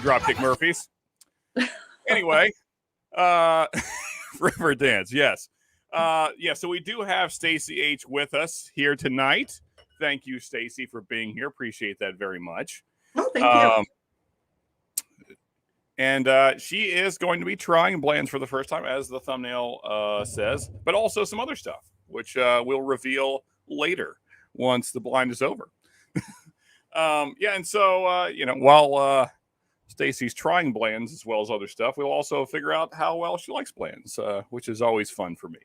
Dropkick Murphys. Anyway, River Dance, yes. So we do have Stacie H with us here tonight. Thank you, Stacie, for being here. Appreciate that very much. Oh, thank you. And she is going to be trying Blanton's for the first time, as the thumbnail says, but also some other stuff, which we'll reveal later once the blind is over. And so, while Stacie's trying Blanton's as well as other stuff, we'll also figure out how well she likes Blanton's, which is always fun for me.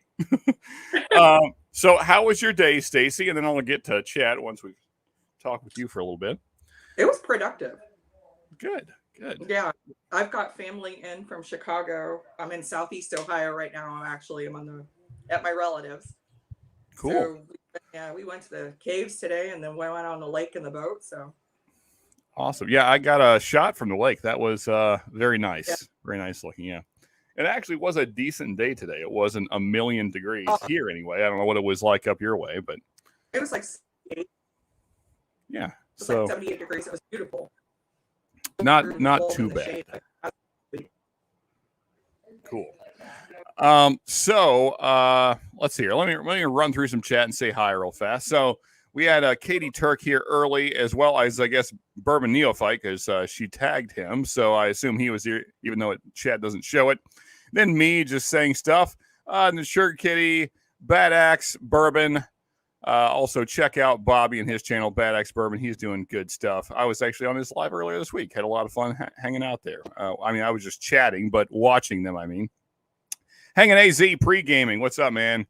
So how was your day, Stacie? And then I'll get to chat once we've talked with you for a little bit. It was productive. Good. Yeah, I've got family in from Chicago. I'm in Southeast Ohio right now. I'm at my relatives. Cool. So, we went to the caves today, and then we went on the lake in the boat. So awesome. Yeah, I got a shot from the lake. That was very nice. Yeah. Very nice looking. Yeah, it actually was a decent day today. It wasn't 1,000,000 degrees here anyway. I don't know what it was like up your way, but it was like 78. Yeah, it was like 78 degrees. It was beautiful. Not too bad. Cool. Let's see here. Let me run through some chat and say hi real fast. So we had Katie Turk here early, as well as, I guess, Bourbon Neophyte, because she tagged him. So I assume he was here, even though chat doesn't show it. Then me just saying stuff. And the Sugar Kitty, Bad Axe, Bourbon. Also, check out Bobby and his channel, Bad Axe Bourbon. He's doing good stuff. I was actually on his live earlier this week. Had a lot of fun hanging out there. I was just chatting, but watching them, Hanging AZ pre-gaming. What's up, man?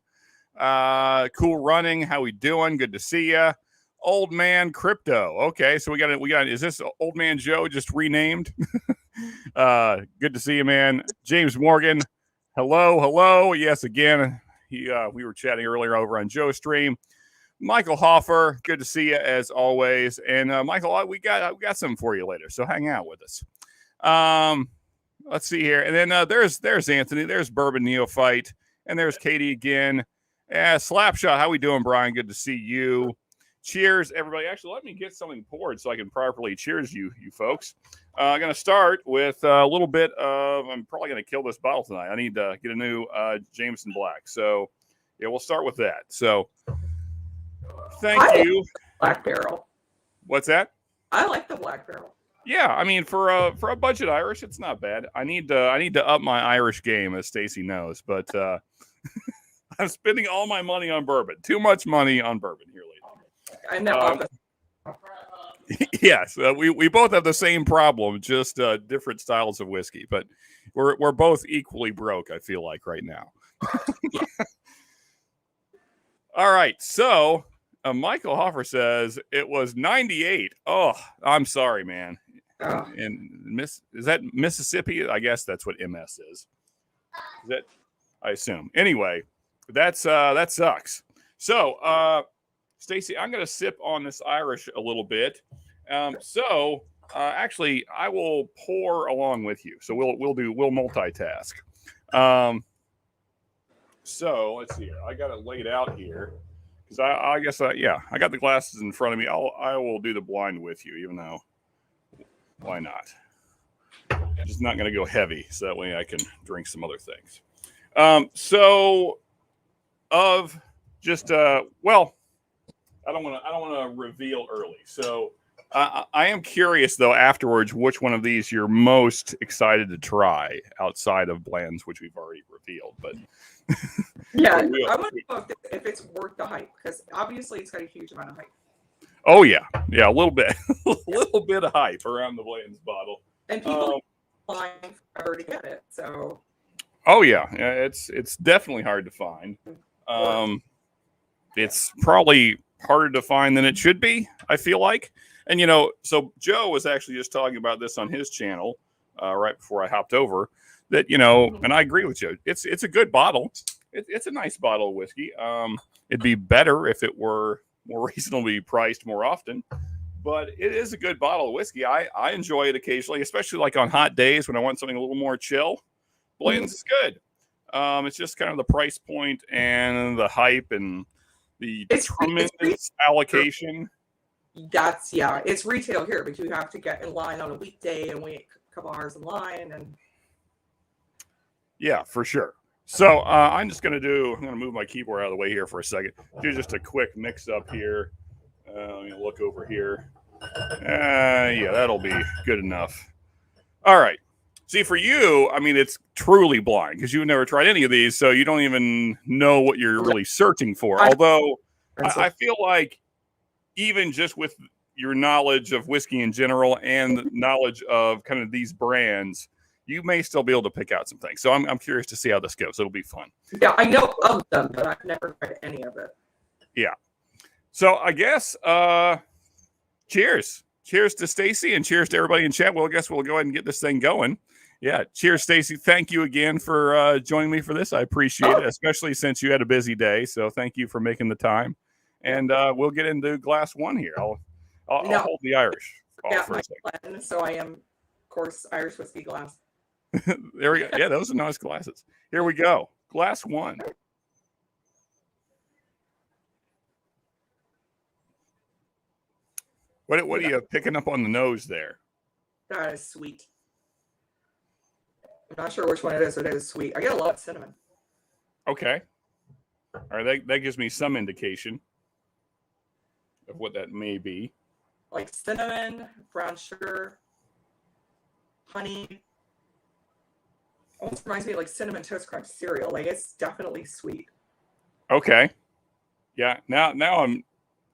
Cool running. How we doing? Good to see ya. Old Man Crypto. Okay, so we got. Is this Old Man Joe just renamed? Good to see you, man. James Morgan. Hello. Yes, again. We were chatting earlier over on Joe's stream. Michael Hoffer, good to see you as always. And Michael, we got something for you later, so hang out with us. Let's see here. And then there's Anthony. There's Bourbon Neophyte. And there's Katie again. Slapshot, how we doing, Brian? Good to see you. Cheers, everybody. Actually, let me get something poured so I can properly cheers you folks. I'm going to start with a little bit of, I'm probably going to kill this bottle tonight. I need to get a new Jameson Black. So, yeah, we'll start with that. So, thank you. Black Barrel. What's that? I like the Black Barrel. Yeah, for a budget Irish, it's not bad. I need to up my Irish game, as Stacie knows, but I'm spending all my money on bourbon. Too much money on bourbon here lately. I know. Yes, we both have the same problem, just different styles of whiskey, but we're both equally broke, I feel like, right now. All right, so Michael Hoffer says it was 98. Oh, I'm sorry, man. And is that Mississippi? I guess that's what MS is. Is that? I assume. Anyway, that sucks. So, Stacie, I'm going to sip on this Irish a little bit. Actually, I will pour along with you. So we'll multitask. So let's see here. I got it laid out here because I guess I got the glasses in front of me. I will do the blind with you, even though why not? I'm just not going to go heavy, so that way I can drink some other things. I don't want to reveal early. So I am curious, though, afterwards, which one of these you're most excited to try outside of Blanton's, which we've already revealed. But yeah, I want to know if it's worth the hype, because obviously it's got a huge amount of hype. Oh yeah, a little bit, a little bit of hype around the Blanton's bottle, and people line forever to get it. So. Oh yeah, it's definitely hard to find. It's probably harder to find than it should be, I feel like. And, so Joe was actually just talking about this on his channel right before I hopped over, that, and I agree with Joe. It's a good bottle. It's a nice bottle of whiskey. It'd be better if it were more reasonably priced more often. But it is a good bottle of whiskey. I enjoy it occasionally, especially like on hot days when I want something a little more chill. Blanton's is good. It's just kind of the price point and the hype and the tremendous allocation. It's retail here, but you have to get in line on a weekday and wait couple hours in line. And yeah, for sure. So I'm going to move my keyboard out of the way here for a second. Do just a quick mix up here. Let me look over here. Yeah, that'll be good enough. All right. See, for you, I mean, it's truly blind because you've never tried any of these, so you don't even know what you're really searching for. Although I feel like even just with your knowledge of whiskey in general and knowledge of kind of these brands, you may still be able to pick out some things. So I'm curious to see how this goes. It'll be fun. Yeah, I know of them, but I've never tried any of it. Yeah. So I guess cheers. Cheers to Stacie and cheers to everybody in chat. Well, I guess we'll go ahead and get this thing going. Yeah. Cheers, Stacie. Thank you again for joining me for this. I appreciate it, especially since you had a busy day. So thank you for making the time. And we'll get into glass one here. I'll hold the Irish off for a second. So I am, of course, Irish whiskey glass. There we go. Yeah, those are nice glasses. Here we go. Glass one. What are you picking up on the nose there? That is sweet. I'm not sure which one it is, but it is sweet. I get a lot of cinnamon. Okay. All right, that gives me some indication of what that may be. Like cinnamon, brown sugar, honey. Almost reminds me of like Cinnamon Toast Crunch cereal. Like it's definitely sweet. Okay. Yeah. Now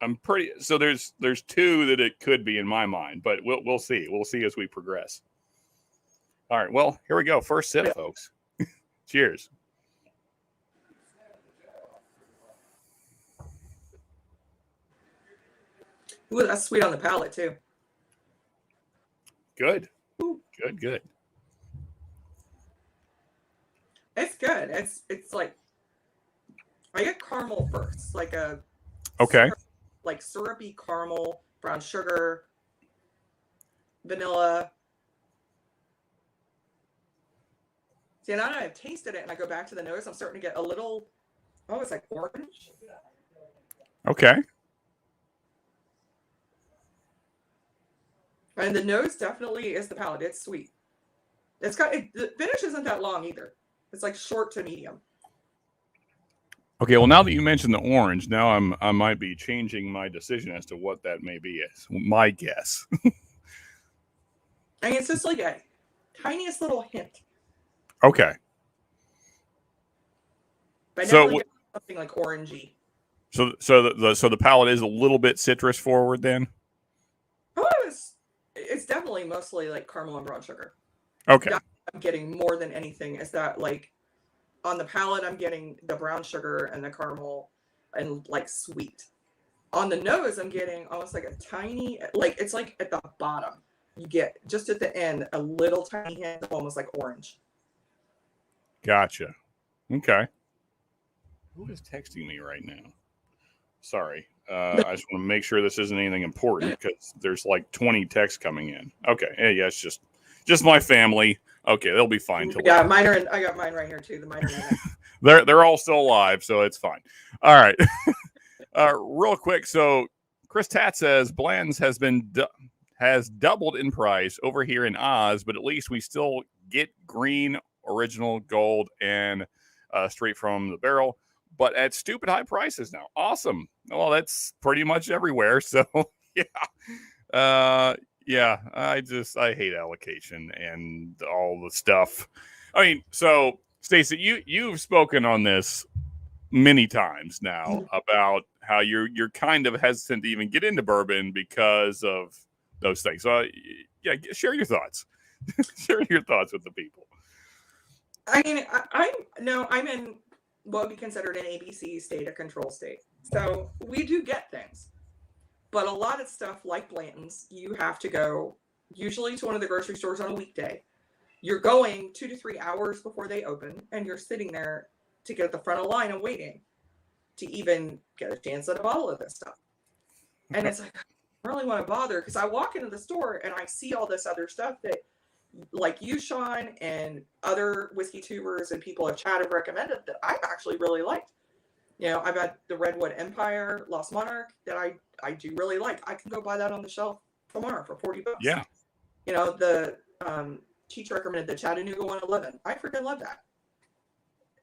I'm pretty. So there's two that it could be in my mind, but we'll see. We'll see as we progress. All right. Well, here we go. First sip, folks. Cheers. Ooh, that's sweet on the palate too. Good. Good. It's good. It's like I get caramel first, like a like syrupy caramel, brown sugar, vanilla. See, now that I've tasted it and I go back to the nose, I'm starting to get a little, it's like orange. Okay. And the nose definitely is the palate. It's sweet. The finish isn't that long either. It's like short to medium. Okay, well, now that you mentioned the orange, now I might be changing my decision as to what that may be. Is my guess. I mean, it's just like a tiniest little hint. Okay. But so something like orangey. So the palate is a little bit citrus forward then. Oh, it's definitely mostly like caramel and brown sugar. Okay. I'm getting more than anything is that like on the palate I'm getting the brown sugar and the caramel and like sweet. On the nose I'm getting almost like a tiny, like it's like at the bottom you get just at the end a little tiny hint of almost like orange. Gotcha. Okay. Who is texting me right now? Sorry. I just want to make sure this isn't anything important because there's like 20 texts coming in. Okay. Yeah, it's just my family. Okay, they'll be fine. Yeah, I got mine right here too. The mine they're all still alive, so it's fine. All right. Real quick. So Chris Tat says Blanton's has doubled in price over here in Oz, but at least we still get green, original, gold, and straight from the barrel, but at stupid high prices now. Awesome. Well, that's pretty much everywhere. So yeah. Yeah, I hate allocation and all the stuff. I mean, so Stacie, you've spoken on this many times now about how you're kind of hesitant to even get into bourbon because of those things. So yeah, share your thoughts. Share your thoughts with the people. I mean, I'm in what would be considered an ABC state, a control state. So we do get things. But a lot of stuff like Blanton's, you have to go usually to one of the grocery stores on a weekday. You're going 2 to 3 hours before they open, and you're sitting there to get at the front of the line and waiting to even get a chance at a bottle of this stuff. And it's like, I really want to bother because I walk into the store and I see all this other stuff that, like you, Sean, and other whiskey tubers and people have chatted recommended that I've actually really liked. You know, I've got the Redwood Empire Lost Monarch that I do really like. I can go buy that on the shelf tomorrow for $40. Yeah. You know, the Teach recommended the Chattanooga 111. I freaking love that.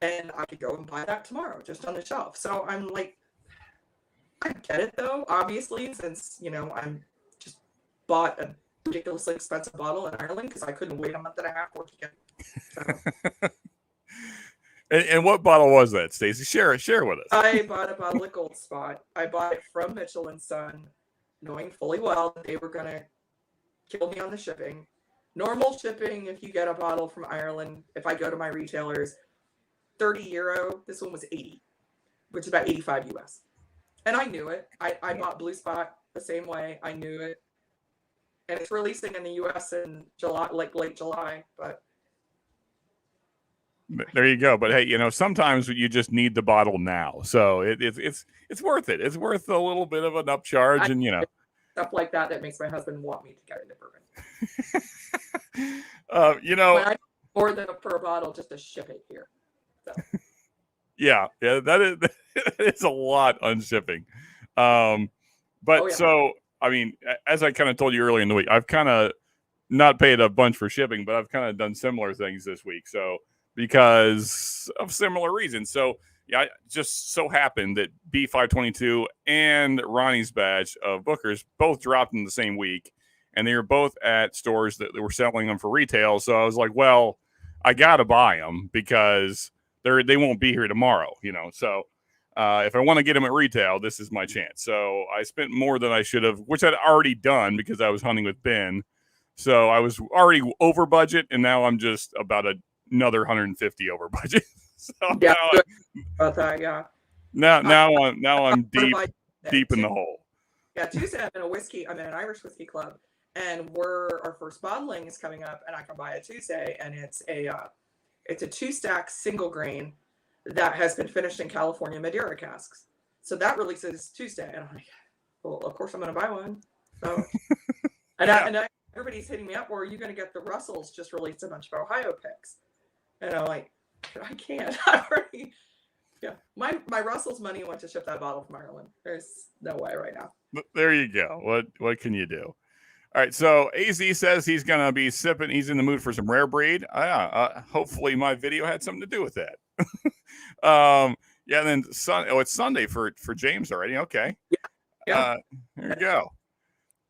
And I could go and buy that tomorrow just on the shelf. So I'm like, I get it though, obviously, since, I'm just bought a ridiculously expensive bottle in Ireland because I couldn't wait a month and a half for it to get. So. And what bottle was that, Stacie? Share with us. I bought a bottle of Gold Spot. I bought it from Mitchell & Son, knowing fully well that they were going to kill me on the shipping. Normal shipping, if you get a bottle from Ireland, if I go to my retailers, €30. This one was 80, which is about 85 US. And I knew it. I bought Blue Spot the same way. I knew it. And it's releasing in the US in July, like late July, but there you go. But hey, sometimes you just need the bottle now, so it's worth it. It's worth a little bit of an upcharge, and stuff like that makes my husband want me to get into bourbon. When I more than per bottle just to ship it here. So. Yeah, that is a lot on shipping. But so I mean, as I kind of told you earlier in the week, I've kind of not paid a bunch for shipping, but I've kind of done similar things this week. So because of similar reasons. So yeah, it just so happened that B522 and Ronnie's batch of Booker's both dropped in the same week, and they were both at stores that were selling them for retail. So I was like, well, I got to buy them because they won't be here tomorrow, So if I want to get them at retail, this is my chance. So I spent more than I should have, which I'd already done because I was hunting with Ben. So I was already over budget, and now I'm just about another 150 over budget. So yeah, about that, yeah. Now I'm deep in the hole. Yeah, Tuesday I'm in an Irish whiskey club, and our first bottling is coming up, and I can buy it Tuesday, and it's a 2-stack single grain that has been finished in California Madeira casks. So that releases Tuesday, and I'm like, well, of course I'm going to buy one. So, everybody's hitting me up. Well, are you going to get the Russells? Just released a bunch of Ohio picks, and I'm like, I can't. I already. Yeah, my Russell's money went to ship that bottle from Ireland. There's no way right now. There you go. What can you do? All right, so AZ says he's going to be sipping. He's in the mood for some rare breed. Hopefully my video had something to do with that. Yeah, and then it's Sunday for James already. Okay. Yeah. There you go.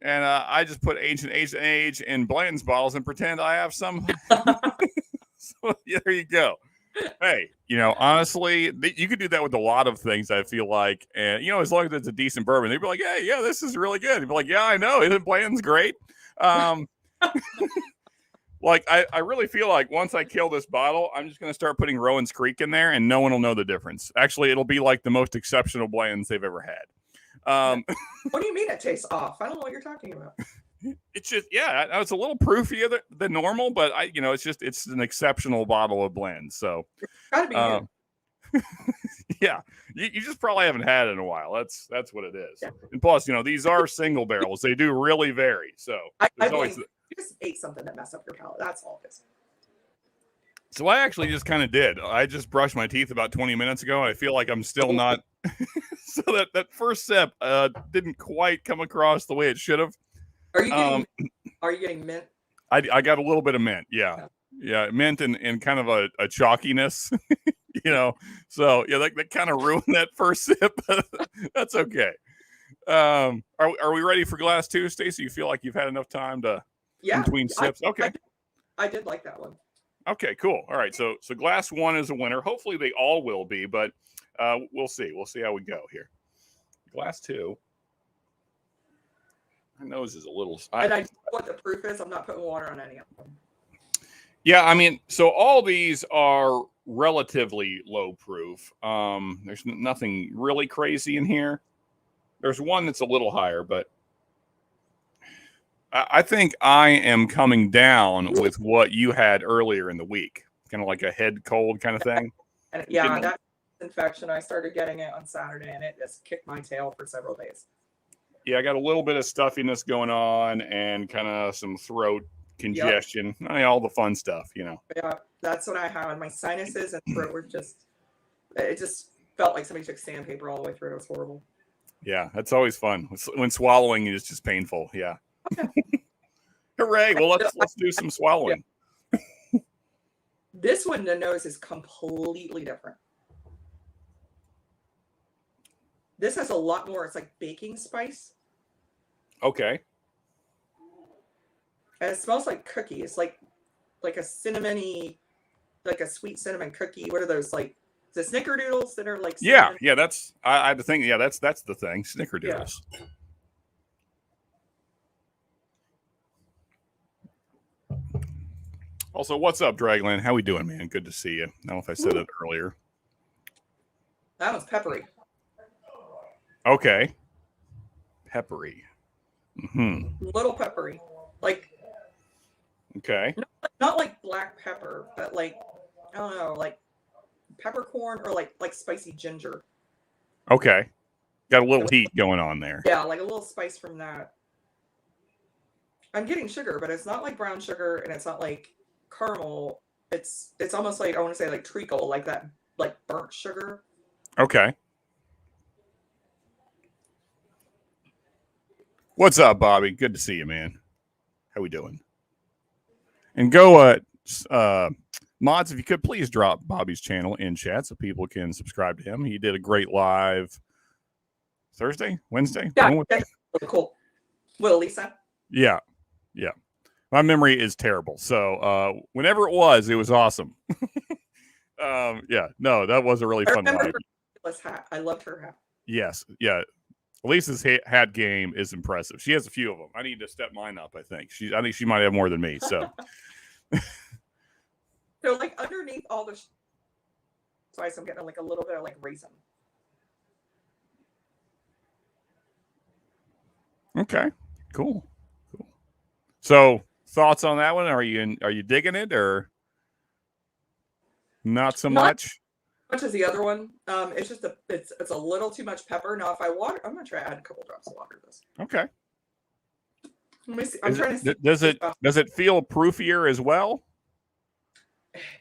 And I just put Ancient Age in Blanton's bottles and pretend I have some. So yeah, there you go. Hey, honestly, you could do that with a lot of things, I feel like. And, as long as it's a decent bourbon, they'd be like, hey, yeah, this is really good. You'd be like, yeah, I know. Isn't Blanton's great? Like, I really feel like once I kill this bottle, I'm just going to start putting Rowan's Creek in there, and no one will know the difference. Actually, it'll be like the most exceptional Blantons they've ever had. What do you mean it tastes off? I don't know what you're talking about. It's just, it's a little proofier than normal, but it's an exceptional bottle of blend. So it's gotta be yeah, you just probably haven't had it in a while. That's what it is. Yeah. And plus, these are single barrels. They do really vary. So you just ate something that messed up your palate. That's all it is. So I actually just kind of did. I just brushed my teeth about 20 minutes ago, and I feel like I'm still not. So that first sip didn't quite come across the way it should have. Are you getting mint? I got a little bit of mint, yeah, mint and kind of a chalkiness, So yeah, that kind of ruined that first sip. That's okay. Are we ready for glass 2, Stacie? You feel like you've had enough time to in between sips? Okay, I did like that one. Okay, cool. All right, so glass 1 is a winner. Hopefully they all will be, but we'll see. We'll see how we go here. Glass 2. My nose is a little. And I know what the proof is. I'm not putting water on any of them. Yeah, I mean, so all these are relatively low proof. There's nothing really crazy in here. There's one that's a little higher, but I think I am coming down with what you had earlier in the week, kind of like a head cold kind of thing. And that infection, I started getting it on Saturday, and it just kicked my tail for several days. Yeah, I got a little bit of stuffiness going on and kind of some throat congestion. Yep. I mean, all the fun stuff, Yeah, that's what I had. My sinuses and throat were it just felt like somebody took sandpaper all the way through. It was horrible. Yeah, that's always fun. When swallowing is just painful. Yeah. Okay. Hooray. Well, let's do some swallowing. This one, the nose is completely different. This has a lot more. It's like baking spice. Okay. And it smells like cookies, like a cinnamony, like a sweet cinnamon cookie. What are those, like the snickerdoodles that are like cinnamon? Yeah, that's I had to think. Yeah, that's the thing. Snickerdoodles. Yeah. Also, what's up, Dragland? How we doing, man? Good to see you. I don't know if I said it earlier. That one's peppery. Okay. Peppery. Mm-hmm. Little peppery. Like. Okay. Not like black pepper, but like, I don't know, like peppercorn or like spicy ginger. Okay. Got a little heat going on there. Yeah, like a little spice from that. I'm getting sugar, but it's not like brown sugar and it's not like caramel. It's almost like, I want to say like treacle, like that, like burnt sugar. Okay. What's up, Bobby? Good to see you, man. How we doing? And go, mods, if you could please drop Bobby's channel in chat so people can subscribe to him. He did a great live Thursday, Wednesday. Yeah, that's really cool. Will Lisa? Yeah. My memory is terrible. So whenever it was awesome. Yeah, no, that was a really fun live. Hat. I loved her hat. Yes, yeah. Lisa's hat game is impressive. She has a few of them. I need to step mine up, I think. I think she might have more than me, so. So like underneath all the spice, I'm getting like a little bit of like raisin. Okay, cool. So thoughts on that one? Are you digging it or not so much? Much as the other one. It's just it's a little too much pepper. Now if I water, I'm gonna try to add a couple drops of water to this. Okay. Let me see. I'm trying to see. Does it feel proofier as well?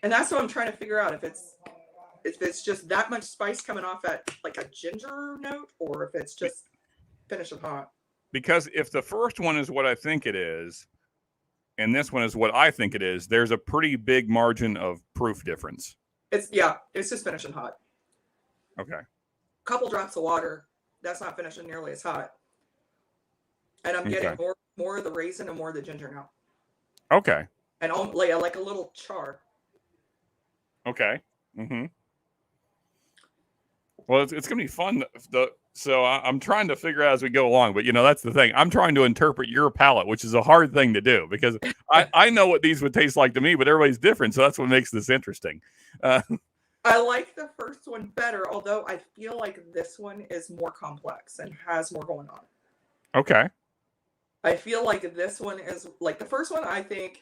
And that's what I'm trying to figure out, if it's just that much spice coming off at like a ginger note, or if it's just finishing hot. Because if the first one is what I think it is, and this one is what I think it is, there's a pretty big margin of proof difference. It's just finishing hot. Okay. Couple drops of water, that's not finishing nearly as hot. And I'm getting more of the raisin and more of the ginger now. Okay. And like a little char. Okay. Mm-hmm. Well, it's going to be fun. So I'm trying to figure out as we go along, but that's the thing. I'm trying to interpret your palate, which is a hard thing to do because I know what these would taste like to me, but everybody's different. So that's what makes this interesting. I like the first one better, although I feel like this one is more complex and has more going on. Okay. I feel like this one is like the first one, I think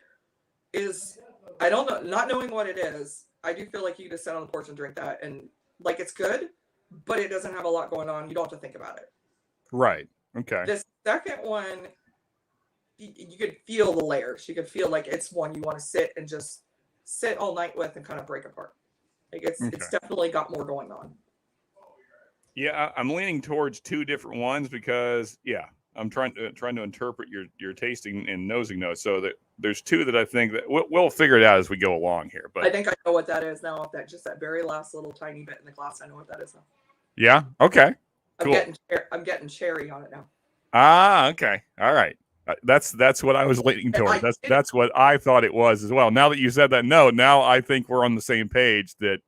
is, I don't know, not knowing what it is, I do feel like you just sit on the porch and drink that and like it's good, but it doesn't have a lot going on. You don't have to think about it. Right. Okay. The second one, you could feel the layers. You could feel like it's one you want to sit and just sit all night with and kind of break apart. Like it's definitely got more going on. Yeah, I'm leaning towards two different ones because I'm trying to interpret your tasting and nosing notes. So that there's two that I think that we'll figure it out as we go along here. But I think I know what that is now. That very last little tiny bit in the glass, I know what that is now. Yeah. Okay. Cool. I'm getting cherry on it now. Ah. Okay. All right. That's what I was leaning towards. That's what I thought it was as well. Now that you said that, now I think we're on the same page. That,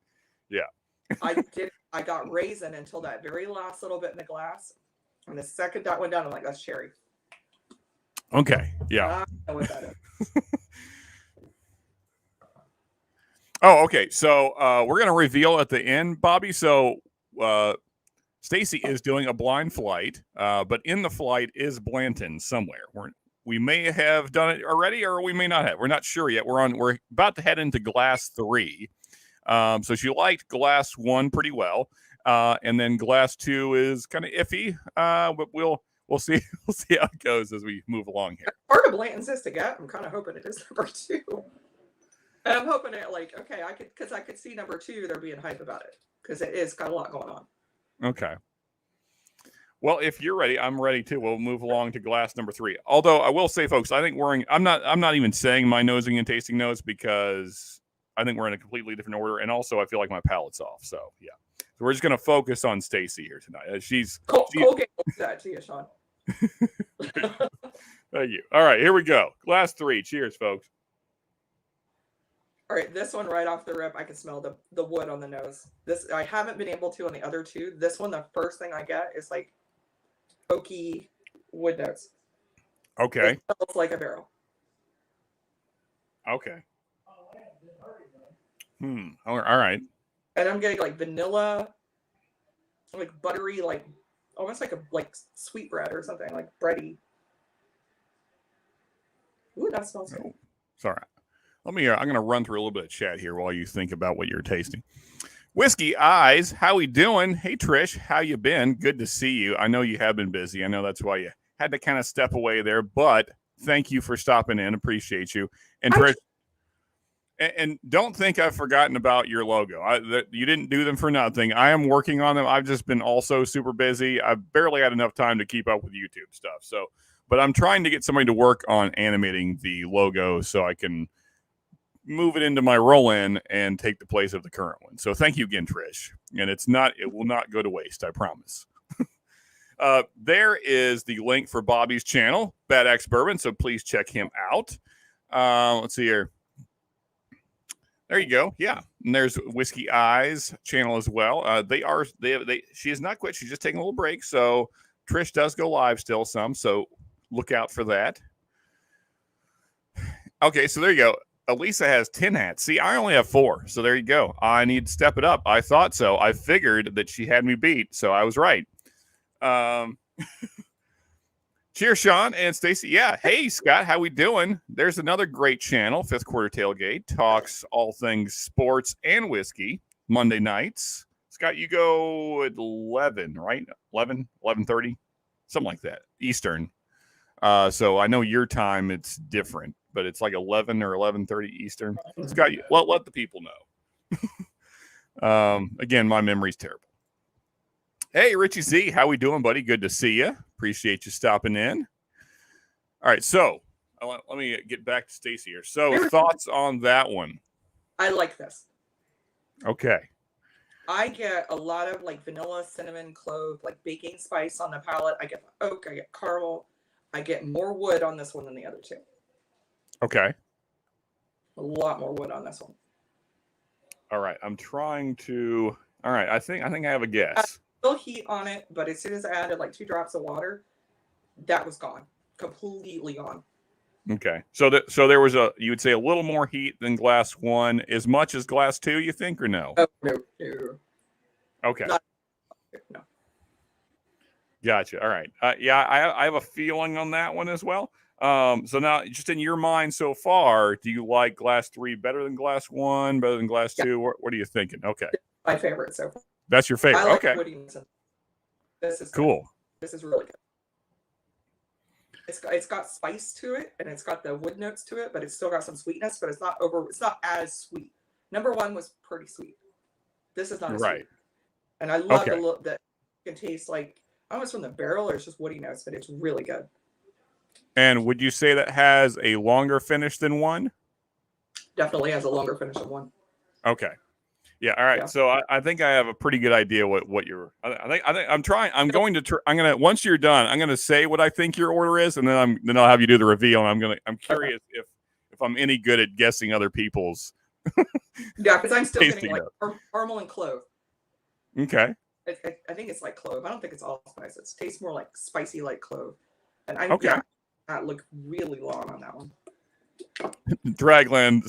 I got raisin until that very last little bit in the glass, and the second that went down, I'm like, that's cherry. Okay. Yeah. I know what that is. Oh, okay. So we're gonna reveal at the end, Bobby. So Stacie is doing a blind flight, but in the flight is Blanton somewhere. We may have done it already, or we may not have. We're not sure yet. We're about to head into glass 3. So she liked glass 1 pretty well, and then glass 2 is kind of iffy. But we'll see. We'll see how it goes as we move along here. Part of Blanton's is to get. I'm kind of hoping it is number 2. And I'm hoping it I could see number 2. They're being hype about it because it is got a lot going on. Okay. Well, if you're ready, I'm ready too. We'll move along to glass number 3. Although I will say, folks, I think I'm not even saying my nosing and tasting notes because I think we're in a completely different order. And also, I feel like my palate's off. So, yeah. So we're just going to focus on Stacie here tonight. Colgate will do that to you, Sean. Thank you. All right, here we go. Glass 3. Cheers, folks. All right, this one right off the rip, I can smell the wood on the nose. This I haven't been able to on the other two. This one, the first thing I get is like oaky wood notes. Okay. It smells like a barrel. Okay. All right. And I'm getting like vanilla, like buttery, like almost like sweet bread or something, like bready. Ooh, that smells good. Oh, sorry. I'm going to run through a little bit of chat here while you think about what you're tasting. Whiskey Eyes, how we doing? Hey, Trish, how you been? Good to see you. I know you have been busy. I know that's why you had to kind of step away there, but thank you for stopping in. Appreciate you. And Trish, and don't think I've forgotten about your logo. You didn't do them for nothing. I am working on them. I've just been also super busy. I've barely had enough time to keep up with YouTube stuff. So, but I'm trying to get somebody to work on animating the logo so I can move it into my roll-in and take the place of the current one. So thank you again, Trish. And it will not go to waste, I promise. There is the link for Bobby's channel, Bad Axe Bourbon. So please check him out. Let's see here. There you go. Yeah. And there's Whiskey Eyes channel as well. She is not quit. She's just taking a little break. So Trish does go live still some. So look out for that. Okay. So there you go. Elisa has 10 hats. See, I only have 4. So there you go. I need to step it up. I thought so. I figured that she had me beat. So I was right. Cheers, Sean and Stacie. Yeah. Hey, Scott, how we doing? There's another great channel, Fifth Quarter Tailgate, talks all things sports and whiskey Monday nights. Scott, you go at 11, right? 11:30, something like that, Eastern. So I know your time, it's different, but it's like 11 or 11:30 Eastern. Scott, let the people know. Again, my memory's terrible. Hey, Richie Z, how we doing, buddy? Good to see you. Appreciate you stopping in. All right, so let me get back to Stacie here. So thoughts on that one? I like this. Okay. I get a lot of like vanilla, cinnamon, clove, like baking spice on the palate. I get oak, I get caramel. I get more wood on this one than the other two. Okay. A lot more wood on this one. All right. I'm trying to. All right. I think I have a guess. Still heat on it, but as soon as I added like 2 drops of water, that was gone. Completely gone. Okay. So there was you would say a little more heat than glass 1, as much as glass 2, you think, or no? Oh, no. Okay. No. Gotcha. All right. Yeah, I have a feeling on that one as well. So now, just in your mind so far, do you like glass 3 better than glass 1, better than glass 2? What are you thinking? Okay. My favorite so far. That's your favorite. I like okay. This is cool. Good. This is really good. It's got spice to it, and it's got the wood notes to it, but it's still got some sweetness, but it's not as sweet. Number 1 was pretty sweet. This is not as sweet. And I love that you can taste like almost from the barrel, or it's just woody notes, but it's really good. And would you say that has a longer finish than 1? Definitely has a longer finish than 1. Okay. Yeah. All right. Yeah. So I think I have a pretty good idea what you're. I think I'm trying. I'm going to. Once you're done, I'm gonna say what I think your order is, and then I'll have you do the reveal. And I'm curious if I'm any good at guessing other people's. Yeah, because I'm still getting like caramel and clove. Okay. I think it's like clove. I don't think it's allspice. It tastes more like spicy, like clove. And I look really long on that one. Dragland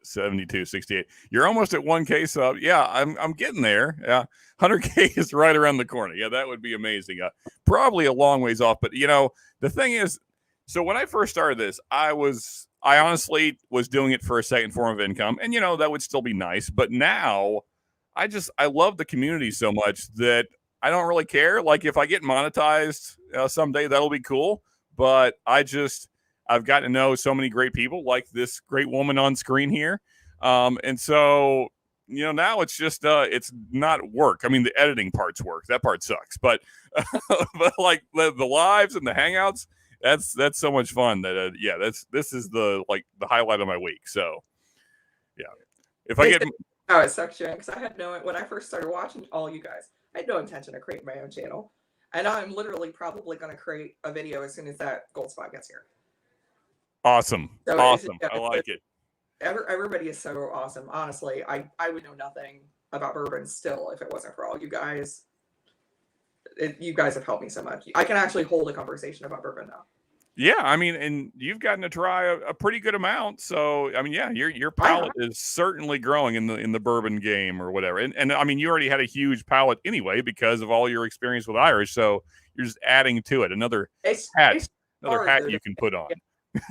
7268. You're almost at 1K sub. Yeah, I'm getting there. Yeah, 100K is right around the corner. Yeah, that would be amazing. Probably a long ways off, but the thing is, so when I first started this, I honestly was doing it for a second form of income, and that would still be nice. But now, I love the community so much that I don't really care. Like if I get monetized someday, that'll be cool. But I've gotten to know so many great people, like this great woman on screen here. And so, now it's just, it's not work. I mean, the editing part's work. That part sucks. But, but like the lives and the hangouts, that's so much fun that, this is the highlight of my week. So, yeah. If I get, oh, it sucks, because I had when I first started watching all you guys, I had no intention of creating my own channel, and I'm literally probably going to create a video as soon as that gold spot gets here. awesome, So awesome. I like it. Everybody is so awesome. Honestly, I would know nothing about bourbon still if it wasn't for all you guys. You guys have helped me so much. I can actually hold a conversation about bourbon now. Yeah, I mean, and you've gotten to try a pretty good amount. So, I mean, yeah, your palate is certainly growing in the bourbon game or whatever. And I mean, you already had a huge palate anyway because of all your experience with Irish. So you're just adding to it another hat you can put on.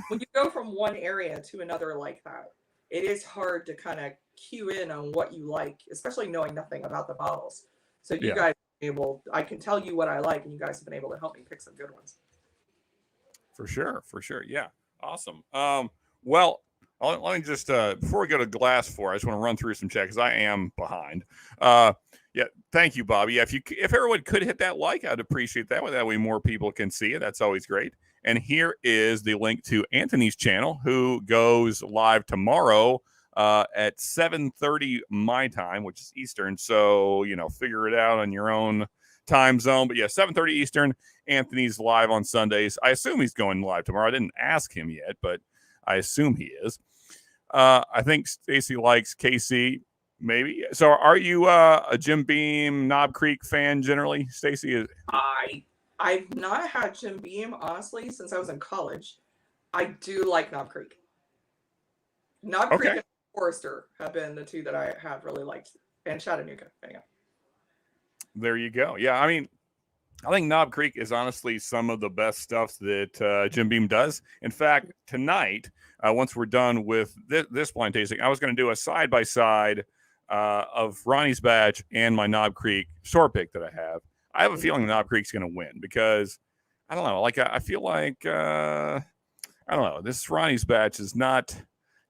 When you go from one area to another like that, it is hard to kind of cue in on what you like, especially knowing nothing about the bottles. So you guys I can tell you what I like, and you guys have been able to help me pick some good ones. For sure. Yeah, awesome. Well, let me just before we go to glass 4, I just want to run through some chat because I am behind. Yeah, thank you, Bobby. Yeah, if everyone could hit that like, I'd appreciate that. That way, more people can see it. That's always great. And here is the link to Anthony's channel, who goes live tomorrow at 7:30 my time, which is Eastern. So, figure it out on your own time zone. But yeah, 7:30 Eastern. Anthony's live on Sundays. I assume he's going live tomorrow. I didn't ask him yet, but I assume he is. I think Stacie likes KC, maybe. So are you a Jim Beam, Knob Creek fan generally, Stacie? I've not had Jim Beam, honestly, since I was in college. I do like Knob Creek. Knob Creek and Forester have been the two that I have really liked. And Chattanooga. There you go. Yeah, I mean, I think Knob Creek is honestly some of the best stuff that Jim Beam does. In fact, tonight, once we're done with this blind tasting, I was going to do a side-by-side of Ronnie's batch and my Knob Creek store pick that I have. I have a feeling Knob Creek's going to win because, I don't know, I feel like, I don't know, this Ronnie's batch is not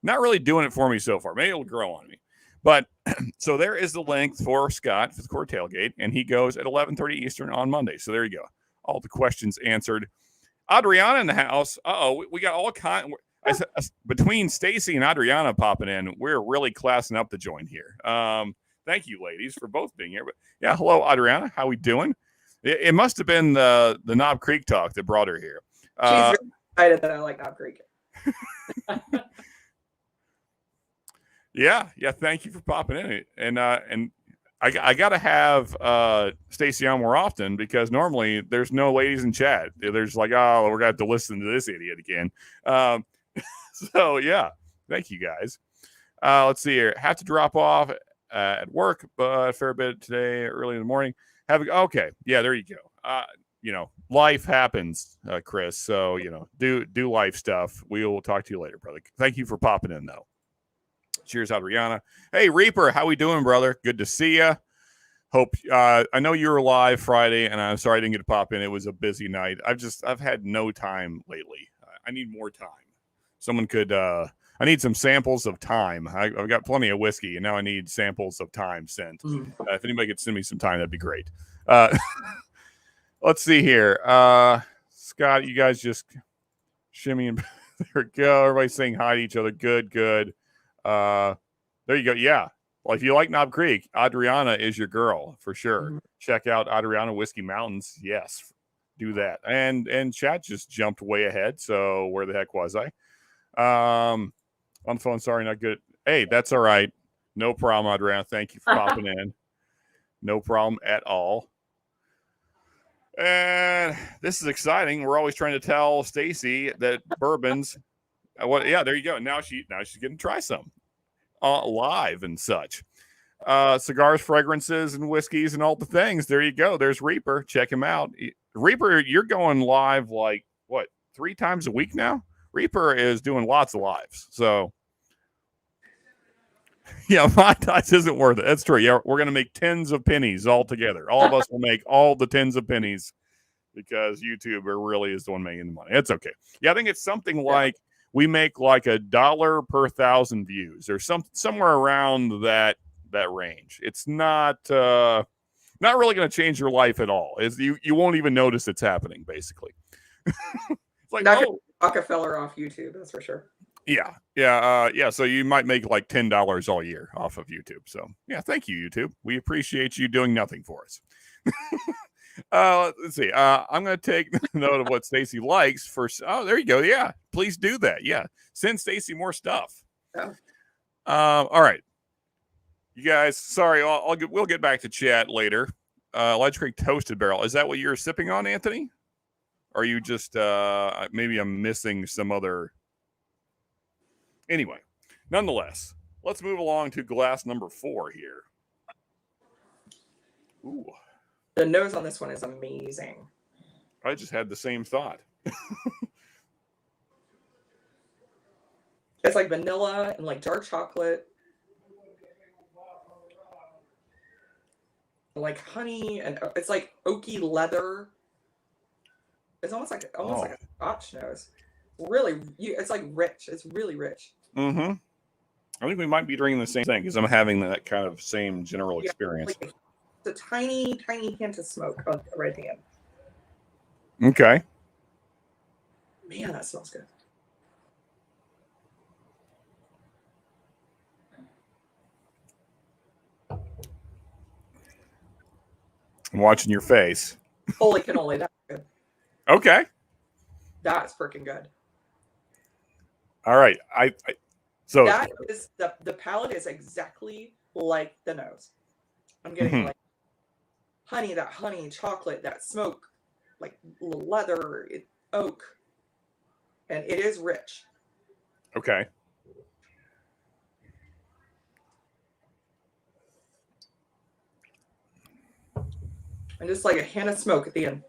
really doing it for me so far. Maybe it'll grow on me. But so there is the link for Scott for the Core Tailgate, and he goes at 11:30 Eastern on Monday. So there you go. All the questions answered. Adriana in the house. We got all kind. Between Stacie and Adriana popping in, we're really classing up the joint here. Thank you, ladies, for both being here. But yeah, hello, Adriana. How we doing? It must have been the Knob Creek talk that brought her here. She's very excited that I like Knob Creek. Yeah. Thank you for popping in. And I got to have Stacie on more often because normally there's no ladies in chat. There's like, oh, we're going to have to listen to this idiot again. So, yeah, thank you guys. Let's see here. Have to drop off at work, but a fair bit today, early in the morning. Okay. Yeah, there you go. Life happens, Chris. So, do life stuff. We will talk to you later, brother. Thank you for popping in, though. Cheers, Adriana. Hey, Reaper, how we doing, brother? Good to see you. Hope I know you were live Friday, and I'm sorry I didn't get to pop in. It was a busy night. I've had no time lately. I need more time. Someone could. I need some samples of time. I've got plenty of whiskey, and now I need samples of time sent. If anybody could send me some time, that'd be great. Let's see here. Scott, you guys just shimmy and there we go. Everybody's saying hi to each other. Good. There you go. Yeah. Well, if you like Knob Creek, Adriana is your girl for sure. Check out Adriana Whiskey Mountains. Yes, do that. And chat just jumped way ahead. So where the heck was I? On the phone. Sorry, not good. Hey, that's all right. No problem, Adriana. Thank you for popping in. No problem at all. And this is exciting. We're always trying to tell Stacie that bourbons. Yeah, there you go. Now she's getting to try some live and such. Cigars, fragrances, and whiskeys and all the things. There you go. There's Reaper. Check him out. Reaper, you're going live like what 3 times a week now? Reaper is doing lots of lives. So yeah, my ties isn't worth it. That's true. Yeah, we're gonna make tens of pennies all together. All of us will make all the tens of pennies because YouTube really is the one making the money. It's okay. Yeah, I think it's something like we make like $1 per 1,000 views or somewhere around that range. It's not really going to change your life at all. You won't even notice it's happening. Basically, it's like not Rockefeller off YouTube. That's for sure. Yeah. So you might make like $10 all year off of YouTube. So yeah, thank you, YouTube. We appreciate you doing nothing for us. Let's see. I'm going to take note of what Stacie likes first. Oh, there you go. Yeah, please do that. Yeah, send Stacie more stuff. Oh. All right, you guys. Sorry, we'll get back to chat later. Ledge Creek Toasted Barrel. Is that what you're sipping on, Anthony? Or are you just maybe I'm missing some other? Anyway, nonetheless, let's move along to glass number 4 here. Ooh. The nose on this one is amazing. I just had the same thought. It's like vanilla and like dark chocolate. Like honey, and it's like oaky leather. It's almost like a Scotch nose. Really, it's like rich. It's really rich. Mm-hmm. I think we might be drinking the same thing because I'm having that kind of same general experience. Like a tiny, tiny hint of smoke on the right hand. Okay. Man, that smells good. I'm watching your face. Holy cannoli, that's good. Okay. That's freaking good. All right. So that is the palate is exactly like the nose. I'm getting like honey, chocolate, that smoke, like leather, oak, and it is rich. Okay. And just like a hint of smoke at the end.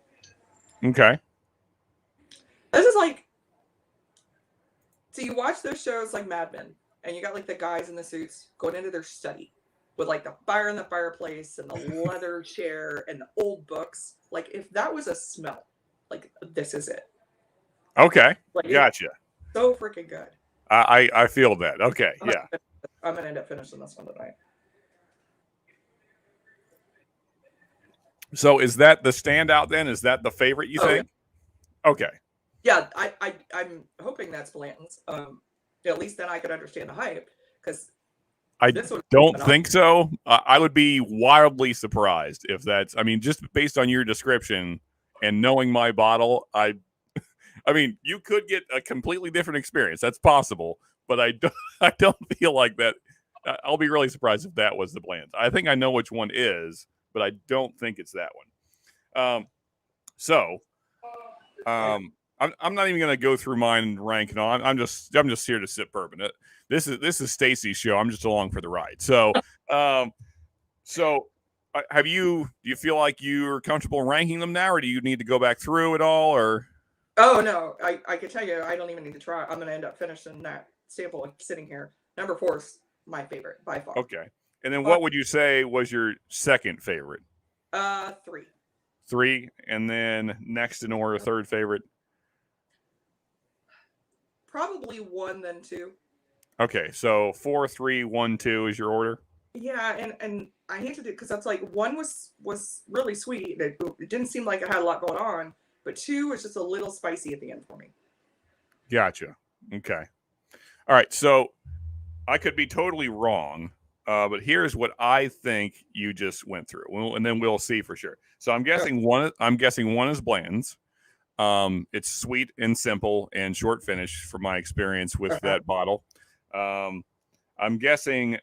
Okay. This is like, so you watch those shows like Mad Men, and you got like the guys in the suits going into their study with like the fire in the fireplace and the leather chair and the old books. Like if that was a smell, like this is it. Okay. Like, gotcha. So freaking good. I feel that. Okay. I'm gonna end up finishing this one tonight. So is that the standout then? Is that the favorite you think? Yeah. Okay. Yeah, I'm hoping that's Blanton's. At least then I could understand the hype, because I don't think so. I would be wildly surprised if that's. I mean, just based on your description and knowing my bottle, I mean, you could get a completely different experience. That's possible, but I don't feel like that. I'll be really surprised if that was the Blanton's. I think I know which one is, but I don't think it's that one. I'm not even going to go through mine and rank it on. I'm just here to sip bourbon. This is Stacie's show. I'm just along for the ride. So, do you feel like you're comfortable ranking them now, or do you need to go back through it all, or? Oh no, I can tell you, I don't even need to try. I'm going to end up finishing that sample sitting here. Number 4 is my favorite by far. Okay. And then what would you say was your second favorite? 3. 3, and then next in order, third favorite? Probably 1, then 2. Okay, so 4, 3, 1, 2 is your order? Yeah, and I hate to do it because that's like 1 was really sweet. It didn't seem like it had a lot going on, but 2 was just a little spicy at the end for me. Gotcha. Okay. All right, so I could be totally wrong, but here's what I think you just went through, and then we'll see for sure. So I'm guessing one is Blanton's. It's sweet and simple and short finish from my experience with that bottle. I'm guessing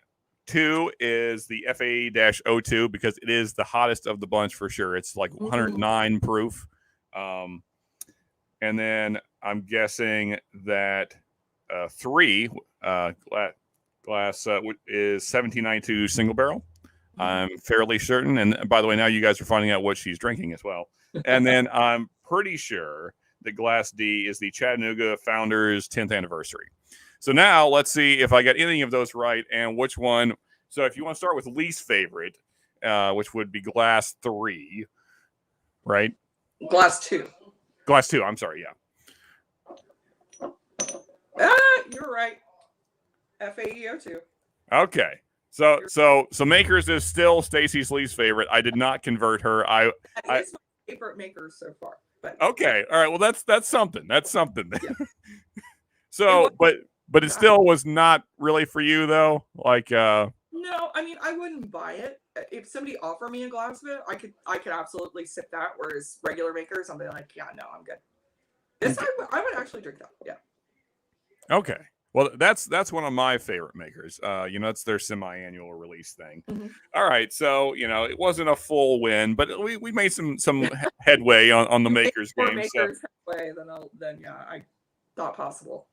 2 is the FA-02 because it is the hottest of the bunch for sure. It's like 109 proof. And then I'm guessing that 3 glass is 1792 single barrel. I'm fairly certain. And by the way, now you guys are finding out what she's drinking as well. And then I'm pretty sure that Glass D is the Chattanooga Founders 10th anniversary. So now let's see if I get any of those right and which one. So if you want to start with least favorite, which would be Glass 3, right? Glass 2. Glass 2. I'm sorry. Yeah. You're right. FAEO2. Okay. So Makers is still Stacie's least favorite. I did not convert her. It's my favorite Makers so far. But okay. All right. Well, that's something. That's something. Yeah. So, but but it still was not really for you though. Like, no, I mean, I wouldn't buy it. If somebody offered me a glass of it, I could absolutely sip that. Whereas regular makers, I'll be like, yeah, no, I'm good. This I would actually drink that. Yeah. Okay. Well, that's one of my favorite makers. It's their semi-annual release thing. Mm-hmm. All right, so it wasn't a full win, but we made some headway on the makers game. Makers headway than I thought possible.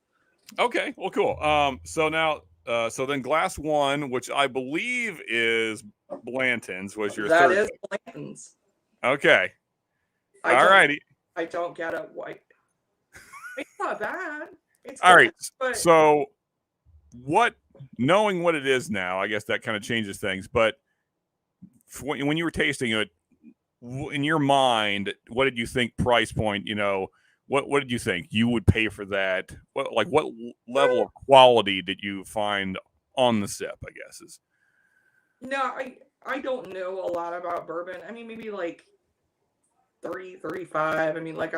Okay, well, cool. So now, so then Glass One, which I believe is Blanton's, was your that third. That is Blanton's. Okay. All righty. I don't get it. Why? It's not bad. It's all right. But... So, knowing what it is now, I guess that kind of changes things. But when you were tasting it, in your mind, what did you think price point? What did you think you would pay for that? What level of quality did you find on the sip? I guess is. No, I don't know a lot about bourbon. I mean, maybe like 35. I mean, like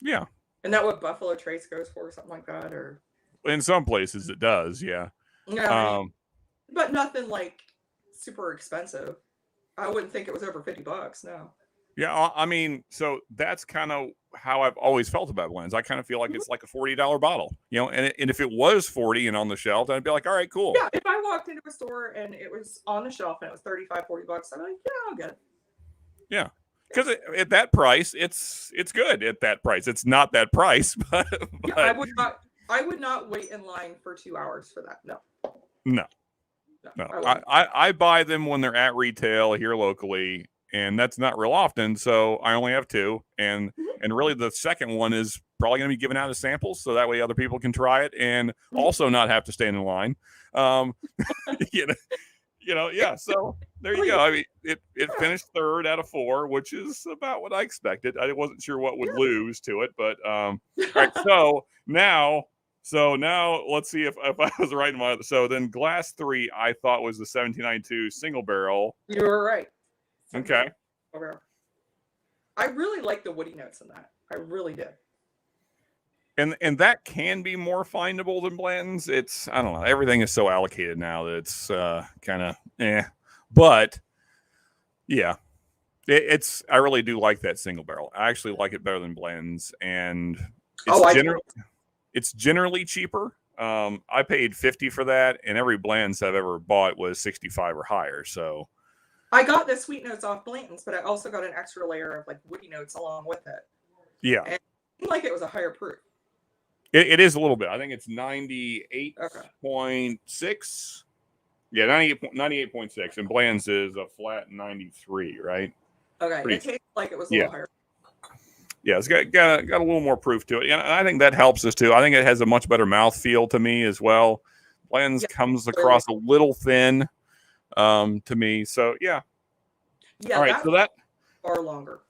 yeah. Isn't that what Buffalo Trace goes for, or something like that? Or in some places it does, yeah. Yeah, but nothing like super expensive. I wouldn't think it was over $50. No. Yeah, I mean, so that's kind of how I've always felt about blends. I kind of feel like it's like a $40 bottle, and if it was 40 and on the shelf, I'd be like, all right, cool. Yeah, if I walked into a store and it was on the shelf and it was $35, $40, I'm like, yeah, I'll get it. Yeah. Because at that price, it's good at that price. It's not that price, but yeah, I would not wait in line for 2 hours for that. No. I buy them when they're at retail here locally, and that's not real often. So I only have two, and really the second one is probably going to be given out as samples, so that way other people can try it and also not have to stand in line. Yeah. So there you go. I mean, it finished third out of 4, which is about what I expected. I wasn't sure what would lose to it, but all right. So now let's see if I was right in my. So then Glass 3, I thought was the 1792 single barrel. You were right. Okay. I really like the woody notes in that. I really did. And that can be more findable than Blanton's. It's, I don't know, everything is so allocated now that it's kind of but yeah, it's I really do like that single barrel. I actually like it better than Blanton's, and it's generally cheaper. I paid $50 for that, and every Blanton's I've ever bought was $65 or higher. So I got the sweet notes off Blanton's, but I also got an extra layer of like woody notes along with it. Yeah, and I feel like it was a higher proof. It is a little bit. I think it's 98.6. Yeah, 98.6. And Bland's is a flat 93, right? Okay. It tastes like it was a little higher. Yeah, it's got a little more proof to it. And I think that helps us too. I think it has a much better mouthfeel to me as well. Bland's comes across a little thin to me. So, yeah. Yeah. All right. So that. Or longer.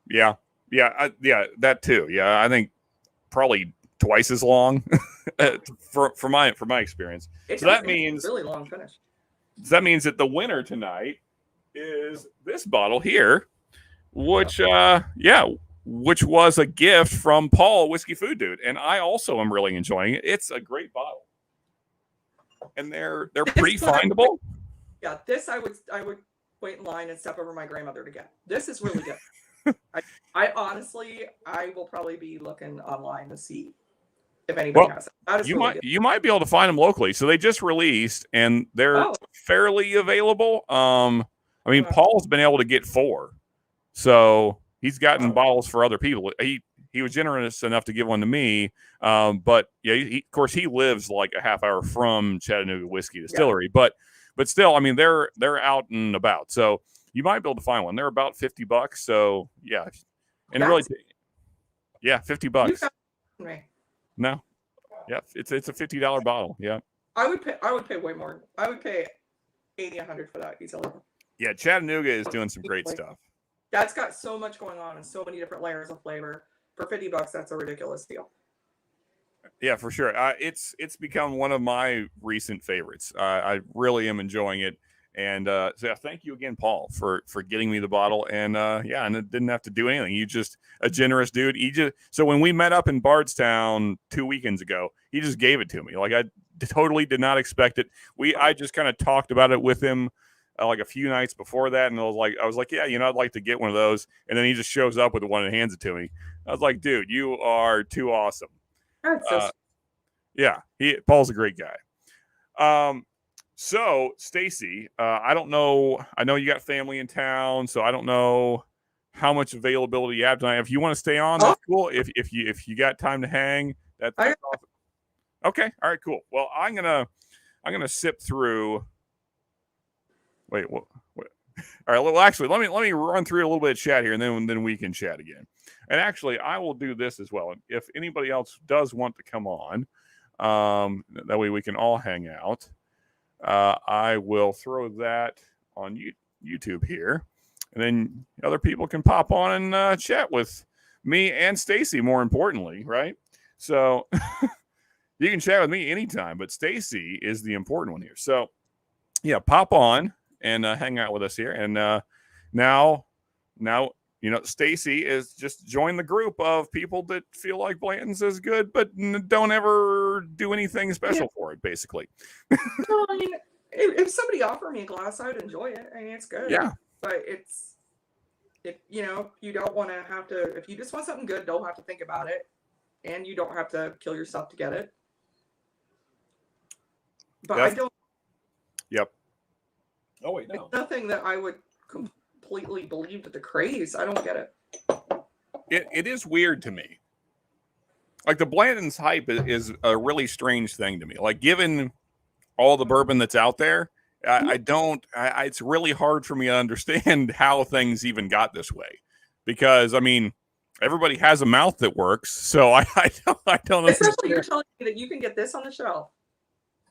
Yeah. Yeah. That too. Yeah. I think probably twice as long for my experience. So that means really long finish. So that means that the winner tonight is this bottle here, which was a gift from Paul, Whiskey Food Dude, and I also am really enjoying it. It's a great bottle, and they're pretty findable. Yeah, this I would wait in line and step over my grandmother to get. This is really good. I honestly, I will probably be looking online to see if anybody has it. You might be able to find them locally. So they just released, and they're fairly available. I mean, Paul's been able to get 4, so he's gotten bottles for other people. He was generous enough to give one to me, but yeah, of course he lives like a half hour from Chattanooga Whiskey Distillery. But still, I mean, they're out and about, so you might be able to find one. They're about $50. So yeah, and really, yeah, $50. No, yeah, it's a $50 bottle. Yeah, I would pay way more. I would pay $80, $100 for that easily. Yeah, Chattanooga is doing some great stuff. That's got so much going on and so many different layers of flavor. For $50, that's a ridiculous deal. Yeah, for sure. It's become one of my recent favorites. I really am enjoying it, And so yeah, thank you again, Paul, for getting me the bottle. And yeah, and it didn't have to do anything. You just a generous dude. So when we met up in Bardstown 2 weekends ago, he just gave it to me. Like I totally did not expect it. I just kind of talked about it with him like a few nights before that, and I was like, yeah, I'd like to get one of those. And then he just shows up with one and hands it to me. I was like, dude, you are too awesome. That's so yeah, Paul's a great guy. So, Stacie, I don't know. I know you got family in town, so I don't know how much availability you have tonight. If you want to stay on, that's cool. If you got time to hang, that's awesome. Okay, all right, cool. Well, I'm gonna sip through. Wait, what? All right. Well, actually, let me run through a little bit of chat here, and then we can chat again. And actually, I will do this as well. If anybody else does want to come on, that way we can all hang out. I will throw that on YouTube here, and then other people can pop on and chat with me and Stacie, more importantly, right? So you can chat with me anytime, but Stacie is the important one here. So yeah, pop on and hang out with us here. And now, Stacie is just joined the group of people that feel like Blanton's is good, but don't ever do anything special for it, basically. No, I mean, if somebody offered me a glass, I would enjoy it. I mean, it's good. Yeah. But you don't want to have to, if you just want something good, don't have to think about it. And you don't have to kill yourself to get it. But I don't. Yep. Oh, wait, no. It's nothing that I would completely believe to the craze. I don't get it. It is weird to me. Like the Blanton's hype is a really strange thing to me. Like given all the bourbon that's out there, it's really hard for me to understand how things even got this way. Because I mean, everybody has a mouth that works. So I don't Especially you're telling me that you can get this on the shelf,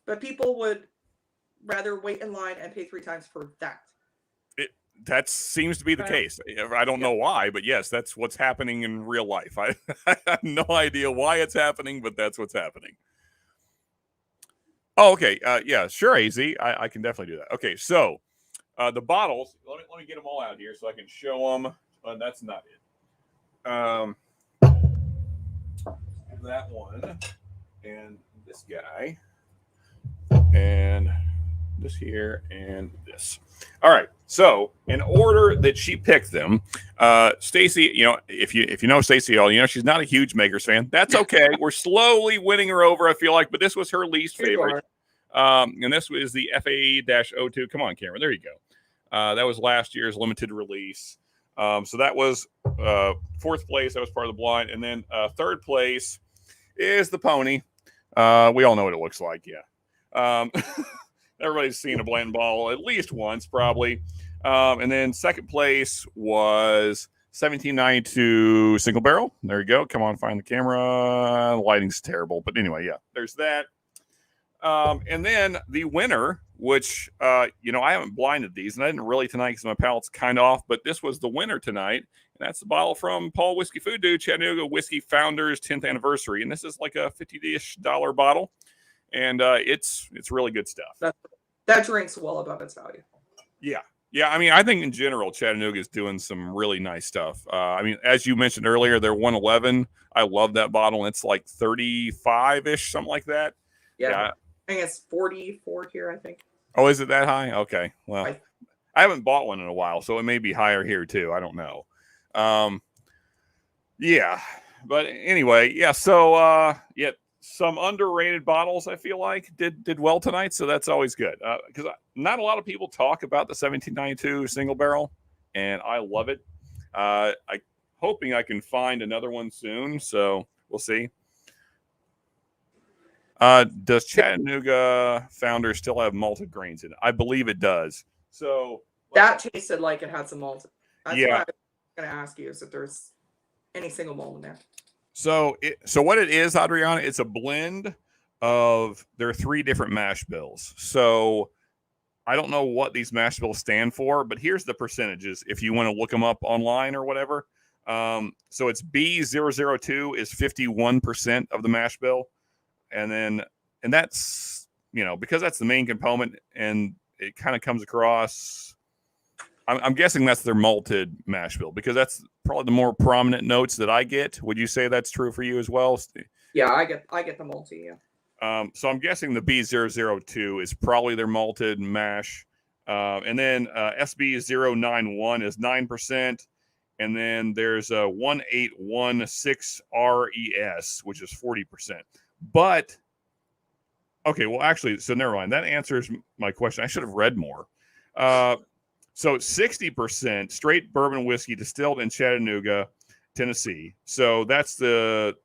but people would rather wait in line and pay 3 times for that. That seems to be the case. I don't know why, but yes, that's what's happening in real life. I have no idea why it's happening, but that's what's happening. Oh, okay. Yeah, sure, AZ. I can definitely do that. Okay, so the bottles, let me get them all out here so I can show them. That's not it. That one, and this guy, and this here, and this. All right. So in order that she picked them, Stacie, if you know Stacie, she's not a huge Makers fan. That's okay. We're slowly winning her over, I feel like, but this was her least favorite. And this was the FAE-02. Come on, Cameron. There you go. That was last year's limited release. So that was 4th place. That was part of the blind. And then 3rd place is the pony. We all know what it looks like. Yeah. Everybody's seen a Blanton bottle at least once, probably. And then 2nd place was 1792 single barrel. There you go. Come on, find the camera. The lighting's terrible. But anyway, yeah, there's that. And then the winner, which, I haven't blinded these, and I didn't really tonight because my palate's kind of off, but this was the winner tonight. And that's the bottle from Paul Whiskey Food Dude, Chattanooga Whiskey Founders 10th anniversary. And this is like a $50-ish bottle. And it's really good stuff. That drink's well above its value. Yeah. I mean, I think in general, Chattanooga is doing some really nice stuff. I mean, as you mentioned earlier, they're 111. I love that bottle. It's like 35-ish, something like that. Yeah. I think it's 44 here, I think. Oh, is it that high? Okay. Well, I haven't bought one in a while, so it may be higher here too. I don't know. Yeah. But anyway, yeah. So, some underrated bottles, I feel like, did well tonight, so that's always good. Because not a lot of people talk about the 1792 single barrel, and I love it. I'm hoping I can find another one soon, so we'll see. Does Chattanooga Founder still have malted grains in it? I believe it does. So that tasted like it had some malt. That's yeah. what I was going to ask you, is if there's any single malt in there. So what it is, Adriana, it's a blend of, there are 3 different mash bills. So I don't know what these mash bills stand for, but here's the percentages if you want to look them up online or whatever. So it's B002 is 51% of the mash bill. And that's, because that's the main component, and it kind of comes across. I'm guessing that's their malted mash bill because that's probably the more prominent notes that I get. Would you say that's true for you as well? Yeah, I get the multi. Yeah. So I'm guessing the B002 is probably their malted mash. And then SB091 is 9%. And then there's a 1816RES, which is 40%. But, okay, well, actually, so never mind. That answers my question. I should have read more. So 60% straight bourbon whiskey distilled in Chattanooga, Tennessee. So that's the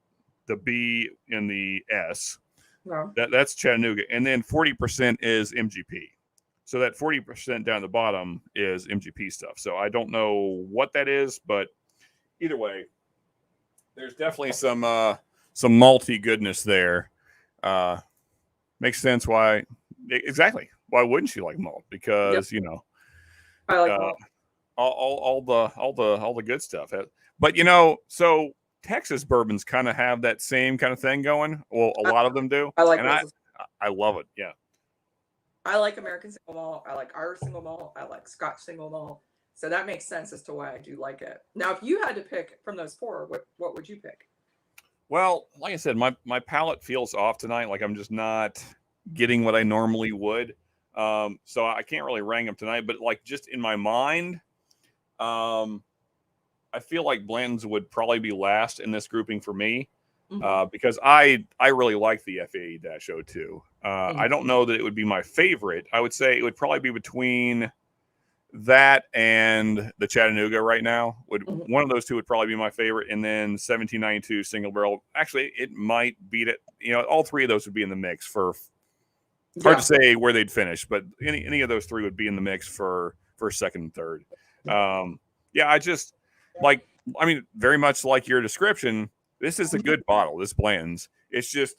B and the S. No. That's Chattanooga. And then 40% is MGP. So that 40% down the bottom is MGP stuff. So I don't know what that is, but either way, there's definitely some malty goodness there. Makes sense why exactly. Why wouldn't you like malt? Because Yep. I like malt. all the good stuff. But so Texas bourbons kind of have that same kind of thing going. Well, a lot of them do. I like and those. I love it. Yeah. I like American single malt. I like Irish single malt. I like Scotch single malt. So that makes sense as to why I do like it. Now, if you had to pick from those four, what would you pick? Well, like I said, my palate feels off tonight. Like I'm just not getting what I normally would. So I can't really rank them tonight. But like just in my mind, I feel like Blanton's would probably be last in this grouping for me. Because I really like the FAE-02. I don't know that it would be my favorite. I would say it would probably be between that and the Chattanooga right now. One of those two would probably be my favorite, and then 1792 single barrel. Actually, it might beat it. All three of those would be in the mix for. Hard to say where they'd finish, but any of those three would be in the mix for second and third. I just very much like your description. This is a good bottle. This Blanton's. It's just,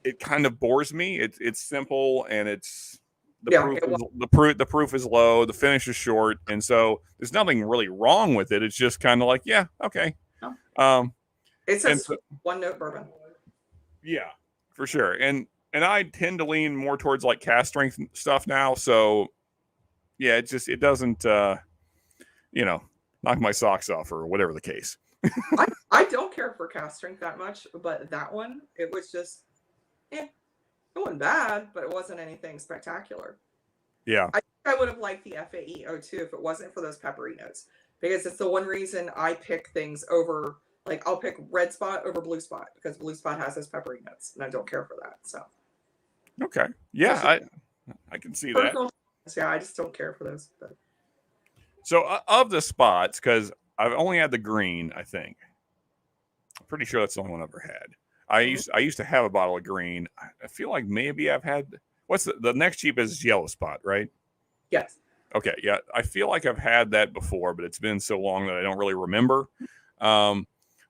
it kind of bores me. It's simple and it's the proof is low. The finish is short, and so there's nothing really wrong with it. It's just kind of like, yeah, okay. It's a one note bourbon. Yeah, for sure. And I tend to lean more towards like cast strength stuff now. So yeah, it doesn't knock my socks off or whatever the case. I don't care for cast strength that much, but that one, it was just, it wasn't bad, but it wasn't anything spectacular. Yeah. I think I would have liked the FAE-02 if it wasn't for those peppery notes, because it's the one reason I pick things over, like I'll pick Red Spot over Blue Spot because Blue Spot has those peppery notes and I don't care for that. So. Okay. Yeah. I can see that. Yeah. I just don't care for those. But. So of the spots, because I've only had the green, I think. I'm pretty sure that's the only one I've ever had. I used to have a bottle of green. I feel like maybe I've had, what's the next cheapest is Yellow Spot, right? Yes. Okay, yeah. I feel like I've had that before, but it's been so long that I don't really remember.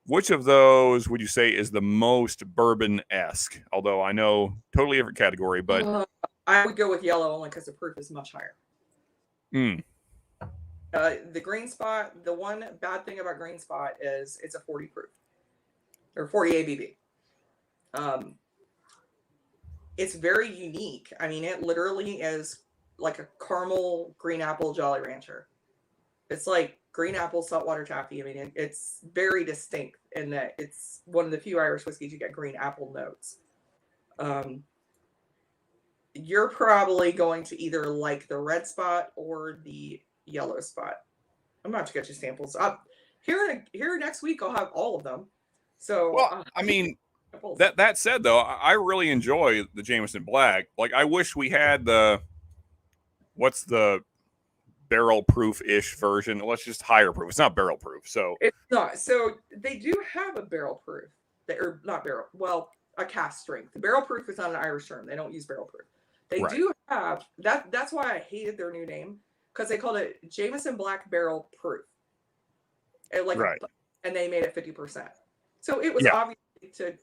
Which of those would you say is the most bourbon-esque? Although I know totally different category, but I would go with Yellow only because the proof is much higher. The Green Spot, the one bad thing about Green Spot is it's a 40 proof or 40 ABV. It's very unique. I mean, it literally is like a caramel green apple Jolly Rancher. It's like green apple saltwater taffy. I mean, it's very distinct in that it's one of the few Irish whiskeys you get green apple notes. You're probably going to either like the Red Spot or the Yellow Spot. I'm about to get you samples up here next week. I'll have all of them. So, well, I mean, that said though, I really enjoy the Jameson Black. Like, I wish we had what's the barrel proof ish version? Well, it's just higher proof. It's not barrel proof. So it's not. So they do have a barrel proof. Or not barrel. Well, a cast strength. The barrel proof is not an Irish term. They don't use barrel proof. They do have that. That's why I hated their new name. Because they called it Jameson Black Barrel Proof. And they made it 50%. So it was obviously to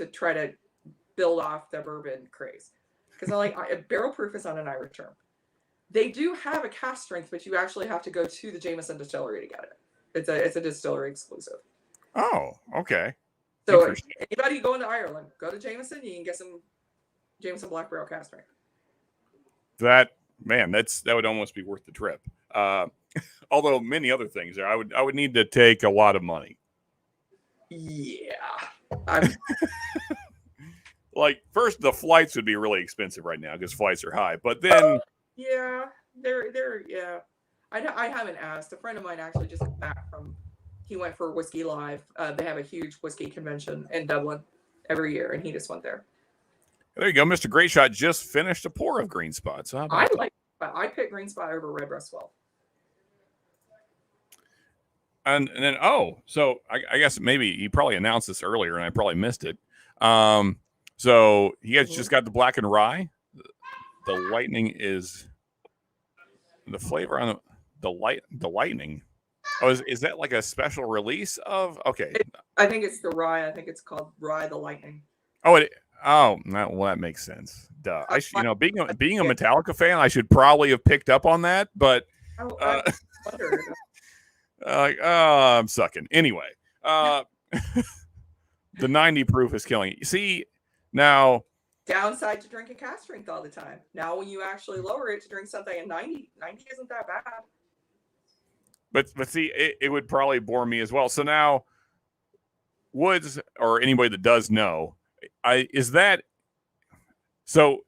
try to build off the bourbon craze. Because barrel proof is not an Irish term. They do have a cast strength, but you actually have to go to the Jameson distillery to get it. It's a distillery exclusive. Oh, okay. So anybody going to Ireland, go to Jameson, you can get some Jameson Black Barrel cast strength. that would almost be worth the trip. Although many other things there, I would need to take a lot of money. Yeah. Like, first, the flights would be really expensive right now because flights are high. But then, yeah, they're yeah. I haven't asked. A friend of mine actually just got back from. He went for Whiskey Live. They have a huge whiskey convention in Dublin every year, and he just went there. There you go, Mr. Great Shot just finished a pour of Green Spot. So I picked Green Spot over Redbreast 12. And then so I guess maybe he probably announced this earlier and I probably missed it. So he has just got the black and rye. The lightning is the flavor on the lightning. Oh, is that like a special release of? Okay, I think it's the rye. I think it's called Rye the Lightning. well, that makes sense. Duh. Being a Metallica fan, I should probably have picked up on that, but I wondered. I'm sucking. Anyway, the 90 proof is killing it. See, now downside to drinking cast strength all the time. Now, when you actually lower it to drink something at 90 isn't that bad. But see, it would probably bore me as well. So now, Woods or anybody that does know, so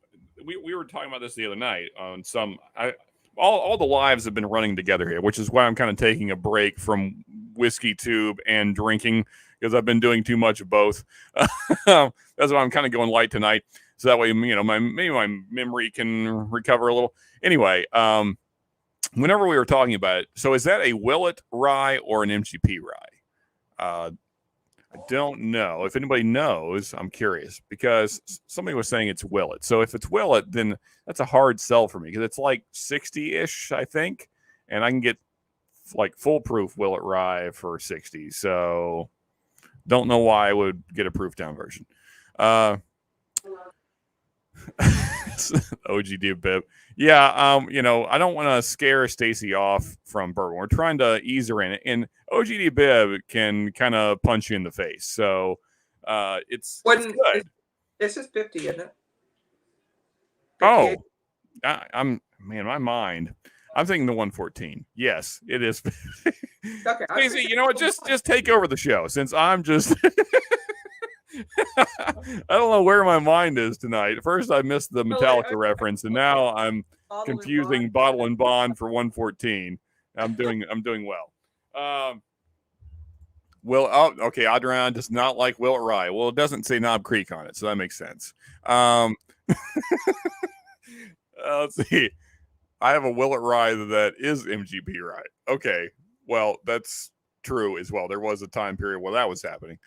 we were talking about this the other night on all the lives have been running together here, which is why I'm kind of taking a break from Whiskey Tube and drinking because I've been doing too much of both. That's why I'm kind of going light tonight. So that way, my memory can recover a little. Anyway, whenever we were talking about it, so is that a Willet rye or an MGP rye? I don't know. If anybody knows, I'm curious because somebody was saying it's Willet. So if it's Willet, then that's a hard sell for me because it's like 60-ish, I think. And I can get like foolproof Willet rye for 60. So don't know why I would get a proof down version. OGD bib. Yeah, I don't want to scare Stacie off from bourbon. We're trying to ease her in it, and OGD bib can kind of punch you in the face. So it's good. It's just 50, isn't it? 58. My mind. I'm thinking the 114. Yes, it is. Okay. Stacie, you know what? Just take over the show since I'm just. I don't know where my mind is tonight. First, I missed the Metallica reference, and now I'm confusing Bottle and Bond for 114. I'm doing well. Okay. Adrian does not like Willet Rye. Well, it doesn't say Knob Creek on it, so that makes sense. Let's see. I have a Willet Rye that is MGP rye. Okay. Well, that's true as well. There was a time period where that was happening.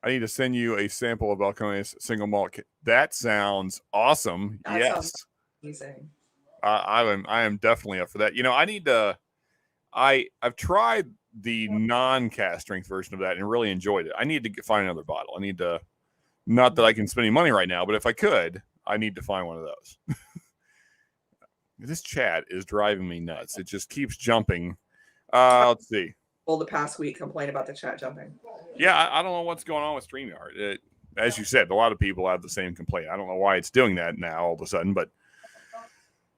I need to send you a sample of Balcones single malt. That sounds awesome. Yes. Sounds amazing. I am definitely up for that. I need to. I've tried the non-cast strength version of that and really enjoyed it. I need to find another bottle. I need to. Not that I can spend any money right now, but if I could, I need to find one of those. This chat is driving me nuts. It just keeps jumping. Let's see. Well, the past week complain about the chat jumping. Yeah, I don't know what's going on with StreamYard. As you said, a lot of people have the same complaint. I don't know why it's doing that now all of a sudden, but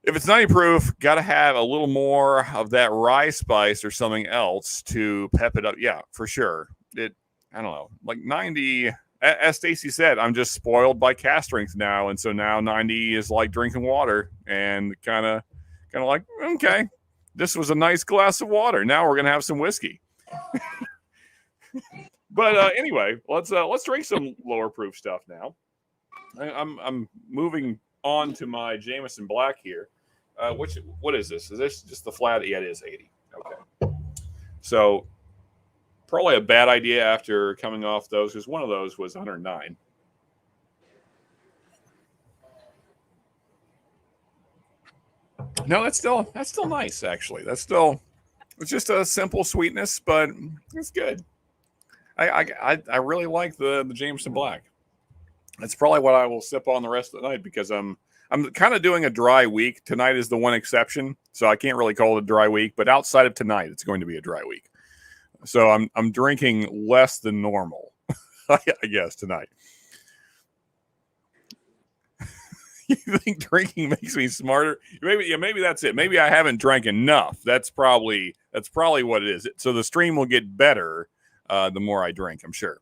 if it's 90 proof, got to have a little more of that rye spice or something else to pep it up. Yeah, for sure. I don't know, like 90. As Stacie said, I'm just spoiled by cast strength now, and so now 90 is like drinking water, and kind of like, okay, this was a nice glass of water. Now we're gonna have some whiskey. But anyway, let's drink some lower proof stuff now. I'm moving on to my Jameson Black here. What is this? Is this just the flat? Yeah, it is 80. Okay. So probably a bad idea after coming off those, because one of those was 109. No, that's still nice, actually. It's just a simple sweetness, but it's good. I really like the Jameson Black. That's probably what I will sip on the rest of the night because I'm kind of doing a dry week. Tonight is the one exception, so I can't really call it a dry week. But outside of tonight, it's going to be a dry week. So I'm drinking less than normal, I guess, tonight. You think drinking makes me smarter? Maybe that's it. Maybe I haven't drank enough. That's probably what it is. So the stream will get better the more I drink, I'm sure.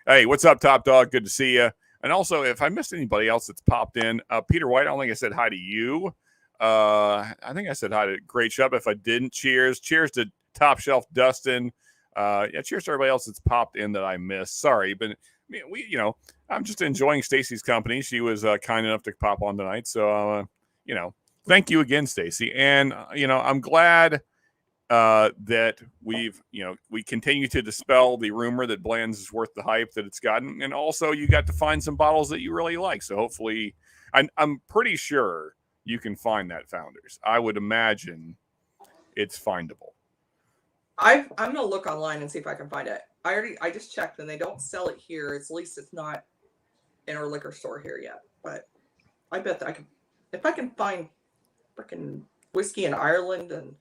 Hey, what's up, Top Dog? Good to see you. And also, if I missed anybody else that's popped in, Peter White, I don't think I said hi to you. I think I said hi to Great Shop. If I didn't, cheers. Cheers to Top Shelf Dustin. Cheers to everybody else that's popped in that I missed. Sorry, but I'm just enjoying Stacie's company. She was kind enough to pop on tonight. So, thank you again, Stacie. And, I'm glad that we continue to dispel the rumor that Bland's is worth the hype that it's gotten. And also you got to find some bottles that you really like. So hopefully I'm pretty sure you can find that, Founders. I would imagine it's findable. I'm going to look online and see if I can find it. I just checked and they don't sell it here. At least it's not in our liquor store here yet. But I bet that if I can find freaking whiskey in Ireland and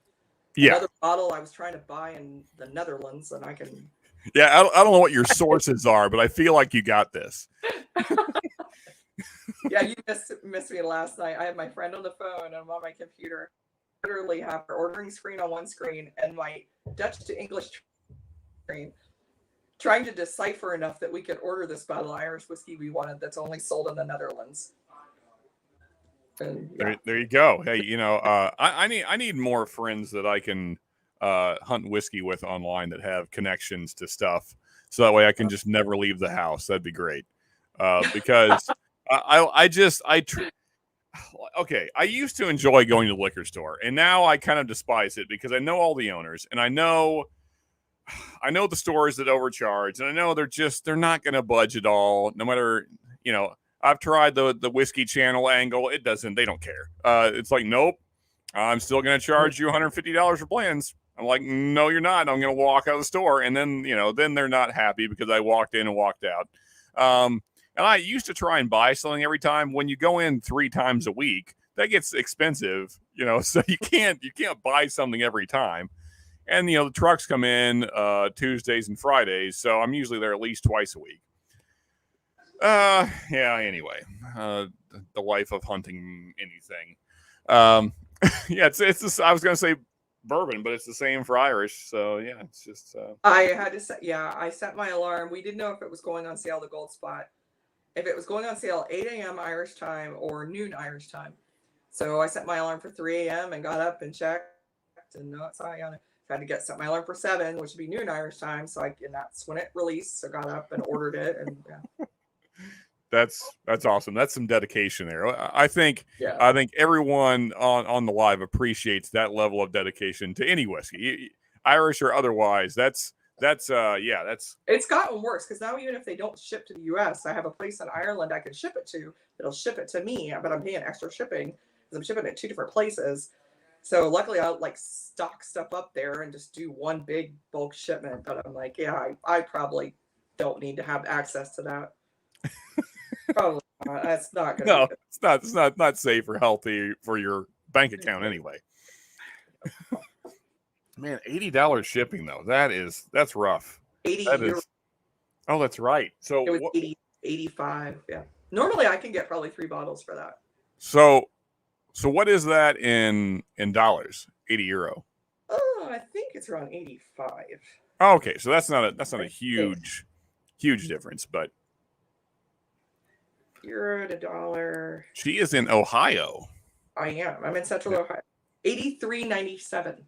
another bottle I was trying to buy in the Netherlands, then I can. Yeah, I don't know what your sources are, but I feel like you got this. Yeah, you missed me last night. I had my friend on the phone and I'm on my computer. Literally have her ordering screen on one screen and my Dutch to English screen, trying to decipher enough that we could order this bottle of Irish whiskey we wanted that's only sold in the Netherlands. And, yeah. There you go. Hey, I need more friends that I can hunt whiskey with online that have connections to stuff, so that way I can just never leave the house. That'd be great. Because okay, I used to enjoy going to the liquor store, and now I kind of despise it because I know all the owners, and I know the stores that overcharge, and I know they're not going to budge at all, no matter, I've tried the Whiskey Channel angle. They don't care. It's like, nope, I'm still going to charge you $150 for blends. I'm like, no, you're not. I'm going to walk out of the store. And then, then they're not happy because I walked in and walked out. And I used to try and buy something every time. When you go in 3 times a week, that gets expensive, so you can't buy something every time. And, the trucks come in Tuesdays and Fridays. So I'm usually there at least twice a week. Anyway, the life of hunting anything. It's just, I was going to say bourbon, but it's the same for Irish. So yeah, it's just, I had to set, I set my alarm. We didn't know if it was going on sale, the Gold Spot, if it was going on sale 8 a.m. Irish time or noon Irish time. So I set my alarm for 3 a.m. and got up and checked, and no, it's not on it. Had to set my alarm for 7, which would be noon Irish time. So and that's when it released. So got up and ordered it, and yeah. That's awesome. That's some dedication there. I think everyone on the live appreciates that level of dedication to any whiskey, Irish or otherwise. That's it's gotten worse because now even if they don't ship to the U.S., I have a place in Ireland I can ship it to. It'll ship it to me, but I'm paying extra shipping because I'm shipping it 2 different places. So luckily I'll stock stuff up there and just do one big bulk shipment. But I'm like, I probably don't need to have access to that. Probably not. That's not good. No, it's not safe or healthy for your bank account anyway. Man, $80 shipping though. That's rough. 80 that is, oh, that's right. So it was 80, 85. Yeah. Normally I can get probably 3 bottles for that. So what is that in dollars? 80 euro. Oh, I think it's around 85. Oh, okay, so that's not a huge difference, but euro to dollar. She is in Ohio. I am. I'm in Central Ohio. 83.97.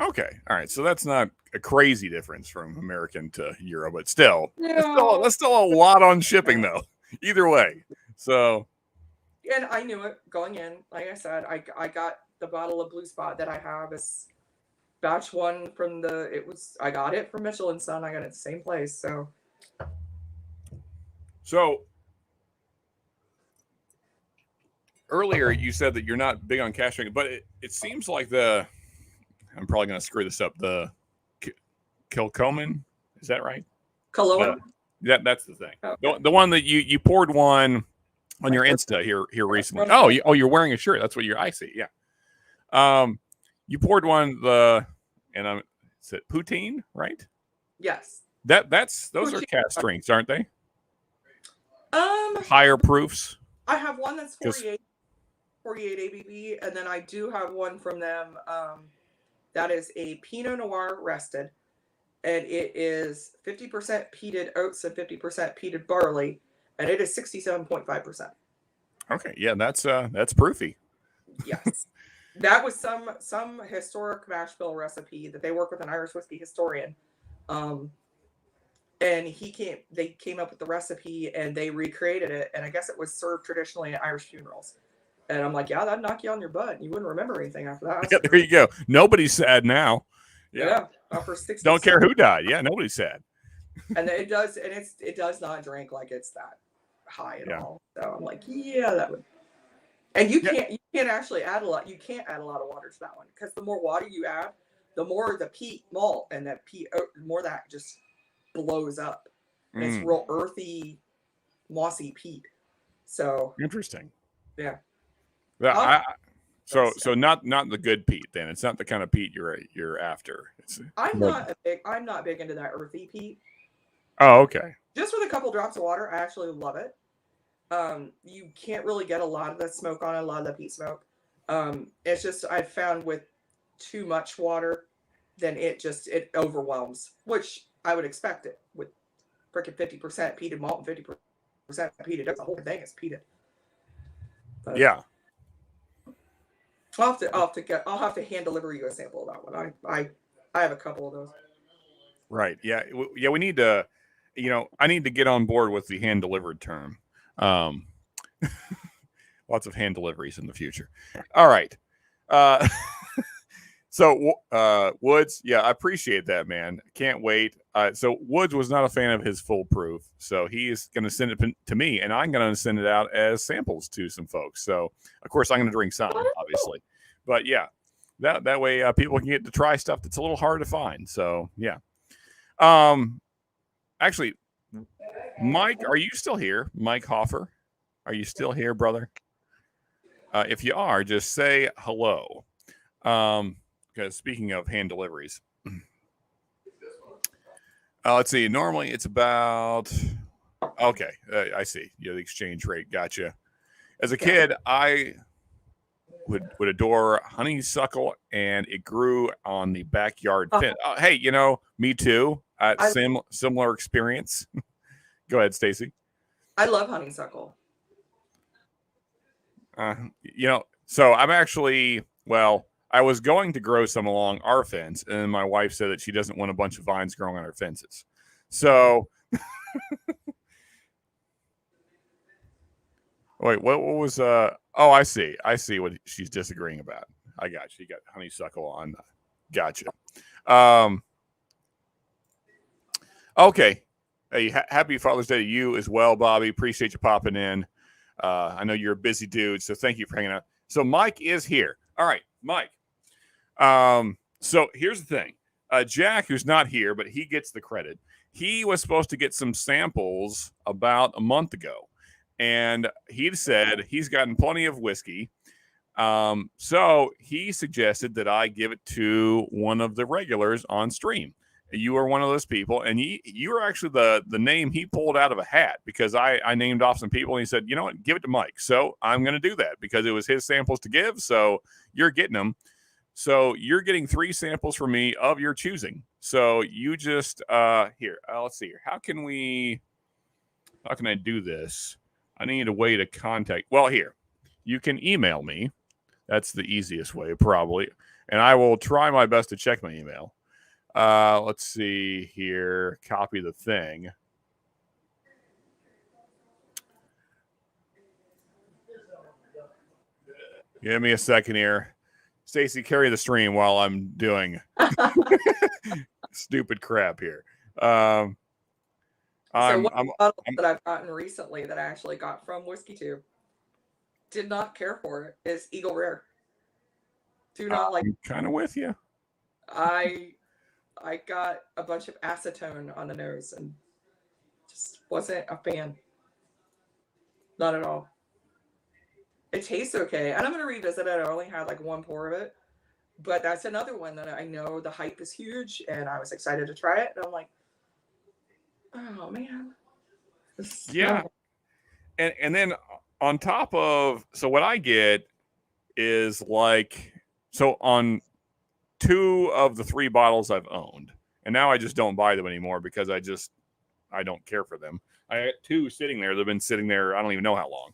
Okay, all right. So that's not a crazy difference from American to euro, but still, that's still a lot on shipping though. Either way, so. And I knew it going in. Like I said, I got the bottle of Blue Spot that I have is batch 1 from I got it from Mitchell & Son. I got it at the same place. So earlier you said that you're not big on cash drinking, but it seems like I'm probably going to screw this up. The Kilchoman, is that right? Kilchoman? That's the thing. Okay. The one that you poured one on your Insta here recently. Oh, you're wearing a shirt. That's what I see. Yeah. You poured one is it poutine, right? Yes. Those poutine. Are cast strengths, aren't they? Um, Higher proofs. I have one that's 48 ABV, and then I do have one from them that is a Pinot Noir rested, and it is 50% peated oats and 50% peated barley, and it is 67.5%. Okay, yeah, that's proofy. Yes. That was some historic mash bill recipe that they work with an Irish whiskey historian. And they came up with the recipe and they recreated it, and I guess it was served traditionally at Irish funerals. And I'm like, yeah, that'd knock you on your butt. You wouldn't remember anything after that. Yeah, there you go. Nobody's sad now. Yeah. For 60. Don't care who died. Yeah, nobody's sad. And it does not drink like it's that high at all. So I'm like, yeah, that would. And you can't actually add a lot. You can't add a lot of water to that one, because the more water you add, the more the peat malt and that peat, the more that just blows up. And it's real earthy, mossy peat. So interesting. Yeah. So not the good peat then. It's not the kind of peat you're after. I'm not big into that earthy peat. Oh, okay. Just with a couple drops of water, I actually love it. You can't really get a lot of the smoke on it, a lot of the peat smoke. It's just I've found with too much water, then it overwhelms, which I would expect it with freaking 50% peated malt and 50% peated. The whole thing is peated. But yeah. I'll have to hand deliver you a sample of that one. I have a couple of those. Right. Yeah. Yeah. We need to, I need to get on board with the hand delivered term. Lots of hand deliveries in the future. All right. So Woods, yeah, I appreciate that, man. Can't wait. So Woods was not a fan of his full proof, so he's going to send it to me, and I'm going to send it out as samples to some folks. So of course I'm going to drink some, obviously, but yeah, that way people can get to try stuff that's a little hard to find. So yeah. Actually, Mike, are you still here? Mike Hoffer, are you still here, brother? If you are, just say hello. Because speaking of hand deliveries, let's see. Normally it's about, okay, I see. The exchange rate. Gotcha. As a kid, I would adore honeysuckle, and it grew on the backyard fence. Hey, me too. Similar experience. Go ahead, Stacie. I love honeysuckle. So I'm actually, I was going to grow some along our fence, and my wife said that she doesn't want a bunch of vines growing on our fences. So, wait, what was, I see what she's disagreeing about. I got you. You got honeysuckle on. Gotcha. Okay. Hey, happy Father's Day to you as well, Bobby. Appreciate you popping in. I know you're a busy dude, so thank you for hanging out. So Mike is here. All right, Mike. So here's the thing. Jack, who's not here, but he gets the credit. He was supposed to get some samples about a month ago, and he said he's gotten plenty of whiskey. So he suggested that I give it to one of the regulars on stream. You are one of those people, and you are actually the name he pulled out of a hat, because I named off some people, and he said, you know what, give it to Mike. So I'm going to do that because it was his samples to give. So you're getting them. So you're getting 3 samples from me of your choosing. So you just here. Let's see here. How can I do this? I need a way to contact. Well, here, you can email me. That's the easiest way, probably, and I will try my best to check my email. Let's see here. Copy the thing. Give me a second here. Stacie, carry the stream while I'm doing stupid crap here. One bottle that I've gotten recently that I actually got from Whiskey Tube, did not care for it, is Eagle Rare. Do not like. I'm kind of with you. I got a bunch of acetone on the nose and just wasn't a fan. Not at all. It tastes okay. And I'm going to revisit it. I only had like 1 pour of it. But that's another one that I know the hype is huge, and I was excited to try it. And I'm like, oh, man. Yeah. And then on top of, so what I get is like, so on 2 of the 3 bottles I've owned, and now I just don't buy them anymore because I don't care for them. I got 2 sitting there. They've been sitting there, I don't even know how long.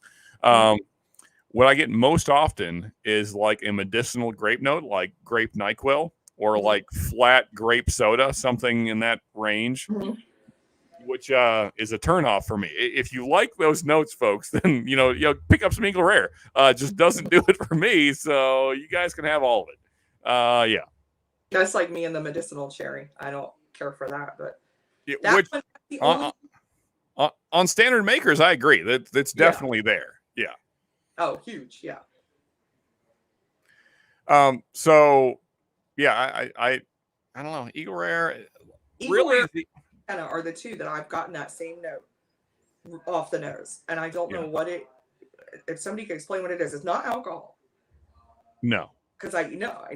What I get most often is like a medicinal grape note, like grape NyQuil, or like flat grape soda, something in that range, which is a turnoff for me. If you like those notes, folks, then pick up some Eagle Rare. Just doesn't do it for me, so you guys can have all of it. Yeah. That's like me and the medicinal cherry. I don't care for that, but on standard makers, I agree. That's definitely there. Yeah. Oh, huge. Yeah. So yeah, I don't know. Eagle Rare really Rare are the 2 that I've gotten that same note off the nose, and I don't know what it. If somebody can explain what it is, it's not alcohol. No. Because I know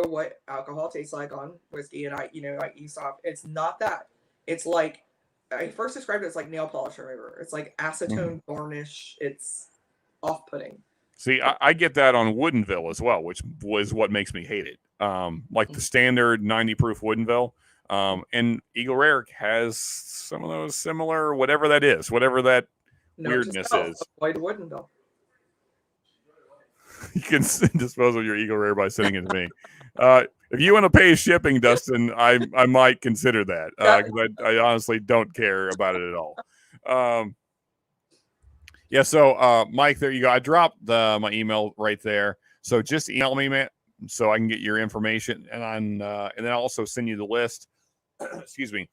what alcohol tastes like on whiskey, and I Aesop. It's not that. It's like I first described it as like nail polish remover. It's like acetone varnish. It's off-putting. See, I get that on Woodenville as well, which was what makes me hate it. Like the standard 90 proof Woodenville, and Eagle Rare has some of those similar, whatever that is, whatever that weirdness is. Avoid Woodenville. You can dispose of your Eagle Rare by sending it to me. If you want to pay shipping, Dustin, I might consider that because I honestly don't care about it at all. Yeah, so Mike, there you go. I dropped my email right there. So just email me, man, so I can get your information, and then I'll also send you the list. Excuse me,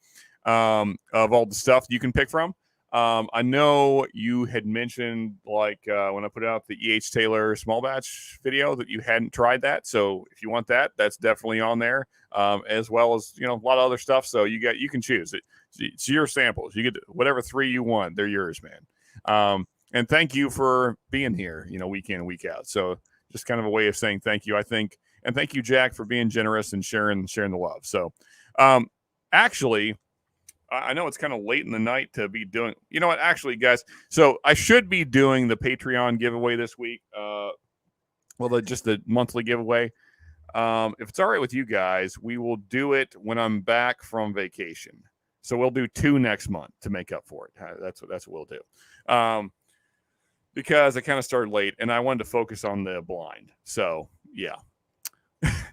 of all the stuff you can pick from. I know you had mentioned, like, when I put out the E.H. Taylor small batch video, that you hadn't tried that. So if you want that, that's definitely on there, as well as, a lot of other stuff. So you can choose it. It's your samples. You get whatever 3 you want. They're yours, man. And thank you for being here, week in and week out. So just kind of a way of saying thank you, I think. And thank you, Jack, for being generous and sharing the love. So actually, I know it's kind of late in the night to be doing, actually, guys, so I should be doing the Patreon giveaway this week. Just the monthly giveaway. If it's all right with you guys, we will do it when I'm back from vacation. So we'll do 2 next month to make up for it. That's what we'll do. Because I kind of started late and I wanted to focus on the blind. So yeah.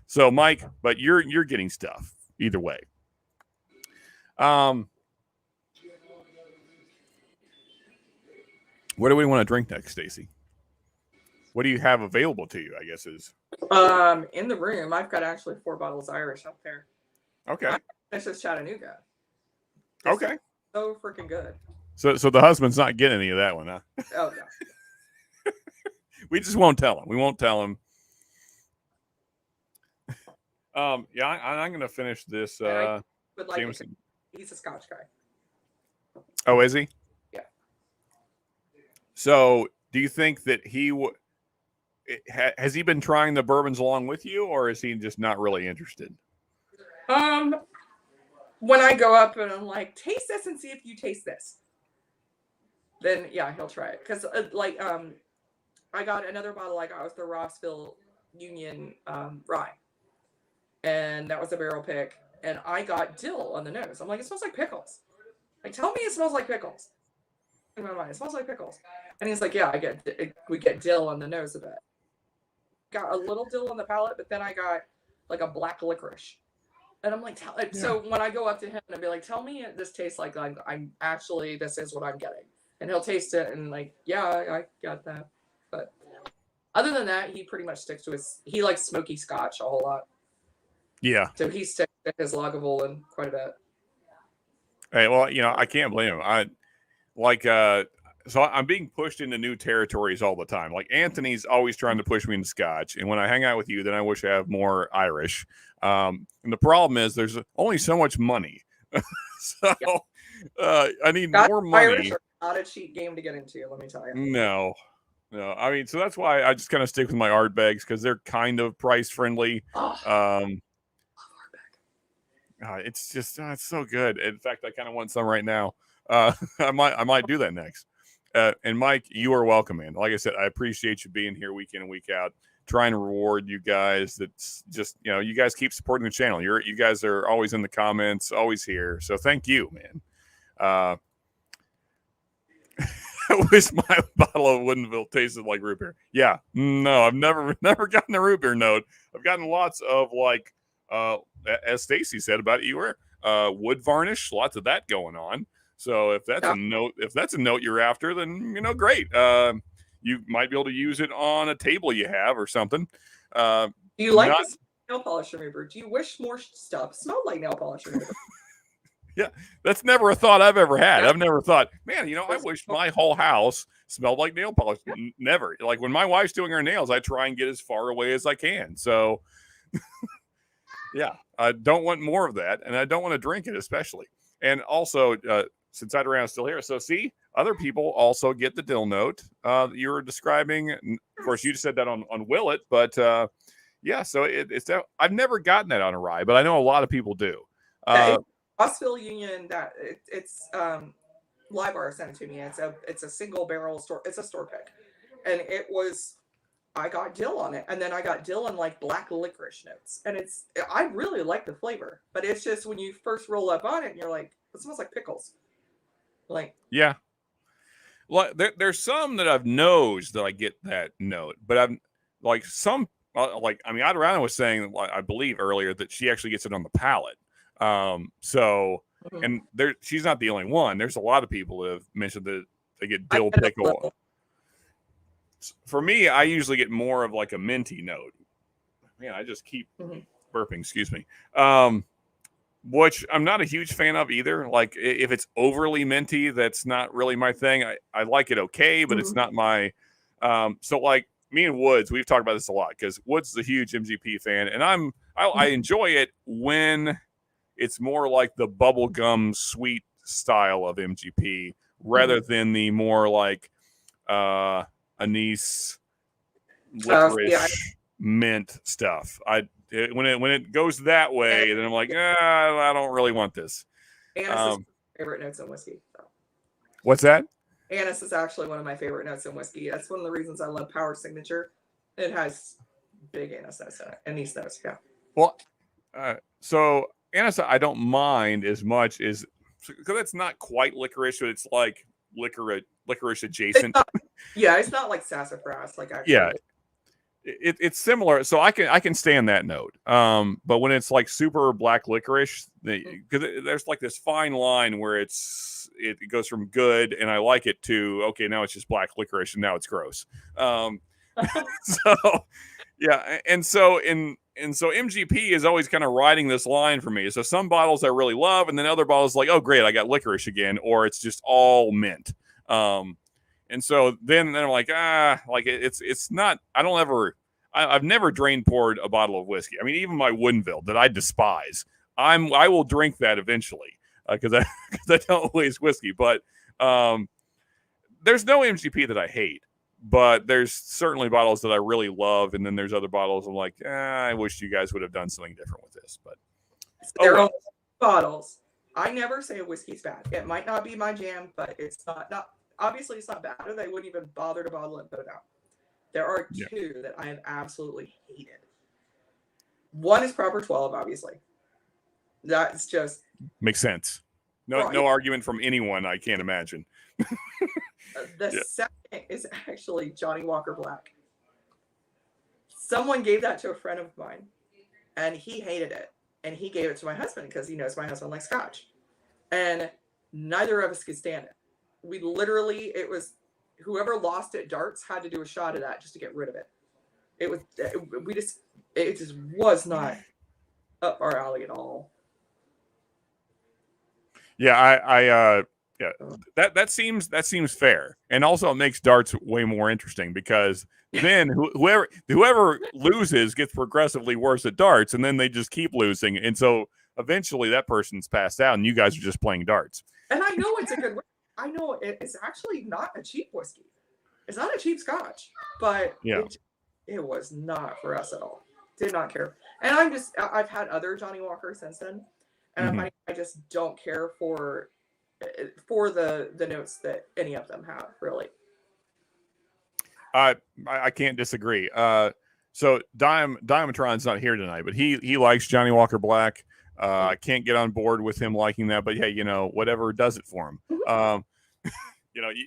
So Mike, but you're getting stuff either way. What do we want to drink next, Stacie? What do you have available to you, I guess is? In the room, I've got actually 4 bottles Irish up there. Okay. This is Chattanooga. Okay. So freaking good. So the husband's not getting any of that one, huh? Oh, no. We just won't tell him. We won't tell him. Yeah, I'm going to finish this. Jameson. He's a Scotch guy. Oh, is he? Yeah. So, do you think that has he been trying the bourbons along with you, or is he just not really interested? When I go up and I'm like, taste this and see if you taste this, then yeah, he'll try it. Because I got another bottle I got was the Rossville Union rye, and that was a barrel pick. And I got dill on the nose. I'm like, it smells like pickles. Like, tell me it smells like pickles. In my mind, it smells like pickles. And he's like, yeah, we get dill on the nose a bit. Got a little dill on the palate, but then I got like a black licorice. And I'm like, so when I go up to him and be like, tell me this tastes like I'm actually, this is what I'm getting. And he'll taste it and like, yeah, I got that. But other than that, he pretty much sticks to he likes smoky Scotch a whole lot. Yeah. So he sticks to his Lagavulin quite a bit. Hey, well, I can't blame him. So I'm being pushed into new territories all the time. Like Anthony's always trying to push me into Scotch. And when I hang out with you, then I wish I have more Irish. And the problem is there's only so much money. So I need more money. Irish are not a cheap game to get into, let me tell you. No. I mean, so that's why I just kind of stick with my Ardbegs because they're kind of price friendly. It's just it's so good. In fact, I kind of want some right now. I might do that next. And Mike, you are welcome, man. Like I said, I appreciate you being here week in and week out, trying to reward you guys. That's just, you guys keep supporting the channel. You guys are always in the comments, always here. So thank you, man. I wish my bottle of Woodinville tasted like root beer. Yeah, no, I've never gotten a root beer note. I've gotten lots of like, as Stacie said about you, wood varnish, lots of that going on. So if that's a note you're after, then great. You might be able to use it on a table you have or something. Do you like this nail polish remover? Do you wish more stuff smelled like nail polish remover? Yeah, that's never a thought I've ever had. I've never thought, man, I wish my whole house smelled like nail polish. Never. Like when my wife's doing her nails, I try and get as far away as I can. So, yeah, I don't want more of that, and I don't want to drink it, especially. And also, since I'd around still here, so see, other people also get the dill note you were describing. Of course, you just said that on Willet, but yeah, so it's I've never gotten that on a rye, but I know a lot of people do. Rossville Union, that it's Libar sent it to me. It's a single barrel store. It's a store pick, and I got dill on it, and then I got dill and like black licorice notes, and I really like the flavor, but it's just when you first roll up on it, and you're like, it smells like pickles. Like, yeah, well, there's some that I've nosed that I get that note, but I've like some Adirana was saying, I believe earlier, that she actually gets it on the palate. And she's not the only one. There's a lot of people that have mentioned that they get dill pickle. For me, I usually get more of like a minty note. Man, I just keep burping. Excuse me. Which I'm not a huge fan of either. Like if it's overly minty, that's not really my thing. I like it okay, but it's not my. So like me and Woods, we've talked about this a lot because Woods is a huge MGP fan, and I enjoy it when it's more like the bubblegum sweet style of MGP rather than the more like anise licorice mint stuff. When it goes that way, then I'm like, I don't really want this. Anise is favorite notes in whiskey. So. What's that? Anise is actually one of my favorite notes in whiskey. That's one of the reasons I love Power Signature. It has big anise notes in it. Anise notes, yeah. Well, so anise I don't mind as much as because it's not quite licorice, but it's like licorice adjacent. It's not like sassafras. Like actually. Yeah, it's similar. So I can stand that note. But when it's like super black licorice, because there's like this fine line where it goes from good and I like it to okay, now it's just black licorice and now it's gross. So yeah, and so MGP is always kind of riding this line for me. So some bottles I really love, and then other bottles like, oh great, I got licorice again, or it's just all mint. And so then I'm like, like it's not. I've never drain poured a bottle of whiskey. I mean, even my Woodinville that I despise, I will drink that eventually because I don't waste whiskey. But there's no MGP that I hate. But there's certainly bottles that I really love, and then there's other bottles I'm like, I wish you guys would have done something different with this. But there are bottles. I never say a whiskey's bad. It might not be my jam, but it's not obviously it's not bad, or they wouldn't even bother to bottle it and put it out. There are two that I have absolutely hated. One is Proper 12, obviously. That's just makes sense. No argument from anyone, I can't imagine. The second is actually Johnny Walker Black. Someone gave that to a friend of mine, and he hated it. And he gave it to my husband because he knows my husband likes scotch. And neither of us could stand it. We literally, it was whoever lost at darts had to do a shot of that just to get rid of it. It just was not up our alley at all. Yeah, that seems fair, and also it makes darts way more interesting because then whoever loses gets progressively worse at darts, and then they just keep losing, and so eventually that person's passed out, and you guys are just playing darts. And I know it's a good. I know it's actually not a cheap whiskey. It's not a cheap scotch, but it was not for us at all. Did not care. And I've had other Johnny Walker since then, and I just don't care for for the notes that any of them have, really. I can't disagree. So Diamondron's not here tonight, but he likes Johnny Walker Black. I can't get on board with him liking that, but hey, whatever does it for him.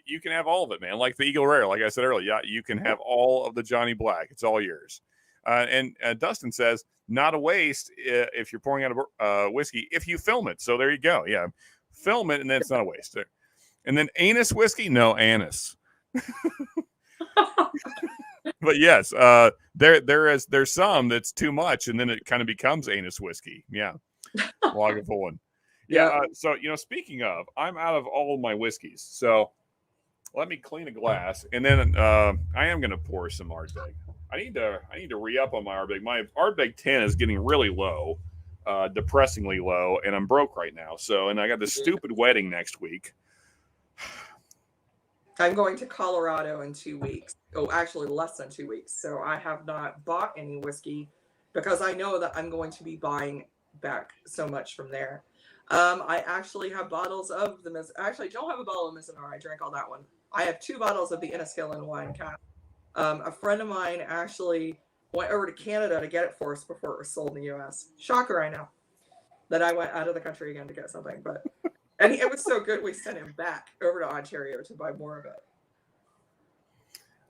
You can have all of it, man. Like the Eagle Rare, like I said earlier, you can have all of the Johnny Black. It's all yours. And Dustin says, not a waste if you're pouring out a whiskey if you film it. So there you go. Yeah, film it, and then it's not a waste. And then anise whiskey, no anise. But yes, there's some that's too much, and then it kind of becomes anus whiskey. Yeah, Lagavulin. Yeah. So speaking of, I'm out of all of my whiskeys. So let me clean a glass, and then I am going to pour some Ardbeg. I need to re-up on my Ardbeg. My Ardbeg 10 is getting really low, depressingly low, and I'm broke right now. So, and I got this stupid wedding next week. I'm going to Colorado in 2 weeks. Oh, actually less than 2 weeks. So I have not bought any whiskey because I know that I'm going to be buying back so much from there. I actually have bottles of the actually don't have a bottle of Mizunara. I drank all that one. I have 2 bottles of the Enniskillen wine cask. A friend of mine actually went over to Canada to get it for us before it was sold in the U.S. Shocker, I know. That I went out of the country again to get something, but and it was so good we sent him back over to Ontario to buy more of it.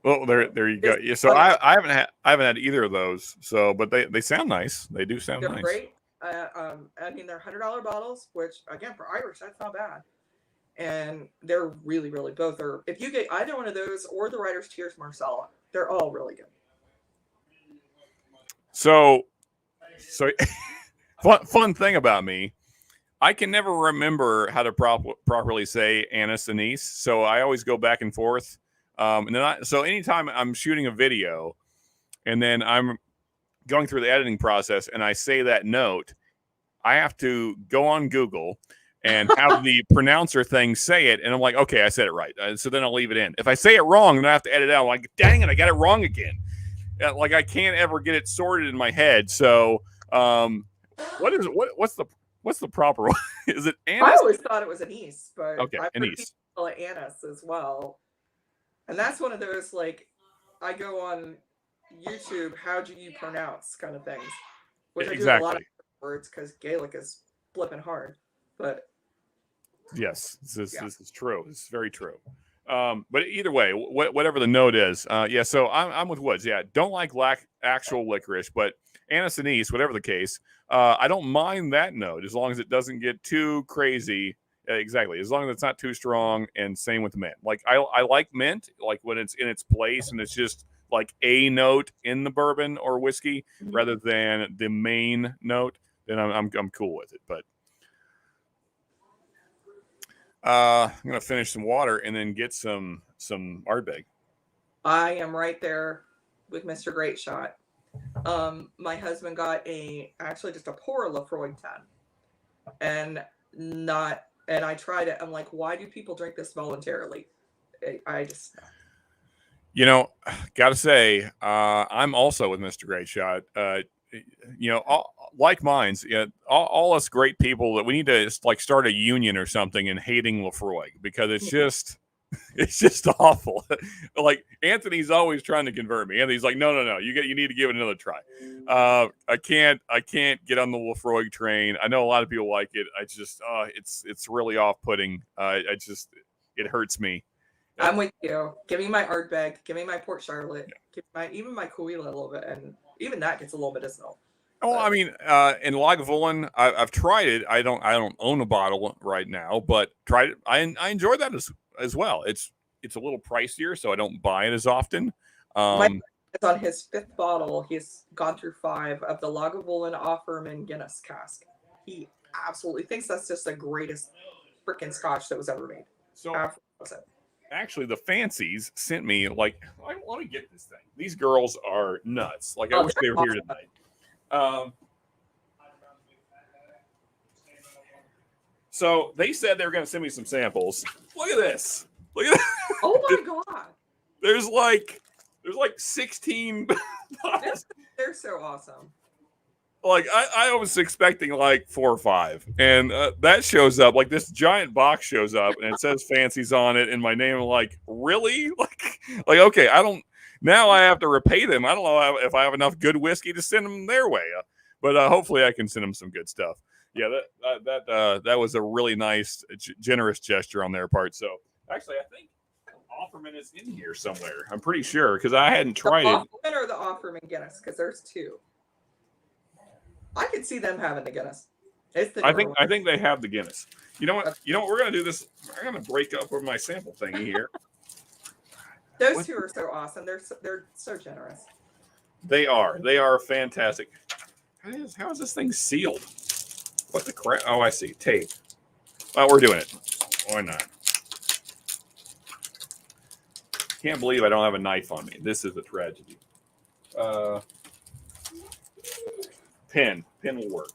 Well, there you go. Yeah, so I haven't had either of those. So, but they sound nice. They do sound nice. Great. I mean, they're $100 bottles, which again for Irish, that's not bad. And they're really, really both are. If you get either one of those or the Writer's Tears Marsala, they're all really good. So fun thing about me, I can never remember how to properly say anise anise, so I always go back and forth. And then so anytime I'm shooting a video, and then I'm going through the editing process, and I say that note, I have to go on Google and have the pronouncer thing say it, and I'm like, okay, I said it right. So then I'll leave it in. If I say it wrong, then I have to edit it out. I'm like, dang it, I got it wrong again. Like I can't ever get it sorted in my head. So, what is it? What's the proper one? Is it anise? I always thought it was anise, but okay, I've heard anise. people call it anise as well. And that's one of those like I go on YouTube, how do you pronounce kind of things, which I do a lot of words because Gaelic is flipping hard. But yes, this is true. This is very true. But either way, whatever the note is, yeah. So I'm with Woods. Yeah, don't like actual licorice, but anise anise, whatever the case, I don't mind that note as long as it doesn't get too crazy. Exactly, as long as it's not too strong. And same with mint. Like I like mint, like when it's in its place and it's just like a note in the bourbon or whiskey rather than the main note. Then I'm cool with it. But I'm gonna finish some water and then get some Ardbeg. I am right there with Mr. Great Shot. My husband got actually just a pour Lafroig 10, and I tried it. I'm like, why do people drink this voluntarily? I just. Gotta say, I'm also with Mr. Great Shot. Like minds, all us great people that we need to like start a union or something in hating Lafroig because it's just awful. Like Anthony's always trying to convert me. Anthony's like, no, you need to give it another try. I can't get on the Lafroig train. I know a lot of people like it. I just, it's really off-putting. It hurts me. I'm with you. Give me my Ardbeg. Give me my Port Charlotte. Give even my Cahuilla a little bit, and even that gets a little medicinal. Oh, I mean, in Lagavulin, I've tried it. I don't own a bottle right now, but tried it. I enjoy that as well. It's a little pricier, so I don't buy it as often. My is on his 5th bottle. He's gone through 5 of the Lagavulin Offerman Guinness cask. He absolutely thinks that's just the greatest freaking scotch that was ever made. So actually, the fancies sent me like, I want to get this thing. These girls are nuts. Like I wish they were here tonight. So they said they were going to send me some samples. Look at this. Look at that. Oh my god. There's like 16 bottles. They're so awesome. Like I was expecting like 4 or 5, and that shows up. Like this giant box shows up, and it says Fancies on it, and my name. I'm like, really? Like okay, I don't. Now I have to repay them. I don't know if I have enough good whiskey to send them their way, but hopefully I can send them some good stuff. Yeah, that was a really nice, generous gesture on their part. So actually, I think Offerman is in here somewhere. I'm pretty sure because I hadn't tried it. The Offerman or the Offerman Guinness, because there's 2. I could see them having the Guinness. I think they have the Guinness. You know what? We're gonna do this. I'm gonna break up my sample thingy here. Those 2 are so awesome. They're so generous. They are fantastic. How is this thing sealed? What the crap? Oh, I see. Tape. Well, we're doing it. Why not? Can't believe I don't have a knife on me. This is a tragedy. Pen will work.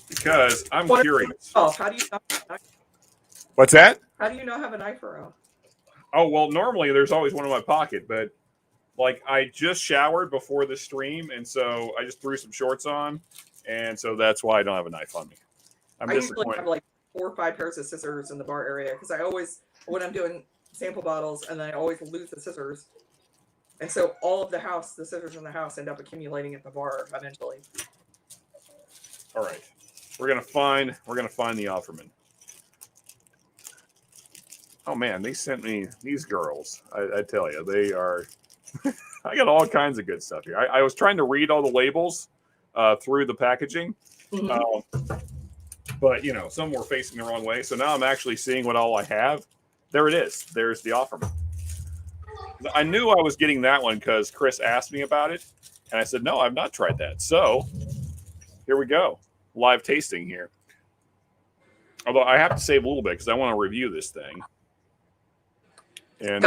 Because I'm curious. Oh, how do you What's that? How do you not have a knife around? Oh, well, normally there's always one in my pocket, but like I just showered before the stream, and so I just threw some shorts on, and so that's why I don't have a knife on me. I usually have like 4 or 5 pairs of scissors in the bar area because I always, when I'm doing sample bottles, and then I always lose the scissors. And so all of the scissors in the house end up accumulating at the bar eventually. All right. We're gonna find the Offerman. Oh man, they sent me these girls. I tell you, they are I got all kinds of good stuff here. I was trying to read all the labels through the packaging. Mm-hmm. But you know, some were facing the wrong way. So now I'm actually seeing what all I have. There it is. There's the Offerman. I knew I was getting that one because Chris asked me about it, and I said, no, I've not tried that. So here we go. Live tasting here. Although I have to save a little bit because I want to review this thing. And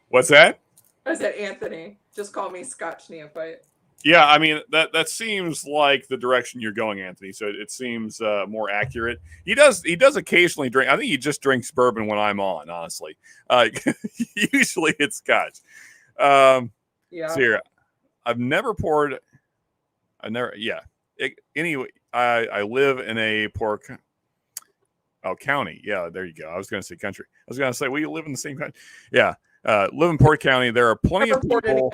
what's that? I said, Anthony, just call me Scotch Neophyte. Yeah, I mean, that seems like the direction you're going, Anthony. So it seems more accurate. He does occasionally drink. I think he just drinks bourbon when I'm on, honestly. Usually it's Scotch. Yeah. So here, anyway, I live in a county. Yeah, there you go. I was going to say country. I was going to say, we live in the same country. Yeah, live in Port County. There are plenty of people.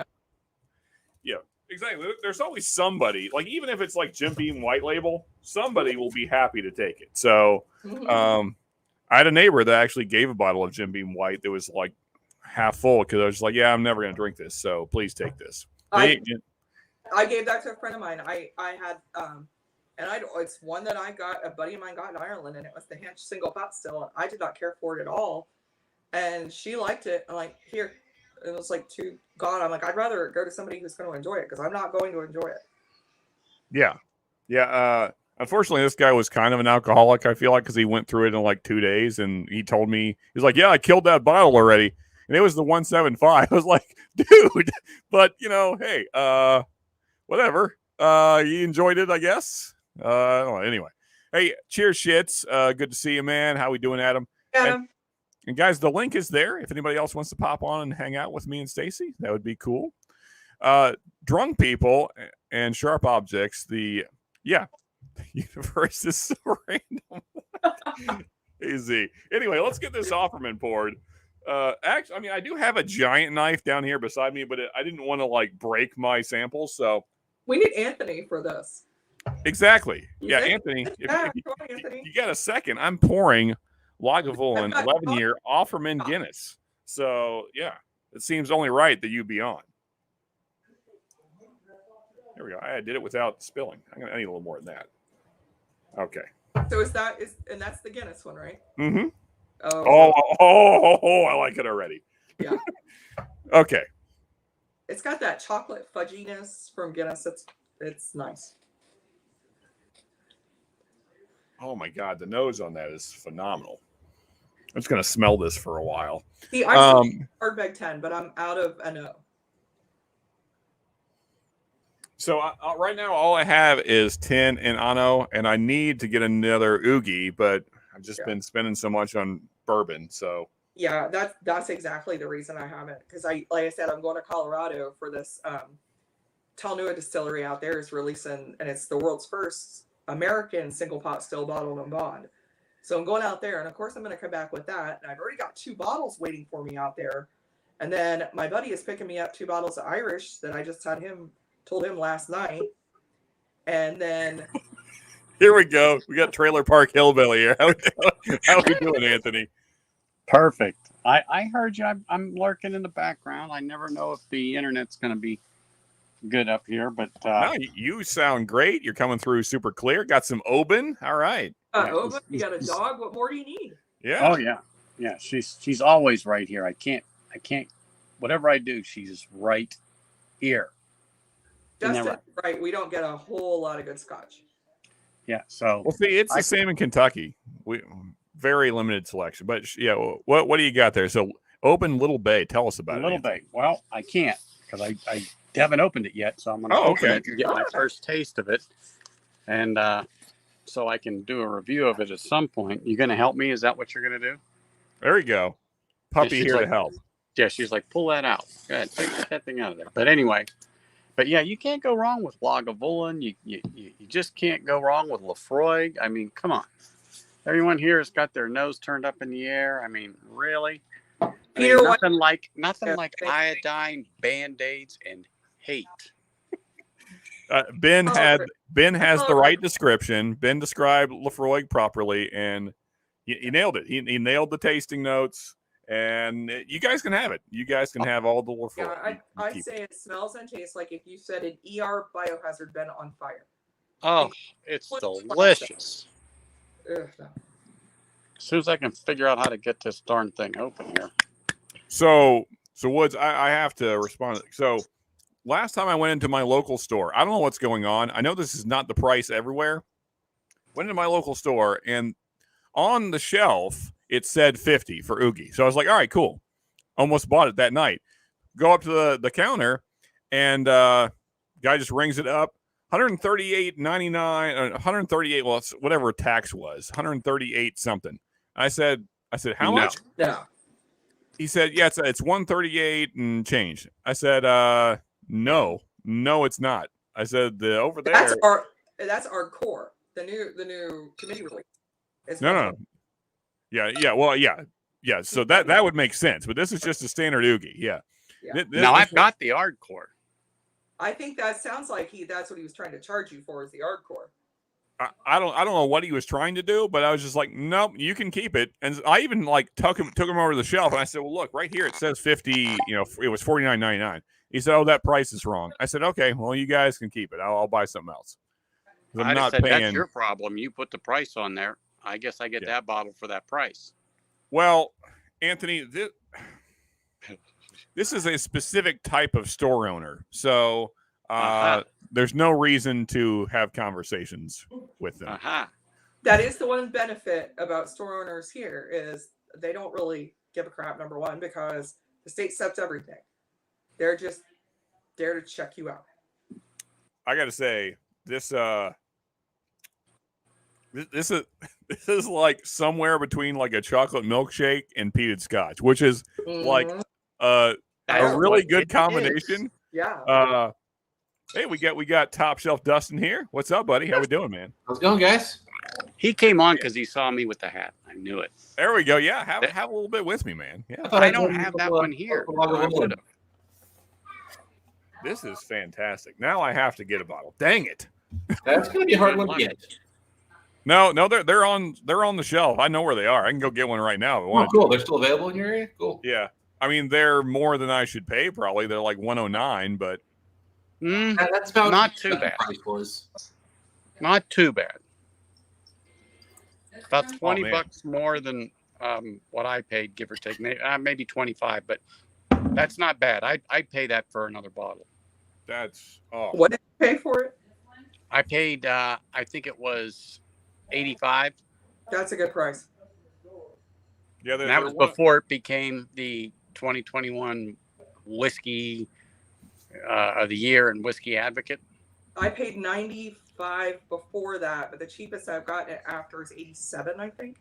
Yeah. Exactly. There's always somebody, like even if it's like Jim Beam White Label, somebody will be happy to take it. So I had a neighbor that actually gave a bottle of Jim Beam White that was like half full because I was just like, yeah, I'm never going to drink this. So please take this. I gave that to a friend of mine. I had, it's one that a buddy of mine got in Ireland, and it was the Hinch single pot still. I did not care for it at all. And she liked it. I'm like, here. It was like too gone. I'm like, I'd rather go to somebody who's going to enjoy it because I'm not going to enjoy it. Yeah. Yeah. Unfortunately, this guy was kind of an alcoholic, I feel like, because he went through it in like 2 days, and he told me, he was like, yeah, I killed that bottle already. And it was the 175. I was like, dude, but you know, hey, whatever. You enjoyed it, I guess. I don't know. Anyway. Hey, cheers, shits. Good to see you, man. How we doing, Adam? Adam. And guys, the link is there. If anybody else wants to pop on and hang out with me and Stacie, that would be cool. Drunk people and sharp objects. The universe is so random. Easy. Anyway, let's get this Offerman poured. Actually, I mean, I do have a giant knife down here beside me, but I didn't want to like break my samples, so we need Anthony for this. Exactly. Yeah, Anthony. If you got a second, I'm pouring Lagavulin 11-year Offerman Guinness. So, yeah, it seems only right that you be on. There we go. I did it without spilling. I need a little more than that. Okay. So and that's the Guinness one, right? Mm-hmm. Oh, I like it already. Yeah. Okay. It's got that chocolate fudginess from Guinness. It's nice. Oh my God, the nose on that is phenomenal. I'm just gonna smell this for a while. See, I'm Ardbeg 10, but I'm out of an O. So right now, all I have is 10 and Ano, and I need to get another Oogie, but I've just been spending so much on bourbon. So Yeah, that's exactly the reason I haven't. Because like I said, I'm going to Colorado for this. Talnua Distillery out there is releasing, and it's the world's first American single pot still bottled and bond. So I'm going out there, and of course I'm going to come back with that. And I've already got 2 bottles waiting for me out there. And then my buddy is picking me up 2 bottles of Irish that I just told him last night. And then here we go. We got Trailer Park Hillbilly here. How we doing, Anthony? Perfect. I heard you. I'm lurking in the background. I never know if the internet's going to be good up here, but no, you sound great. You're coming through super clear. Got some Oban. All right. Oban, you got a dog. What more do you need? Yeah. Oh yeah. She's always right here. I can't. Whatever I do, she's right here. Justin, right? We don't get a whole lot of good scotch. Yeah. So well, see, it's the same in Kentucky. We very limited selection, but yeah. What do you got there? So Oban Little Bay. Tell us about it. Little Bay. Well, I can't because I haven't opened it yet, so I'm going to open it and get my first taste of it, and so I can do a review of it at some point. You going to help me? Is that what you're going to do? There you go. Puppy here to help. Yeah, she's like, pull that out. Go ahead, take that thing out of there. But anyway, yeah, you can't go wrong with Lagavulin. You just can't go wrong with Lafroig. I mean, come on. Everyone here has got their nose turned up in the air. I mean, really? Nothing like iodine, Band-Aids, and hate. Ben has the right description. Ben described Lafroig properly, and he nailed it. He nailed the tasting notes, and you guys can have it. You guys can have all the Lafroig. Yeah, I say it smells and tastes like if you said an ER biohazard been on fire. Oh, it's delicious. Ugh, no. As soon as I can figure out how to get this darn thing open here. So Woods, I have to respond. So last time I went into my local store, I don't know what's going on. I know this is not the price everywhere. Went into my local store, and on the shelf, it said 50 for Oogie. So I was like, all right, cool. Almost bought it that night. Go up to the counter, and guy just rings it up. $138.99, 138, well, it's whatever tax was, 138 something. I said, how much? Yeah. He said, yeah, it's 138 and change. I said, no, it's not. I said, the over there. That's our core. The new committee release. No. Yeah. Well, yeah. So that would make sense, but this is just a standard Oogie. Yeah. Now I've got the hardcore. I think that sounds like that's what he was trying to charge you for, is the hardcore. I don't know what he was trying to do, but I was just like, nope, you can keep it. And I even like took him over to the shelf, and I said, well, look, right here it says 50. It was $49.99. He said, oh, that price is wrong. I said, okay, well, you guys can keep it. I'll buy something else. I'm not paying. That's your problem. You put the price on there. I guess I get that bottle for that price. Well, Anthony, this is a specific type of store owner, so there's no reason to have conversations with them. That is the one benefit about store owners here is they don't really give a crap, number one, because the state accepts everything. They're just there to check you out. I got to say, this is like somewhere between like a chocolate milkshake and peated scotch, which is like a really good combination. Yeah. Hey, we got Top Shelf Dustin here. What's up, buddy? How we doing, man? How's it going, guys? He came on because he saw me with the hat. I knew it. There we go. Yeah, have a little bit with me, man. Yeah. I don't have that one here. This is fantastic. Now I have to get a bottle. Dang it. That's gonna be a hard one to get. No, they're on the shelf. I know where they are. I can go get one right now. Oh, cool. They're still available in your area? Cool. Yeah. I mean, they're more than I should pay, probably. They're like $109, but that's about not too bad. Not too bad. About $20 more than what I paid, give or take. Maybe 25, but that's not bad. I'd pay that for another bottle. That's What did you pay for it? I paid I think it was $85. That's a good price. Yeah, that was before it became the 2021 whiskey of the year and whiskey advocate. I paid $95 before that, but the cheapest I've gotten it after is $87, I think.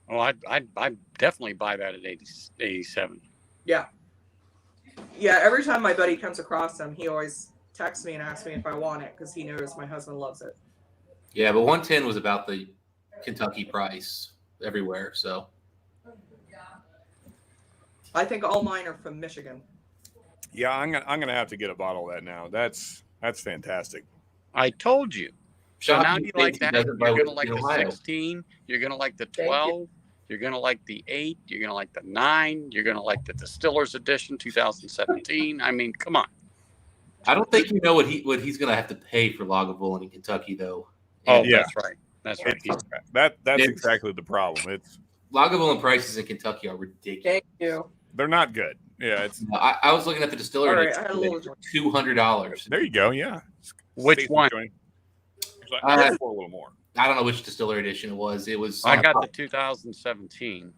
Oh, I'd definitely buy that at 87. Yeah. Yeah, every time my buddy comes across them, he always texts me and asks me if I want it because he knows my husband loves it. Yeah, but 110 was about the Kentucky price everywhere. So I think all mine are from Michigan. Yeah, I'm gonna have to get a bottle of that now. That's fantastic. I told you. So now you like that. You're going to like the Ohio. 16. You're going to like the Thank you. 12. You're going to like the 8. You're going to like the 9. You're going to like the Distillers Edition 2017. I mean, come on. I don't think you know what he's going to have to pay for Lagavulin in Kentucky, though. Oh, And yeah. that's right. That's right. That's It's- exactly the problem. It's Lagavulin prices in Kentucky are ridiculous. Thank you. they're not good. Yeah, it's I was looking at the distillery. All right, It's I had a little- $200. there. You go. Yeah. Which Stacie one? joined. It's like, Uh, for a little more. I don't know which distillery edition it was. It was. I got the 2017.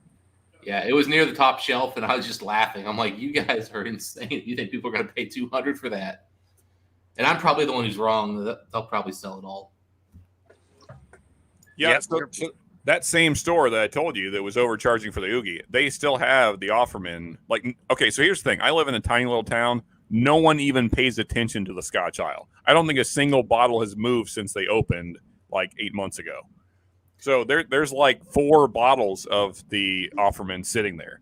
Yeah, it was near the top shelf, and I was just laughing. I'm like, you guys are insane. You think people are going to pay $200 for that? And I'm probably the one who's wrong. They'll probably sell it all. Yeah. Yep. So that same store that I told you that was overcharging for the Oogie, they still have the Offerman. Like, okay, so here's the thing. I live in a tiny little town. No one even pays attention to the Scotch aisle. I don't think a single bottle has moved since they opened like 8 months ago. So there's like 4 bottles of the Offerman sitting there.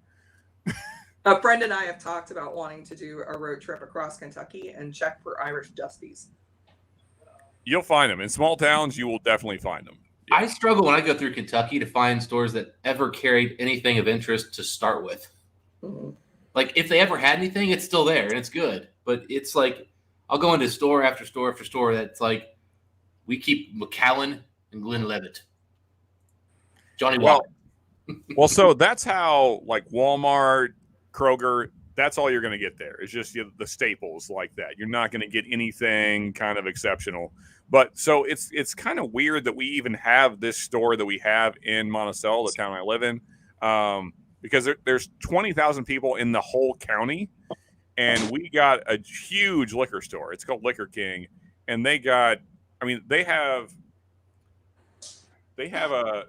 A friend and I have talked about wanting to do a road trip across Kentucky and check for Irish Dusties. You'll find them in small towns. You will definitely find them. I struggle when I go through Kentucky to find stores that ever carried anything of interest to start with. Mm-hmm. Like, if they ever had anything, it's still there and it's good. But it's like, I'll go into store after store after store that's like, we keep Macallan and Glenlivet. Johnny Walker. Well, so that's how like Walmart, Kroger, that's all you're going to get there. It's just the staples like that. You're not going to get anything kind of exceptional. But so it's kind of weird that we even have this store that we have in Monticello, the town I live in, because there's 20,000 people in the whole county, and we got a huge liquor store. It's called Liquor King, and they got, I mean, they have a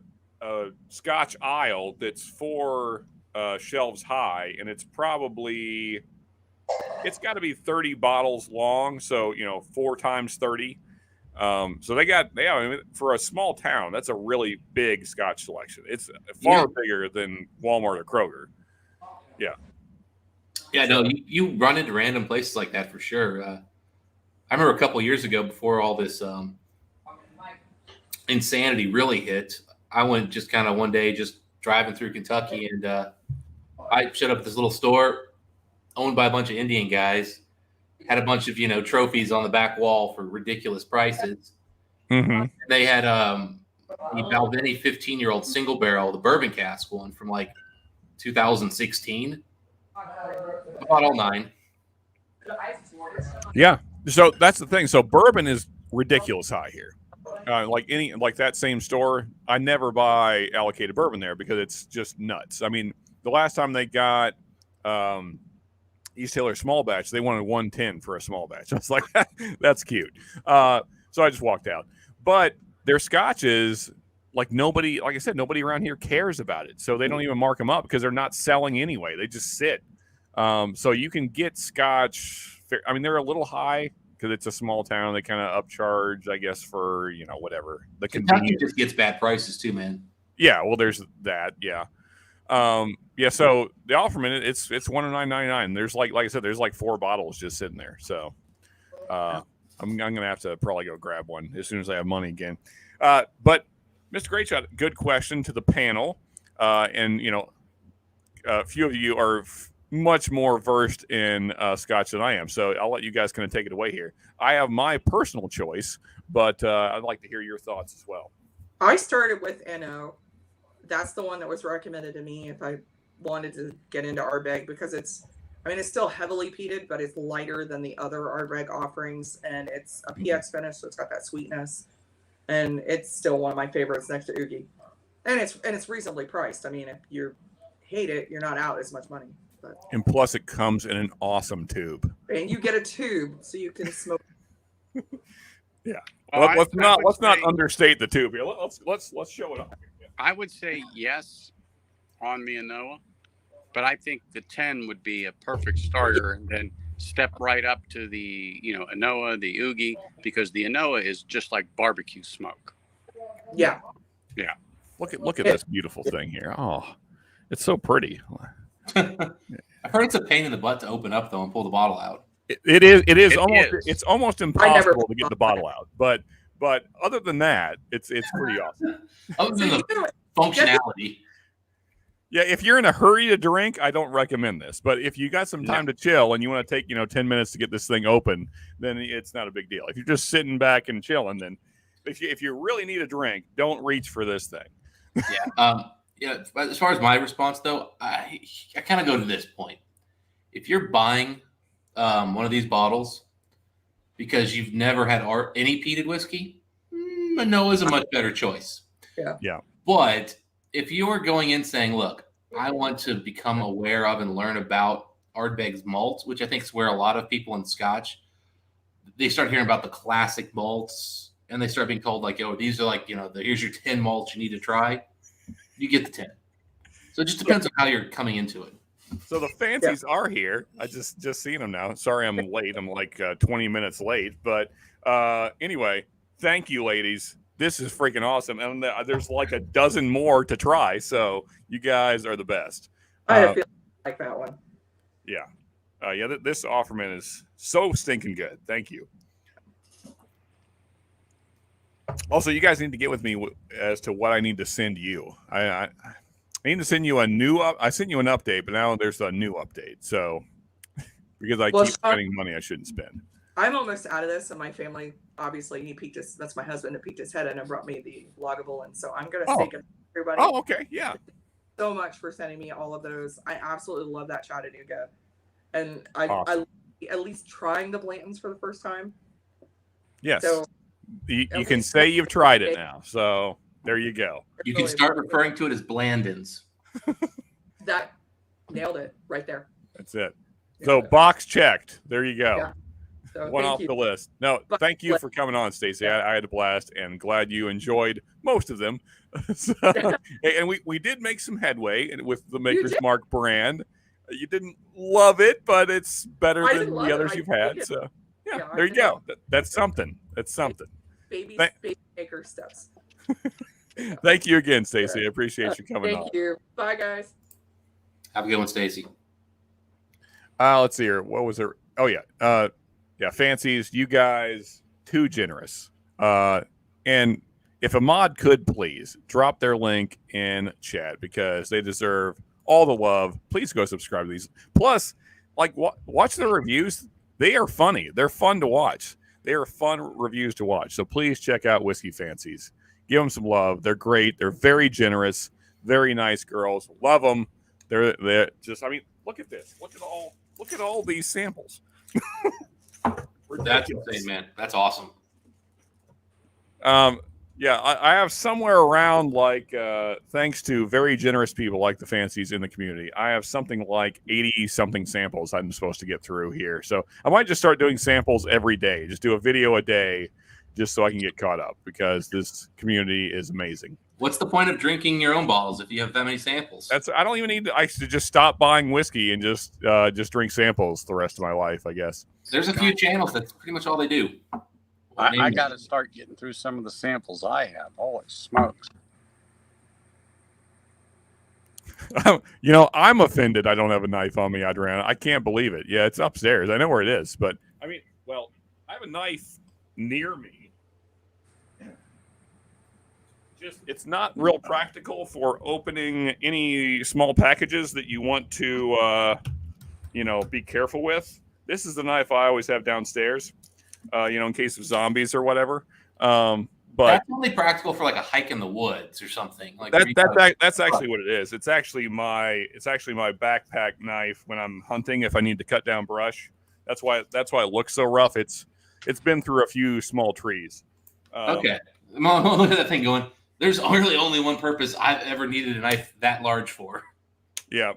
Scotch aisle that's 4 shelves high, and it's got to be 30 bottles long. So 4 times 30. So they have, I mean, for a small town, that's a really big Scotch selection. It's far bigger than Walmart or Kroger. Yeah. Yeah, no, you run into random places like that for sure. I remember a couple years ago, before all this insanity really hit, I went just kind of one day just driving through Kentucky, and I showed up at this little store owned by a bunch of Indian guys, had a bunch of trophies on the back wall for ridiculous prices. Mm-hmm. They had the Balvenie 15-year-old single barrel, the bourbon cask one from like 2016. I bought all 9. Yeah. So that's the thing. So bourbon is ridiculous high here. Like that same store, I never buy allocated bourbon there because it's just nuts. I mean, the last time they got East Taylor small batch, they wanted 110 for a small batch. I was like, that's cute. So I just walked out. But their scotches, like I said, nobody around here cares about it. So they don't even mark them up because they're not selling anyway. They just sit. So you can get scotch. I mean, they're a little high because it's a small town. They kind of upcharge, I guess, for whatever the Kentucky convenience. just gets bad prices too, man. Yeah, well, there's that. Yeah, yeah. So the Offerman, it's $109.99. There's like I said, there's like 4 bottles just sitting there. So I'm gonna have to probably go grab one as soon as I have money again. But Mr. Greatshot, good question to the panel, and a few of you are much more versed in Scotch than I am. So I'll let you guys kind of take it away here. I have my personal choice, but I'd like to hear your thoughts as well. I started with NO. That's the one that was recommended to me if I wanted to get into Ardbeg because it's still heavily peated, but it's lighter than the other Ardbeg offerings, and it's a PX finish, so it's got that sweetness, and it's still one of my favorites next to Oogie, and it's reasonably priced. I mean, if you hate it, you're not out as much money. But, and plus, it comes in an awesome tube. And you get a tube so you can smoke. Yeah. Well, let's not understate the tube here. Let's show it off. I would say yes, on the Anoa, but I think the 10 would be a perfect starter, and then step right up to the Anoa, the Oogie, because the Anoa is just like barbecue smoke. Yeah. Yeah. Look at this beautiful thing here. Oh, it's so pretty. I've heard it's a pain in the butt to open up though and pull the bottle out. It is It is. it's almost impossible to get the bottle out. But other than that, it's pretty awesome. Other than the functionality. Yeah, if you're in a hurry to drink, I don't recommend this. But if you got some time to chill and you want to take 10 minutes to get this thing open, then it's not a big deal. If you're just sitting back and chilling, then if you really need a drink, don't reach for this thing. Yeah. As far as my response though, I kind of go to this point. If you're buying one of these bottles because you've never had any peated whiskey, Manoa is a much better choice. Yeah. But if you're going in saying, look, I want to become aware of and learn about Ardbeg's malt, which I think is where a lot of people in Scotch, they start hearing about the classic malts and they start being told like, oh, these are like, here's your 10 malts you need to try. You get the 10. So it just depends on how you're coming into it. So the fancies are here. I just seen them now. Sorry, I'm late. I'm like 20 minutes late. But anyway, thank you, ladies. This is freaking awesome. And there's like a dozen more to try. So you guys are the best. I feel like that one. Yeah. This Offerman is so stinking good. Thank you. Also, you guys need to get with me as to what I need to send you. I need to send you I sent you an update, but now there's a new update. So because I keep spending money I shouldn't spend. I'm almost out of this, and my family, obviously, that's my husband, who peeked his head in and brought me the Lagavulin. And so I'm going to say goodbye to everybody. Oh, okay. Yeah. Thank you so much for sending me all of those. I absolutely love that Chattanooga. And I at least trying the Blantons for the first time. Yes. So you can say you've tried it now. So there you go. You can start referring to it as Blandons. That nailed it right there. That's it. So box checked. There you go. Yeah. So one off the list. No, thank you for coming on, Stacie. I had a blast and glad you enjoyed most of them. And we did make some headway with the Maker's Mark brand. You didn't love it, but it's better than the others you've had. So there you go. That's something. That's something. Baby maker steps. Thank you again, Stacie. I appreciate you coming on. Thank you. Bye, guys. Have a good one, Stacie. Let's see here. What was there? Oh, yeah. Fancies, you guys, too generous. And if a mod could please drop their link in chat because they deserve all the love. Please go subscribe to these. Plus, like, watch the reviews. They are funny. They're fun to watch. They are fun reviews to watch. So please check out Whiskey Fancies. Give them some love. They're great. They're very generous. Very nice girls. Love them. They're just. I mean, look at this. Look at all these samples. That's insane, man. That's awesome. Yeah, I have somewhere around like, thanks to very generous people like the Fancies in the community, I have something like 80-something samples I'm supposed to get through here. So I might just start doing samples every day. Just do a video a day just so I can get caught up because this community is amazing. What's the point of drinking your own bottles if you have that many samples? I don't even need to. I should just stop buying whiskey and just drink samples the rest of my life, I guess. There's a few channels. That's pretty much all they do. I got to start getting through some of the samples I have. Holy smokes. I'm offended I don't have a knife on me, Adriana. I can't believe it. Yeah, it's upstairs. I know where it is. But, I mean, well, I have a knife near me. It's not real practical for opening any small packages that you want to, be careful with. This is the knife I always have downstairs. In case of zombies or whatever. But that's only practical for like a hike in the woods or something. Like that's actually what it is. It's actually my backpack knife when I'm hunting if I need to cut down brush. That's why it looks so rough. It's been through a few small trees. Okay. I'm looking at that thing going, there's really only one purpose I've ever needed a knife that large for. Yeah.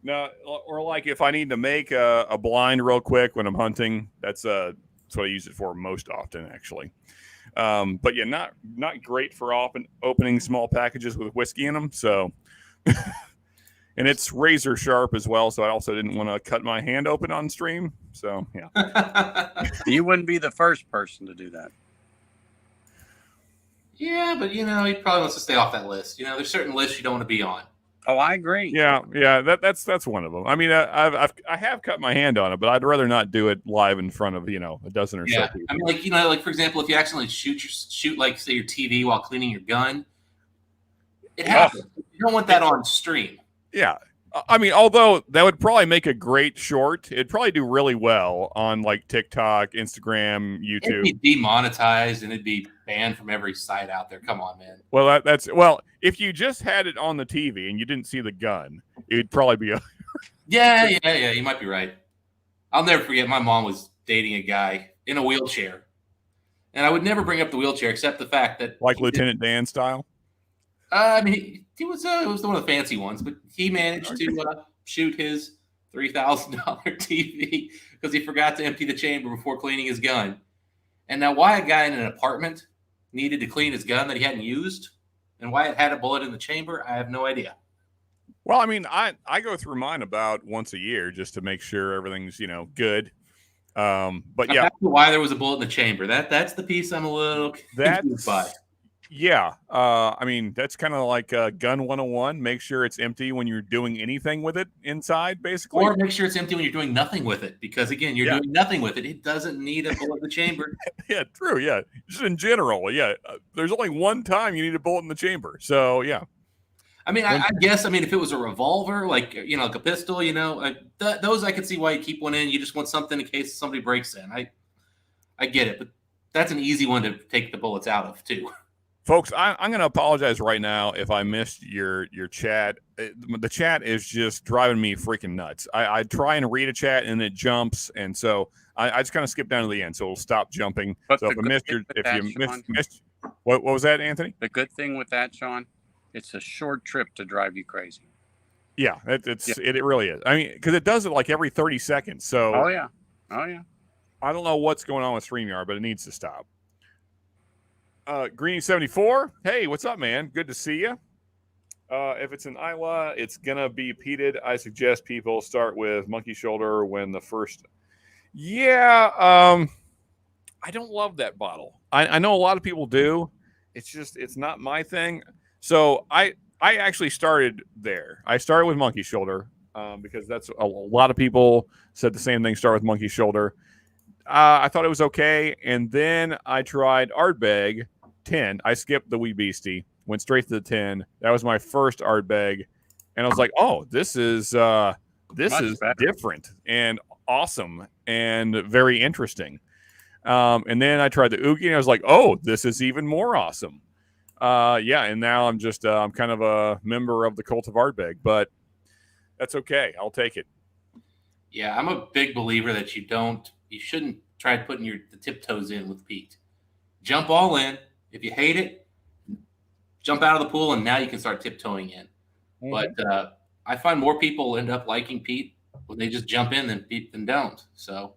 No, or like if I need to make a blind real quick when I'm hunting, that's what I use it for most often, actually. But yeah, not great for opening small packages with whiskey in them. So, And it's razor sharp as well, so I also didn't want to cut my hand open on stream. So yeah. You wouldn't be the first person to do that. Yeah, but he probably wants to stay off that list. There's certain lists you don't want to be on. Oh, I agree. Yeah, that's one of them. I mean, I have cut my hand on it, but I'd rather not do it live in front of a dozen or so people. I mean, like for example, if you accidentally shoot like say your TV while cleaning your gun, it happens. You don't want that on stream. Yeah. I mean, although that would probably make a great short, it'd probably do really well on like TikTok, Instagram, YouTube. It'd be demonetized and it'd be banned from every site out there. Come on, man. Well, if you just had it on the TV and you didn't see the gun, it'd probably be. Yeah. You might be right. I'll never forget. My mom was dating a guy in a wheelchair, and I would never bring up the wheelchair except the fact that like Lieutenant Dan style. I mean, he was it was one of the fancy ones, but he managed to shoot his $3,000 TV because he forgot to empty the chamber before cleaning his gun. And now, why a guy in an apartment needed to clean his gun that he hadn't used, and why it had a bullet in the chamber, I have no idea. Well, I mean, I go through mine about once a year just to make sure everything's good. But yeah, why there was a bullet in the chamber. That's the piece I'm a little confused by. Yeah. I mean, that's kind of like gun 101. Make sure it's empty when you're doing anything with it inside, basically. Or make sure it's empty when you're doing nothing with it. Because, again, you're doing nothing with it. It doesn't need a bullet in the chamber. Yeah, true. Yeah. Just in general. Yeah. There's only one time you need a bullet in the chamber. So, yeah. I mean, I guess, if it was a revolver, like, like a pistol, those I could see why you keep one in. You just want something in case somebody breaks in. I get it. But that's an easy one to take the bullets out of, too. Folks, I'm going to apologize right now if I missed your chat. The chat is just driving me freaking nuts. I try and read a chat and it jumps, and so I just kind of skip down to the end, so it'll stop jumping. But so if you missed, what was that, Anthony? The good thing with that, Sean, it's a short trip to drive you crazy. Yeah, it really is. I mean, because it does it like every 30 seconds. So oh yeah. I don't know what's going on with StreamYard, but it needs to stop. Greeny74, hey, what's up, man? Good to see you. If it's an Isla, it's gonna be peated. I suggest people start with Monkey Shoulder when the first. Yeah, I don't love that bottle. I know a lot of people do. It's not my thing. So I actually started there. I started with Monkey Shoulder because that's a lot of people said the same thing. Start with Monkey Shoulder. I thought it was okay, and then I tried Ardbeg 10. I skipped the Wee Beastie, went straight to the 10. That was my first Ardbeg, and I was like, "Oh, this is different and awesome and very interesting." And then I tried the Oogie, and I was like, "Oh, this is even more awesome." And now I'm just I'm kind of a member of the cult of Ardbeg, but that's okay. I'll take it. Yeah, I'm a big believer that you shouldn't try putting the tiptoes in with Pete. Jump all in. If you hate it, jump out of the pool, and now you can start tiptoeing in. Mm-hmm. But I find more people end up liking Pete when they just jump in than don't. So,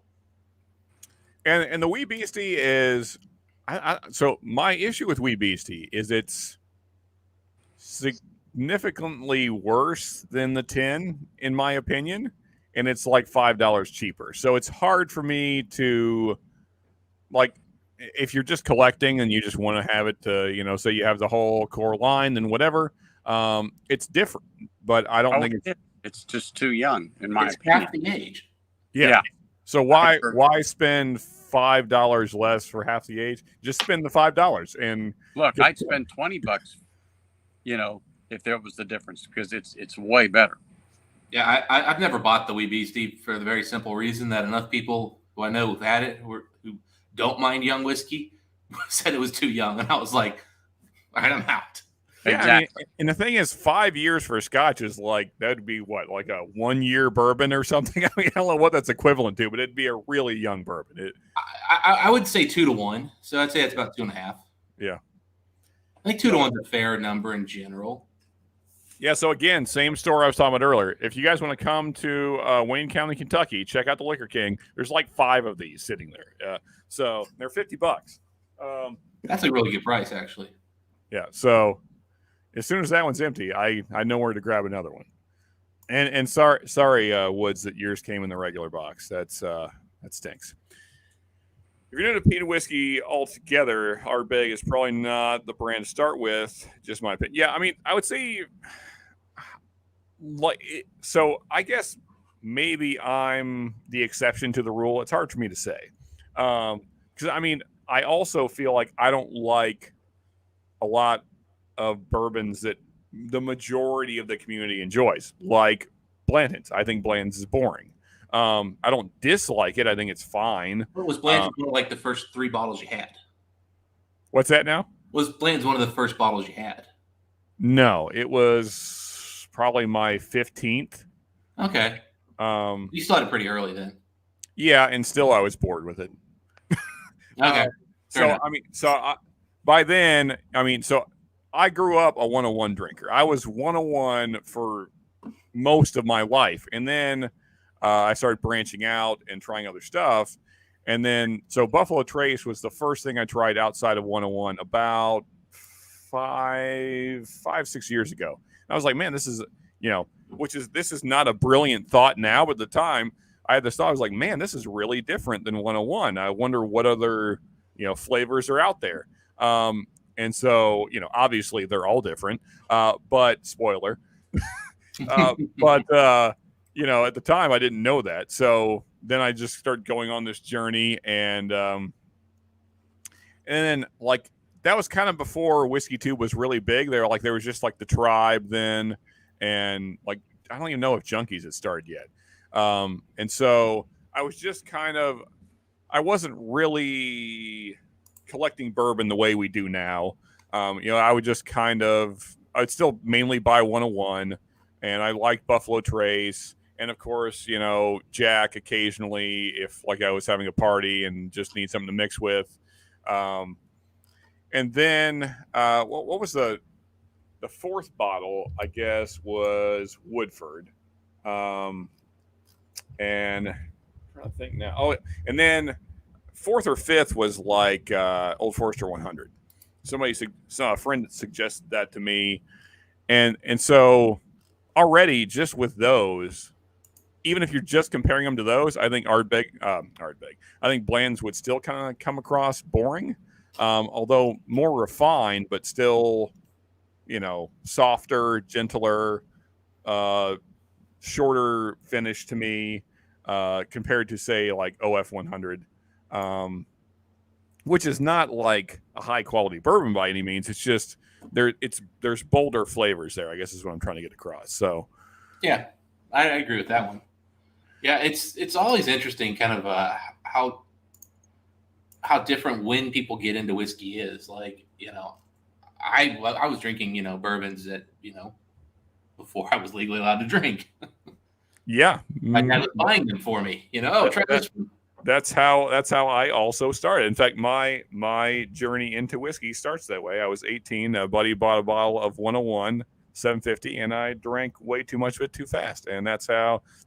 and the Wee Beastie is, so my issue with Wee Beastie is it's significantly worse than the 10, in my opinion. And it's like $5 cheaper. So it's hard for me to, like, if you're just collecting and you just want to have it to, say you have the whole core line, then whatever. It's different, but I don't think it's just too young, in my opinion. Half the age. Yeah. So why spend $5 less for half the age? Just spend the $5 and look. I'd spend $20, if there was the difference, because it's way better. Yeah, I've never bought the Wee Beastie for the very simple reason that enough people who I know who've had it, who don't mind young whiskey, said it was too young. And I was like, all right, I'm out. Yeah, exactly. And the thing is, 5 years for a Scotch is like, that would be what, like a 1 year bourbon or something? I don't know what that's equivalent to, but it'd be a really young bourbon. I would say 2 to 1. So I'd say it's about 2.5. Yeah. I think 2 to 1 is a fair number in general. Yeah, so again, same store I was talking about earlier. If you guys want to come to Wayne County, Kentucky, check out the Liquor King. There's like 5 of these sitting there. So they're $50. That's a really good price, actually. Yeah, so as soon as that one's empty, I know where to grab another one. And sorry, Woods, that yours came in the regular box. That stinks. If you're new to peanut whiskey altogether, Ardbeg is probably not the brand to start with. Just my opinion. Yeah, I mean, I would say, so I guess maybe I'm the exception to the rule. It's hard for me to say, because I mean, I also feel like I don't like a lot of bourbons that the majority of the community enjoys, like Blanton's. I think Blanton's is boring. I don't dislike it. I think it's fine. What was Blanton's one of like the first 3 bottles you had? What's that now? Was Blanton's one of the first bottles you had? No, it was probably my 15th. Okay. You started pretty early then. Yeah, and still I was bored with it. Okay. By then, I mean, so I grew up a 101 drinker. I was 101 for most of my life. And then I started branching out and trying other stuff. And then, so Buffalo Trace was the first thing I tried outside of 101 about 6 years ago. And I was like, man, this is, this is not a brilliant thought now, but at the time I had this thought, I was like, man, this is really different than 101. I wonder what other, flavors are out there. And so, obviously they're all different, but spoiler, at the time I didn't know that. So then I just started going on this journey and then like, that was kind of before Whiskey Tube was really big. There was just like the Tribe then. And like, I don't even know if Junkies had started yet. And so I was just I wasn't really collecting bourbon the way we do now. I would just I'd still mainly buy 101 and I liked Buffalo Trace. And of course, Jack occasionally if like I was having a party and just need something to mix with. And then what was the fourth bottle, I guess, was Woodford. And I'm trying to think now. Oh, and then fourth or fifth was like Old Forester 100. A friend suggested that to me. And so already just with those, even if you're just comparing them to those, I think Ardbeg, I think Bland's would still kind of come across boring. Although more refined, but still, softer, gentler, shorter finish to me, compared to say like OF 100, which is not like a high quality bourbon by any means. It's just there's bolder flavors there, I guess is what I'm trying to get across. So, yeah, I agree with that one. Yeah, it's always interesting, kind of how different when people get into whiskey is. Like, I was drinking, bourbons that, before I was legally allowed to drink. Yeah. My dad was buying them for me, try this one. That's how I also started. In fact, my journey into whiskey starts that way. I was 18. A buddy bought a bottle of 101 750 and I drank way too much of it too fast. And that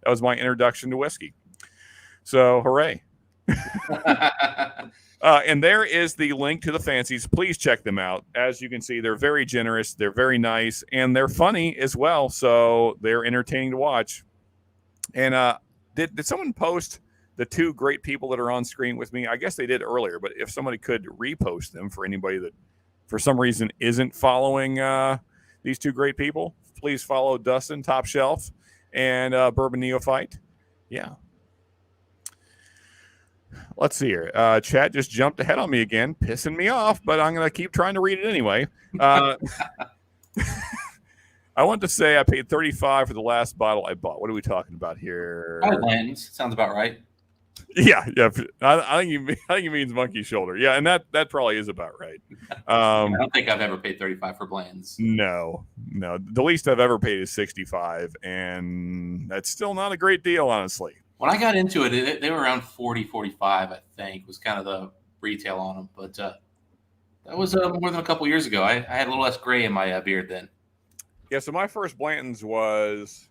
was my introduction to whiskey. So hooray. And there is the link to the fancies. Please check them out. As you can see, they're very generous. They're very nice and they're funny as well. So they're entertaining to watch. And did someone post the 2 great people that are on screen with me? I guess they did earlier, but if somebody could repost them for anybody that for some reason isn't following these 2 great people, please follow Dustin, Top Shelf, and Bourbon Neophyte. Yeah. Let's see here. Chat just jumped ahead on me again, pissing me off, but I'm going to keep trying to read it anyway. I want to say I paid $35 for the last bottle I bought. What are we talking about here? Blanton's sounds about right. Yeah. I think he means Monkey Shoulder. Yeah, and that probably is about right. I don't think I've ever paid $35 for Blanton's. No. The least I've ever paid is $65, and that's still not a great deal, honestly. When I got into it, they were around $40, $45, I think, was kind of the retail on them. But that was more than a couple years ago. I had a little less gray in my beard then. Yeah, so my first Blanton's was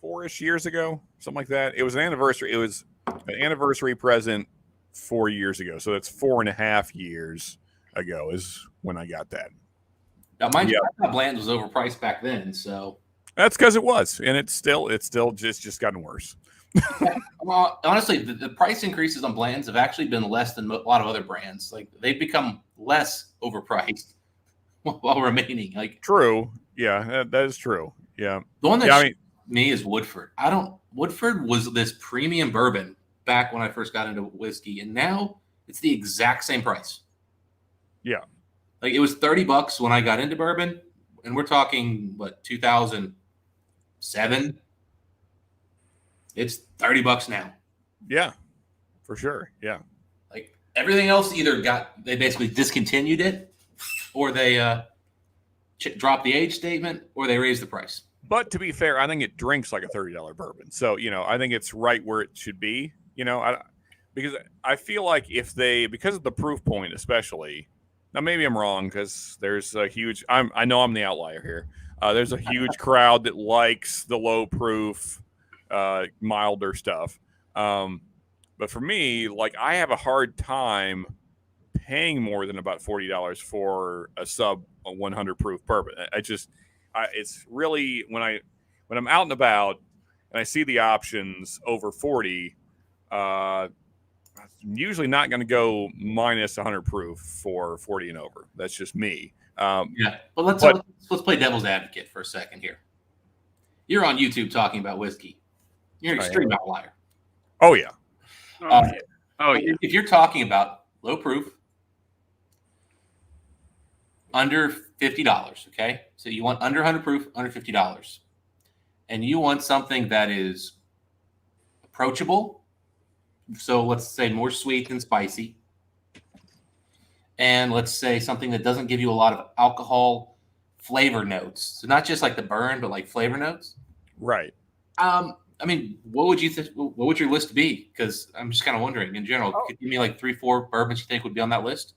4-ish years ago, something like that. It was an anniversary. It was an anniversary present 4 years ago. So that's 4.5 years ago is when I got that. Now, mind you, I thought Blanton's was overpriced back then. So That's because it was, and it's still just gotten worse. Well, honestly, the price increases on Blantons have actually been less than a lot of other brands. Like they've become less overpriced while remaining. Like True, yeah, that is true. Yeah, the one that yeah, I mean, me is Woodford. Woodford was this premium bourbon back when I first got into whiskey, and now it's the exact same price. Yeah. Like it was $30 when I got into bourbon, and we're talking what 2007. It's $30 now. Yeah, for sure. Yeah. Like everything else, they basically discontinued it, or they dropped the age statement, or they raised the price. But to be fair, I think it drinks like a $30 bourbon. So, I think it's right where it should be, because I feel like because of the proof point, especially, now maybe I'm wrong because there's a huge, I know I'm the outlier here. There's a huge crowd that likes the low proof, milder stuff. But for me, like I have a hard time paying more than about $40 for a sub 100 proof bourbon. It's really when I'm out and about and I see the options over 40, I'm usually not going to go minus 100 proof for 40 and over. That's just me. Yeah, but let's play devil's advocate for a second here. You're on YouTube talking about whiskey. You're an extreme outlier. Oh yeah. Oh yeah. If you're talking about low proof, under $50, okay? So you want under 100 proof, under $50. And you want something that is approachable. So let's say more sweet than spicy. And let's say something that doesn't give you a lot of alcohol flavor notes. So not just like the burn, but like flavor notes. Right. I mean, what would your list be? Because I'm just kind of wondering in general. Could you give me like 3-4 bourbons you think would be on that list?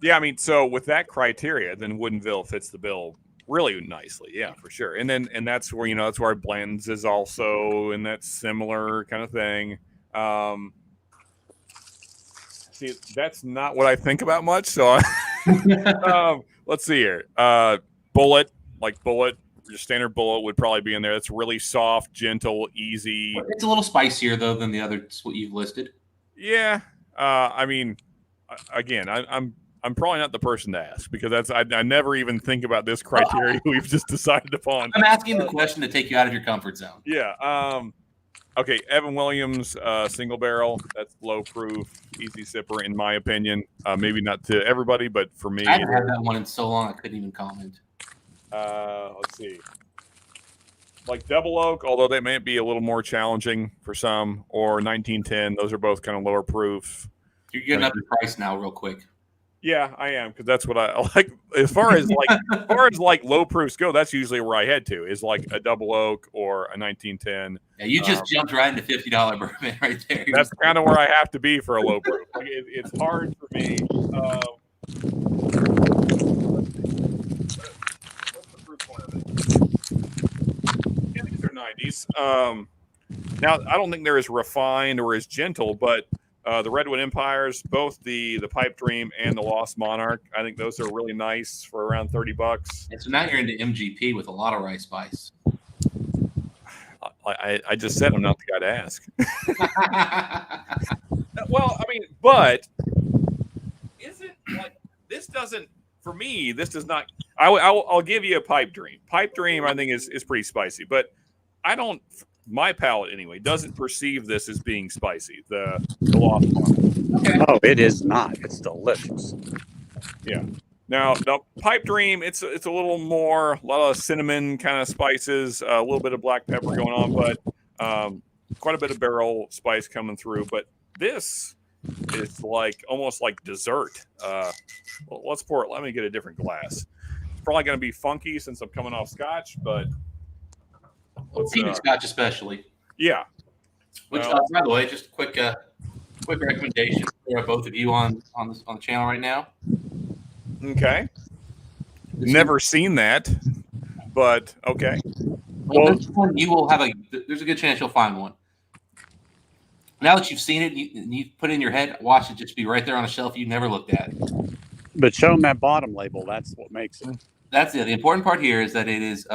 Yeah, I mean, so with that criteria, then Woodinville fits the bill really nicely. Yeah, for sure. And that's where that's where Blends is also in that similar kind of thing. See, that's not what I think about much. So let's see here. Bullet, your standard Bullet would probably be in there. That's really soft, gentle, easy. It's a little spicier though than the other what you've listed. Yeah. I mean, again, I'm probably not the person to ask because I never even think about this criteria we've just decided upon. I'm asking the question to take you out of your comfort zone. Yeah. Okay. Evan Williams, single barrel. That's low proof, easy sipper, in my opinion. Maybe not to everybody, but for me, I haven't had that one in so long I couldn't even comment. Let's see. Like Double Oak, although they may be a little more challenging for some, or 1910. Those are both kind of lower proof. You're getting up the price now, real quick. Yeah, I am, because that's what I like. As far as low proofs go, that's usually where I head to is like a Double Oak or a 1910. Yeah, you just jumped right into $50 bourbon right there. That's kind of where I have to be for a low proof. Like it's hard for me. What's the proof point of it? Yeah, these are 90s. Now I don't think they're as refined or as gentle, but the Redwood Empires, both the Pipe Dream and the Lost Monarch, I think those are really nice for around $30. And so now you're into MGP with a lot of rye spice. I just said I'm not the guy to ask. Well, I mean, but is it like this doesn't for me? This does not. I'll give you a Pipe Dream. Pipe Dream, I think is pretty spicy, but I don't. My palate anyway doesn't perceive this as being spicy. The Lost Monarch. Okay. Oh, it is not. It's delicious. Yeah. Now, the Pipe Dream, it's a little more, a lot of cinnamon kind of spices, a little bit of black pepper going on, but quite a bit of barrel spice coming through. But this is like almost like dessert. Well, let's pour it. Let me get a different glass. It's probably going to be funky since I'm coming off scotch, but peanut scotch especially. Yeah. Which, by the way, just a quick recommendation for both of you on the channel right now. Okay. Never seen that, but okay. Well, this one you will have there's a good chance you'll find one. Now that you've seen it, you put it in your head, watch it just be right there on a shelf you never looked at. But show them that bottom label. That's what makes it. That's it. The important part here is that it is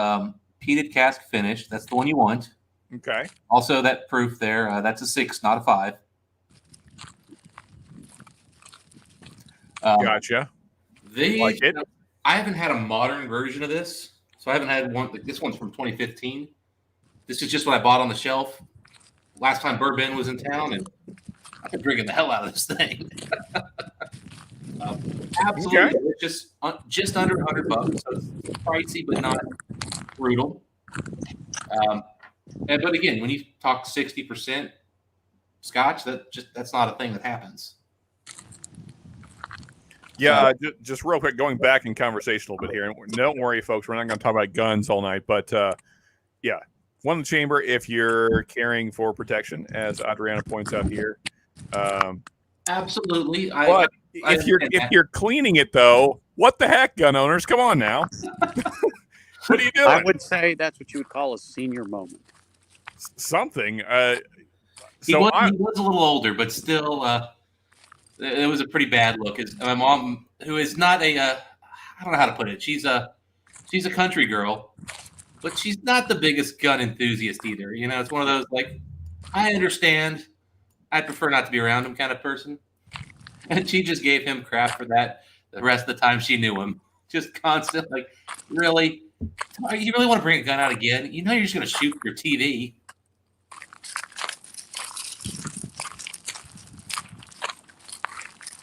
peated cask finish. That's the one you want. Okay. Also, that proof there, that's a 6, not a 5. Gotcha. These, Like it. I haven't had a modern version of this, so I haven't had one. This one's from 2015. This is just what I bought on the shelf last time Bourbon was in town, and I've been drinking the hell out of this thing. Absolutely, Okay. it's just under $100, so it's pricey but not brutal. But again, when you talk 60% Scotch, that's not a thing that happens. Yeah, just real quick, going back in conversation a little bit here. And don't worry, folks, we're not going to talk about guns all night. But yeah, one in the chamber if you're carrying for protection, as Adriana points out here. Absolutely. But if you're cleaning it, though, what the heck, gun owners? Come on now. What are you doing? I would say that's what you would call a senior moment. Something. He was a little older, but still, it was a pretty bad look. My mom, who is not I don't know how to put it. She's a country girl, but she's not the biggest gun enthusiast either. You know, it's one of those like, I understand. I'd prefer not to be around him kind of person. And she just gave him crap for that the rest of the time she knew him. Just constant, like, really? You really want to bring a gun out again? You know you're just going to shoot your TV.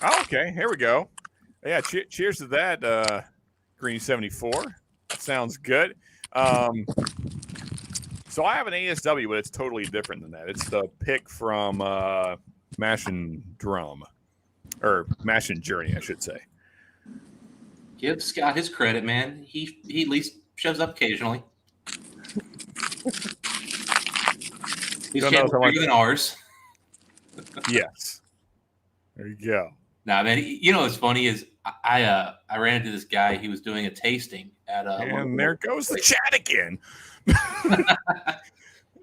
Oh, okay, here we go. Yeah, cheers to that, Green 74. That sounds good. So I have an ASW, but it's totally different than that. It's the pick from Mash and Drum, or Mash and Journey, I should say. Give Scott his credit, man. He at least shows up occasionally. His channel's bigger than ours. Yes. There you go. Nah, man. You know what's funny is I ran into this guy. He was doing a tasting at and there goes the chat again.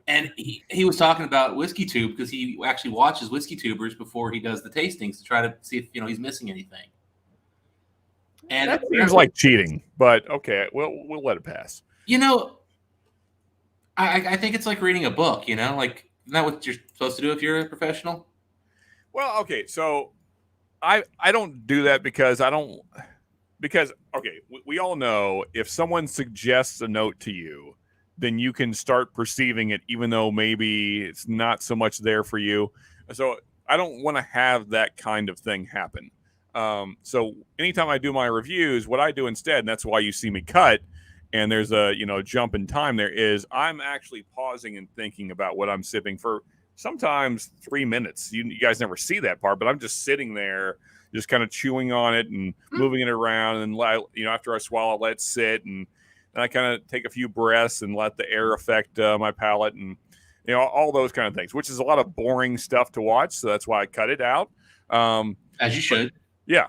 And he was talking about Whiskey Tube because he actually watches Whiskey Tubers before he does the tastings to try to see if he's missing anything. And that seems like cheating, but okay, we'll let it pass. You know, I think it's like reading a book. You know, like isn't that what you're supposed to do if you're a professional? Well, okay, so I don't do that because okay, we all know if someone suggests a note to you, then you can start perceiving it, even though maybe it's not so much there for you. So I don't want to have that kind of thing happen. So anytime I do my reviews, what I do instead, and that's why you see me cut, and there's a jump in time there, is I'm actually pausing and thinking about what I'm sipping for sometimes 3 minutes. You guys never see that part, but I'm just sitting there, just kind of chewing on it and moving it around, and after I swallow, let it sit, and then I kind of take a few breaths and let the air affect my palate, and all those kind of things, which is a lot of boring stuff to watch. So that's why I cut it out. As you should. Yeah,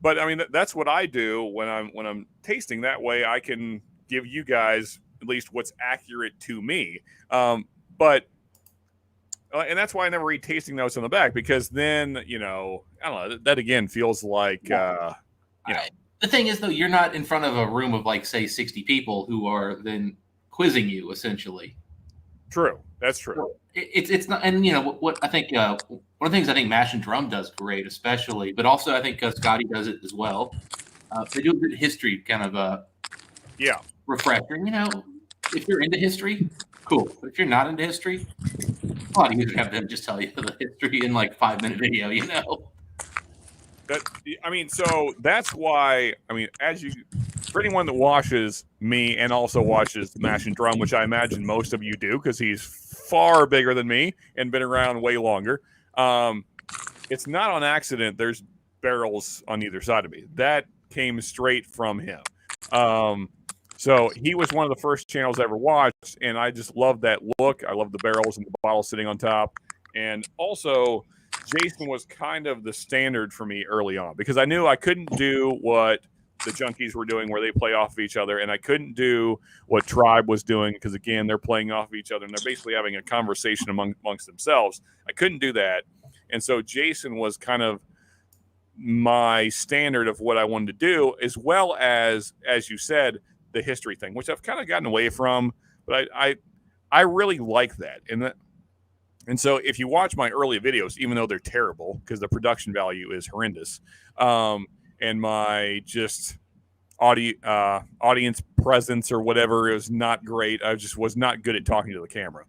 but I mean that's what I do when I'm tasting. That way I can give you guys at least what's accurate to me. But and that's why I never read tasting notes on the back, because then I don't know, that again feels like The thing is though, you're not in front of a room of like say 60 people who are then quizzing you essentially. True, that's true. It's not, and what I think one of the things I think Mash and Drum does great, especially, but also I think Scotty does it as well. They do a good history kind of refresher. If you're into history, cool. But if you're not into history, a lot easier to have them just tell you the history in like 5-minute video. So that's why for anyone that watches me and also watches Mash and Drum, which I imagine most of you do because he's far bigger than me and been around way longer, it's not on accident there's barrels on either side of me. That came straight from him. So he was one of the first channels I ever watched, and I just love that look. I love the barrels and the bottle sitting on top. And also, Jason was kind of the standard for me early on because I knew I couldn't do what the junkies were doing where they play off of each other, and I couldn't do what Tribe was doing because, again, they're playing off of each other, and they're basically having a conversation amongst themselves. I couldn't do that. And so Jason was kind of my standard of what I wanted to do, as well as you said, the history thing, which I've kind of gotten away from, but I really like that. And so if you watch my early videos, even though they're terrible because the production value is horrendous, and my just audience presence or whatever is not great. I just was not good at talking to the camera.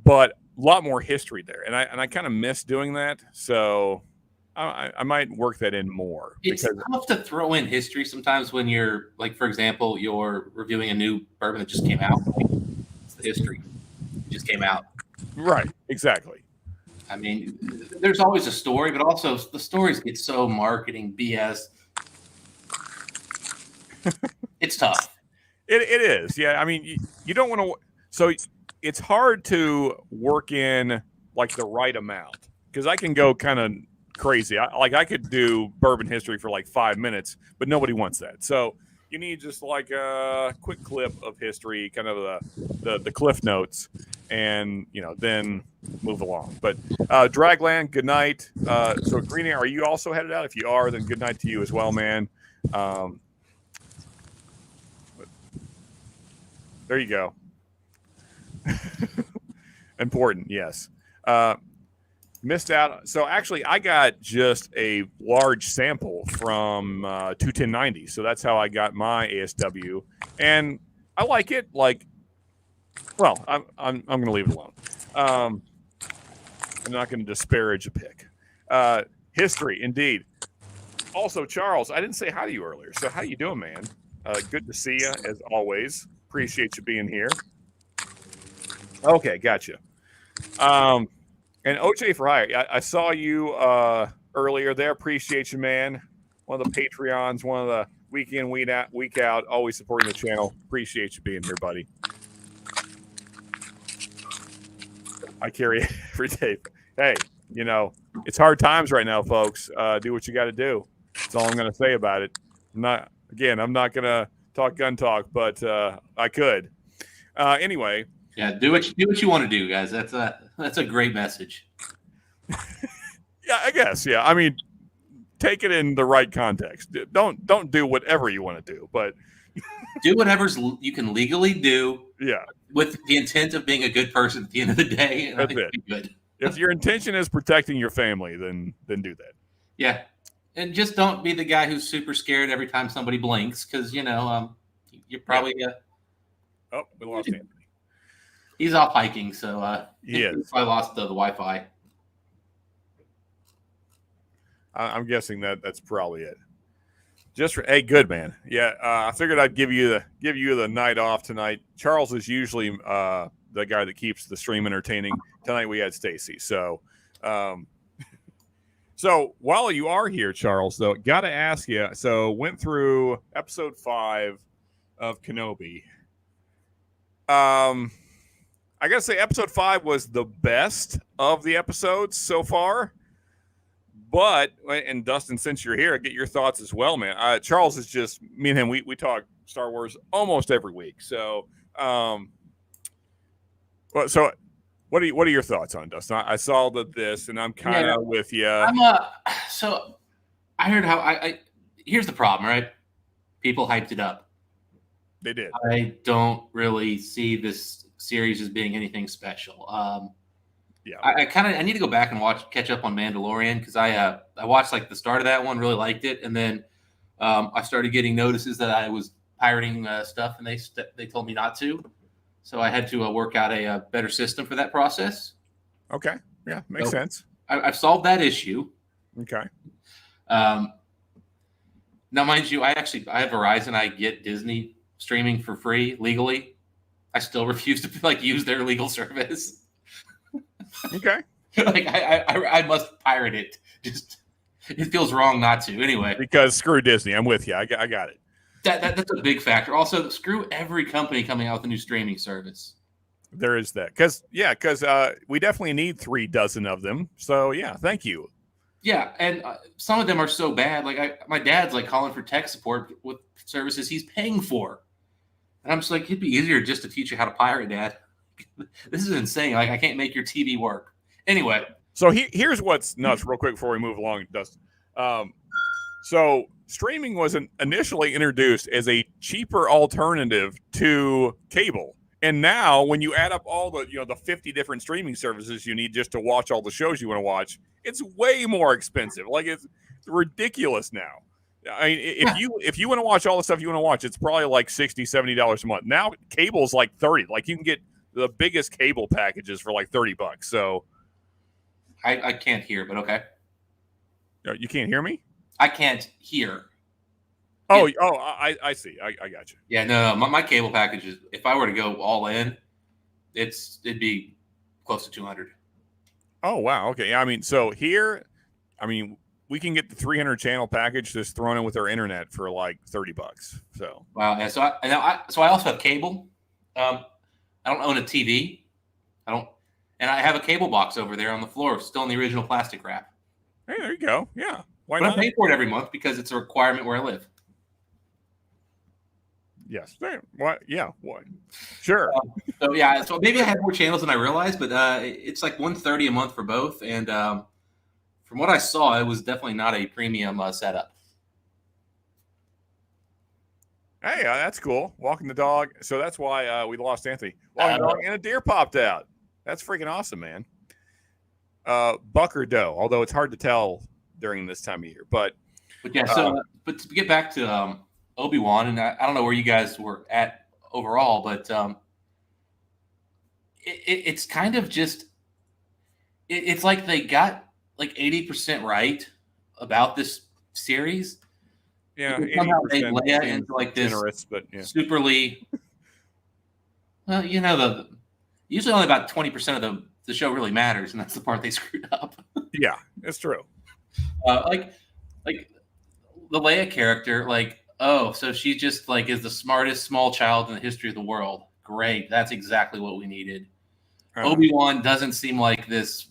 But a lot more history there, and I kind of miss doing that. So I might work that in more. It's tough to throw in history sometimes when you're, like, for example, you're reviewing a new bourbon that just came out. It's the history. It just came out. Right. Exactly. I mean, there's always a story, but also the stories get so marketing BS. It's tough. It is. Yeah. I mean, you don't want to. So it's hard to work in like the right amount because I can go kind of crazy. I could do bourbon history for like 5 minutes, but nobody wants that. So you need just like a quick clip of history, kind of the cliff notes, and then move along. But Dragland, good night. So Greenie, are you also headed out? If you are, then good night to you as well, man. There you go. Important, yes. Missed out. So actually, I got just a large sample from 21090. So that's how I got my ASW, and I like it. Like, well, I'm going to leave it alone. I'm not going to disparage a pick. History, indeed. Also, Charles, I didn't say hi to you earlier. So how you doing, man? Good to see you as always. Appreciate you being here. Okay, gotcha. And OJ for hire. I saw you earlier there. Appreciate you, man. One of the Patreons, one of the week in, week out, always supporting the channel. Appreciate you being here, buddy. I carry every day. Hey, it's hard times right now, folks. Do what you got to do. That's all I'm going to say about it. I'm not going to talk gun talk, but I could. Anyway. Yeah, do what you want to do, guys. That's a great message. Yeah, I guess. Yeah, I mean, take it in the right context. Don't do whatever you want to do, but do whatever's you can legally do. Yeah, with the intent of being a good person at the end of the day. And that's I think it. it'll be good. If your intention is protecting your family, then do that. Yeah, and just don't be the guy who's super scared every time somebody blinks, because you're probably. Oh, we lost Anthony. He's off hiking, so he is. I lost the Wi-Fi. I'm guessing that's probably it. Hey, good man. Yeah, I figured I'd give you the night off tonight. Charles is usually the guy that keeps the stream entertaining. Tonight we had Stacie. So, so while you are here, Charles, though, got to ask you. So went through episode 5 of Kenobi. I gotta say, episode 5 was the best of the episodes so far. But, and Dustin, since you're here, get your thoughts as well, man. Charles is just, me and him, we talk Star Wars almost every week. So, what are your thoughts on Dustin? I saw this, and I'm kind of with you. So I heard how here's the problem, right? People hyped it up. They did. I don't really see this series as being anything special. Yeah, I need to go back and catch up on Mandalorian, because I watched like the start of that one, really liked it, and then I started getting notices that I was pirating stuff, and they told me not to, so I had to work out a better system for that process. Okay, yeah, makes sense. I've solved that issue. Okay. Now, mind you, I have Verizon. I get Disney streaming for free legally. I still refuse to use their legal service. Okay. I must pirate it. Just it feels wrong not to. Anyway, because screw Disney. I'm with you. I got it. That's a big factor. Also, screw every company coming out with a new streaming service. There is that. Because we definitely need 36 of them. So yeah, thank you. Yeah, and some of them are so bad. My dad's calling for tech support with services he's paying for. And I'm just like, it'd be easier just to teach you how to pirate, Dad. This is insane. I can't make your TV work. Anyway. So here's what's nuts real quick before we move along, Dustin. So streaming was initially introduced as a cheaper alternative to cable. And now when you add up all the, the 50 different streaming services you need just to watch all the shows you want to watch, it's way more expensive. Like it's ridiculous now. I mean, if you want to watch all the stuff you want to watch, it's probably like $60, $70 a month. Now cable's like 30. Like you can get the biggest cable packages for like $30. So I can't hear, but okay. You can't hear me? I can't hear. I see. I got you. Yeah, no. My cable packages, if I were to go all in, it'd be close to 200. Oh, wow. Okay. I mean, so here, we can get the 300 channel package just thrown in with our internet for like $30. So wow. And so I also have cable. I don't own a TV. And I have a cable box over there on the floor, still in the original plastic wrap. Hey, there you go. Yeah. Why but not? I pay for it every month because it's a requirement where I live. Yes. What? Yeah. What? Sure. So maybe I have more channels than I realized, but it's like $130 a month for both. And from what I saw, it was definitely not a premium setup. Hey, that's cool. Walking the dog. So that's why we lost Anthony. Walking the dog and a deer popped out. That's freaking awesome, man. Buck or doe, although it's hard to tell during this time of year. But yeah, but to get back to Obi-Wan, and I don't know where you guys were at overall, but it's kind of just it's like they got like 80% right about this series. Yeah, somehow they Leia into like this superly. Well, usually only about 20% of the show really matters, and that's the part they screwed up. Yeah, it's true. Like the Leia character, so she just is the smartest small child in the history of the world. Great, that's exactly what we needed. Obi-Wan doesn't seem like this,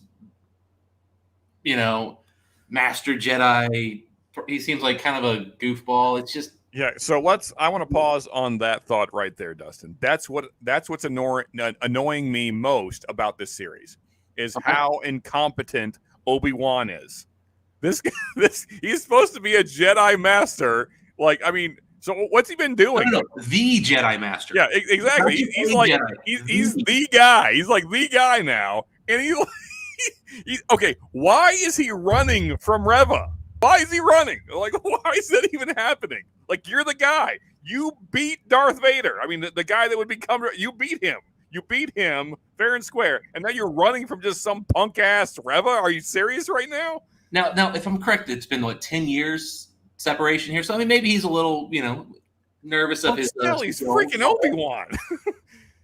master Jedi. He seems like kind of a goofball. It's just So I want to pause on that thought right there, Dustin. That's what's annoying me most about this series is how incompetent Obi-Wan is. This he's supposed to be a Jedi master. So what's he been doing? No, the Jedi Master. Yeah, exactly. He's the guy. He's like the guy now, and he's okay. Why is he running from Reva? Why is he running? Why is that even happening? You're the guy. You beat Darth Vader. The guy that would become. You beat him. You beat him fair and square, and now you're running from just some punk ass Reva. Are you serious right now? Now, if I'm correct, it's been 10 years separation here. So maybe he's a little, nervous of his. Still, he's freaking Obi-Wan.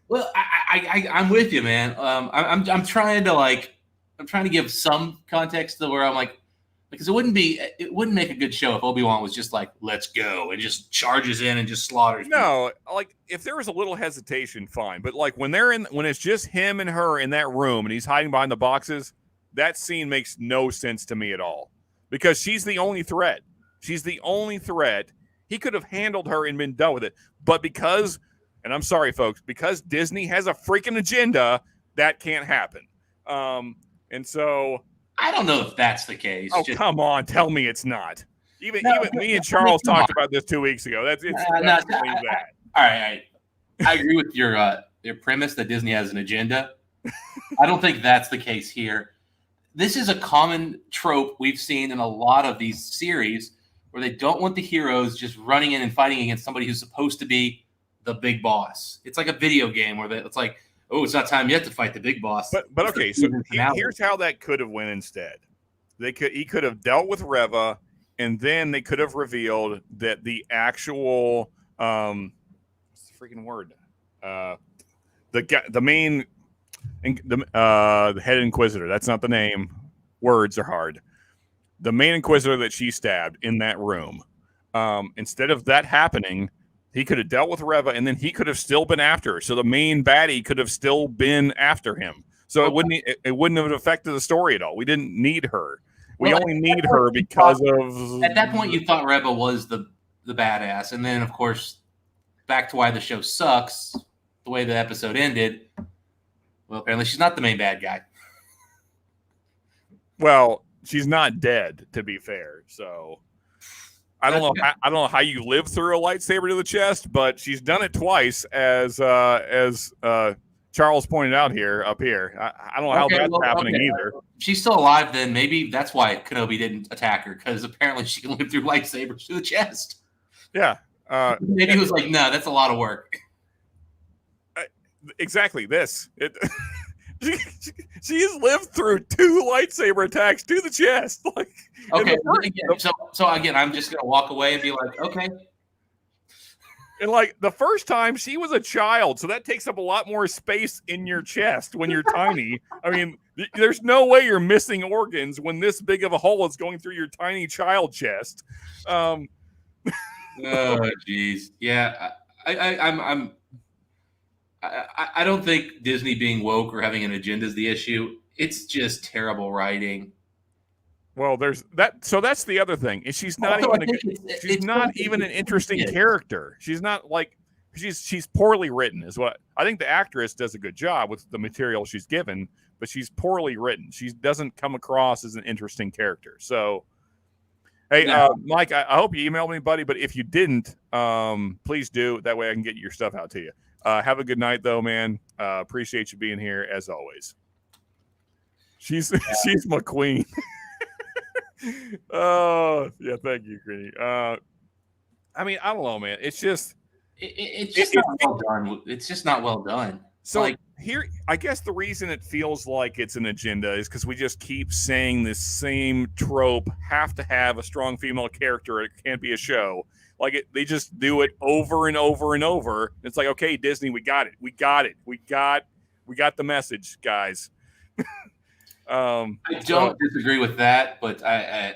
Well, I'm with you, man. I'm trying to give some context to where I'm like, because it wouldn't make a good show if Obi-Wan was just let's go and just charges in and just slaughters. No, if there was a little hesitation, fine. But when it's just him and her in that room and he's hiding behind the boxes, that scene makes no sense to me at all because she's the only threat. She's the only threat. He could have handled her and been done with it. But because, and I'm sorry, folks, because Disney has a freaking agenda, that can't happen. And so I don't know if that's the case. Oh, come on. Tell me it's not. Even me and Charles talked about this 2 weeks ago. All right. I agree with your premise that Disney has an agenda. I don't think that's the case here. This is a common trope we've seen in a lot of these series where they don't want the heroes just running in and fighting against somebody who's supposed to be the big boss. It's like a video game where it's like, oh, it's not time yet to fight the big boss. But okay, so here's how that could have went instead. He could have dealt with Reva, and then they could have revealed that the actual what's the freaking word? The head Inquisitor. That's not the name. Words are hard. The main Inquisitor that she stabbed in that room. Instead of that happening, he could have dealt with Reva, and then he could have still been after her. So the main baddie could have still been after him. So it wouldn't have affected the story at all. We didn't need her. We only need her because of. At that point, you thought Reva was the badass, and then of course, back to why the show sucks. The way the episode ended. Well, apparently she's not the main bad guy. Well, she's not dead, to be fair. So, I don't know. I don't know how you live through a lightsaber to the chest, but she's done it twice, as Charles pointed out up here. I don't know how that's happening either. She's still alive. Then maybe that's why Kenobi didn't attack her, because apparently she can live through lightsabers to the chest. Yeah. Maybe he was like, no, that's a lot of work. Exactly. She has lived through 2 lightsaber attacks to the chest. Like, okay. So again, I'm just gonna walk away and be like, okay. And like the first time, she was a child, so that takes up a lot more space in your chest when you're tiny. I mean, there's no way you're missing organs when this big of a hole is going through your tiny child chest. Oh, geez. Yeah, I don't think Disney being woke or having an agenda is the issue. It's just terrible writing. Well, there's that. So that's the other thing. Is she's not even an interesting character. She's not like she's poorly written. Is what I think. The actress does a good job with the material she's given, but she's poorly written. She doesn't come across as an interesting character. So, hey, Mike, I hope you emailed me, buddy. But if you didn't, please do. That way I can get your stuff out to you. Have a good night, though, man. Appreciate you being here as always. She's my queen. Oh yeah, thank you, Greeny. I mean, I don't know, man. It's just not well done. It's just not well done. So like, here, I guess the reason it feels like it's an agenda is because we just keep saying this same trope: have to have a strong female character. It can't be a show. Like they just do it over and over and over. It's like, okay, Disney, we got it. We got the message, guys. I don't disagree with that, but I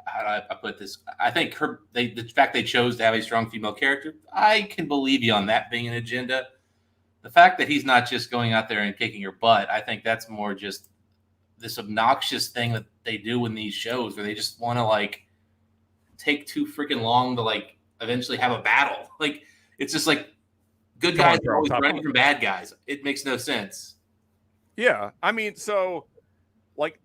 how do I put this? I think the fact they chose to have a strong female character, I can believe you on that being an agenda. The fact that he's not just going out there and kicking her butt, I think that's more just this obnoxious thing that they do in these shows where they just want to like take too freaking long to like eventually have a battle. Like it's just like good guys are always running from bad guys. It makes no sense. Yeah, I mean, so like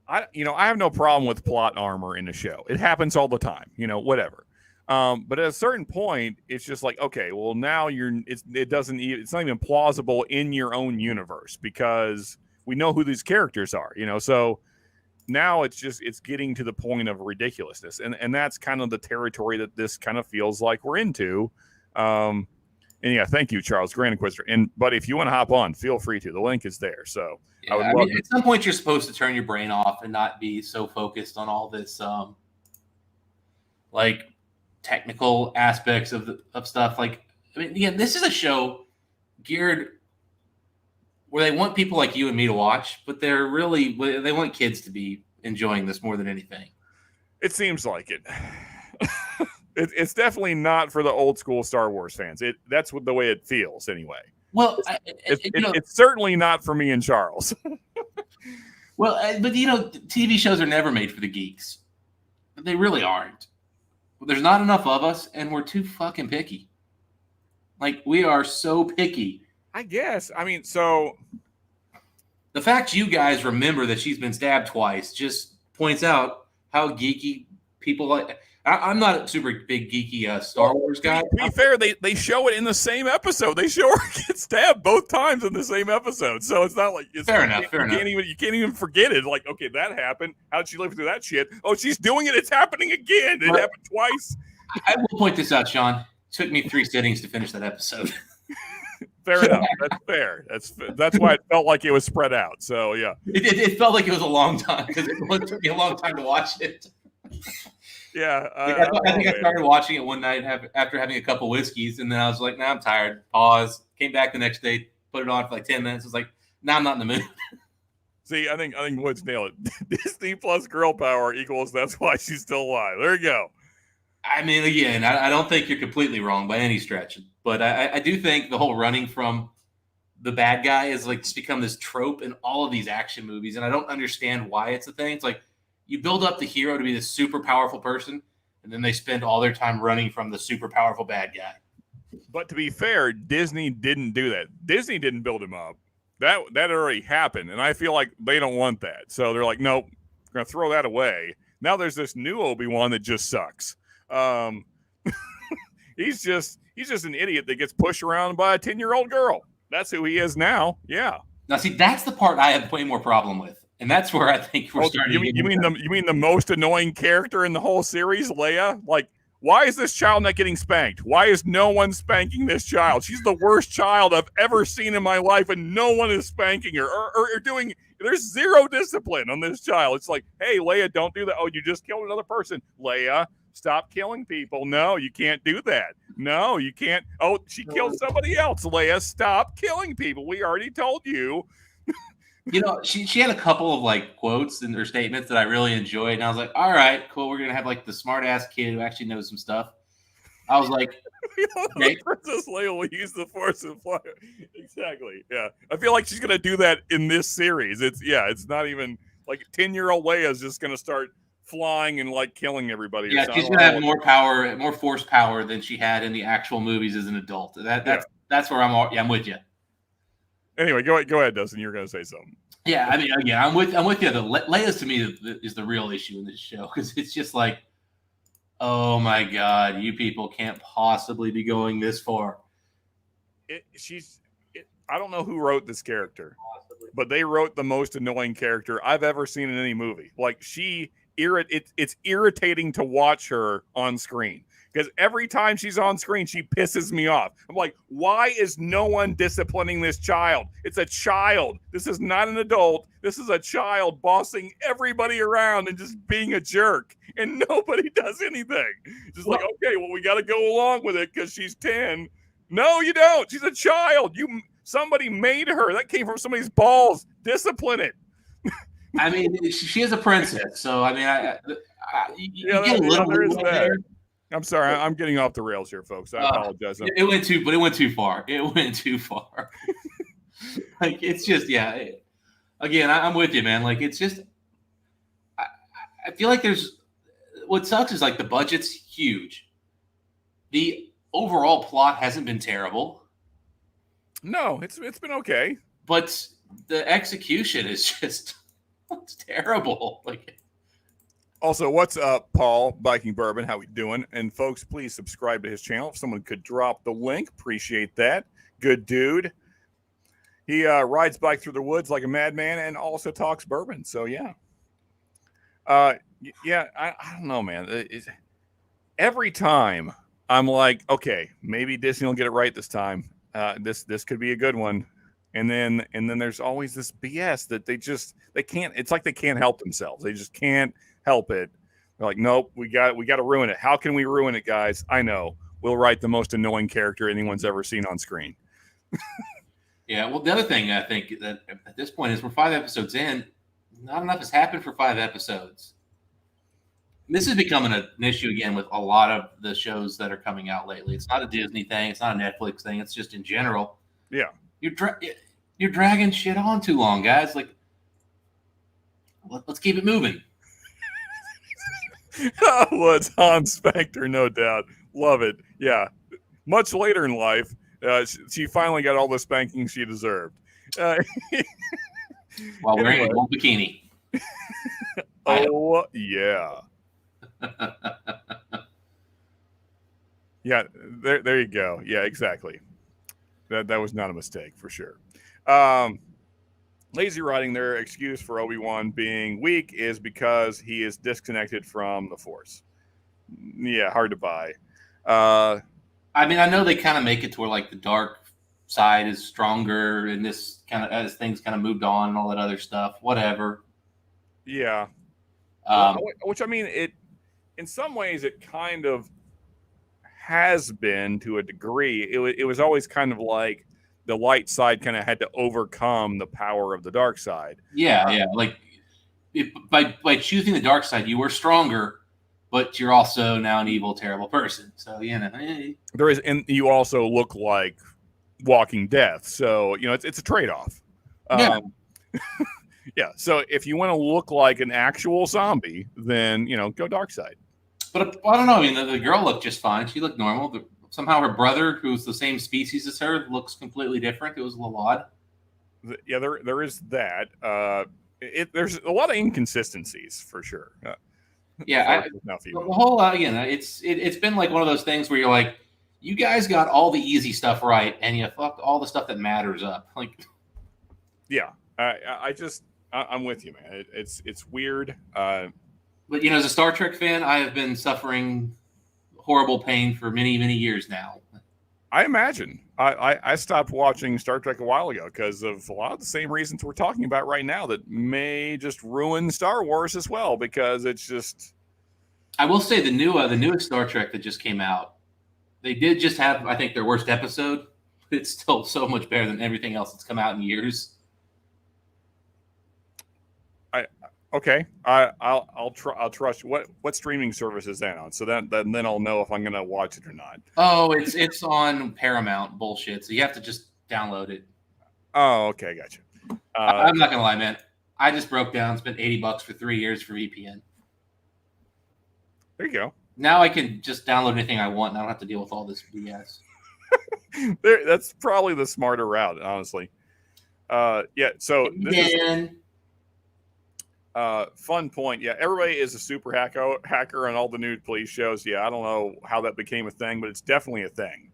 I have no problem with plot armor in a show. It happens all the time, whatever. But at a certain point, it's just like, okay, well now it's not even plausible in your own universe because we know who these characters are, so now it's getting to the point of ridiculousness. And that's kind of the territory that this kind of feels like we're into. And yeah, thank you, Charles, Grand Inquisitor. But if you want to hop on, feel free to. The link is there. So yeah, I mean, at some point, you're supposed to turn your brain off and not be so focused on all this, like technical aspects of stuff. Like, I mean, again, this is a show geared where they want people like you and me to watch, but they want kids to be enjoying this more than anything. It seems like it. It's definitely not for the old school Star Wars fans. That's the way it feels anyway. Well, it's certainly not for me and Charles. Well, but TV shows are never made for the geeks. They really aren't. There's not enough of us, and we're too fucking picky. Like, we are so picky. I guess. I mean, so the fact you guys remember that she's been stabbed twice just points out how geeky people like. I'm not a super big geeky Star Wars guy. To be fair, they show it in the same episode. They show her get stabbed both times in the same episode, so it's not like fair enough. You can't even forget it. Like, okay, that happened. How did she live through that shit? Oh, she's doing it. It's happening again. It happened twice. I will point this out, Sean. It took me 3 sittings to finish that episode. Fair enough. That's fair. That's why it felt like it was spread out. So yeah, it felt like it was a long time because it took me a long time to watch it. Yeah, I think I started watching it one night after having a couple whiskeys, and then I was like, "Nah, I'm tired." Pause. Came back the next day, put it on for like 10 minutes. I was like, "Nah, I'm not in the mood." See, I think Woods nailed it. Disney plus girl power equals that's why she's still alive. There you go. I mean, again, I don't think you're completely wrong by any stretch, but I do think the whole running from the bad guy is like just become this trope in all of these action movies, and I don't understand why it's a thing. It's like, you build up the hero to be this super powerful person, and then they spend all their time running from the super powerful bad guy. But to be fair, Disney didn't do that. Disney didn't build him up. That already happened, and I feel like they don't want that. So they're like, nope, we're going to throw that away. Now there's this new Obi-Wan that just sucks. He's just an idiot that gets pushed around by a 10-year-old girl. That's who he is now. Yeah. Now, see, that's the part I have way more problem with, and that's where I think we're starting. You mean the most annoying character in the whole series, Leia? Like, why is this child not getting spanked? Why is no one spanking this child? She's the worst child I've ever seen in my life, and no one is spanking her or doing. There's zero discipline on this child. It's like, hey, Leia, don't do that. Oh, you just killed another person. Leia, stop killing people. No, you can't do that. No, you can't. Oh, she killed somebody else. Leia, stop killing people. We already told you. You know, she had a couple of like quotes in her statements that I really enjoyed, and I was like, all right, cool. We're gonna have like the smart ass kid who actually knows some stuff. I was like, okay. Princess Leia will use the Force and fly. Exactly. Yeah, I feel like she's gonna do that in this series. It's not even like 10-year-old Leia is just gonna start flying and like killing everybody. Yeah, she's gonna have more power, more force power than she had in the actual movies as an adult. That's where I'm with you. Anyway, go ahead, Dustin. You're going to say something. Yeah, I mean, again, I'm with you. Leia's to me is the real issue in this show because it's just like, oh my god, you people can't possibly be going this far. I don't know who wrote this character, but they wrote the most annoying character I've ever seen in any movie. Like it's irritating to watch her on screen. Because every time she's on screen, she pisses me off. I'm like, why is no one disciplining this child? It's a child. This is not an adult. This is a child bossing everybody around and just being a jerk. And nobody does anything. Just like, okay, well, we got to go along with it because she's 10. No, you don't. She's a child. Somebody made her. That came from somebody's balls. Discipline it. I mean, she is a princess. So, I mean, you get a little bit there. I'm sorry, I'm getting off the rails here, folks. I apologize. It went too far. It went too far. Like it's just, yeah. Again, I'm with you, man. Like it's just, I feel like what sucks is like the budget's huge. The overall plot hasn't been terrible. No, it's been okay, but the execution is just it's terrible. Like. Also, what's up, Paul, Biking Bourbon? How we doing? And folks, please subscribe to his channel. If someone could drop the link, appreciate that. Good dude. He rides bike through the woods like a madman and also talks bourbon. So, yeah. I don't know, man. Every time I'm like, okay, maybe Disney will get it right this time. This could be a good one. And then there's always this BS that they can't. It's like they can't help themselves. They just can't help it. They're like, nope, we got to ruin it. How can we ruin it, guys? I know. We'll write the most annoying character anyone's ever seen on screen. Yeah, well, the other thing I think that at this point is we're 5 episodes in. Not enough has happened for 5 episodes. This is becoming an issue again with a lot of the shows that are coming out lately. It's not a Disney thing. It's not a Netflix thing. It's just in general. Yeah. You're dragging shit on too long, guys. Like, let's keep it moving. Well, it's Hans Spector, no doubt. Love it. Yeah. Much later in life, she finally got all the spanking she deserved. While wearing a gold bikini. Oh, yeah. Yeah, there you go. Yeah, exactly. That was not a mistake for sure. Lazy writing, their excuse for Obi-Wan being weak is because he is disconnected from the Force. Yeah, hard to buy. I mean, I know they kind of make it to where like the dark side is stronger and this kind of as things kind of moved on and all that other stuff. Whatever. Yeah. Which I mean, it in some ways it kind of has been to a degree. It was always kind of like the light side kind of had to overcome the power of the dark side. Yeah. Like by choosing the dark side, you were stronger, but you're also now an evil, terrible person. So there is, and you also look like walking death. So it's a trade-off. Yeah. Yeah. So if you want to look like an actual zombie, then go dark side. But I don't know. I mean, the girl looked just fine. She looked normal. Somehow her brother, who's the same species as her, looks completely different. It was a little odd. Yeah, there is that. There's a lot of inconsistencies for sure. Yeah, enough. the whole again, it's been like one of those things where you're like, you guys got all the easy stuff right, and you fucked all the stuff that matters up. Like, yeah, I'm with you, man. It's weird. But as a Star Trek fan, I have been suffering horrible pain for many, many years now. I imagine. I stopped watching Star Trek a while ago because of a lot of the same reasons we're talking about right now that may just ruin Star Wars as well, because it's just. I will say the newest Star Trek that just came out, they did just have, I think, their worst episode. It's still so much better than everything else that's come out in years. Okay, I'll trust. What streaming service is that on? So then I'll know if I'm gonna watch it or not. Oh, it's on Paramount bullshit. So you have to just download it. Oh, okay, gotcha. I'm not gonna lie, man. I just broke down, spent $80 for 3 years for VPN. There you go. Now I can just download anything I want, and I don't have to deal with all this BS. That's probably the smarter route, honestly. Yeah. So this is, fun point. Yeah, everybody is a super hacker on all the new police shows. Yeah, I don't know how that became a thing, but it's definitely a thing.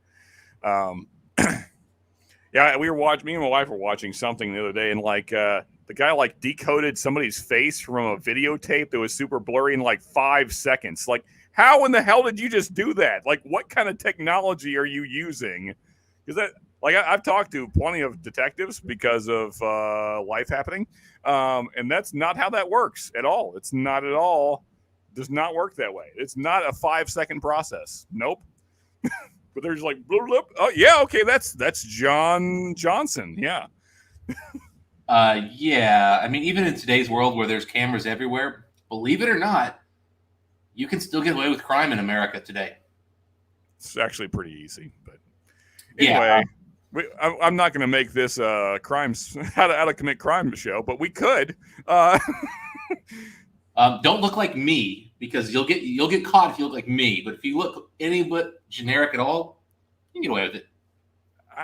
Yeah, me and my wife were watching something the other day, and the guy decoded somebody's face from a videotape that was super blurry in 5 seconds. Like, how in the hell did you just do that? Like, what kind of technology are you using? Because that, I've talked to plenty of detectives because of life happening, and that's not how that works at all. It's not at all. Does not work that way. It's not a 5-second process. Nope. But they're just like, bloop, bloop. Oh yeah, okay, that's John Johnson. Yeah. Yeah. I mean, even in today's world where there's cameras everywhere, believe it or not, you can still get away with crime in America today. It's actually pretty easy, but anyway, I'm not going to make this crimes how to commit crime show, but we could. Don't look like me, because you'll get caught if you look like me. But if you look any bit generic at all, you can get away with it.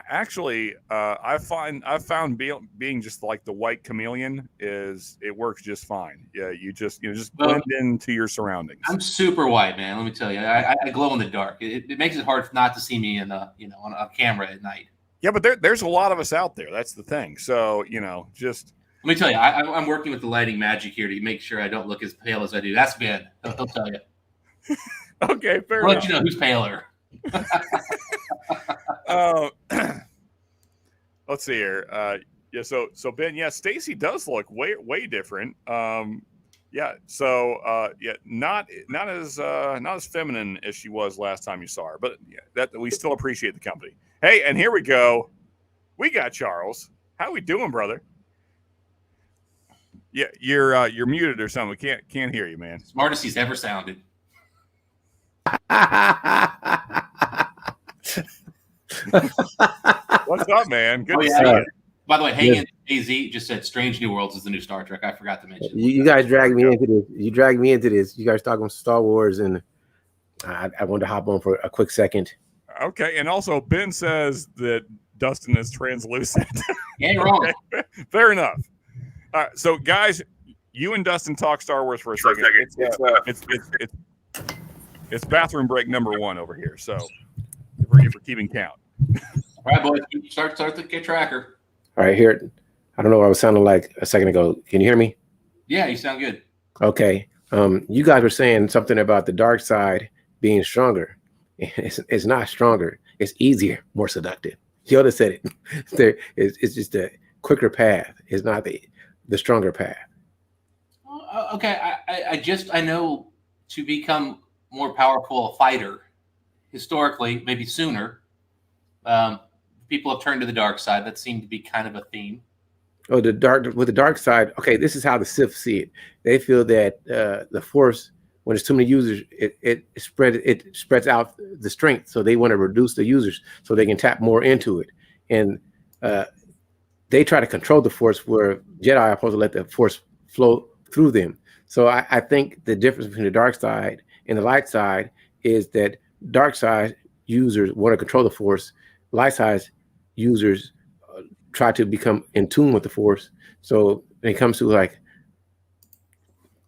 I've found being just like the white chameleon it works just fine. Yeah, you just blend into your surroundings. I'm super white, man. Let me tell you, I glow in the dark. It makes it hard not to see me on a camera at night. Yeah, but there's a lot of us out there. That's the thing. So just. Let me tell you, I'm working with the lighting magic here to make sure I don't look as pale as I do. That's Ben. He'll tell you. Okay, fair I'll enough. let you know who's paler. Let's see here. Yeah, so Ben, yeah, Stacie does look way different. Yeah, so yeah, not as feminine as she was last time you saw her, but yeah, that we still appreciate the company. Hey, and here we go. We got Charles. How we doing, brother? Yeah, you're muted or something. We can't hear you, man. Smartest he's ever sounded. What's up, man? Good to see you. By the way, Hagen AZ just said Strange New Worlds is the new Star Trek. I forgot to mention. You guys dragged me into this. You dragged me into this. You guys talking Star Wars, and I wanted to hop on for a quick second. Okay, and also Ben says that Dustin is translucent. You ain't wrong. Okay. Fair enough. All right, so guys, you and Dustin talk Star Wars for a second. It's bathroom break number 1 over here. So for keeping count. All right, boys, start the get tracker. All right, here. I don't know what I was sounding like a second ago. Can you hear me? Yeah, you sound good. Okay. You guys were saying something about the dark side being stronger. It's not stronger. It's easier, more seductive. Yoda said it. It's just a quicker path. It's not the stronger path. Okay, I know to become more powerful a fighter, historically, maybe sooner, people have turned to the dark side. That seemed to be kind of a theme. Oh, with the dark side. Okay, this is how the Sith see it. They feel that the Force, when there's too many users, it spreads out the strength. So they want to reduce the users so they can tap more into it. And they try to control the Force, where Jedi are supposed to let the Force flow through them. So I think the difference between the dark side and the light side is that dark side users want to control the Force. Light side users try to become in tune with the Force. So when it comes to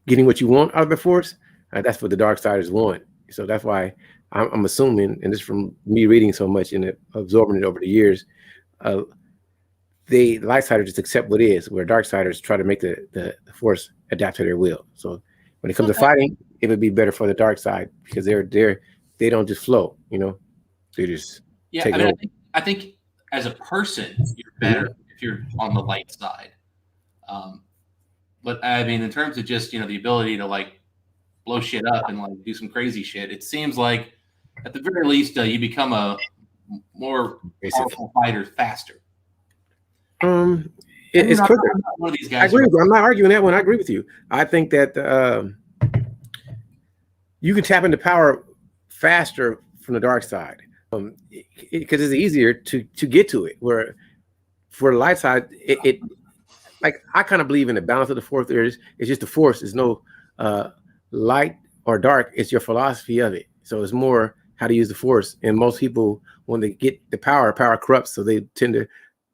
getting what you want out of the Force, That's what the dark siders want. So that's why I'm assuming, and this is from me reading so much and absorbing it over the years, the light siders just accept what is, where dark siders try to make the force adapt to their will. So when it comes to fighting, it would be better for the dark side because they don't just flow, you know, they just take it over. I think as a person, you're better if you're on the light side. But I mean, in terms of just, you know, the ability to like blow shit up and like do some crazy shit, it seems like at the very least you become a more powerful fighter faster. It's quicker. I'm not one of these guys. I agree with you. I'm not arguing that one. I agree with you. I think that you can tap into power faster from the dark side because it's easier to get to it. Where for the light side, it like I kind of believe in the balance of the force. It's just the force. There's no light or dark. It's your philosophy of it. So it's more how to use the force. And most people, when they get the power corrupts. So they tend to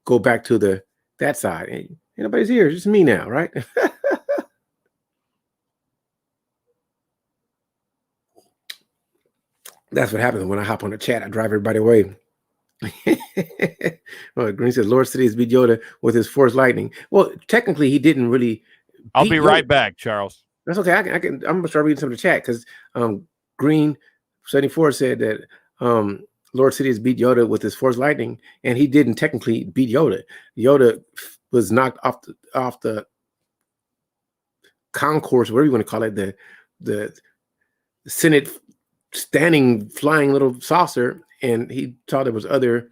go back to that side. And nobody's here. It's just me now, right? That's what happens when I hop on the chat. I drive everybody away. Well, Green says Lord Sidious beat Yoda with his force lightning. Well, technically, he didn't really. I'll be right back, Charles. That's okay. I'm gonna start reading some of the chat because Green 74 said that Lord Sidious beat Yoda with his force lightning, and he didn't technically beat Yoda. Yoda was knocked off the concourse, whatever you want to call it, the Senate standing flying little saucer, and he thought there was other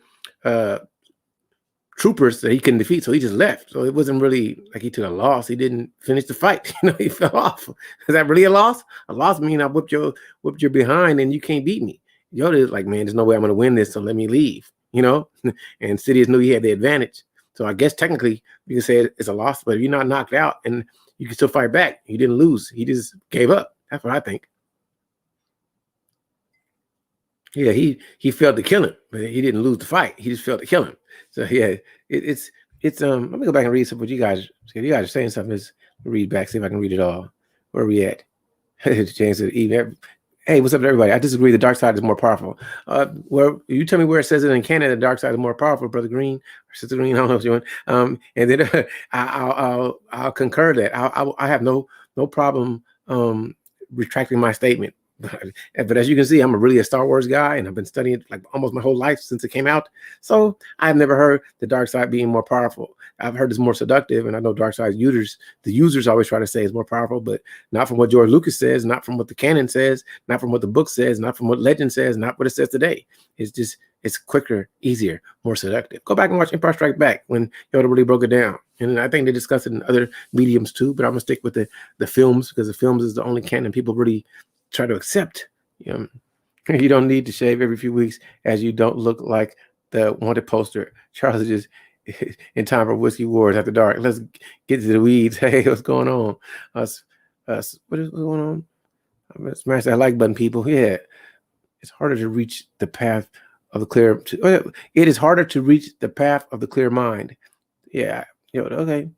troopers that he couldn't defeat, so he just left. So it wasn't really like he took a loss. He didn't finish the fight. He fell off. Is that really a loss? A loss means I whipped your behind and you can't beat me. Yoda is like, man, there's no way I'm going to win this, so let me leave. And Sidious knew he had the advantage. So I guess technically you can say it's a loss, but if you're not knocked out and you can still fight back, he didn't lose. He just gave up. That's what I think. Yeah, he failed to kill him, but he didn't lose the fight. He just failed to kill him. So yeah, it's let me go back and read some what you guys. If you guys are saying something, let's read back, see if I can read it all. Where are we at? James said, hey, what's up to everybody? I disagree. The dark side is more powerful. Well, you tell me where it says it in canon. The dark side is more powerful, Brother Green or Sister Green. I don't know what you want. And then I'll concur that. I have no problem retracting my statement. But as you can see, I'm really a Star Wars guy, and I've been studying like almost my whole life since it came out. So I've never heard the dark side being more powerful. I've heard it's more seductive, and I know dark side users always try to say it's more powerful, but not from what George Lucas says, not from what the canon says, not from what the book says, not from what legend says, not what it says today. It's quicker, easier, more seductive. Go back and watch Empire Strikes Back when Yoda really broke it down. And I think they discussed it in other mediums too, but I'm gonna stick with the films because the films is the only canon people really try to accept. You don't need to shave every few weeks as you don't look like the wanted poster. Charles is just in time for Whiskey Wars After Dark. Let's get to the weeds. Hey, what's going on? What is going on? I'm gonna smash that like button, people. Yeah, it's harder to reach the path of the clear. It is harder to reach the path of the clear mind. Yeah. Okay.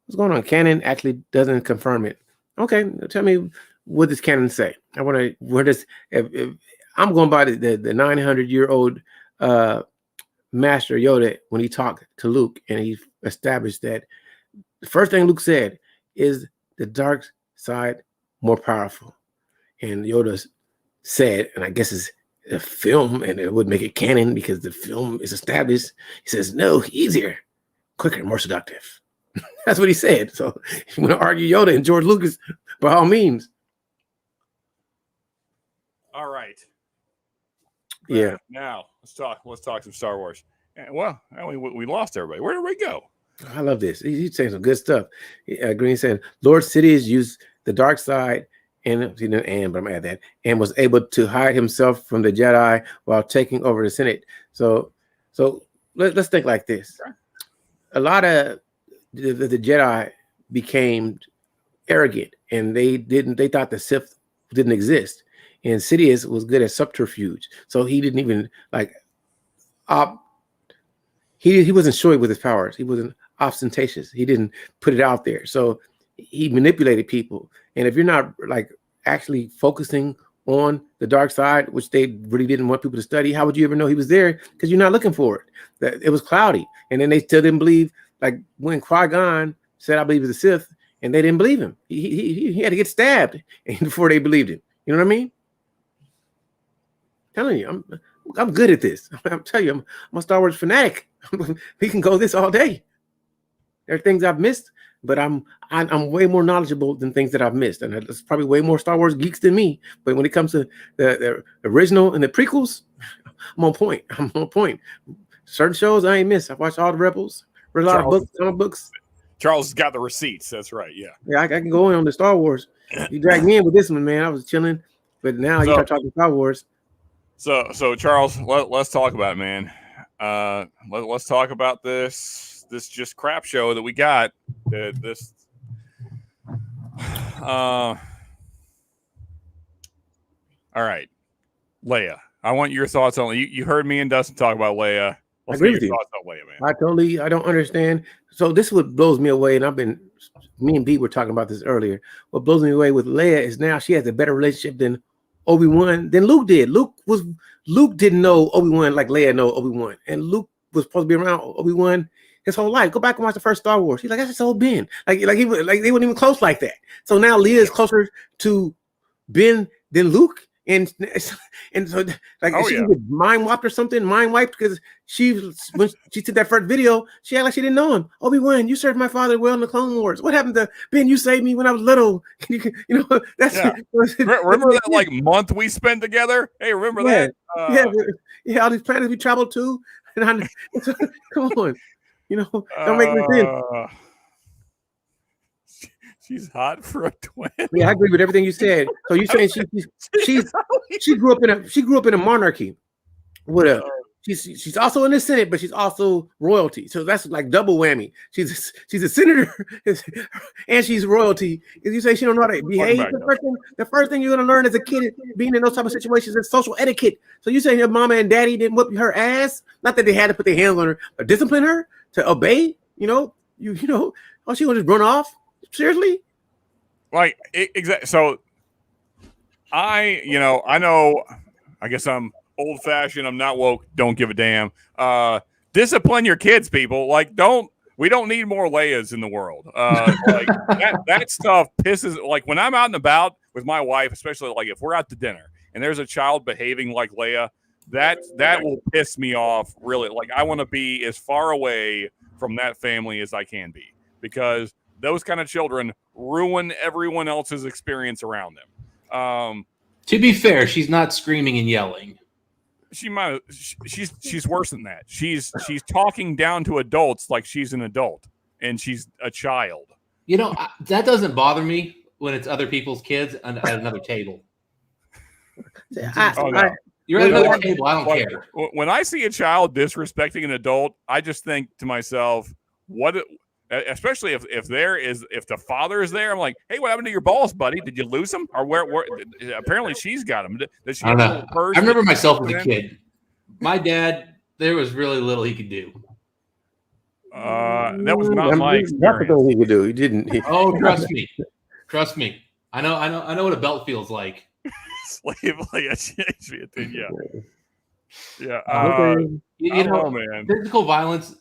What's going on? Canon actually doesn't confirm it. Okay, tell me. What does canon say? I want to. Where does? If I'm going by the 900-year-old Master Yoda when he talked to Luke and he established that the first thing Luke said is the dark side more powerful, and Yoda said, and I guess it's a film, and it would make it canon because the film is established. He says, no, easier, quicker, more seductive. That's what he said. So if you want to argue Yoda and George Lucas, by all means. All right. Yeah. Now let's talk some Star Wars. Well, we lost everybody. Where did we go? I love this. He's saying some good stuff. Green saying Lord Sidious used the dark side but I'm gonna add that, and was able to hide himself from the Jedi while taking over the Senate. So let's think like this. Okay. A lot of the Jedi became arrogant, and they thought the Sith didn't exist. And Sidious was good at subterfuge, so he didn't even he wasn't showy with his powers. He wasn't ostentatious. He didn't put it out there. So he manipulated people. And if you're not like actually focusing on the dark side, which they really didn't want people to study, how would you ever know he was there? Because you're not looking for it. That it was cloudy, and then they still didn't believe. Like when Qui-Gon said, "I believe he's a Sith," and they didn't believe him. He had to get stabbed before they believed him. You know what I mean? Telling you, I'm good at this. I'm telling you, I'm a Star Wars fanatic. We can go this all day. There are things I've missed, but I'm way more knowledgeable than things that I've missed, and there's probably way more Star Wars geeks than me. But when it comes to the original and the prequels, I'm on point. I'm on point. Certain shows I ain't missed. I've watched all the Rebels, read a lot of books, comic books. Charles has got the receipts. That's right. Yeah. Yeah, I can go in on the Star Wars. You dragged me in with this one, man. I was chilling, but now you start talking Star Wars. So Charles, let's talk about it, man. Let's talk about this just crap show that we got. This. All right, Leia. I want your thoughts on you heard me and Dustin talk about Leia. I agree with you. Thoughts on Leia, man. I don't understand. So this is what blows me away, and me and Beat were talking about this earlier. What blows me away with Leia is now she has a better relationship than Obi-Wan than Luke did. Luke didn't know Obi-Wan like Leia know Obi-Wan, and Luke was supposed to be around Obi-Wan his whole life. Go back and watch the first Star Wars. He's like, that's just old Ben. Like they weren't even close like that. So now Leia is closer to Ben than Luke. And so like she was mind wiped or something, mind wiped because when she took that first video, she acted like she didn't know him. Obi-Wan, you served my father well in the Clone Wars. What happened to Ben? You saved me when I was little. That's remember that like month we spent together. Hey, remember that? All these planets we traveled to. And come on, don't make me think. She's hot for a twin. Yeah, I agree with everything you said. So you saying she grew up in a monarchy. She's also in the Senate, but she's also royalty. So that's like double whammy. She's a senator and she's royalty. If you say she don't know how to behave, the first thing you're gonna learn as a kid being in those type of situations is social etiquette. So you saying your mama and daddy didn't whip her ass? Not that they had to put their hands on her, but discipline her to obey. Oh, she gonna just run off? Seriously? Like exactly. So I know. I guess I'm old fashioned. I'm not woke. Don't give a damn. Discipline your kids, people. Like, we don't need more Leias in the world. Like that stuff pisses. Like when I'm out and about with my wife, especially like if we're out to dinner and there's a child behaving like Leia, that will piss me off. Really, like I want to be as far away from that family as I can be because those kind of children ruin everyone else's experience around them. To be fair, she's not screaming and yelling. She might. She's worse than that. She's talking down to adults like she's an adult and she's a child. That doesn't bother me when it's other people's kids at another table. You're at another table. I don't care. When I see a child disrespecting an adult, I just think to myself, what? Especially if the father is there, I'm like, hey, what happened to your balls, buddy? Did you lose them? Or where apparently she's got them. Does she I don't know. I remember myself as a kid. My dad, there was really little he could do. That was not my experience. That's the thing he could do. He didn't. Oh, trust me. I know what a belt feels like. Slave like yeah. Man. Physical violence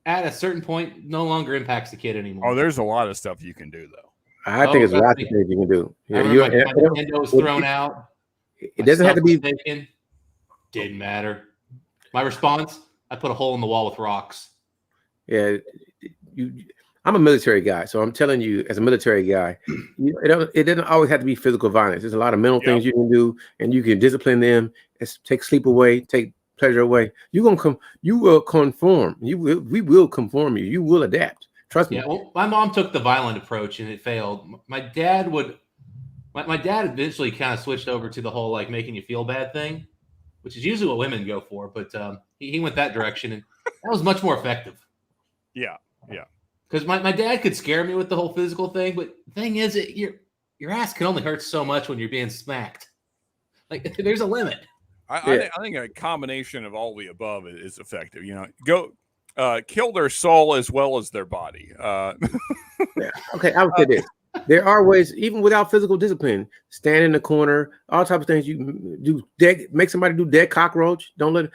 at a certain point no longer impacts the kid anymore. Oh, there's a lot of stuff you can do though. I think it's a lot of things you can do. Nintendo was thrown out. It doesn't have to be taken. Didn't matter. My response: I put a hole in the wall with rocks. Yeah, I'm a military guy, so I'm telling you, as a military guy, it doesn't always have to be physical violence. There's a lot of mental things you can do, and you can discipline them. Take sleep away, take pleasure away. You will conform. We will conform you. You will adapt. Trust me. Yeah. Well, my mom took the violent approach and it failed. My dad eventually kind of switched over to the whole like making you feel bad thing, which is usually what women go for. But he went that direction, and that was much more effective. Yeah. Because my dad could scare me with the whole physical thing, but the thing is, your ass can only hurt so much when you're being smacked. Like there's a limit. I think a combination of all the above is effective. Go kill their soul as well as their body. Yeah. Okay, I would say this. There are ways, even without physical discipline, stand in the corner, all types of things you do. Make somebody do dead cockroach. Don't let it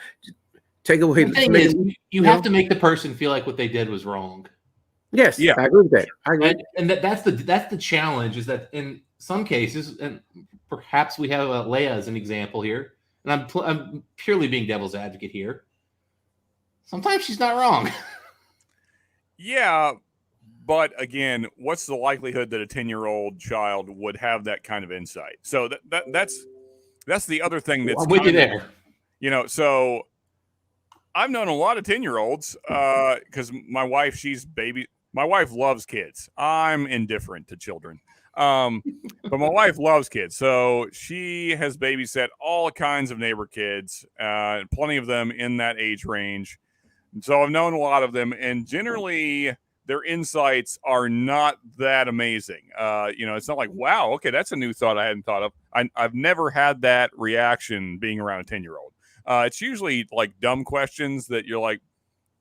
take away. The thing is, you have to make the person feel like what they did was wrong. Yes, Yeah. I agree with that. I agree. And that's the challenge, is that in some cases, and perhaps we have Leia as an example here, and I'm purely being devil's advocate here. Sometimes she's not wrong. Yeah, but again, what's the likelihood that a 10-year-old child would have that kind of insight? So that's the other thing that's I'm with you there. You know, so I've known a lot of 10-year-olds because my wife loves kids. I'm indifferent to children. But my wife loves kids. So she has babysat all kinds of neighbor kids, plenty of them in that age range. And so I've known a lot of them, and generally their insights are not that amazing. It's not like, wow, okay, that's a new thought I hadn't thought of. I've never had that reaction being around a 10-year-old. It's usually like dumb questions that you're like,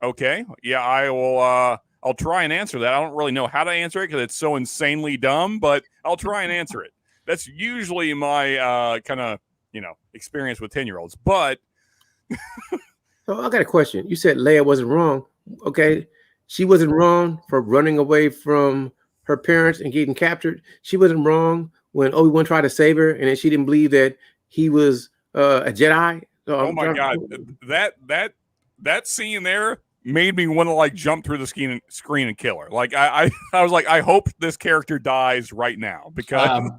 okay, yeah, I will. I'll try and answer that. I don't really know how to answer it because it's so insanely dumb, but I'll try and answer it. That's usually my kind of experience with 10-year-olds. But So I got a question. You said Leia wasn't wrong. Okay, she wasn't wrong for running away from her parents and getting captured. She wasn't wrong when Obi-Wan tried to save her, and then she didn't believe that he was a Jedi. So oh my God, that scene there made me want to like jump through the screen and kill her. Like I was like, I hope this character dies right now because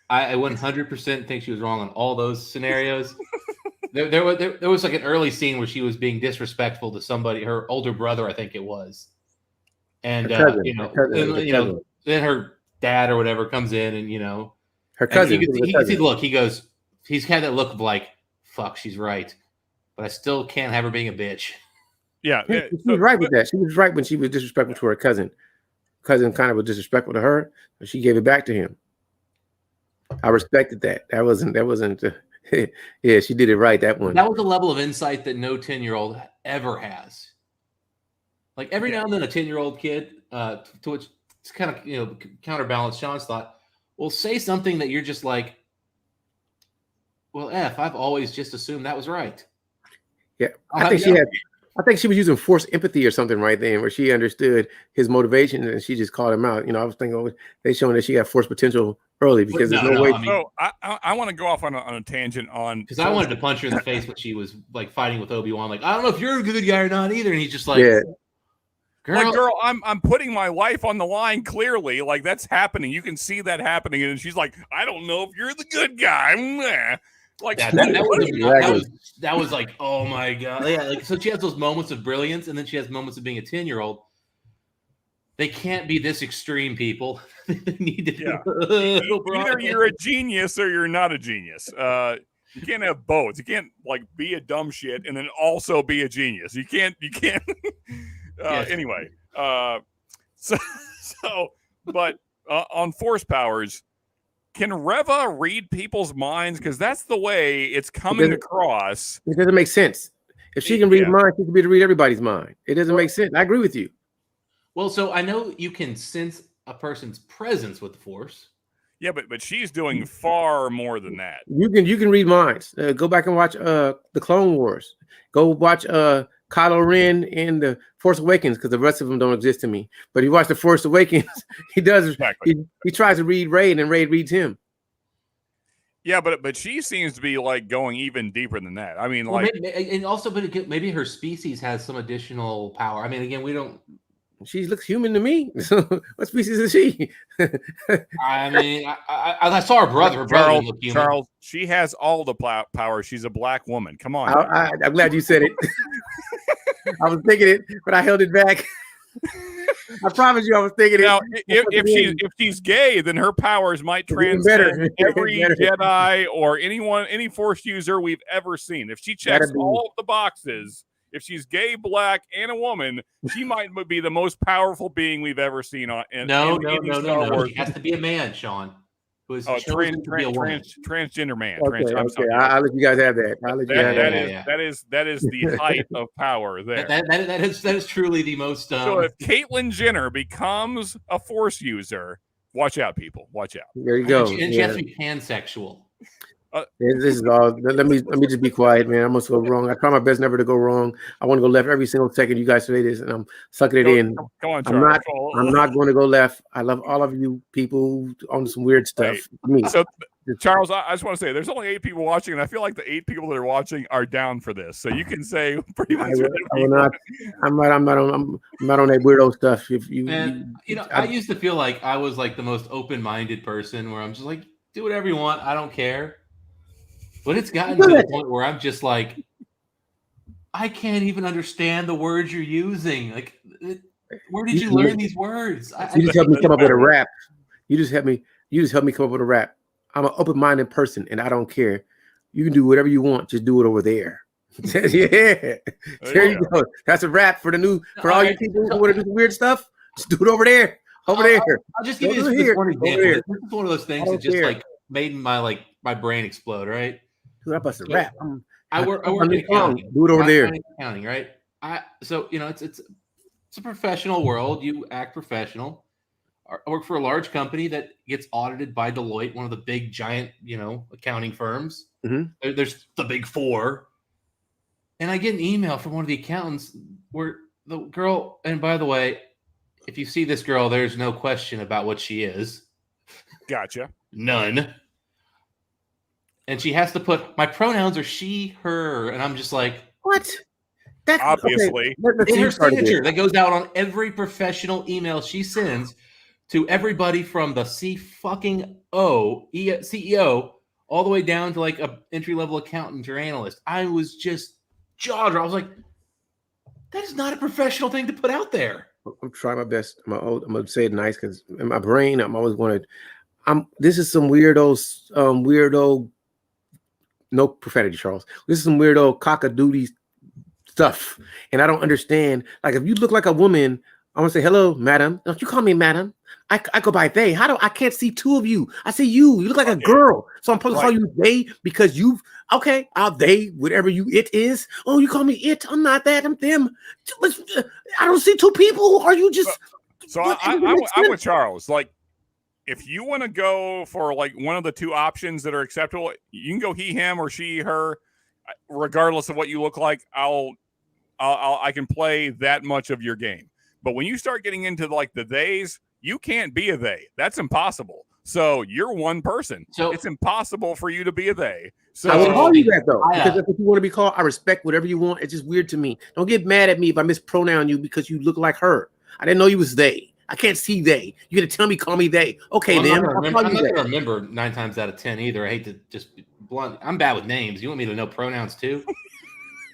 I 100% think she was wrong on all those scenarios. there was like an early scene where she was being disrespectful to somebody, her older brother, I think it was, and then her dad or whatever comes in, and her cousin. He can see the look. He goes, he's had that look of like, fuck, she's right, but I still can't have her being a bitch. Yeah, she was right with that. She was right when she was disrespectful to her cousin. Cousin kind of was disrespectful to her, but she gave it back to him. I respected that. That wasn't. Yeah, she did it right. That one. That was a level of insight that no 10-year-old ever has. Like every now and then, a 10-year-old kid, to which it's kind of counterbalance Sean's thought, will say something that you're just like, well, I've always just assumed that was right. Yeah, I think she was using forced empathy or something right then, where she understood his motivation and she just called him out. I was thinking, they showing that she got force potential early because there's no way. So I want to go off on a tangent on because I wanted to punch her in the face when she was like fighting with Obi-Wan. Like, I don't know if you're a good guy or not either, and he's just like, yeah. Girl, I'm putting my life on the line clearly. Like that's happening. You can see that happening, and she's like, I don't know if you're the good guy. Like that was like, oh my God. Yeah, like so she has those moments of brilliance, and then she has moments of being a 10-year-old. They can't be this extreme, people. They need to either you're a genius or you're not a genius. You can't have both. You can't like be a dumb shit and then also be a genius. You can't yes. Anyway. But on force powers, can Reva read people's minds? Because that's the way it's coming across. It doesn't make sense. If she can read minds, she can be able to read everybody's mind. It doesn't make sense. I agree with you. Well, so I know you can sense a person's presence with the Force. Yeah, but she's doing far more than that. You can read minds. Go back and watch the Clone Wars. Go watch Kylo Ren in the Force Awakens, because the rest of them don't exist to me. But if you watch the Force Awakens, he does. Exactly. He tries to read Rey, and then Rey reads him. Yeah, but she seems to be like going even deeper than that. I mean, maybe her species has some additional power. I mean, again, we don't. She looks human to me. What species is she? I mean, I saw her brother. Her brother looked human. Charles, she has all the power. She's a black woman. Come on. I'm glad you said it. I was thinking it, but I held it back. I promise you, I was thinking now, it. If she's gay, then her powers might transcend every Jedi or any Force user we've ever seen. If she checks all of the boxes. If she's gay, black, and a woman, she might be the most powerful being we've ever seen. No. She has to be a man, Sean. Who is transgender man. Okay. I'll let you guys have that. That is the height of power there. That is truly the most. So if Caitlyn Jenner becomes a Force user, Watch out, people. Watch out. There you go. And she has to be pansexual. This is all. Let me just be quiet, man. I'm gonna go wrong. I try my best never to go wrong. I want to go left every single second. You guys say this, and I'm sucking it in. Come on, Charles. I'm not going to go left. I love all of you people on some weird stuff. Me. So, Charles, I just want to say there's only 8 people watching, and I feel like the 8 people that are watching are down for this. So you can say pretty much. I'm not on that weirdo stuff. If you, I used to feel like I was like the most open-minded person, where I'm just like, do whatever you want, I don't care. But it's gotten to the point where I'm just like, I can't even understand the words you're using. Like, where did you learn these words? You just helped me come up with a rap. You just helped me come up with a rap. I'm an open-minded person, and I don't care. You can do whatever you want. Just do it over there. Yeah, there you go. That's a rap for all you people who want to do weird stuff. Just do it over there. Over there. I'll just give you this one example. This is one of those things that just like made my brain explode. Right. Dude, I bust a rap. I work in accounting. Do it over there. Accounting, right? So it's a professional world. You act professional. I work for a large company that gets audited by Deloitte, one of the big giant, accounting firms. Mm-hmm. There's the big 4. And I get an email from one of the accountants where the girl, and by the way, if you see this girl, there's no question about what she is. Gotcha. None. And she has to put, my pronouns are she, her. And I'm just like, what? That's obviously in her signature that goes out on every professional email she sends to everybody from the CEO all the way down to like a entry-level accountant or analyst. I was just jaw-dropped. I was like, that is not a professional thing to put out there. I'm trying my best. I'm gonna say it nice because in my brain, I'm always going to. This is some weirdo. No profanity, Charles. This is some weirdo cock-a-doodle stuff, and I don't understand. Like, if you look like a woman, I want to say hello, madam. Don't you call me madam? I go by they. I can't see 2 of you. I see you. You look like a girl, so I'm supposed to call you they because I'll they whatever it is. Oh, you call me it. I'm not that. I'm them. I don't see 2 people. Are you just? So I'm with Charles. Like, if you want to go for like one of the 2 options that are acceptable, you can go he, him, or she, her, regardless of what you look like. I can play that much of your game. But when you start getting into like the theys, you can't be a they. That's impossible. So you're one person. So it's impossible for you to be a they. So I will call you that though, because if you want to be called, I respect whatever you want. It's just weird to me. Don't get mad at me if I mispronoun you because you look like her. I didn't know you was they. I can't see they. You're gonna tell me call me they. Okay, then. I'm not gonna remember 9 times out of 10 either. I hate to just be blunt. I'm bad with names. You want me to know pronouns too?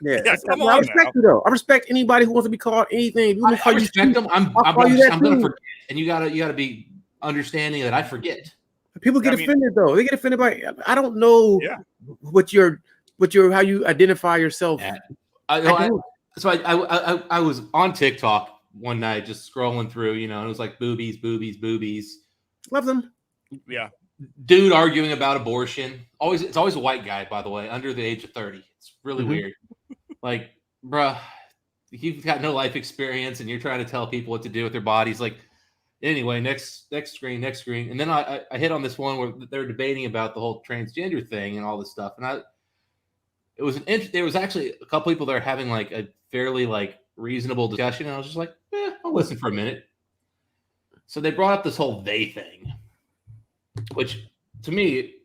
Yeah, I respect you though. I respect anybody who wants to be called anything. I respect them. I'm gonna forget, and you gotta be understanding that I forget. People get offended though. They get offended by. I don't know what how you identify yourself. Yeah. I was on TikTok one night just scrolling through, and it was like boobies. Love them. Yeah. Dude arguing about abortion. It's always a white guy, by the way, under the age of 30. It's really weird. Like, bruh, you've got no life experience and you're trying to tell people what to do with their bodies. Like, anyway, next screen. And then I hit on this one where they're debating about the whole transgender thing and all this stuff. And there was actually a couple people that are having like a fairly like reasonable discussion. And I was just like, I'll listen for a minute. So they brought up this whole they thing, which to me,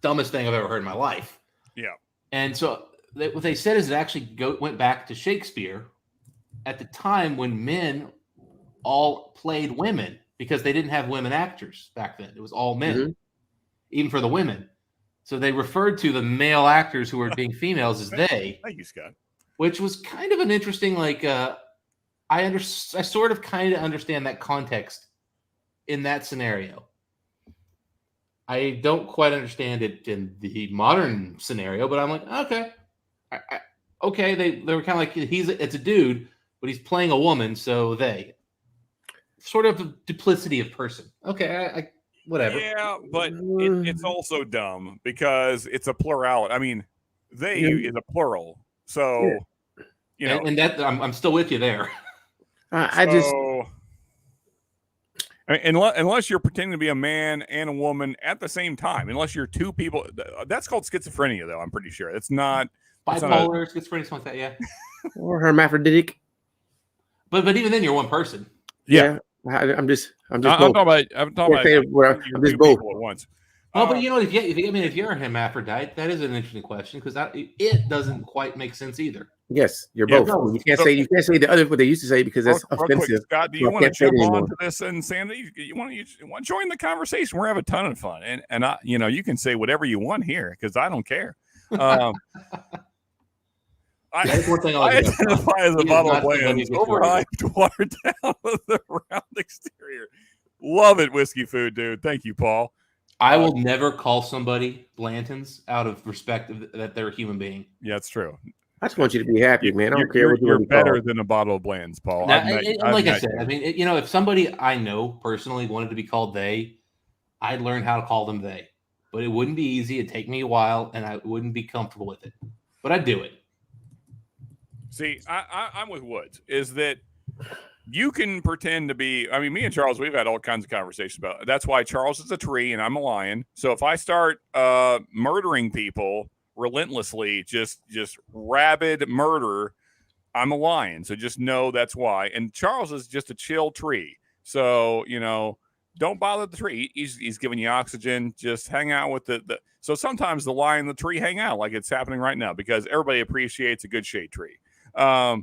dumbest thing I've ever heard in my life. Yeah. And so what they said is it actually went back to Shakespeare at the time when men all played women because they didn't have women actors back then. It was all men, even for the women. So they referred to the male actors who were being females as they. Thank you, Scott. Which was kind of an interesting, like, I sort of kind of understand that context in that scenario. I don't quite understand it in the modern scenario, but I'm like, okay. Okay, they were kind of like it's a dude, but he's playing a woman, so they sort of a duplicity of person. Okay, whatever. Yeah, but it's also dumb because it's a plurality. I mean, they is a plural, so and that I'm still with you there. Unless you're pretending to be a man and a woman at the same time, unless you're two people, that's called schizophrenia, though. I'm pretty sure it's not bipolar, schizophrenia, something like that. Yeah, or hermaphroditic. But even then, you're one person. Yeah. I'm just. I'm talking about. I'm just both at once. Well, but you know, if you're a hermaphrodite, that is an interesting question because it doesn't quite make sense either. Yes, you're both. You can't say the other what they used to say because that's offensive. Quick, Scott, do you want to jump on to this insanity? You want to join the conversation? We're having a ton of fun, and I, you can say whatever you want here because I don't care. I identify as a bottle of Blanton's, overhyped, watered down with a round exterior. Love it, whiskey food, dude. Thank you, Paul. I will never call somebody Blanton's out of respect that they're a human being. Yeah, it's true. I just want you to be happy, man. I don't care what you're better than a bottle of Blanton's, Paul. Now, like I said, I mean, if somebody I know personally wanted to be called they, I'd learn how to call them they. But it wouldn't be easy. It'd take me a while, and I wouldn't be comfortable with it. But I'd do it. See, I'm with Woods. Is that you can pretend to be, I mean, me and Charles, we've had all kinds of conversations about it. That's why Charles is a tree and I'm a lion. So if I start murdering people relentlessly, just rabid murder, I'm a lion. So just know that's why. And Charles is just a chill tree. So, don't bother the tree. He's giving you oxygen. Just hang out with the so sometimes the lion and the tree hang out like it's happening right now because everybody appreciates a good shade tree. But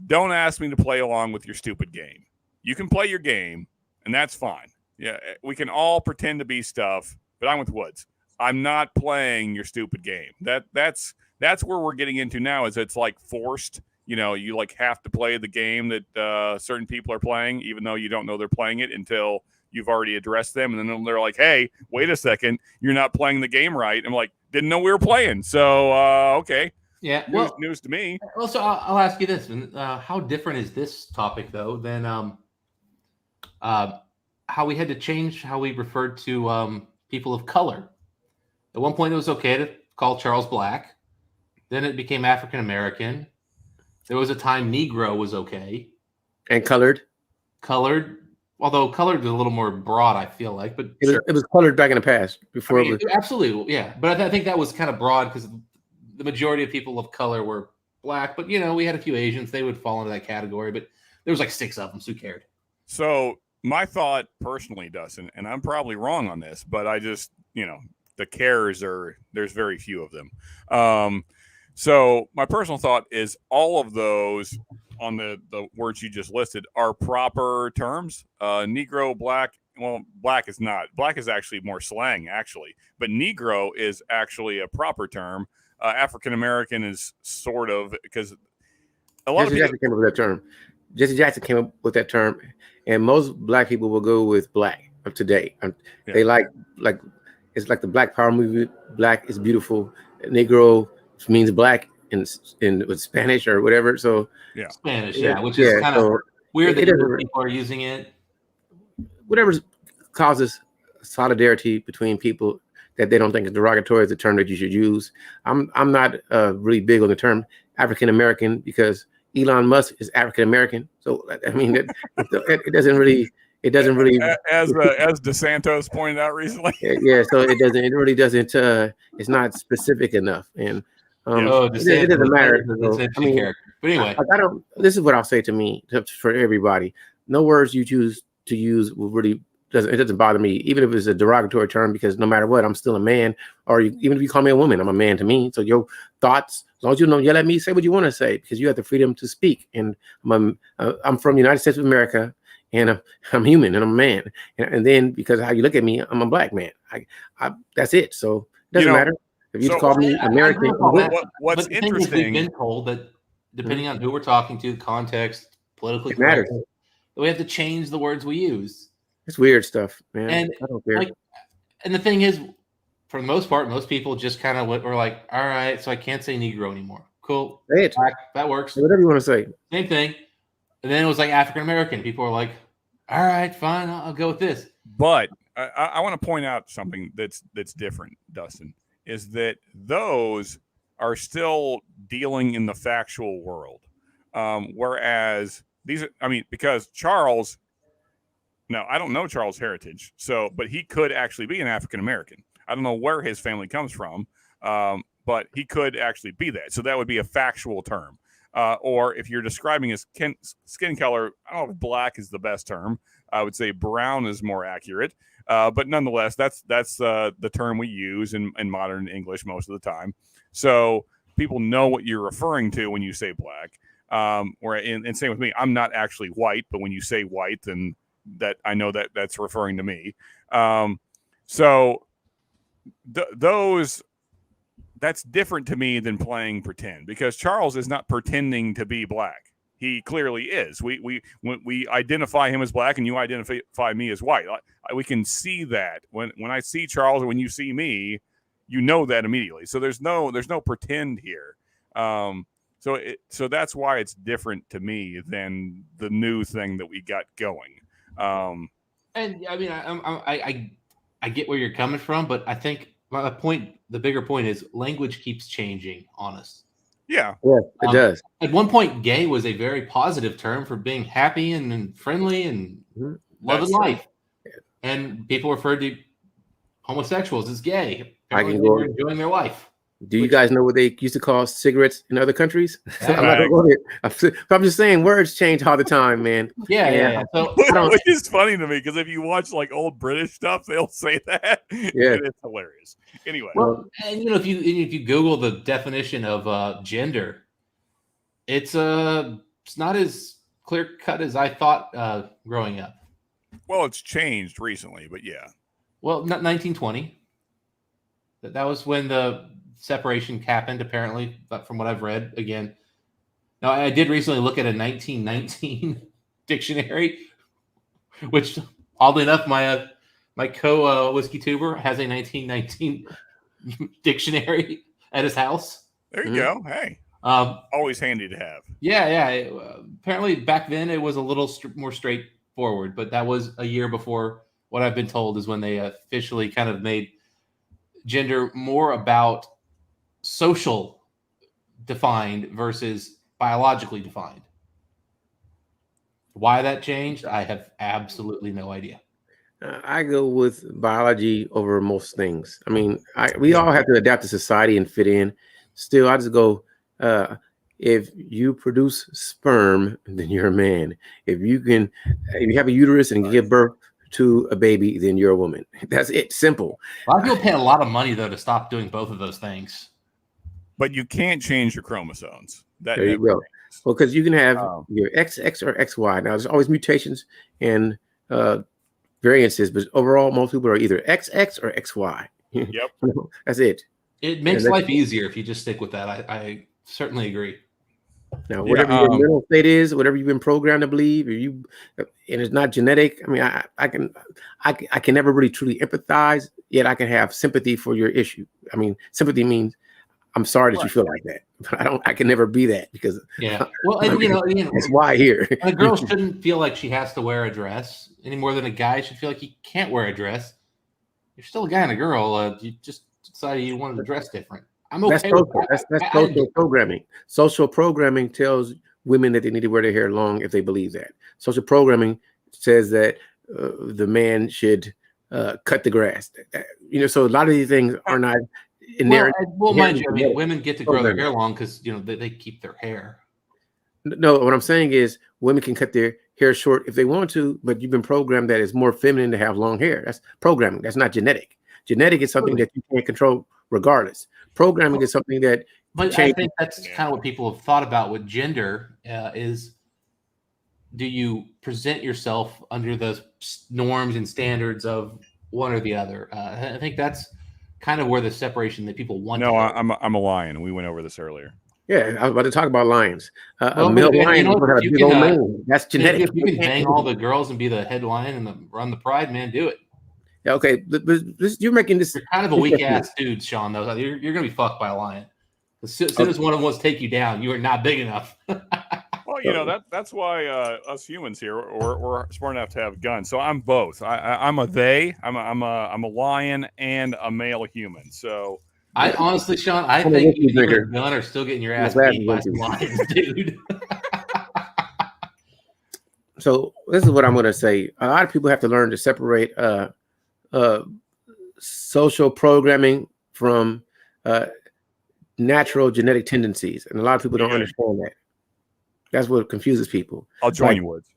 don't ask me to play along with your stupid game. You can play your game, and that's fine. Yeah, we can all pretend to be stuff, but I'm with Woods. I'm not playing your stupid game. That's where we're getting into now. Is it's like forced. You like have to play the game that certain people are playing, even though you don't know they're playing it until you've already addressed them, and then they're like, "Hey, wait a second, you're not playing the game right." I'm like, "Didn't know we were playing." So okay. Yeah, news to me. Also, I'll ask you this: how different is this topic though than how we had to change how we referred to people of color? At one point, it was okay to call Charles Black. Then it became African American. There was a time Negro was okay, and colored. Although colored is a little more broad, I feel like, but it was colored back in the past before. Absolutely, yeah. But I think that was kind of broad because the majority of people of color were black, but we had a few Asians. They would fall into that category, but there was like 6 of them. So who cared? So my thought personally, Dustin, and I'm probably wrong on this, but I just, the cares there's very few of them. So my personal thought is all of those on the words you just listed are proper terms. Negro, black. Well, black is not. Black is actually more slang, actually. But Negro is actually a proper term. African American is sort of because a lot Jesse of people Jackson came up with that term. Jesse Jackson came up with that term, and most black people will go with black of today. They like it's like the Black Power movement. Black is beautiful. Negro means black in with Spanish or whatever. So Spanish, which is kind of weird that people are using it. Whatever causes solidarity between people that they don't think is derogatory is the term that you should use. I'm not really big on the term African American because Elon Musk is African American. So I mean, it doesn't really. As DeSantos pointed out recently. Yeah, so it doesn't. It really doesn't. It's not specific enough, and it doesn't matter. But anyway, I don't. This is what I'll say to me for everybody. No words you choose to use will really. It doesn't bother me, even if it's a derogatory term, because no matter what, I'm still a man. Or even if you call me a woman, I'm a man to me. So your thoughts, as long as you don't yell at me, say what you want to say, because you have the freedom to speak. And I'm from the United States of America, and I'm human, and I'm a man. And then because of how you look at me, I'm a black man. That's it. So it doesn't matter if you just call me American. What's interesting? We've been told that depending on who we're talking to, the context, politically correct, we have to change the words we use. It's weird stuff, man. And I don't care. And the thing is, for the most part, most people just kind of were like, all right, so I can't say Negro anymore. Cool. Say it. That works. Whatever you want to say. Same thing. And then it was like African American. People were like, all right, fine, I'll go with this. But I want to point out something that's different, Dustin, is that those are still dealing in the factual world. Whereas these are, I mean, because Charles, no, I don't know Charles' heritage. So, but he could actually be an African American. I don't know where his family comes from, but he could actually be that. So that would be a factual term. Or if you're describing his skin color, I don't know if black is the best term. I would say brown is more accurate. But nonetheless, that's the term we use in modern English most of the time. So people know what you're referring to when you say black. And same with me. I'm not actually white, but when you say white, then that I know that that's referring to me. Those. That's different to me than playing pretend, because Charles is not pretending to be black. He clearly is. We identify him as black, and you identify me as white. We can see that when I see Charles, or when you see me, you know that immediately. So there's no pretend here. So that's why it's different to me than the new thing that we got going. And I mean, I get where you're coming from, but I think the bigger point is language keeps changing on us. Yeah. Yeah, it does. At one point, gay was a very positive term for being happy and friendly and loving life. And people referred to homosexuals as gay. Apparently they were enjoying their life. Do you guys know what they used to call cigarettes in other countries? Yeah. I'm not gonna go there. I'm just saying words change all the time, man. Yeah. So, which is funny to me, because if you watch like old British stuff, they'll say that. Yeah, it's hilarious. Anyway, well, and if you Google the definition of gender, it's not as clear cut as I thought growing up. Well, it's changed recently, but yeah. Well, not 1920. That was when the separation happened, apparently, but from what I've read. Again, now I did recently look at a 1919 dictionary, which oddly enough, my whiskey tuber has a 1919 dictionary at his house. There you go. Hey, always handy to have. Yeah. Apparently back then it was a little more straightforward, but that was a year before what I've been told is when they officially kind of made gender more about social defined versus biologically defined. Why that changed, I have absolutely no idea. I go with biology over most things. I mean, we all have to adapt to society and fit in. Still, I just go, if you produce sperm, then you're a man. If you have a uterus and give birth to a baby, then you're a woman. That's it. Simple. A lot of people pay a lot of money, though, to stop doing both of those things. But you can't change your chromosomes. There you go. Well, because you can have your XX or XY. Now, there's always mutations and variances, but overall, most people are either XX or XY. Yep. That's it. It makes life easier if you just stick with that. I certainly agree. Now, whatever your mental state is, whatever you've been programmed to believe, and it's not genetic. I mean, I can never really truly empathize, yet I can have sympathy for your issue. I mean, sympathy means I'm sorry that you feel like that, but I can never be that, because well, and that's why here. A girl shouldn't feel like she has to wear a dress any more than a guy should feel like he can't wear a dress. You're still a guy and a girl. You just decided you wanted to dress different. I'm okay with that. That's social programming. Social programming tells women that they need to wear their hair long if they believe that. Social programming says that the man should cut the grass. So a lot of these things are not inherent. Well, mind you, I mean, women get to grow their hair long because they keep their hair. No, what I'm saying is women can cut their hair short if they want to, but you've been programmed that it's more feminine to have long hair. That's programming. That's not genetic. Genetic is something that you can't control regardless. Programming is something that. But I think that's kind of what people have thought about with gender is, do you present yourself under the norms and standards of one or the other? I think that's kind of where the separation that people want. No, I'm a lion. We went over this earlier. Yeah, I was about to talk about lions. A male lion would have a big old mane. That's genetic. If you can bang all the girls and be the head lion and run the pride, man, do it. Yeah, okay, you're making this. You're kind of a weak ass dude, Sean. Though you're gonna be fucked by a lion. As soon as one of them wants to take you down, you are not big enough. Well, that's why us humans here we're smart enough to have guns. So I'm both. I'm a they. I'm a lion and a male human. So I honestly, Sean, I think you and a gun are still getting your ass beat by some lions, dude. So this is what I'm going to say. A lot of people have to learn to separate social programming from natural genetic tendencies, and a lot of people don't understand that. That's what confuses people. I'll join you, Woods.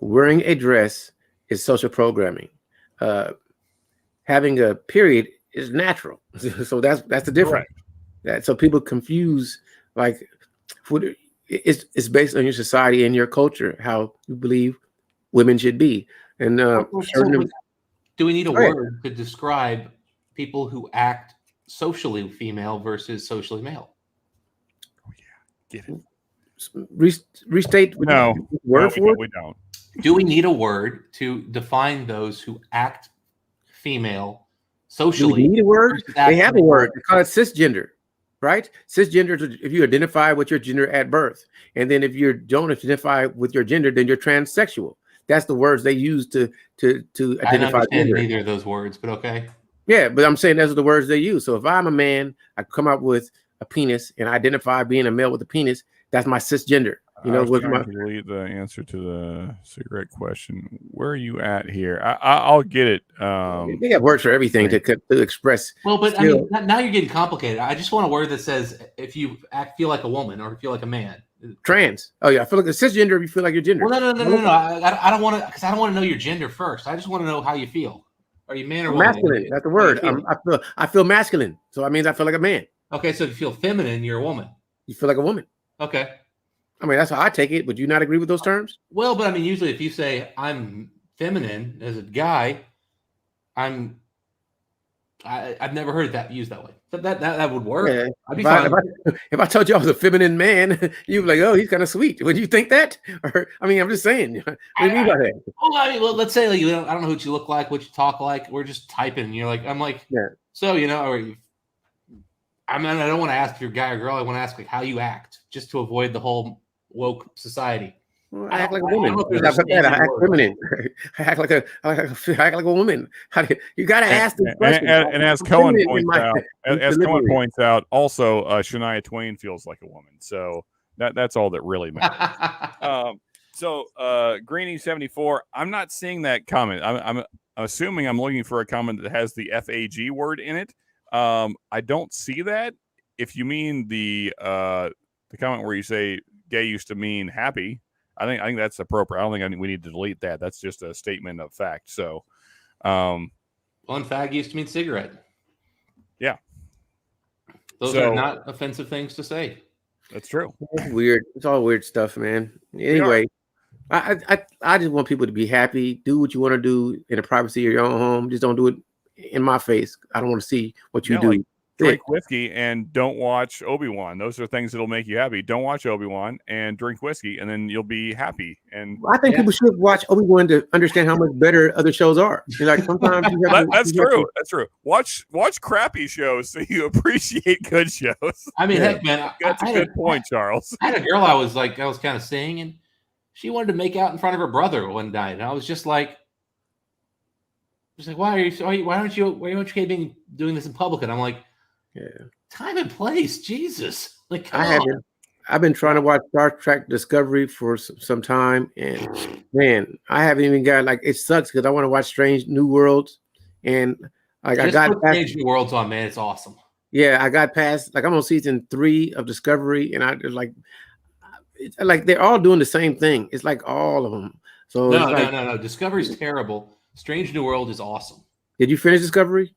Wearing a dress is social programming. Having a period is natural. So that's the difference. So people confuse, like, it's based on your society and your culture, how you believe women should be. And do we need a word to describe people who act socially female versus socially male? Oh yeah, get it. Restate. No, word for it. We don't. Do we need a word to define those who act female socially? Do we need a word? They have a word. They call it cisgender, right? Cisgender is if you identify with your gender at birth, and then if you don't identify with your gender, then you're transsexual. That's the words they use to identify. I don't understand gender. neither of those words, but okay. Yeah, but I'm saying those are the words they use. So if I'm a man, I come up with a penis and identify being a male with a penis. That's my cisgender. You know, with my delete the answer to the cigarette question. Where are you at here? I'll get it. They have words for everything to express. Well, but skill. I mean, now you're getting complicated. I just want a word that says if you feel like a woman or feel like a man. Trans. Oh yeah, I feel like a cisgender. If you feel like your gender. Well, no. I don't want to, because I don't want to know your gender first. I just want to know how you feel. Are you man or woman? Masculine. That's the word. I feel masculine, so that means I feel like a man. Okay, so if you feel feminine, you're a woman. You feel like a woman. Okay. I mean, that's how I take it. Would you not agree with those terms? Well, but I mean, usually if you say I'm feminine as a guy, I've never heard that used that way. But that would work. Yeah. I'd be fine. If I told you I was a feminine man, you'd be like, oh, he's kind of sweet. Would you think that? Or I mean, I'm just saying. What do you mean by that? Well, let's say like, I don't know what you look like, what you talk like. We're just typing. And you're like, I'm like, yeah. So I mean, I don't want to ask if you're a guy or girl. I want to ask like how you act, just to avoid the whole woke society. Well, I act like a woman. I act feminine. I act like a woman. You got to ask this question. And as Cohen points out, also Shania Twain feels like a woman. So that's all that really matters. So Greenie 74, I'm not seeing that comment. I'm assuming I'm looking for a comment that has the FAG word in it. I don't see that. If you mean the comment where you say gay used to mean happy, I think that's appropriate. I don't think we need to delete that. That's just a statement of fact. So, and fag used to mean cigarette. Yeah, those are not offensive things to say. That's true. It's weird. It's all weird stuff, man. Anyway, I just want people to be happy. Do what you want to do in the privacy of your own home. Just don't do it in my face. I don't want to see what you do. Like, drink whiskey and don't watch Obi-Wan. Those are things that'll make you happy. Don't watch Obi-Wan and drink whiskey, and then you'll be happy. And I think people should watch Obi-Wan to understand how much better other shows are. Like sometimes that's true. That's true. Watch crappy shows so you appreciate good shows. I mean, heck, man, that's a good point, Charles. I had a girl I was kind of seeing, and she wanted to make out in front of her brother one night, and I was just like, why aren't you doing this in public? And I'm like, time and place, Jesus. Like, I've been trying to watch Star Trek Discovery for some time, and man, I haven't even got it sucks because I want to watch Strange New Worlds, and I got Strange New Worlds on, man. It's awesome. Yeah, I got past I'm on season 3 of Discovery, and I just like they're all doing the same thing. It's like all of them. So no. Discovery's terrible. Strange New World is awesome. Did you finish Discovery?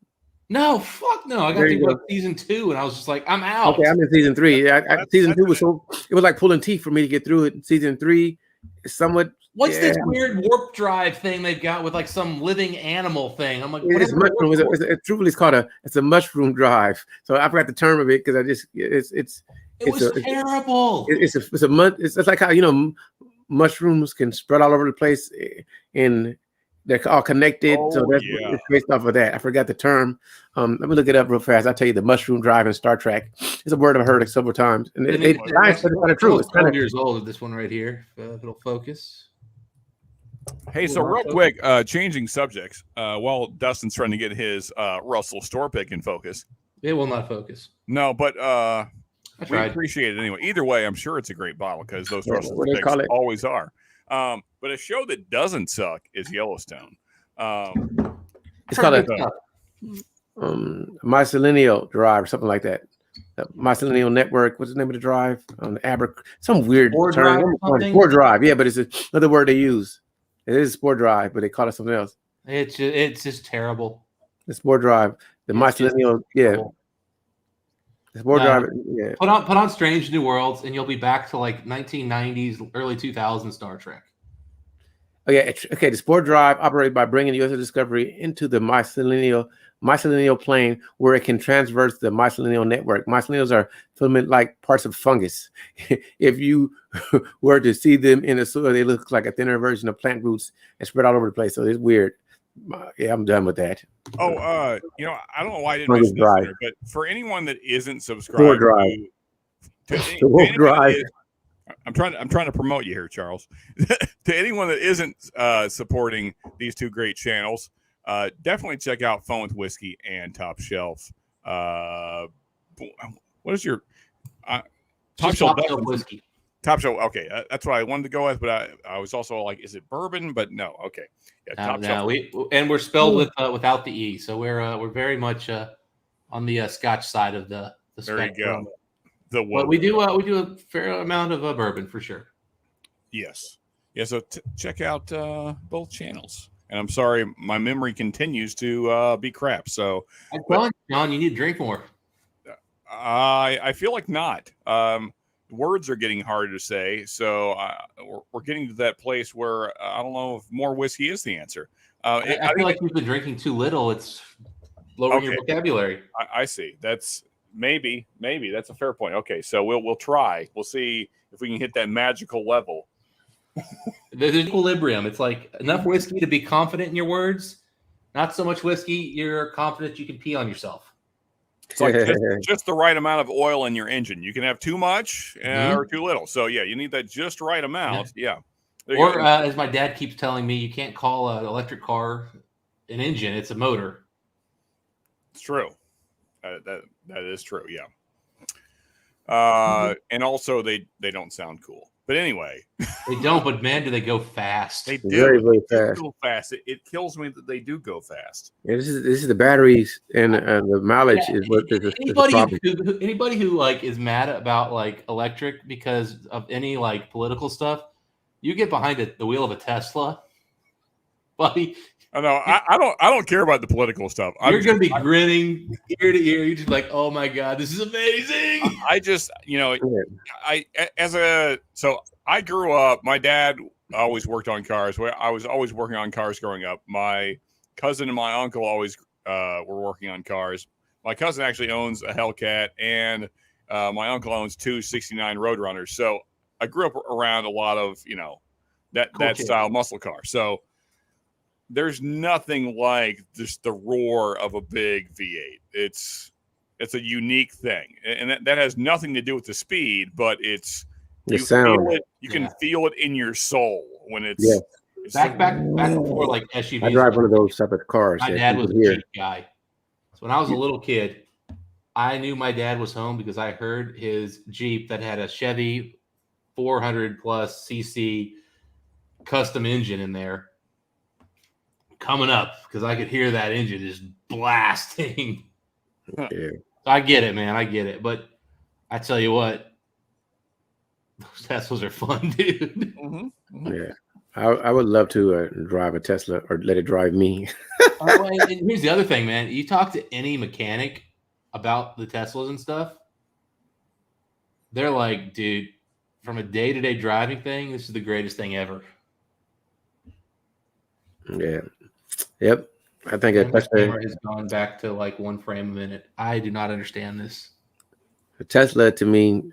No, fuck no. I got to season 2, and I was just like, I'm out. Okay, I'm in season 3. Season 2 was it was like pulling teeth for me to get through it. Season 3 is somewhat. What's this weird warp drive thing they've got with some living animal thing? I'm like, it's mushroom. It's called a mushroom drive. So I forgot the term of it because it was terrible. It's like how mushrooms can spread all over the place and they're all connected. So it's based off of that. I forgot the term. Let me look it up real fast. I'll tell you the mushroom drive in Star Trek. It's a word I've heard several times. And it's kind of true. It's 12 years old, this one right here. If it'll focus. Hey, so real quick, changing subjects. While Dustin's trying to get his Russell store pick in focus. It will not focus. No, but we appreciate it anyway. Either way, I'm sure it's a great bottle because those Russell picks always are. But a show that doesn't suck is Yellowstone. It's called a Stuff. mycelial drive or something like that. Mycelial network. What's the name of the drive? Some weird Spore term. drive or something? Spore drive. Yeah, but it's another word they use. It is spore drive, but they call it something else. It's just terrible. The spore drive. The It's just mycelial. Yeah. terrible. The spore No. drive. Yeah. Put on Strange New Worlds, and you'll be back to like 1990s, early 2000s Star Trek. Oh, yeah. Okay. The spore drive operated by bringing the USS Discovery into the mycelial plane where it can transverse the mycelial network. Mycelials are filament-like parts of fungus. If you were to see them in the soil, they look like a thinner version of plant roots and spread all over the place. So it's weird. Yeah, I'm done with that. Oh, I don't know why I didn't Fungus mention this drive. here, but for anyone that isn't Spore subscribed drive. to Spore anyone that drive. is- I'm trying to promote you here, Charles. To anyone that isn't supporting these two great channels, definitely check out Phone with Whiskey and Top Shelf. What is your Top Just Shelf? Top Shelf whiskey. Top Shelf. Okay, that's what I wanted to go with, but I was also like, is it bourbon? But no. Okay, yeah, Top Shelf. We're spelled without the E, so we're very much on the Scotch side of the There you spectrum. go. But we do a fair amount of bourbon for sure. Yes. Yeah. So check out both channels. And I'm sorry, my memory continues to be crap. So I'm telling you, John, you need to drink more. I feel like not. Words are getting harder to say. So we're getting to that place where I don't know if more whiskey is the answer. I feel like you've been drinking too little. It's lowering your vocabulary. I see. That's maybe that's a fair point. Okay, so we'll try. We'll see if we can hit that magical level. There's an equilibrium. It's like enough whiskey to be confident in your words, not so much whiskey you're confident you can pee on yourself. It's like just the right amount of oil in your engine. You can have too much or too little. So yeah, you need that just right amount. Yeah. Or as my dad keeps telling me, you can't call an electric car an engine; it's a motor. It's true. That is true. Yeah. And also they don't sound cool. But anyway, they don't. But man, do they go fast? They do. Very, very fast. Go fast. It kills me that they do go fast. Yeah, this is the batteries and the mileage is what is the problem. Anybody who like is mad about like electric because of any like political stuff, you get behind the wheel of a Tesla, buddy. I know. I don't care about the political stuff. You're going to be grinning ear to ear. You're just like, oh my god, this is amazing. I grew up. My dad always worked on cars. I was always working on cars growing up. My cousin and my uncle always were working on cars. My cousin actually owns a Hellcat, and my uncle owns two 69 Roadrunners. So I grew up around a lot of that style muscle car. So there's nothing like just the roar of a big V8. It's a unique thing, and that has nothing to do with the speed, but it's the sound. You can feel it in your soul when it's back before like SUVs. I drive one of those type of cars. My dad was a Jeep guy, so when I was a little kid, I knew my dad was home because I heard his Jeep that had a Chevy 400 plus cc custom engine in there coming up because I could hear that engine just blasting. Yeah. I get it, man. I get it. But I tell you what, those Teslas are fun, dude. Yeah. I would love to drive a Tesla or let it drive me. And here's the other thing, man. You talk to any mechanic about the Teslas and stuff, they're like, dude, from a day-to-day driving thing, this is the greatest thing ever. Yeah. Yep. I think the camera has gone back to like one frame a minute. I do not understand this. A Tesla to me,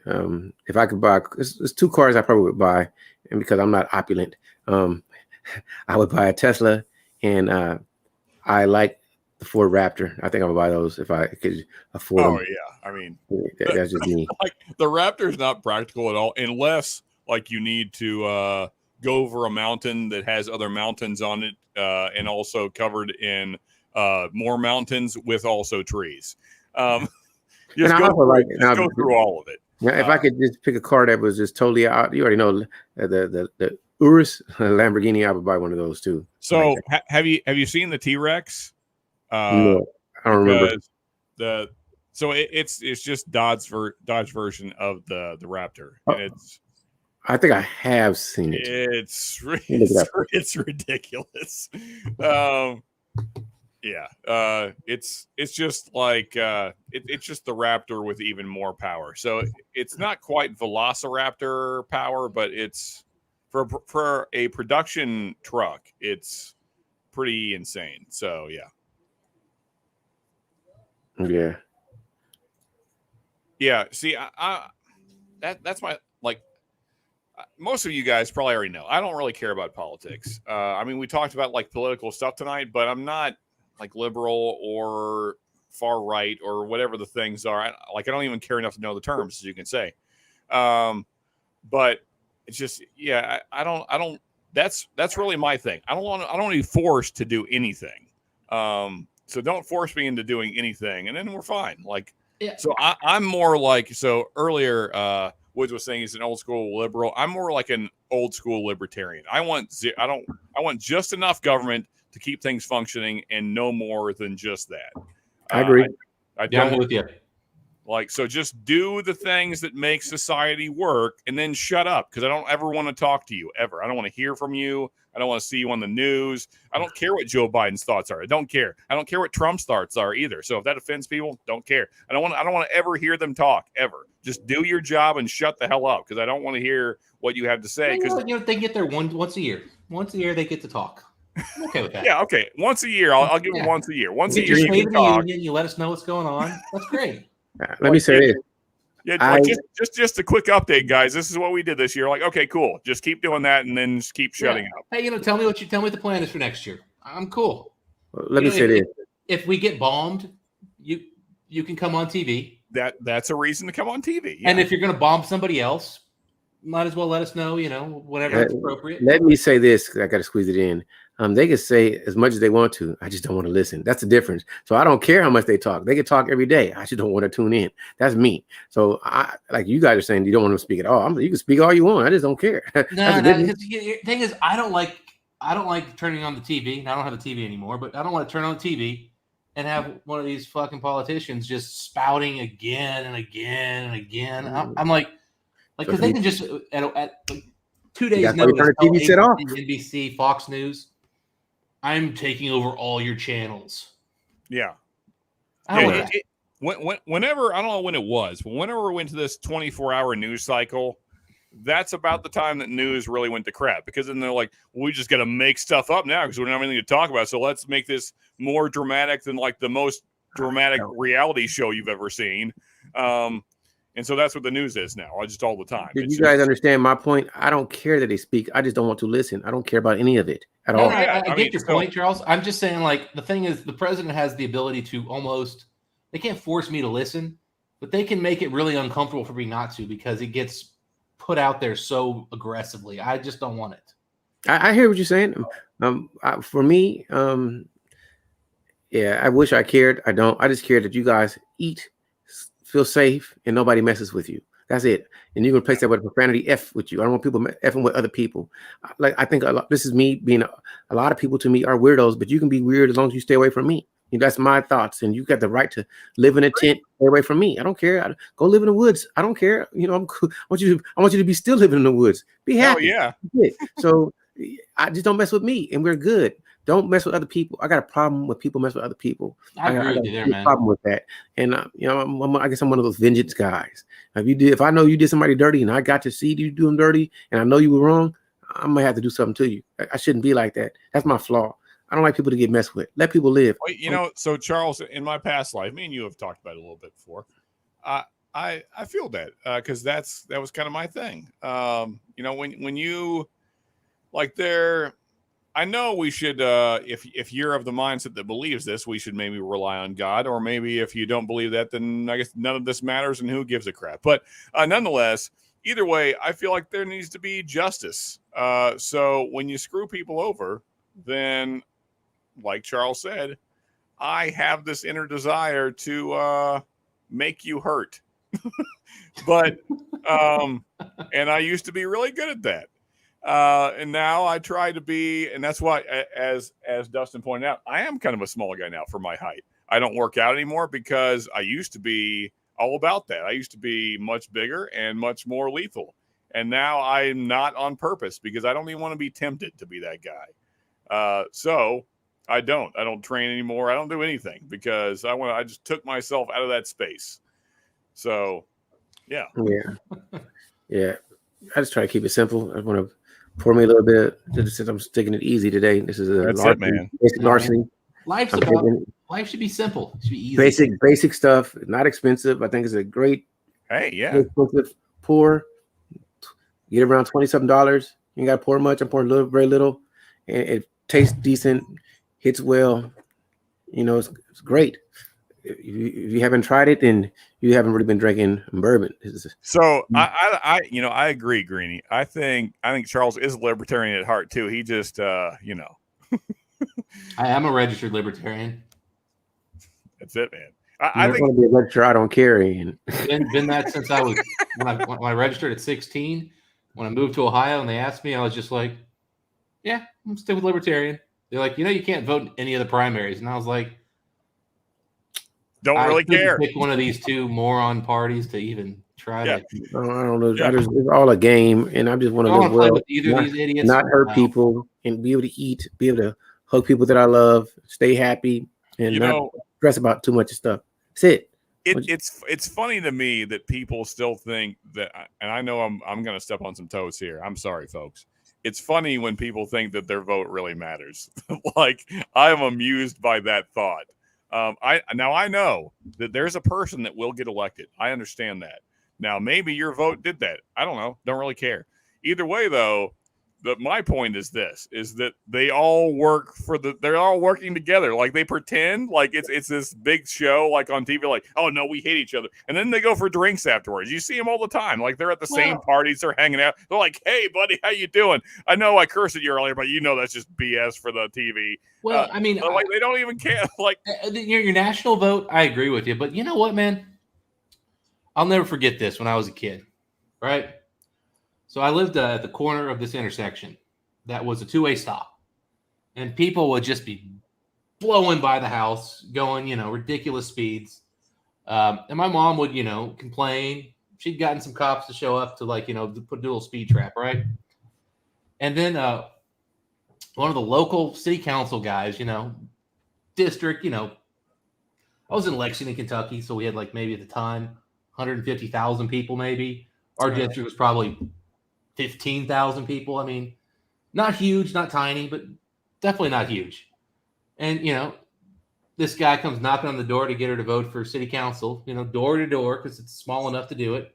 if I could buy, there's two cars I probably would buy, and because I'm not opulent, I would buy a Tesla, and I like the Ford Raptor. I think I would buy those if I could afford them. Oh yeah, I mean that's just me. Like the Raptor is not practical at all, unless like you need to go over a mountain that has other mountains on it, and also covered in more mountains with also trees. Just go through all of it. Now, if I could just pick a car that was just totally out, you already know the Urus, Lamborghini, I would buy one of those too. So Like have you seen the T-Rex? no, I don't remember. Because it's just Dodge version of the Raptor, Oh, and I think I have seen it. it's ridiculous. Yeah, it's just like it's just the Raptor with even more power. So it's not quite Velociraptor power, but it's for a production truck, it's pretty insane. So yeah. Yeah, see, that's my like. Most of you guys probably already know. I don't really care about politics. I mean, we talked about like political stuff tonight, but I'm not like liberal or far right or whatever the things are. I don't even care enough to know the terms, as you can say. But it's just, yeah, I don't. That's really my thing. I don't want to be forced to do anything. So don't force me into doing anything, and then we're fine. Like. Yeah. So I'm more like, so earlier Woods was saying he's an old school liberal. I'm more like an old school libertarian. I want just enough government to keep things functioning and no more than just that. I agree. I Yeah, don't I'm with you. like, so just do the things that make society work and then shut up, because I don't ever want to talk to you ever. I don't want to hear from you. I don't want to see you on the news. I don't care what Joe Biden's thoughts are. I don't care. I don't care what Trump's thoughts are either. So if that offends people, don't care. I don't want to ever hear them talk ever. Just do your job and shut the hell up, because I don't want to hear what you have to say. Because they get there once a year. Once a year they get to talk. I'm okay with that. Yeah, okay. Once a year, I'll give them once a year. Once a year, you you can talk. You let us know what's going on. That's great. Let me say this. Yeah, just a quick update, guys. This is what we did this year. Like, okay, cool. Just keep doing that, and then just keep shutting up. Hey, tell me what the plan is for next year. I'm cool. Let me say this. If we get bombed, you can come on TV. That's a reason to come on TV. Yeah. And if you're going to bomb somebody else, might as well let us know. Whenever it's appropriate. Let me say this, because I got to squeeze it in. They can say as much as they want to. I just don't want to listen. That's the difference. So I don't care how much they talk. They can talk every day. I just don't want to tune in. That's me. So like you guys are saying, you don't want to speak at all. You can speak all you want. I just don't care. No. The thing is, I don't like turning on the TV. And I don't have a TV anymore, but I don't want to turn on the TV and have one of these fucking politicians just spouting again and again and again. I'm like, because they can just at 2 days notice, turn the TV set off. NBC, Fox News, I'm taking over all your channels. Yeah. Whenever, I don't know when it was, but whenever we went to this 24-hour news cycle, that's about the time that news really went to crap, because then they're like, well, we just got to make stuff up now because we don't have anything to talk about. So let's make this more dramatic than like the most dramatic reality show you've ever seen. And so that's what the news is now, just all the time. Did you guys understand my point? I don't care that they speak. I just don't want to listen. I don't care about any of it at all. I get your point, Charles. I'm just saying, like, the thing is, the president has the ability to they can't force me to listen, but they can make it really uncomfortable for me not to, because it gets put out there so aggressively. I just don't want it. I hear what you're saying. For me, yeah, I wish I cared. I don't. I just care that you guys eat, feel safe, and nobody messes with you. That's it. And you can replace that with profanity F with you. I don't want people effing with other people. Like, I think this is me being a lot of people to me are weirdos, but you can be weird as long as you stay away from me. That's my thoughts. And you got the right to live in a tent, stay away from me. I don't care. Go live in the woods. I don't care. I'm cool. I want you to be still living in the woods. Be happy. Oh, yeah. So I just don't mess with me, and we're good. Don't mess with other people. I got a problem with people mess with other people. I agree with you there, man. Problem with that, and I guess I'm one of those vengeance guys. If I know you did somebody dirty, and I got to see you do them dirty, and I know you were wrong, I might have to do something to you. I shouldn't be like that. That's my flaw. I don't like people to get messed with. Let people live. Well, so Charles, in my past life, me and you have talked about it a little bit before. I feel that because that was kind of my thing. When you like there. I know we should, if you're of the mindset that believes this, we should maybe rely on God, or maybe if you don't believe that, then I guess none of this matters and who gives a crap. But nonetheless, either way, I feel like there needs to be justice. So when you screw people over, then, like Charles said, I have this inner desire to make you hurt. But, and I used to be really good at that. And now I try to be, and that's why, as Dustin pointed out, I am kind of a small guy now for my height. I don't work out anymore because I used to be all about that. I used to be much bigger and much more lethal. And now I'm not on purpose because I don't even want to be tempted to be that guy. So I don't train anymore. I don't do anything because I just took myself out of that space. So, yeah. Yeah. I just try to keep it simple. I want to pour me a little bit. Since I'm taking it easy today. This is That's it, man. Basic larceny. Life should be simple. It should be easy. Basic stuff, not expensive. I think it's a great. Hey, yeah. Expensive, pour. Get around $20-something. You ain't got to pour much. I'm pouring very little, and it tastes decent, hits well. You know, it's great. If you haven't tried it, then you haven't really been drinking bourbon. So I agree, Greenie. I think Charles is a libertarian at heart too. He just I am a registered libertarian. That's it, man. I think want to be a register. I don't carry. And been that since I was when I registered at 16. When I moved to Ohio and they asked me, I was just like, yeah, I'm still with libertarian. They're like, you can't vote in any of the primaries, and I was like, don't really care. Pick one of these two moron parties to even try to. I don't know. Yeah. It's all a game, and I just want to live well, with either of these idiots, not hurt people, and be able to eat, be able to hug people that I love, stay happy, and not stress about too much stuff. That's it. It's funny to me that people still think that, and I know I'm going to step on some toes here. I'm sorry, folks. It's funny when people think that their vote really matters. Like, I'm amused by that thought. I know that there's a person that will get elected. I understand that. Now, maybe your vote did that. I don't know. Don't really care. Either way, though, my point is that they all work they're all working together. Like, they pretend like it's this big show, like on TV, like, oh no, we hate each other. And then they go for drinks afterwards. You see them all the time. Like, they're at the same parties, they're hanging out. They're like, hey buddy, how you doing? I know I cursed at you earlier, but that's just BS for the TV. Well, I mean, like, they don't even care. Like, your national vote, I agree with you. But you know what, man? I'll never forget this when I was a kid, right? So I lived at the corner of this intersection that was a two-way stop. And people would just be blowing by the house, going, ridiculous speeds. And my mom would, complain. She'd gotten some cops to show up to, do a little speed trap, right? And then one of the local city council guys, district, I was in Lexington, Kentucky, so we had maybe at the time 150,000 people maybe. Our district was probably 15,000 people. I mean, not huge, not tiny, but definitely not huge. And, this guy comes knocking on the door to get her to vote for city council, door to door, because it's small enough to do it.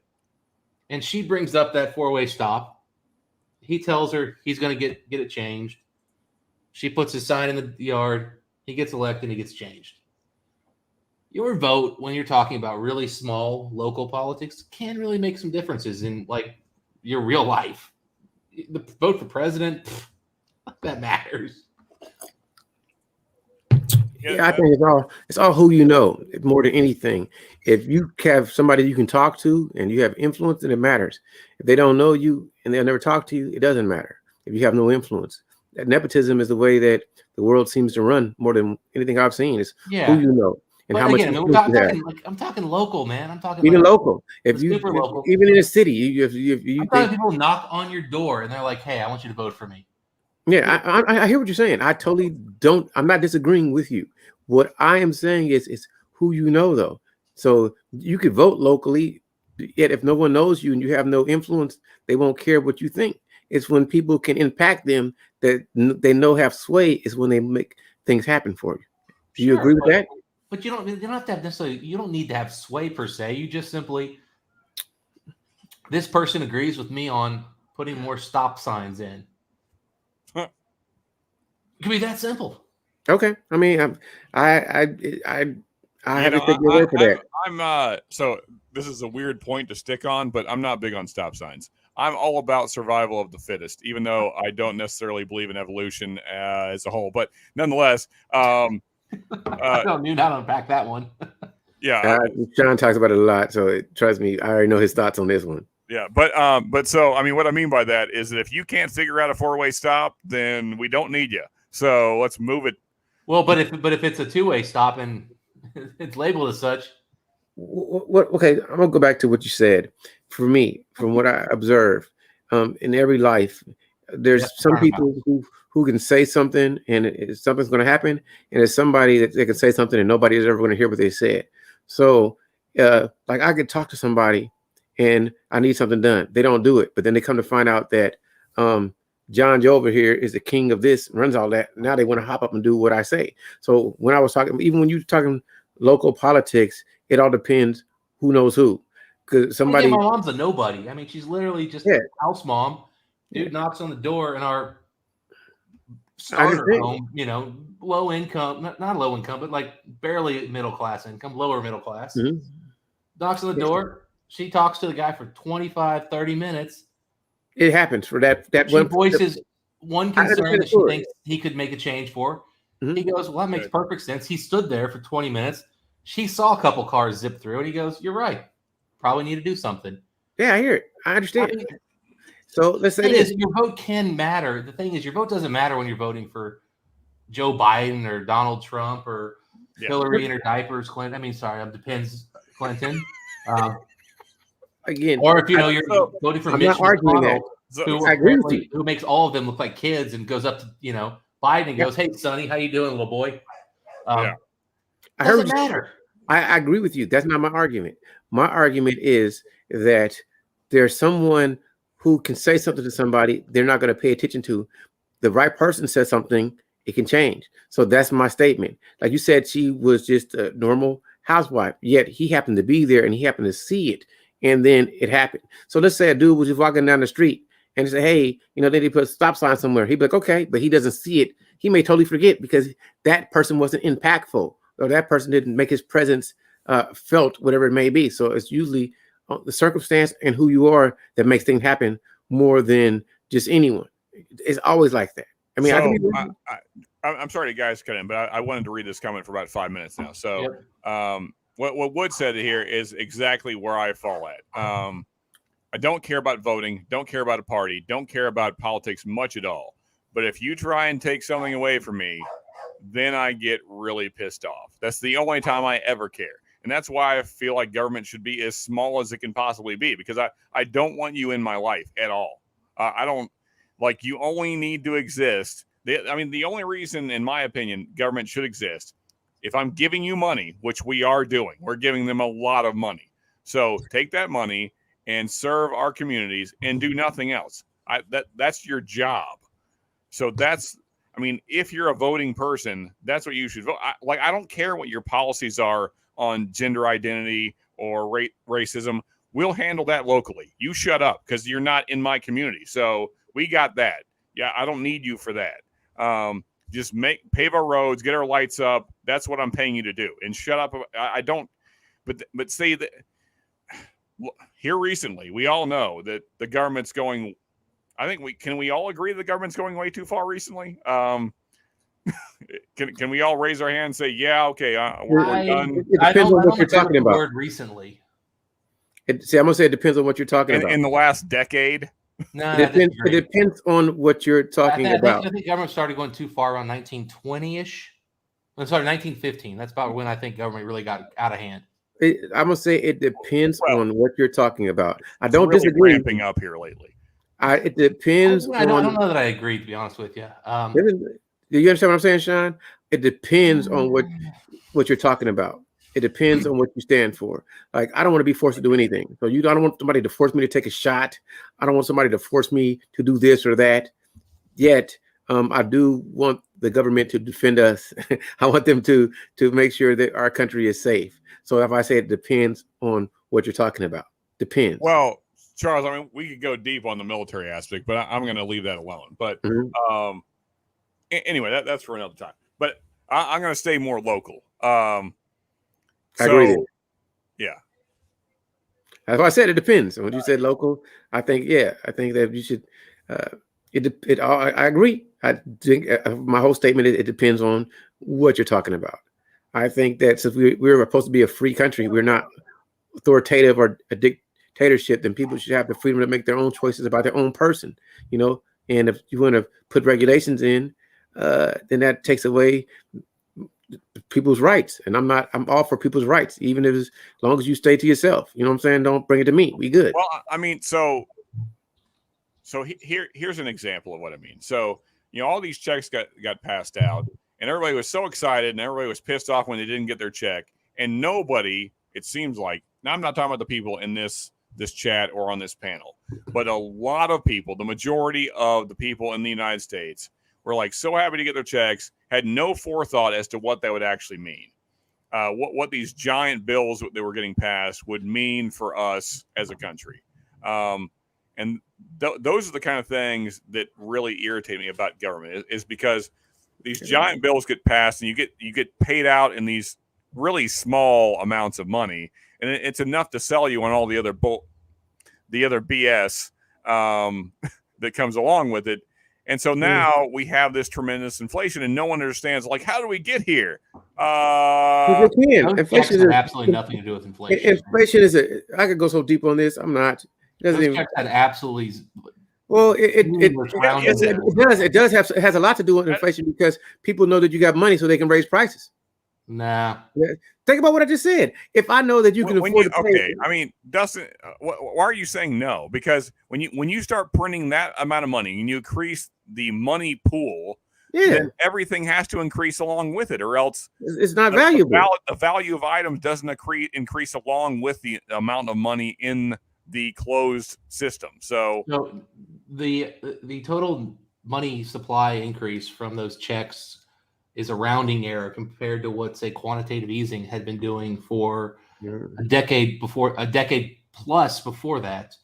And she brings up that four-way stop. He tells her he's going to get it changed. She puts his sign in the yard. He gets elected. He gets changed. Your vote, when you're talking about really small local politics, can really make some differences in your real life. The vote for president, that matters. Yeah, I think it's all who you know more than anything. If you have somebody you can talk to and you have influence, then it matters. If they don't know you and they'll never talk to you, it doesn't matter. If you have no influence, that nepotism is the way that the world seems to run more than anything I've seen. Is who you know. And how again, much I'm talking local, man. I'm talking even local. If you super local, even in a city, you I'm talking people knock on your door and they're like, "Hey, I want you to vote for me." Yeah, I hear what you're saying. I totally don't. I'm not disagreeing with you. What I am saying is who you know, though. So you could vote locally, yet if no one knows you and you have no influence, they won't care what you think. It's when people can impact them that they know have sway is when they make things happen for you. Do you agree with that? But you don't have to have necessarily. You don't need to have sway per se. You just simply, this person agrees with me on putting more stop signs in. It could be that simple. Okay. I mean, I have to take your word for that. I'm so this is a weird point to stick on, but I'm not big on stop signs. I'm all about survival of the fittest, even though I don't necessarily believe in evolution as a whole. But nonetheless, I don't know how to unpack that one. Yeah, Sean talks about it a lot, so trust me, I already know his thoughts on this one. Yeah, but so I mean, what I mean by that is that if you can't figure out a 4-way stop, then we don't need you. So let's move it. Well, but if it's a 2-way stop and it's labeled as such, What? Okay, I'm gonna go back to what you said. For me, from what I observe, in every life, there's some people who can say something and something's going to happen, and there's somebody that they can say something and nobody is ever going to hear what they said. So, like I could talk to somebody and I need something done. They don't do it, but then they come to find out that John Joe over here is the king of this, runs all that. Now they want to hop up and do what I say. So when I was talking, even when you're talking local politics, it all depends who knows who. Because somebody, my mom's a nobody. I mean, she's literally just a house mom. Dude knocks on the door in our starter home, you know, low income, not low income, but like barely middle class income, lower middle class. Mm-hmm. Knocks on the door. She talks to the guy for 25, 30 minutes. It happens for that she one voices one concern that she thinks he could make a change for. Mm-hmm. He goes, well, that makes perfect sense. He stood there for 20 minutes. She saw a couple cars zip through, and he goes, you're right. Probably need to do something. Yeah, I hear it. I understand. I mean, so let's say this. Your vote can matter. The thing is, your vote doesn't matter when you're voting for Joe Biden or Donald Trump or Hillary in her diapers, Clinton. I mean, sorry, depends, Clinton. Again, or if you're voting for Mitch McConnell, who makes all of them look like kids and goes up to Biden and goes, "Hey, Sonny, how you doing, little boy?" I heard doesn't matter. I agree with you. That's not my argument. My argument is that there's someone who can say something to somebody they're not going to pay attention to. The right person says something, it can change. So that's my statement. Like you said, she was just a normal housewife, yet he happened to be there and he happened to see it. And then it happened. So let's say a dude was just walking down the street and say, hey, they put a stop sign somewhere. He'd be like, okay, but he doesn't see it. He may totally forget because that person wasn't impactful or that person didn't make his presence felt, whatever it may be. So it's usually the circumstance and who you are that makes things happen more than just anyone. It's always like that. I mean, I'm sorry to guys cut in, but I wanted to read this comment for about 5 minutes now. So what Wood said here is exactly where I fall at. I don't care about voting, don't care about a party, don't care about politics much at all. But if you try and take something away from me, then I get really pissed off. That's the only time I ever care. And that's why I feel like government should be as small as it can possibly be, because I don't want you in my life at all. I don't like you only need to exist. The only reason, in my opinion, government should exist, if I'm giving you money, which we are doing, we're giving them a lot of money. So take that money and serve our communities and do nothing else. That's your job. So if you're a voting person, that's what you should vote. I don't care what your policies are on gender identity or racism. We'll handle that locally. You shut up because you're not in my community. So we got that. Yeah, I don't need you for that. Just pave our roads, get our lights up. That's what I'm paying you to do. And shut up. I don't. But say that here recently, we all know that the government's going. I think we all agree the government's going way too far recently. Can we all raise our hand and say, yeah, okay, we're done? It depends on what you're talking about. Word recently. I'm gonna say it depends on what you're talking about. In the last decade. No, it depends on what you're talking about. I think government started going too far around 1920-ish. I'm sorry, 1915. That's about when I think government really got out of hand. I'm gonna say it depends on what you're talking about. I don't really disagree. Ramping up here lately. It depends. I don't know that I agree, to be honest with you. Do you understand what I'm saying, Sean? It depends on what you're talking about. It depends on what you stand for. Like, I don't want to be forced to do anything. So I don't want somebody to force me to take a shot. I don't want somebody to force me to do this or that. Yet, I do want the government to defend us. I want them to make sure that our country is safe. So if I say it depends on what you're talking about, depends. Well, Charles, we could go deep on the military aspect, but I'm going to leave that alone. But anyway, that's for another time. But I'm going to stay more local. I agree with you. Yeah. That's why I said it depends. When you said local, I think that you should. I agree. I think my whole statement it depends on what you're talking about. I think that since we're supposed to be a free country, we're not authoritative or dictatorship, then people should have the freedom to make their own choices about their own person, you know. And if you want to put regulations in, then that takes away people's rights. And I'm all for people's rights, even if as long as you stay to yourself. You know what I'm saying? Don't bring it to me. We good. Well, I mean, so here's an example of what I mean. So, you know, all these checks got passed out, and everybody was so excited, and everybody was pissed off when they didn't get their check. And nobody, it seems like, now I'm not talking about the people in this chat or on this panel, but a lot of people, the majority of the people in the United States, were like so happy to get their checks, had no forethought as to what that would actually mean. What these giant bills that were getting passed would mean for us as a country. And those are the kind of things that really irritate me about government is because these giant bills get passed and you get paid out in these really small amounts of money, and it's enough to sell you on all the other BS that comes along with it. And so now we have this tremendous inflation, and no one understands, like, how do we get here? Inflation has absolutely nothing to do with inflation. Inflation is I could go so deep on this. I'm not. Those checks had absolutely. Well, it has a lot to do with inflation because people know that you got money, so they can raise prices. Nah. Think about what I just said. If I know that you can afford to pay. Okay, I mean, Dustin, why are you saying no? Because when you start printing that amount of money and you increase the money pool, then everything has to increase along with it, or else it's not valuable. The value of items doesn't increase along with the amount of money in the closed system. So the total money supply increase from those checks is a rounding error compared to what, say, quantitative easing had been doing for a decade plus before that.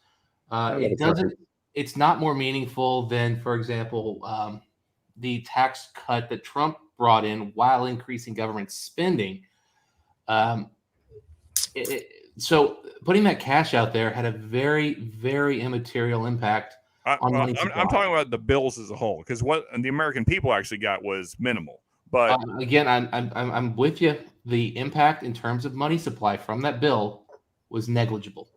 It's not more meaningful than, for example, the tax cut that Trump brought in while increasing government spending. So putting that cash out there had a very, very immaterial impact on money supply. I'm talking about the bills as a whole, because what the American people actually got was minimal. But again, I'm with you. The impact in terms of money supply from that bill was negligible.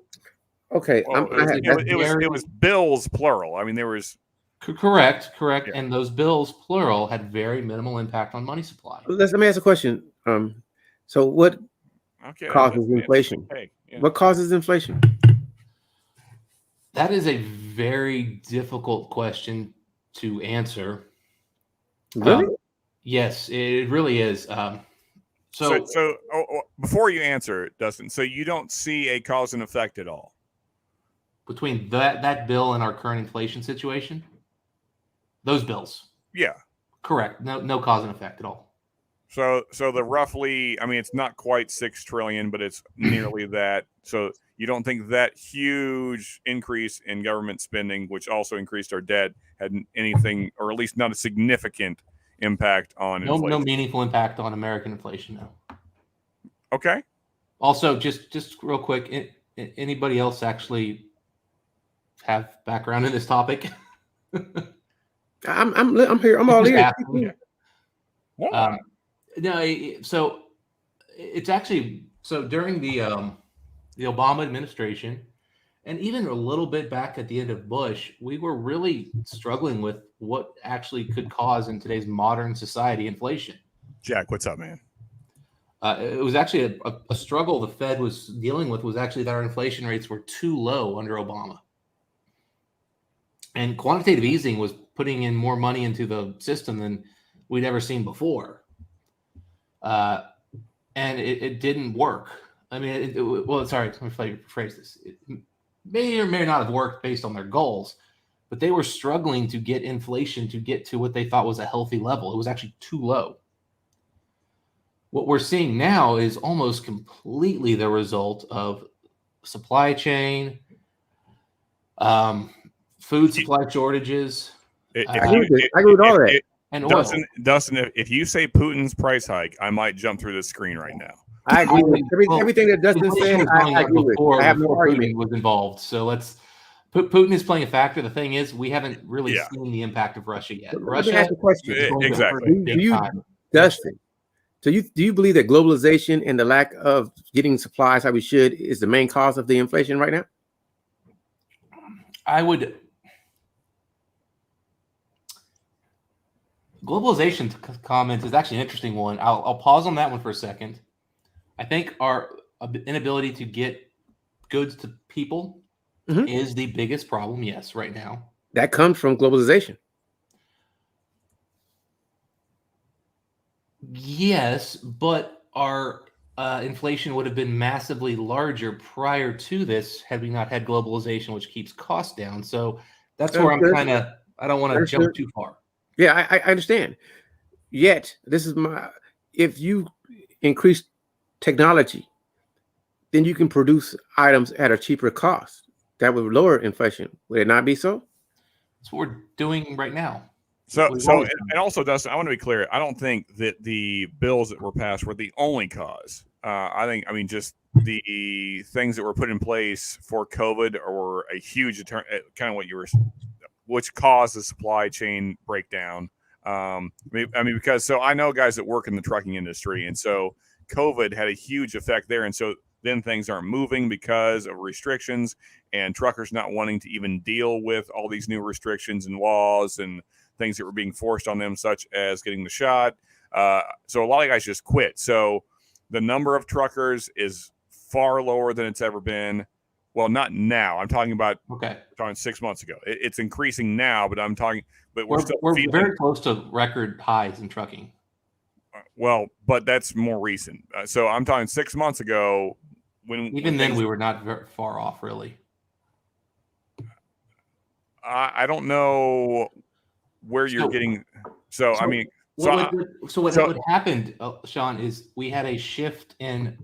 Okay, well, it was bills plural. I mean, there was correct, yeah. And those bills plural had very minimal impact on money supply. Let me ask a question. So what causes inflation? What causes inflation? That is a very difficult question to answer. Really? Yes, it really is. So before you answer, Dustin, so you don't see a cause and effect at all between that bill and our current inflation situation? Those bills. Yeah. Correct. No cause and effect at all. So the roughly, I mean, it's not quite $6 trillion, but it's nearly that. So you don't think that huge increase in government spending, which also increased our debt, had anything, or at least not a significant impact on inflation? No meaningful impact on American inflation, no. Okay. Also, just real quick, anybody else actually have background in this topic? I'm here. I'm all ears. No, so it's actually during the Obama administration, and even a little bit back at the end of Bush, we were really struggling with what actually could cause in today's modern society inflation. Jack, what's up, man? It was actually a struggle the Fed was dealing with, was actually that our inflation rates were too low under Obama. And quantitative easing was putting in more money into the system than we'd ever seen before. And it didn't work. I mean, sorry, let me rephrase this. It may or may not have worked based on their goals, but they were struggling to get inflation to get to what they thought was a healthy level. It was actually too low. What we're seeing now is almost completely the result of supply chain, food supply shortages. I agree with all that. And Dustin, if you say Putin's price hike, I might jump through the screen right now. I agree with everything that Dustin said. I agree with. I have no argument. Putin was involved, so Putin is playing a factor. The thing is, we haven't really seen the impact of Russia yet. Let me ask a question. Exactly. Dustin, so do you believe that globalization and the lack of getting supplies how we should is the main cause of the inflation right now? I would. Globalization comment is actually an interesting one. I'll pause on that one for a second. I think our inability to get goods to people is the biggest problem. Yes, right now. That comes from globalization. Yes, but our inflation would have been massively larger prior to this had we not had globalization, which keeps costs down. So that's where I'm kind of. I don't want to jump too far. Yeah, I understand. Yet, if you increase technology, then you can produce items at a cheaper cost. That would lower inflation. Would it not be so? That's what we're doing right now. So, and also, Dustin, I want to be clear. I don't think that the bills that were passed were the only cause. I mean, just the things that were put in place for COVID were a huge, kind of what you were, which caused the supply chain breakdown. I mean, because I know guys that work in the trucking industry, and so COVID had a huge effect there, and so then things aren't moving because of restrictions and truckers not wanting to even deal with all these new restrictions and laws and things that were being forced on them, such as getting the shot. So a lot of guys just quit. So the number of truckers is far lower than it's ever been. Well, not now. I'm talking about talking 6 months ago. It's increasing now, but we're very close to record highs in trucking. Well, but that's more recent. So I'm talking 6 months ago. When then we were not very far off, really. I don't know where you're getting. What happened, Sean, is we had a shift in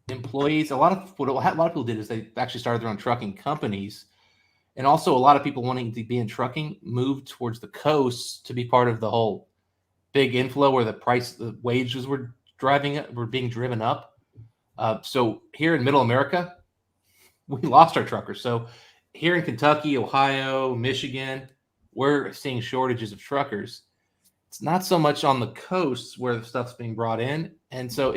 employees. A lot of people did is they actually started their own trucking companies, and also a lot of people wanting to be in trucking moved towards the coast to be part of the whole big inflow where the wages were being driven up. So here in Middle America, we lost our truckers. So here in Kentucky, Ohio, Michigan, we're seeing shortages of truckers. It's not so much on the coasts where the stuff's being brought in, and so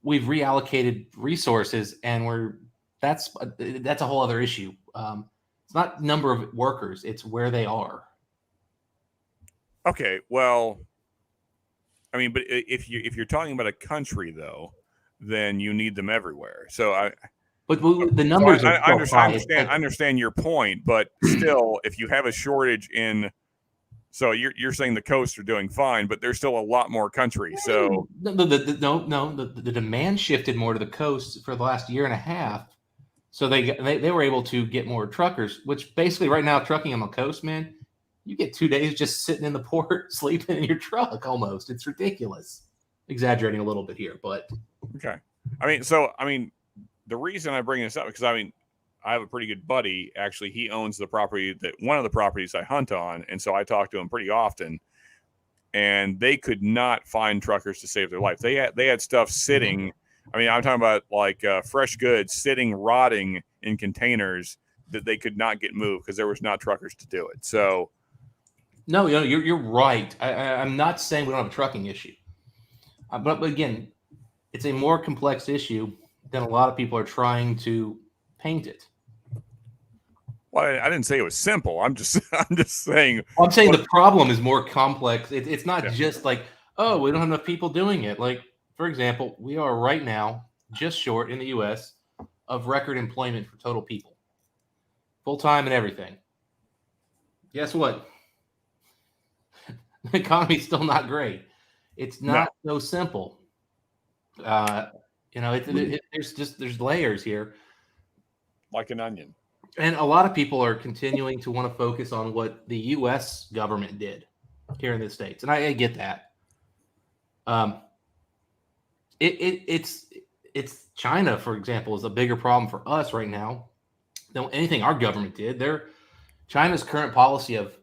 we've reallocated resources, and that's a whole other issue. It's not number of workers; it's where they are. Okay, well, I mean, but if you're talking about a country though, then you need them everywhere. So But the numbers are I understand your point, but still, if you have a shortage so you're saying the coasts are doing fine, but there's still a lot more country. So the demand shifted more to the coast for the last year and a half. So they were able to get more truckers, which basically right now trucking on the coast, man, you get 2 days just sitting in the port, sleeping in your truck almost. It's ridiculous. Exaggerating a little bit here, but okay. The reason I bring this up because I have a pretty good buddy. Actually, he owns one of the properties I hunt on, and so I talk to him pretty often. And they could not find truckers to save their life. They had stuff sitting. I mean, I'm talking about like fresh goods sitting, rotting in containers that they could not get moved because there was not truckers to do it. So, no, you're right. I'm not saying we don't have a trucking issue, but again, it's a more complex issue than a lot of people are trying to paint it. Well, I didn't say it was simple. I'm just saying. I'm saying the problem is more complex. It's not just like, oh, we don't have enough people doing it. Like, for example, we are right now just short in the U.S. of record employment for total people, full time and everything. Guess what? The economy's still not great. It's not so simple. There's layers here, like an onion. And a lot of people are continuing to want to focus on what the U.S. government did here in the States, and I get that. It's China, for example, is a bigger problem for us right now than anything our government did. China's current policy of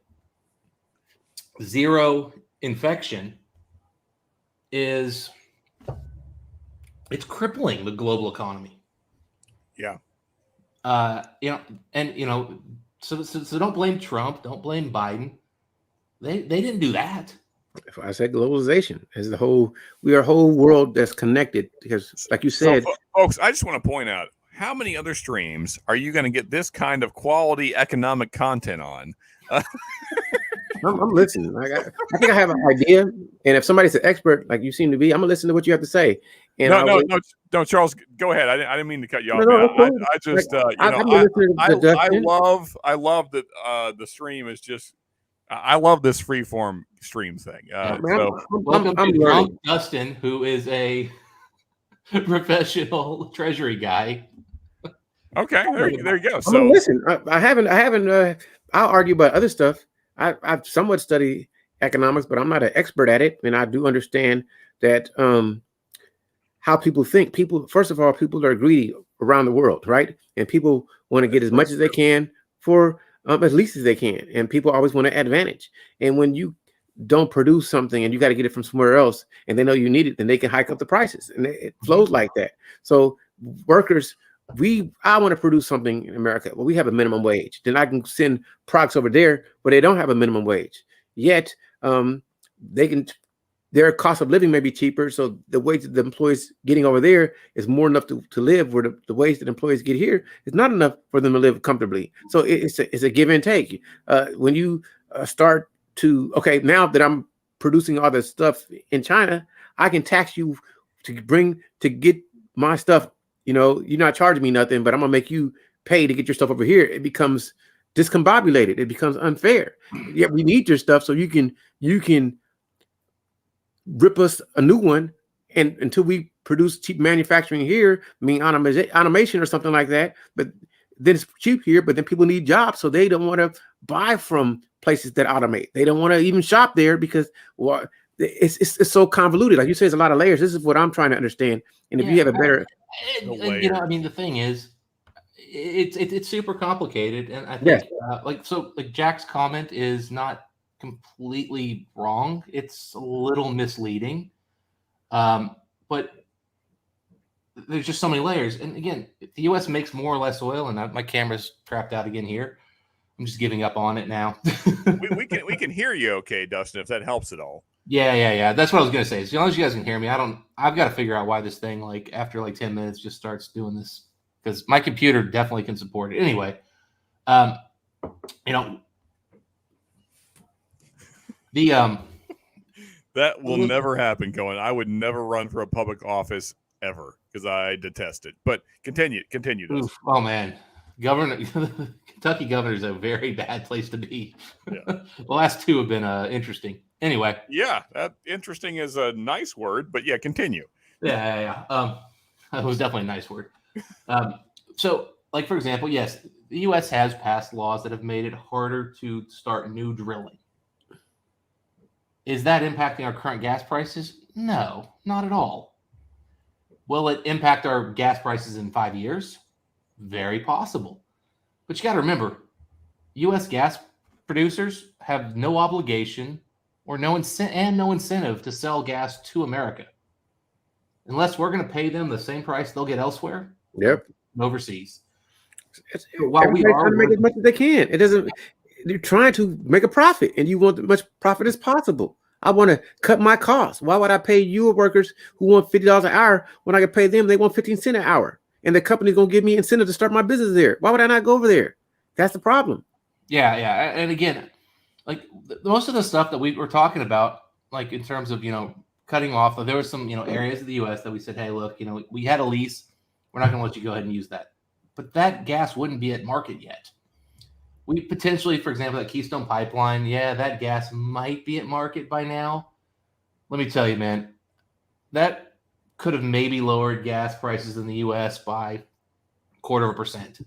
zero infection it's crippling the global economy. Yeah. So don't blame Trump. Don't blame Biden. They didn't do that. I said globalization is we are a whole world that's connected because, like you said, folks, I just want to point out how many other streams are you going to get this kind of quality economic content on? I'm listening. I think I have an idea, and if somebody's an expert like you seem to be, I'm gonna listen to what you have to say. And no, Charles, go ahead. I didn't mean to cut you off. No, Man. cool. I just, I love that the stream is just. I love this freeform stream thing. Welcome to Drunk Dustin, who is a professional treasury guy. Okay, there you go. So listen, I haven't. I'll argue about other stuff. I've somewhat studied economics, but I'm not an expert at it, and I do understand that how people think. First of all, people are greedy around the world, right? And people want to get as much as they can for as least as they can, and people always want an advantage. And when you don't produce something and you got to get it from somewhere else, and they know you need it, then they can hike up the prices, and it flows like that. So workers. I want to produce something in America. Well, we have a minimum wage. Then I can send products over there where they don't have a minimum wage. Yet their cost of living may be cheaper. So the wage that the employees getting over there is more enough to live, where the wage that employees get here is not enough for them to live comfortably. So it's a give and take. When you start to, now that I'm producing all this stuff in China, I can tax you to get my stuff. You're not charging me nothing, but I'm gonna make you pay to get your stuff over here. It becomes discombobulated. It becomes unfair. Yeah, we need your stuff so you can rip us a new one, and until we produce cheap manufacturing here, automation or something like that. But then it's cheap here, but then people need jobs, so they don't want to buy from places that automate. They don't want to even shop there because it's so convoluted. Like you say, it's a lot of layers. This is what I'm trying to understand. And if you have a better the thing is, it's super complicated, and I think Jack's comment is not completely wrong. It's a little misleading, but there's just so many layers. And again, if the U.S. makes more or less oil, and my camera's crapped out again here, I'm just giving up on it now. we can hear you, okay, Dustin, if that helps at all. Yeah. That's what I was gonna say. As long as you guys can hear me, I've got to figure out why this thing, after 10 minutes, just starts doing this, because my computer definitely can support it. Anyway, that will never happen, Cohen. I would never run for a public office ever because I detest it. But continue. Oof, oh man, Kentucky governor is a very bad place to be. Yeah. The last two have been interesting. Anyway. Yeah, that interesting is a nice word, but yeah, continue. Yeah. That was definitely a nice word. So, for example, yes, the U.S. has passed laws that have made it harder to start new drilling. Is that impacting our current gas prices? No, not at all. Will it impact our gas prices in 5 years? Very possible. But you got to remember, U.S. gas producers have no obligation or no incentive to sell gas to America, unless we're going to pay them the same price they'll get elsewhere. Yep. Overseas. While we are trying to make as much as they can, it doesn't. You're trying to make a profit, and you want as much profit as possible. I want to cut my costs. Why would I pay your workers who want $50 an hour when I can pay them? They want 15 cents an hour, and the company's gonna give me incentive to start my business there. Why would I not go over there? That's the problem. Yeah. And again, most of the stuff that we were talking about, in terms of cutting off, there were some areas of the U.S. that we said, hey, look, we had a lease. We're not going to let you go ahead and use that. But that gas wouldn't be at market yet. We potentially, for example, that Keystone Pipeline, that gas might be at market by now. Let me tell you, man, that could have maybe lowered gas prices in the U.S. by 0.25%.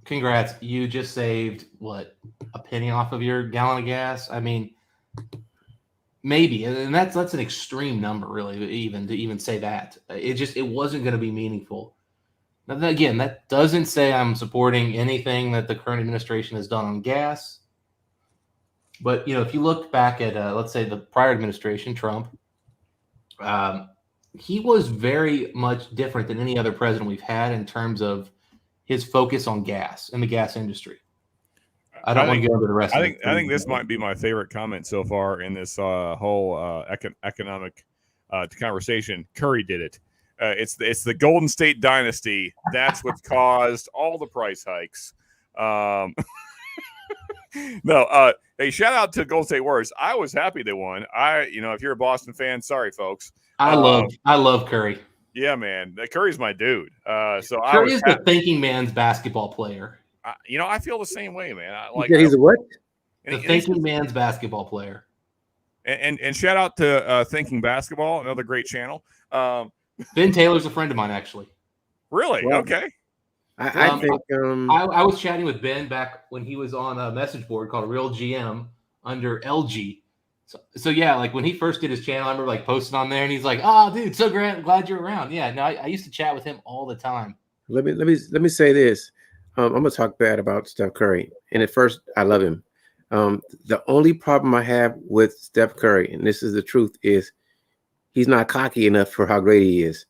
Congrats. You just saved, what, a penny off of your gallon of gas? I mean, maybe. And that's an extreme number, really, to even say that. It wasn't going to be meaningful. Now, again, that doesn't say I'm supporting anything that the current administration has done on gas. But, if you look back at, let's say, the prior administration, Trump, he was very much different than any other president we've had in terms of his focus on gas and the gas industry. I don't want to go over the rest of it. I think this might be my favorite comment so far in this whole economic conversation. Curry did it. It's the Golden State dynasty. That's what's caused all the price hikes. No, hey, shout out to Golden State Warriors. I was happy they won. If you're a Boston fan, sorry, folks. I love Curry. Yeah, man, Curry's my dude. So Curry is the thinking man's basketball player. I feel the same way, man. He's a what? The thinking man's basketball player. And shout out to Thinking Basketball, another great channel. Ben Taylor's a friend of mine, actually. Really? Well, okay. I think I was chatting with Ben back when he was on a message board called Real GM under LG. So yeah, like when he first did his channel, I remember like posting on there, and he's like, "Oh, dude, so great, glad you're around." Yeah, no, I used to chat with him all the time. let me say this. I'm gonna talk bad about Steph Curry, and at first I love him. The only problem I have with Steph Curry, and this is the truth, is he's not cocky enough for how great he is.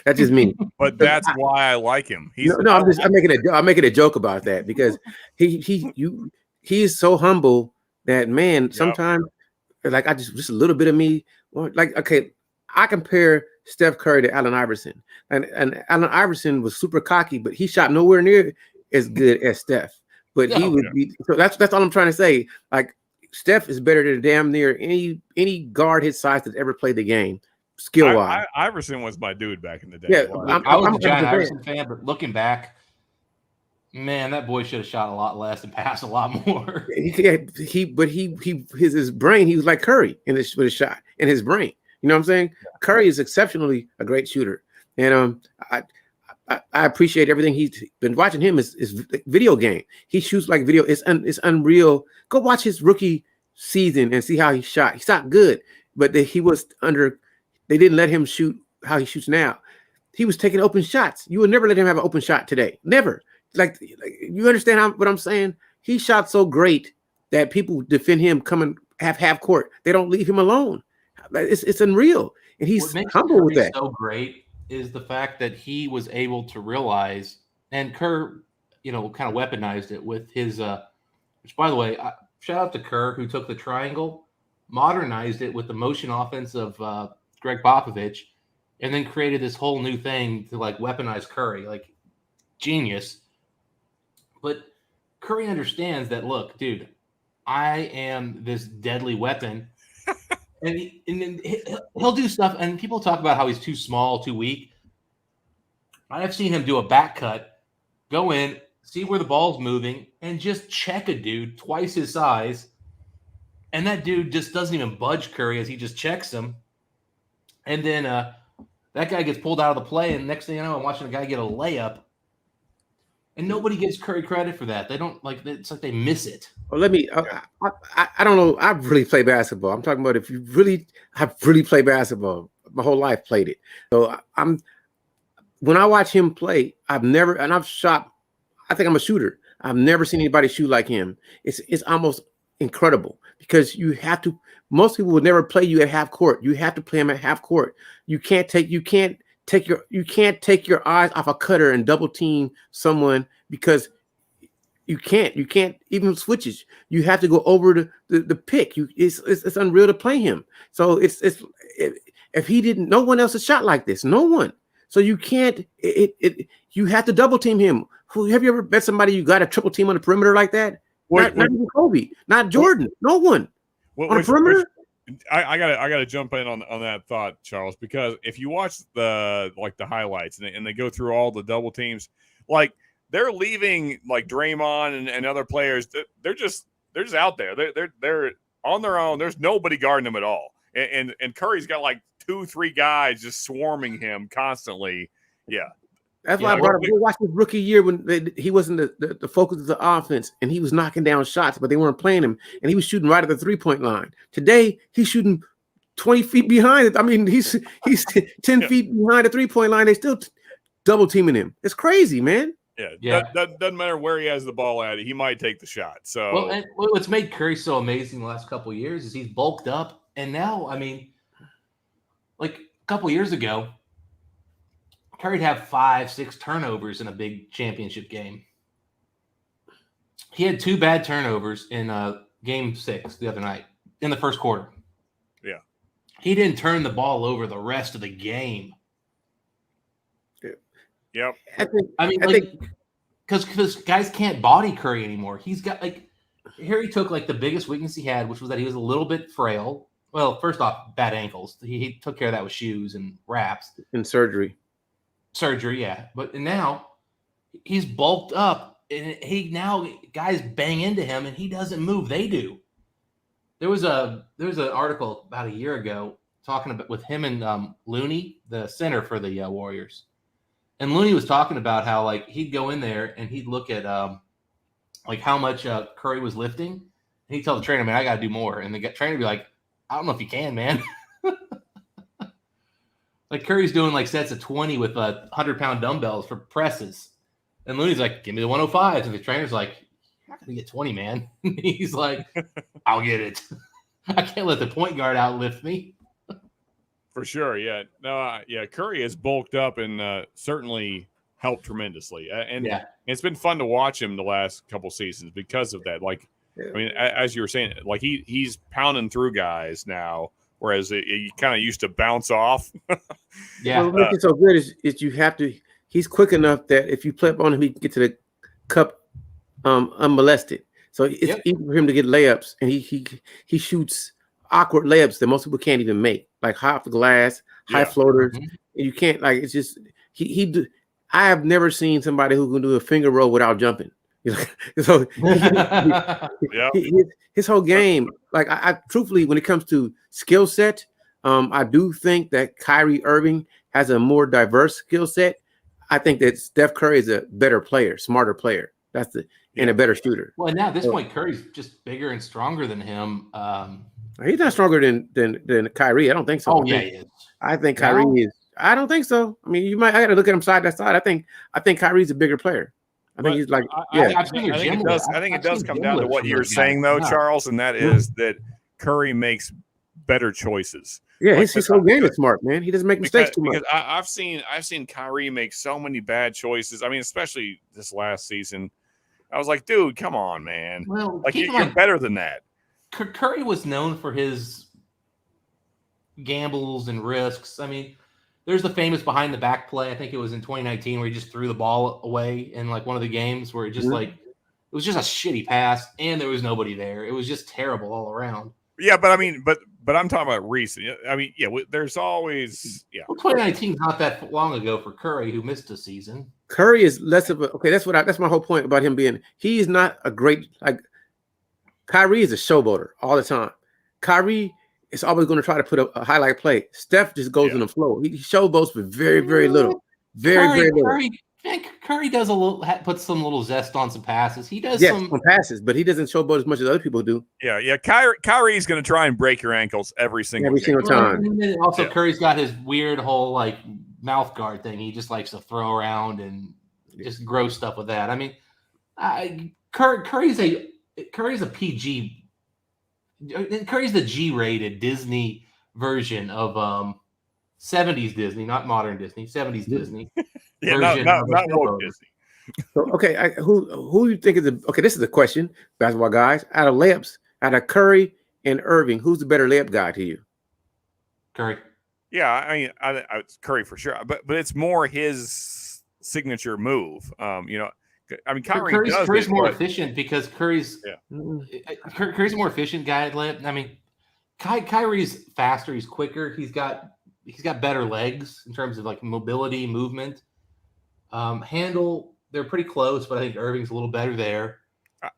That's just me. But that's why I like him. I'm making a joke about that because he is so humble that, man, sometimes like just a little bit of me, like, okay, I compare Steph Curry to Allen Iverson, and Allen Iverson was super cocky, but he shot nowhere near as good as Steph. But he would be, so that's all I'm trying to say. Like, Steph is better than damn near any guard his size that ever played the game, skill wise. Iverson was my dude back in the day. Yeah, I was a giant Iverson fan, but looking back, man, that boy should have shot a lot less and passed a lot more. His brain, he was like Curry with his shot in his brain. You know what I'm saying? Curry is exceptionally a great shooter, and I appreciate everything he's been watching. Him is video game. He shoots like video. It's unreal. Go watch his rookie season and see how he shot. He shot good, but they didn't let him shoot how he shoots now. He was taking open shots. You would never let him have an open shot today. Never. Like you understand what I'm saying? He shot so great that people defend him coming half court. They don't leave him alone. It's unreal, and he's humble with that. So great is the fact that he was able to realize, and Kerr, kind of weaponized it with his. Which, by the way, shout out to Kerr, who took the triangle, modernized it with the motion offense of Greg Popovich, and then created this whole new thing to like weaponize Curry. Like, genius. But Curry understands that, look, dude, I am this deadly weapon. and then he'll do stuff, and people talk about how he's too small, too weak. I have seen him do a back cut, go in, see where the ball's moving, and just check a dude twice his size. And that dude just doesn't even budge Curry as he just checks him. And then that guy gets pulled out of the play, and next thing you know, I'm watching a guy get a layup. And nobody gives Curry credit for that. They don't it's like they miss it. Well, I don't know. I've really played basketball. I'm talking about I've really played basketball. My whole life played it. So when I watch him play, I've shot, I think I'm a shooter. I've never seen anybody shoot like him. It's almost incredible because most people would never play you at half court. You have to play him at half court. You can't take your eyes off a cutter and double team someone because you can't even switches. You have to go over the pick. It's unreal to play him. So if he didn't, no one else has shot like this. No one. So you can't. You have to double team him. Have you ever bet somebody you got a triple team on the perimeter like that? Not even Kobe, not Jordan. No one on the perimeter. I gotta jump in on that thought, Charles, because if you watch the highlights and they go through all the double teams, like they're leaving like Draymond and other players, they're just out there. They're on their own. There's nobody guarding them at all. And Curry's got like 2-3 guys just swarming him constantly. Yeah. That's why I brought up. We watched his rookie year when he wasn't the focus of the offense, and he was knocking down shots, but they weren't playing him, and he was shooting right at the 3-point line. Today, he's shooting 20 feet behind it. I mean, he's 10 feet behind the 3-point line. They still double teaming him. It's crazy, man. Yeah. That doesn't matter where he has the ball at. He might take the shot. So what's made Curry so amazing the last couple of years is he's bulked up, and now, I mean, like a couple years ago, Curry'd have 5-6 turnovers in a big championship game. He had 2 bad turnovers in game 6 the other night in the first quarter. Yeah. He didn't turn the ball over the rest of the game. Yep. I mean, I like, think because guys can't body Curry anymore. He's got like here he took like the biggest weakness he had, which was that he was a little bit frail. Well, first off, bad ankles. He took care of that with shoes and wraps. in surgery. Surgery, yeah. But now he's bulked up, and guys bang into him, and he doesn't move. They do. There was an article about a year ago talking about with him and Looney, the center for the Warriors, and Looney was talking about how like he'd go in there and he'd look at like how much Curry was lifting, and he'd tell the trainer, "Man, I got to do more," and the trainer would be like, "I don't know if you can, man." Like Curry's doing like sets of 20 with 100-pound dumbbells for presses. And Looney's like, "Give me the 105s." And the trainer's like, "You're not going to get 20, man." He's like, "I'll get it. I can't let the point guard outlift me." For sure. Yeah. No, yeah. Curry has bulked up and certainly helped tremendously. And it's been fun to watch him the last couple seasons because of that. Like, I mean, as you were saying, like he's pounding through guys now, whereas he kind of used to bounce off. Yeah. What makes it so good is you have to. He's quick enough that if you play up on him, he can get to the cup unmolested. So it's easy for him to get layups, and he shoots awkward layups that most people can't even make, like high off the glass, high floaters. And you can't like. It's just I have never seen somebody who can do a finger roll without jumping. So his whole game, like I truthfully, when it comes to skill set, I do think that Kyrie Irving has a more diverse skill set. I think that Steph Curry is a better player, smarter player. And a better shooter. Well, and now at this point, Curry's just bigger and stronger than him. He's not stronger than Kyrie. I don't think so. Oh, he is. I think Kyrie is. I don't think so. I mean, I got to look at him side by side. I think Kyrie's a bigger player. I think he's like, I think it does come down to what you're saying, though, Charles, and that is that Curry makes better choices. Yeah, his whole game is smart, man. He doesn't make mistakes too much. Because I've seen Kyrie make so many bad choices. I mean, especially this last season. I was like, dude, come on, man. Well, like you're better than that. Curry was known for his gambles and risks. I mean, there's the famous behind the back play. I think it was in 2019 where he just threw the ball away in like one of the games where it just like it was just a shitty pass and there was nobody there. It was just terrible all around. Yeah, but I mean, but I'm talking about recent. I mean, yeah, there's always Well, 2019 is not that long ago for Curry, who missed a season. Curry is less of a that's my whole point about him being. He's not a great like. Kyrie is a showboater all the time. Kyrie is always going to try to put a highlight play. Steph just goes in the flow. He showboats with very, very little. Very little. Curry does puts some little zest on some passes. He does some passes, but he doesn't showboat as much as other people do. Yeah. Kyrie's going to try and break your ankles every single time. And also, Curry's got his weird whole like mouth guard thing. He just likes to throw around and just gross stuff with that. I mean, Curry's a PG. Curry's the G-rated Disney version of 70s Disney, not modern Disney, 70s Disney. Yeah, not woke Disney. So, okay, who you think is this is the question, basketball guys. Out of layups, out of Curry and Irving, who's the better layup guy to you? Curry. Yeah, I mean, it's Curry for sure, but it's more his signature move. I mean, Curry's more efficient because Curry's a more efficient guy at layup. I mean, Kyrie's faster, he's quicker, he's got better legs in terms of like mobility, movement, handle. They're pretty close, but I think Irving's a little better there.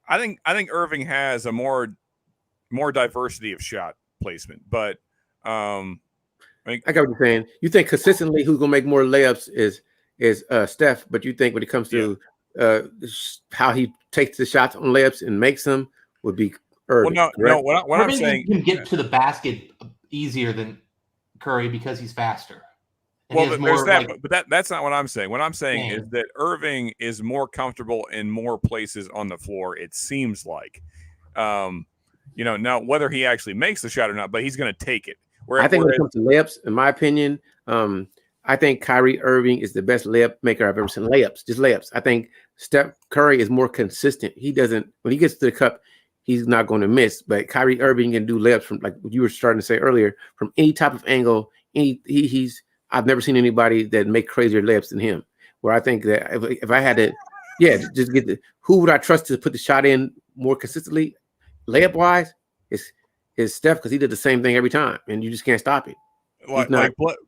I think Irving has a more diversity of shot placement, but I got what you're saying. You think consistently who's gonna make more layups is Steph, but you think when it comes to how he takes the shots on layups and makes them would be Irving. Well, no. What I'm saying, can get to the basket easier than Curry because he's faster. And there's that, but that's not what I'm saying. What I'm saying is that Irving is more comfortable in more places on the floor. It seems like, now whether he actually makes the shot or not, but he's going to take it. I think when it comes to layups, in my opinion, I think Kyrie Irving is the best layup maker I've ever seen. Just layups. I think Steph Curry is more consistent. When he gets to the cup, he's not going to miss. But Kyrie Irving can do layups from, like what you were starting to say earlier, from any type of angle. I've never seen anybody that make crazier layups than him. where I think that if I had to, just get who would I trust to put the shot in more consistently, layup wise, is Steph, because he did the same thing every time, and you just can't stop it. Like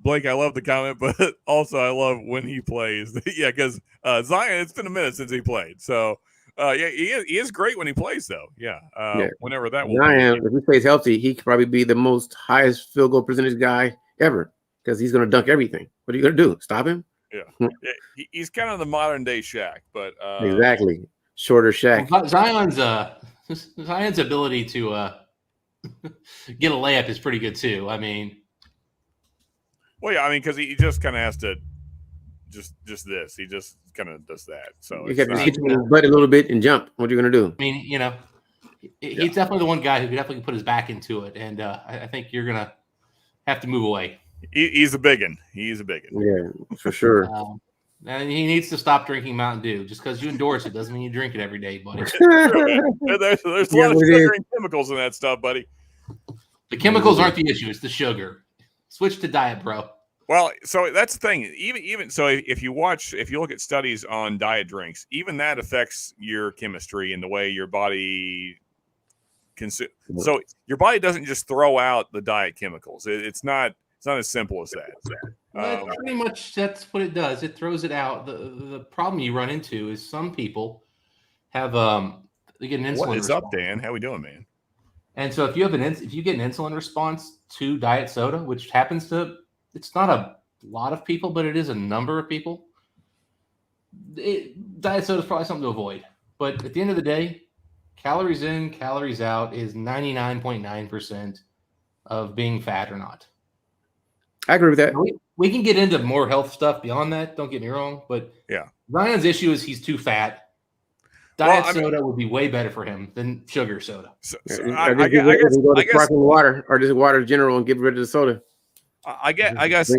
Blake, I love the comment, but also I love when he plays. Yeah, because Zion, it's been a minute since he played. So, he is great when he plays, though. Yeah, whenever that will Zion, be. if he stays healthy, he could probably be the most highest field goal percentage guy ever, because he's going to dunk everything. What are you going to do? Stop him? Yeah, he's kind of the modern day Shaq, but exactly, shorter Shaq. Well, Zion's ability to get a layup is pretty good too. I mean, well, yeah, I mean, because he just kind of has to just this. He just kind of does that. So You got to hit his butt a little bit and jump. What are you going to do? I mean, he's definitely the one guy who could definitely put his back into it, and I think you're gonna have to move away. He's a biggin. He's a biggin. Yeah, for sure. And he needs to stop drinking Mountain Dew. Just because you endorse it doesn't mean you drink it every day, buddy. There's a lot of sugar and chemicals in that stuff, buddy. The chemicals aren't the issue; it's the sugar. Switch to diet, bro. Well, so that's the thing. Even so, if you look at studies on diet drinks, even that affects your chemistry and the way your body consume. So your body doesn't just throw out the diet chemicals. It's not as simple as that. Pretty much that's what it does. It throws it out. The problem you run into is some people have they get an insulin. What is up, Dan? How we doing, man? And so if you get an insulin response to diet soda, which happens to, it's not a lot of people, but it is a number of people. Diet soda is probably something to avoid. But at the end of the day, calories in, calories out is 99.9% of being fat or not. I agree with that. We can get into more health stuff beyond that. Don't get me wrong, but yeah, Ryan's issue is he's too fat. Diet soda would be way better for him than sugar soda. I guess sparkling water or just water in general and get rid of the soda. I guess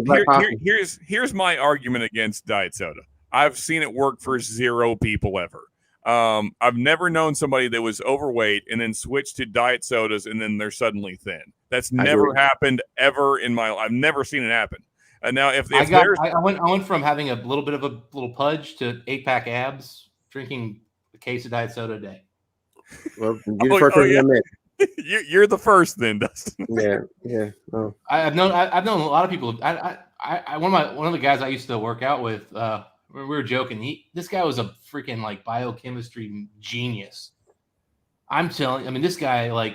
here's my argument against diet soda. I've seen it work for 0 people ever. I've never known somebody that was overweight and then switched to diet sodas and then they're suddenly thin. That's never happened ever in my life. I've never seen it happen. And now I went from having a little bit of a little pudge to 8-pack abs, drinking a case of diet soda a day. Well, you're the first person I met. You're the first then, Dustin. Yeah. Oh. I've known a lot of people. One of the guys I used to work out with, we were joking. This guy was a freaking like biochemistry genius. I'm telling. I mean, this guy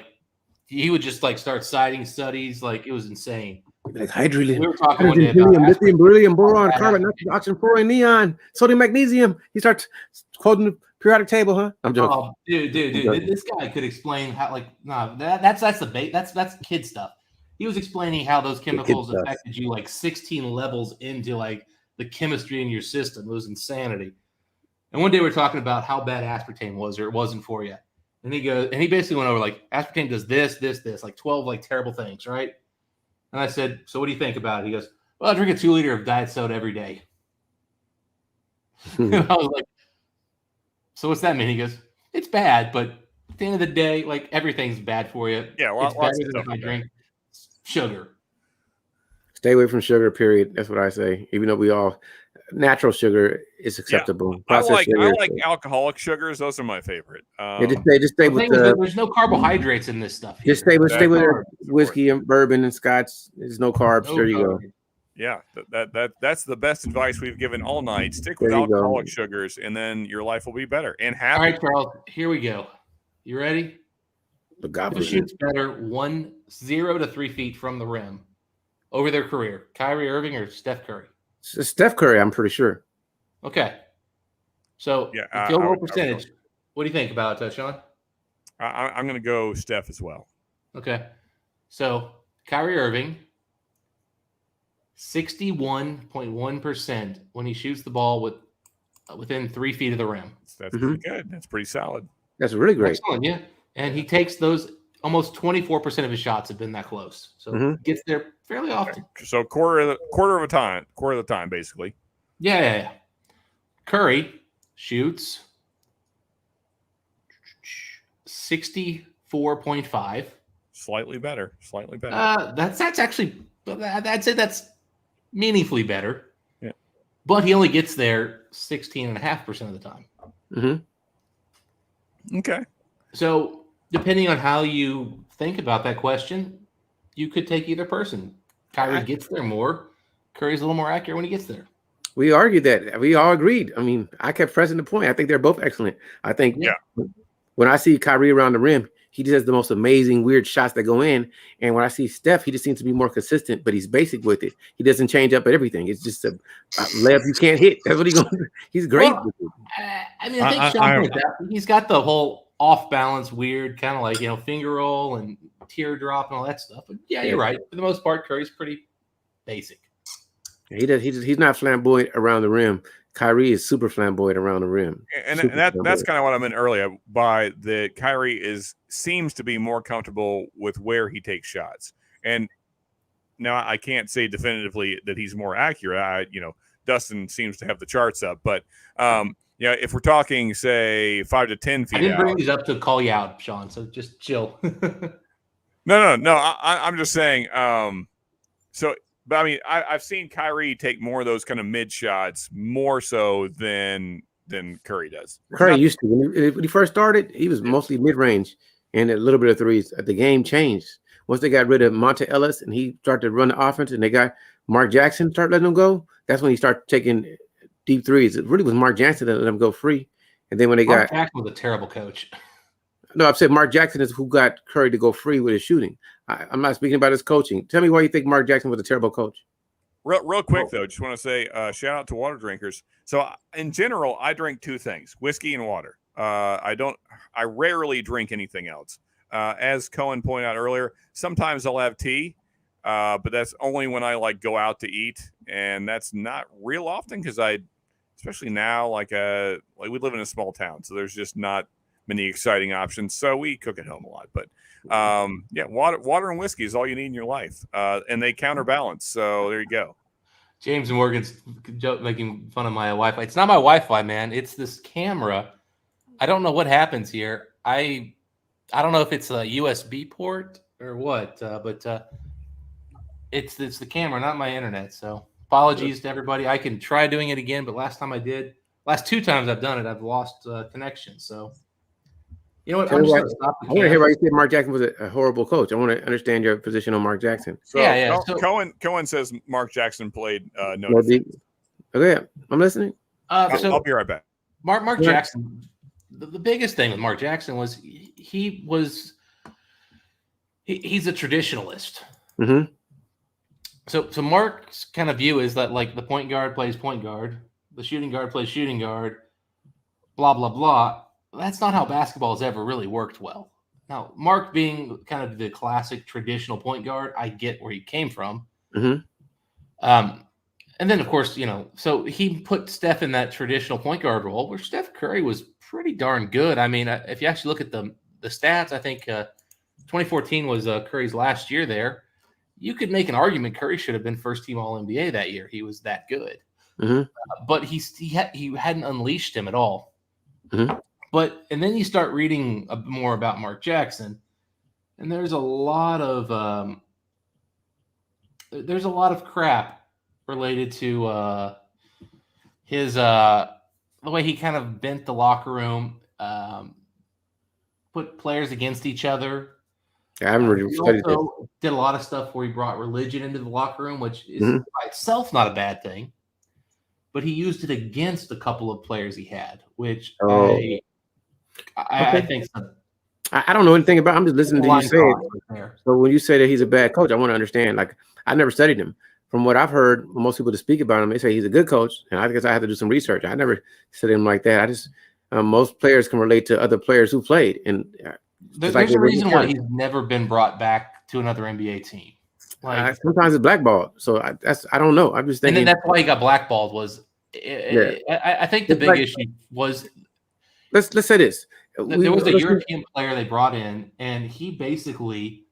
he would just start citing studies. It was insane. Like hydrogen, we were talking one day about lithium, beryllium, boron, carbon, nitrogen, oxygen, fluorine, neon, sodium, magnesium. He starts quoting the periodic table, huh? I'm joking. Oh, dude, this guy could explain how. That's kid stuff. He was explaining how those chemicals affected you 16 levels into the chemistry in your system. It was insanity. And one day we were talking about how bad aspartame was or it wasn't for you. And he basically went over aspartame does this, 12 terrible things, right? And I said, so what do you think about it? He goes, well, I drink a 2-liter of diet soda every day. And I was like, so what's that mean? He goes, it's bad, but at the end of the day, everything's bad for you. Yeah, well, it's better than if I drink sugar. Stay away from sugar, period. That's what I say. Even though natural sugar is acceptable. Yeah, I like alcoholic sugars. Those are my favorite. Just stay with there's no carbohydrates in this stuff. Just stay with whiskey and bourbon and scotch. There's no carbs. There you go. Yeah, that's the best advice we've given all night. Stick with alcoholic sugars, and then your life will be better and happy. All right, Charles. Here we go. You ready? Who shoots better 0 to 3 feet from the rim over their career? Kyrie Irving or Steph Curry? Steph Curry, I'm pretty sure. Okay. So field goal percentage. What do you think about it, Sean? I'm going to go Steph as well. Okay. So Kyrie Irving, 61.1% when he shoots the ball within 3 feet of the rim. That's pretty good. That's pretty solid. That's really great. Excellent, yeah. And he takes those. Almost 24% of his shots have been that close. So gets there fairly often. Okay. So quarter of the time, basically. Yeah. Curry shoots 64.5. Slightly better. That's actually, I'd say that's meaningfully better. Yeah. but he only gets there 16.5% of the time. Mm-hmm. Okay. So depending on how you think about that question, you could take either person. Kyrie gets there more. Curry's a little more accurate when he gets there. We argued that. We all agreed. I mean, I kept pressing the point. I think they're both excellent. I think when I see Kyrie around the rim, he just has the most amazing, weird shots that go in. And when I see Steph, he just seems to be more consistent, but he's basic with it. He doesn't change up at everything. It's just a layup you can't hit. That's what he's going to do. He's great with it. I mean, I think Sean like that. He's got the whole off balance, weird, kind of like, finger roll and teardrop and all that stuff. But yeah, you're right. For the most part, Curry's pretty basic. He's not flamboyant around the rim. Kyrie is super flamboyant around the rim. And that's kind of what I meant earlier by the Kyrie seems to be more comfortable with where he takes shots. And now I can't say definitively that he's more accurate. Dustin seems to have the charts up, but if we're talking, say, 5 to 10 feet, I didn't bring these up to call you out, Sean. So just chill. No. I'm just saying. But I mean, I've seen Kyrie take more of those kind of mid shots more so than Curry does. Curry used to when he first started, he was mostly mid range and a little bit of threes. The game changed once they got rid of Monte Ellis and he started to run the offense, and they got Mark Jackson start letting him go. That's when he started taking deep threes. It really was Mark Jackson that let him go free. And then when Mark Jackson was a terrible coach. No, I've said Mark Jackson is who got Curry to go free with his shooting. I'm not speaking about his coaching. Tell me why you think Mark Jackson was a terrible coach. Real quick, though, just want to say shout out to water drinkers. So in general, I drink two things, whiskey and water. I rarely drink anything else. As Cohen pointed out earlier, sometimes I'll have tea, but that's only when I go out to eat. And that's not real often because especially now, like we live in a small town, so there's just not many exciting options. So we cook at home a lot, but water and whiskey is all you need in your life. And they counterbalance. So there you go. James Morgan's making fun of my Wi-Fi. It's not my Wi-Fi, man. It's this camera. I don't know what happens here. I don't know if it's a USB port or what, but it's the camera, not my internet. So apologies to everybody. I can try doing it again, but last two times I've done it, I've lost connection. So you know what? I'm just going to stop. I want to hear why you said Mark Jackson was a horrible coach. I want to understand your position on Mark Jackson. So, So Cohen says Mark Jackson played no deep. Okay, I'm listening. I'll be right back. Mark Jackson. The biggest thing with Mark Jackson was he's a traditionalist. Mm-hmm. So Mark's kind of view is that the point guard plays point guard, the shooting guard plays shooting guard, blah blah blah. That's not how basketball has ever really worked well. Now, Mark being kind of the classic traditional point guard, I get where he came from. Mm-hmm. And then, of course, so he put Steph in that traditional point guard role where Steph Curry was pretty darn good. I mean, if you actually look at the stats, I think 2014 was Curry's last year there. You could make an argument Curry should have been first-team All-NBA that year. He was that good. Mm-hmm. But he hadn't unleashed him at all. Mm-hmm. And then you start reading more about Mark Jackson, and there's a lot of crap related to his the way he kind of bent the locker room, put players against each other. I haven't really studied this. Did a lot of stuff where he brought religion into the locker room, which is by itself not a bad thing. But he used it against a couple of players he had, which I think so. I don't know anything about. I'm just listening to you say it. So when you say that he's a bad coach, I want to understand. I never studied him. From what I've heard, most people that speak about him, they say he's a good coach, and I guess I have to do some research. I never studied him like that. I just most players can relate to other players who played, and there's a reason why he's never been brought back to another NBA team. Sometimes it's blackballed. So I don't know. I'm just thinking. And then that's why he got blackballed. I think the big issue was. Let's say this. There was a European player they brought in, and he basically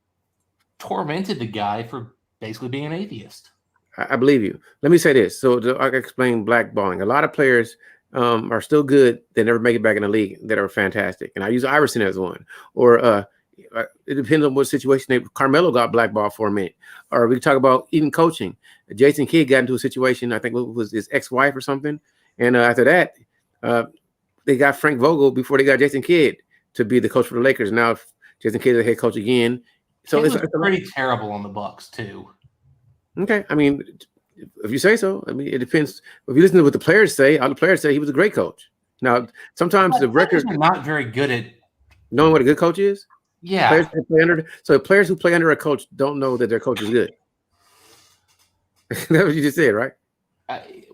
tormented the guy for basically being an atheist. I believe you. Let me say this. So I can explain blackballing. A lot of players are still good. They never make it back in the league that are fantastic. And I use Iverson as one. Or It depends on what situation. Carmelo got blackballed for a minute. Or we can talk about even coaching. Jason Kidd got into a situation, I think it was his ex-wife or something. And after that, they got Frank Vogel before they got Jason Kidd to be the coach for the Lakers. Now Jason Kidd is the head coach again. So it's pretty terrible on the Bucks too. Okay. I mean, if you say so, I mean, it depends. If you listen to what the players say, all the players say he was a great coach. Now, sometimes the record are not very good at knowing what a good coach is. Yeah. Players who play under a coach don't know that their coach is good. That's what you just said, right?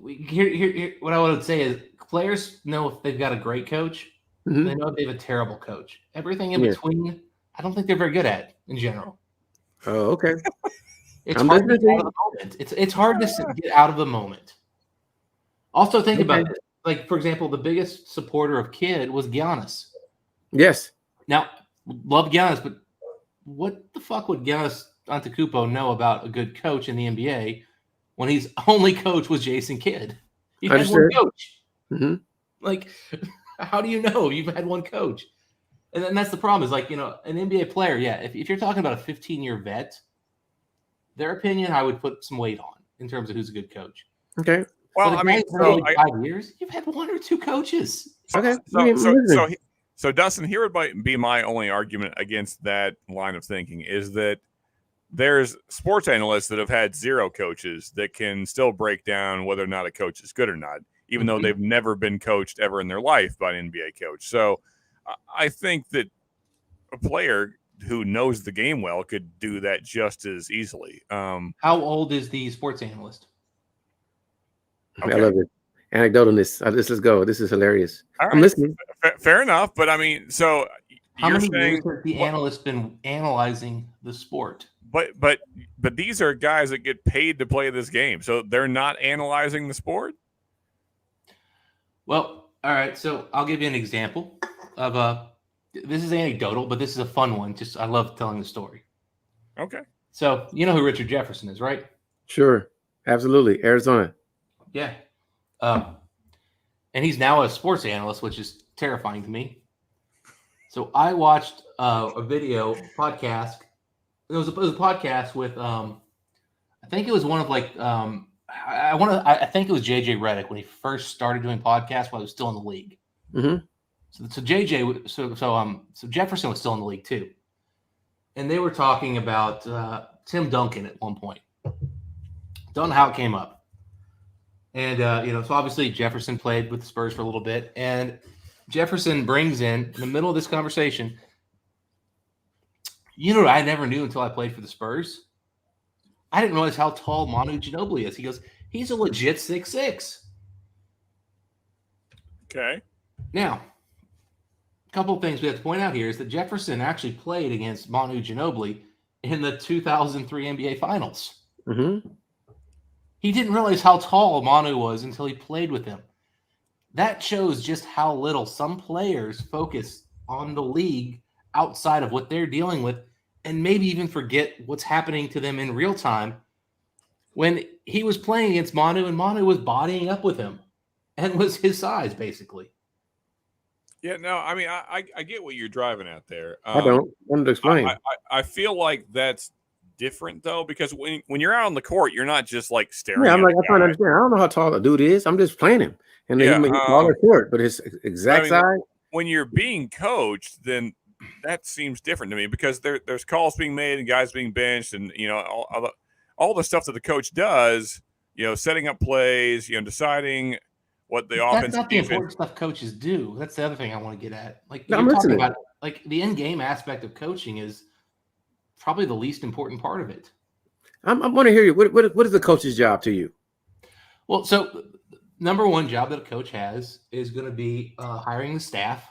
Here, what I would say is players know if they've got a great coach. Mm-hmm. They know if they have a terrible coach. Everything in between, I don't think they're very good at in general. Oh, okay. It's hard to get out of the moment. It's hard to get out of the moment. Also, think about this. Like, for example, the biggest supporter of Kidd was Giannis. Yes. Now, love Giannis, but what the fuck would Giannis Antetokounmpo know about a good coach in the NBA when his only coach was Jason Kidd? He had one coach. Mm-hmm. Like, how do you know you've had one coach? And then that's the problem is, like, you know, an NBA player, yeah, if you're talking about a 15-year vet, their opinion I would put some weight on in terms of who's a good coach. Okay. Well, I mean, so 5 years, you've had one or two coaches. Okay. So Dustin, here would be my only argument against that line of thinking is that there's sports analysts that have had zero coaches that can still break down whether or not a coach is good or not, even though they've never been coached ever in their life by an NBA coach. So I think that a player who knows the game well could do that just as easily. How old is the sports analyst? Okay. I love it. Anecdotalness. Let's go. This is hilarious. All right. I'm listening. Fair enough. But I mean, so how many years has the analyst been analyzing the sport? But these are guys that get paid to play this game. So they're not analyzing the sport? Well, all right. So I'll give you an example of this is anecdotal, but this is a fun one. Just I love telling the story. Okay. So you know who Richard Jefferson is, right? Sure. Absolutely. Arizona. Yeah. And he's now a sports analyst, which is terrifying to me. So I watched a podcast. It was a podcast with I think it was one of like I think it was JJ Redick when he first started doing podcasts while he was still in the league. Mm-hmm. So Jefferson was still in the league too, and they were talking about Tim Duncan at one point. Don't know how it came up. And, so obviously Jefferson played with the Spurs for a little bit. And Jefferson brings in the middle of this conversation, you know what I never knew until I played for the Spurs? I didn't realize how tall Manu Ginobili is. He goes, he's a legit 6'6". Okay. Now, a couple of things we have to point out here is that Jefferson actually played against Manu Ginobili in the 2003 NBA Finals. Mm-hmm. He didn't realize how tall Manu was until he played with him. That shows just how little some players focus on the league outside of what they're dealing with and maybe even forget what's happening to them in real time. When he was playing against Manu and Manu was bodying up with him and was his size, basically. Yeah, no, I mean, I get what you're driving at there. I don't want to explain. I feel like that's different though, because when you're out on the court, you're not just like staring. Yeah, I'm trying to understand. I don't know how tall a dude is. I'm just playing him, and he's tall or short, but his exact size. When you're being coached, then that seems different to me because there's calls being made and guys being benched, and all the stuff that the coach does, setting up plays, deciding what the offense. That's not the important stuff coaches do. That's the other thing I want to get at. Like I'm talking about, like the in-game aspect of coaching is probably the least important part of it. I want to hear you. What is the coach's job to you? Well, so number one job that a coach has is going to be hiring the staff.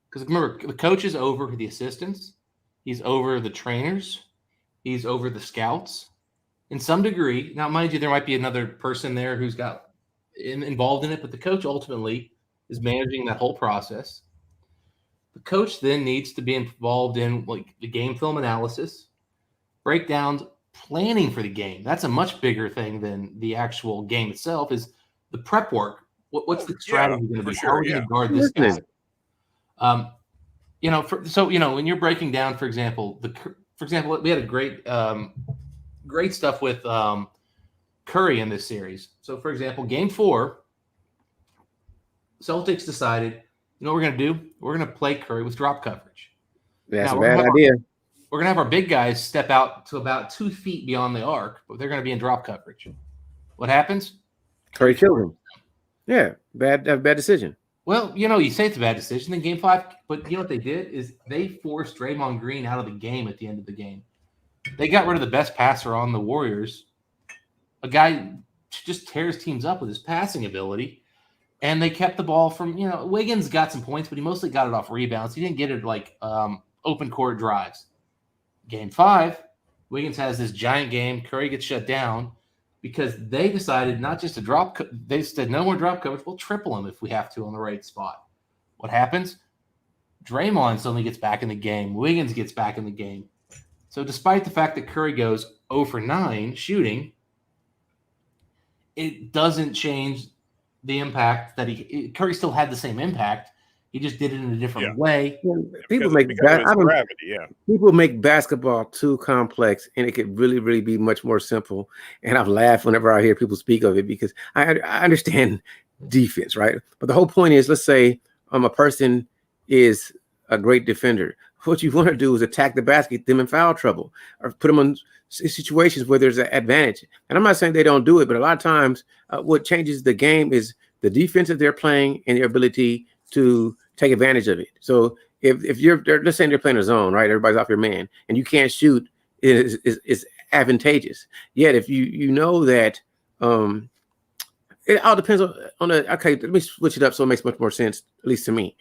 Because remember, the coach is over the assistants. He's over the trainers. He's over the scouts. In some degree, now mind you, there might be another person there who's got involved in it, but the coach ultimately is managing that whole process. The coach then needs to be involved in like the game film analysis, breakdowns, planning for the game. That's a much bigger thing than the actual game itself. Is the prep work. What's the strategy going to be? Sure, How are we going to guard this guy? when you're breaking down, for example, we had a great stuff with Curry in this series. So, for example, Game 4, Celtics decided, you know what we're going to do? We're going to play Curry with drop coverage. That's Now, a bad idea. We're going to have our big guys step out to about 2 feet beyond the arc, but they're going to be in drop coverage. What happens? Curry killed him. Yeah, bad decision. Well, you say it's a bad decision in Game 5, but you know what they did is they forced Draymond Green out of the game at the end of the game. They got rid of the best passer on the Warriors, a guy just tears teams up with his passing ability, and they kept the ball from, Wiggins got some points, but he mostly got it off rebounds. He didn't get it like open court drives. Game 5, Wiggins has this giant game. Curry gets shut down because they decided not just to drop. They said no more drop coverage. We'll triple him if we have to on the right spot. What happens? Draymond suddenly gets back in the game. Wiggins gets back in the game. So despite the fact that Curry goes 0 for 9 shooting, it doesn't change the impact that Curry still had the same impact. He just did it in a different way. People make basketball too complex, and it could really, really be much more simple. And I've laughed whenever I hear people speak of it because I understand defense, right? But the whole point is, let's say a person is a great defender. What you want to do is attack the basket, get them in foul trouble, or put them in situations where there's an advantage. And I'm not saying they don't do it, but a lot of times what changes the game is the defense that they're playing and their ability to take advantage of it. So if let's say they're playing a zone, right? Everybody's off your man and you can't shoot, is advantageous. Yet if you know that it all depends on the okay, let me switch it up so it makes much more sense, at least to me.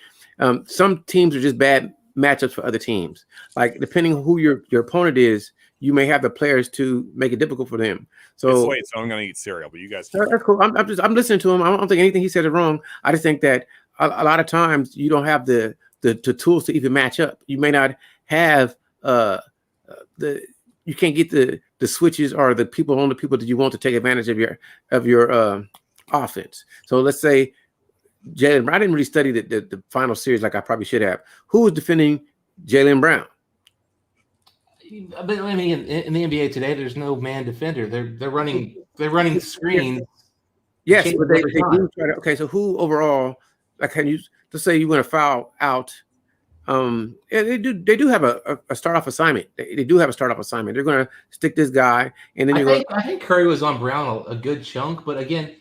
Some teams are just bad matchups for other teams. Like depending on who your opponent is, you may have the players to make it difficult for them. So it's late, so I'm going to eat cereal. But you guys, that's cool. I'm listening to him. I don't think anything he said is wrong. I just think that a lot of times you don't have the tools to even match up. You may not have you can't get the switches or the people that you want to take advantage of your offense. So let's say Jaylen. I didn't really study the final series like I probably should have. Who was defending Jaylen Brown? But I mean, in the NBA today, there's no man defender. They're running screens. Yes, but they do try to. Okay, so who overall? Like, can you let's say you want to foul out? Yeah, they do have a start off assignment. They do have a start off assignment. They're going to stick this guy, and then I think Curry was on Brown a good chunk, but again,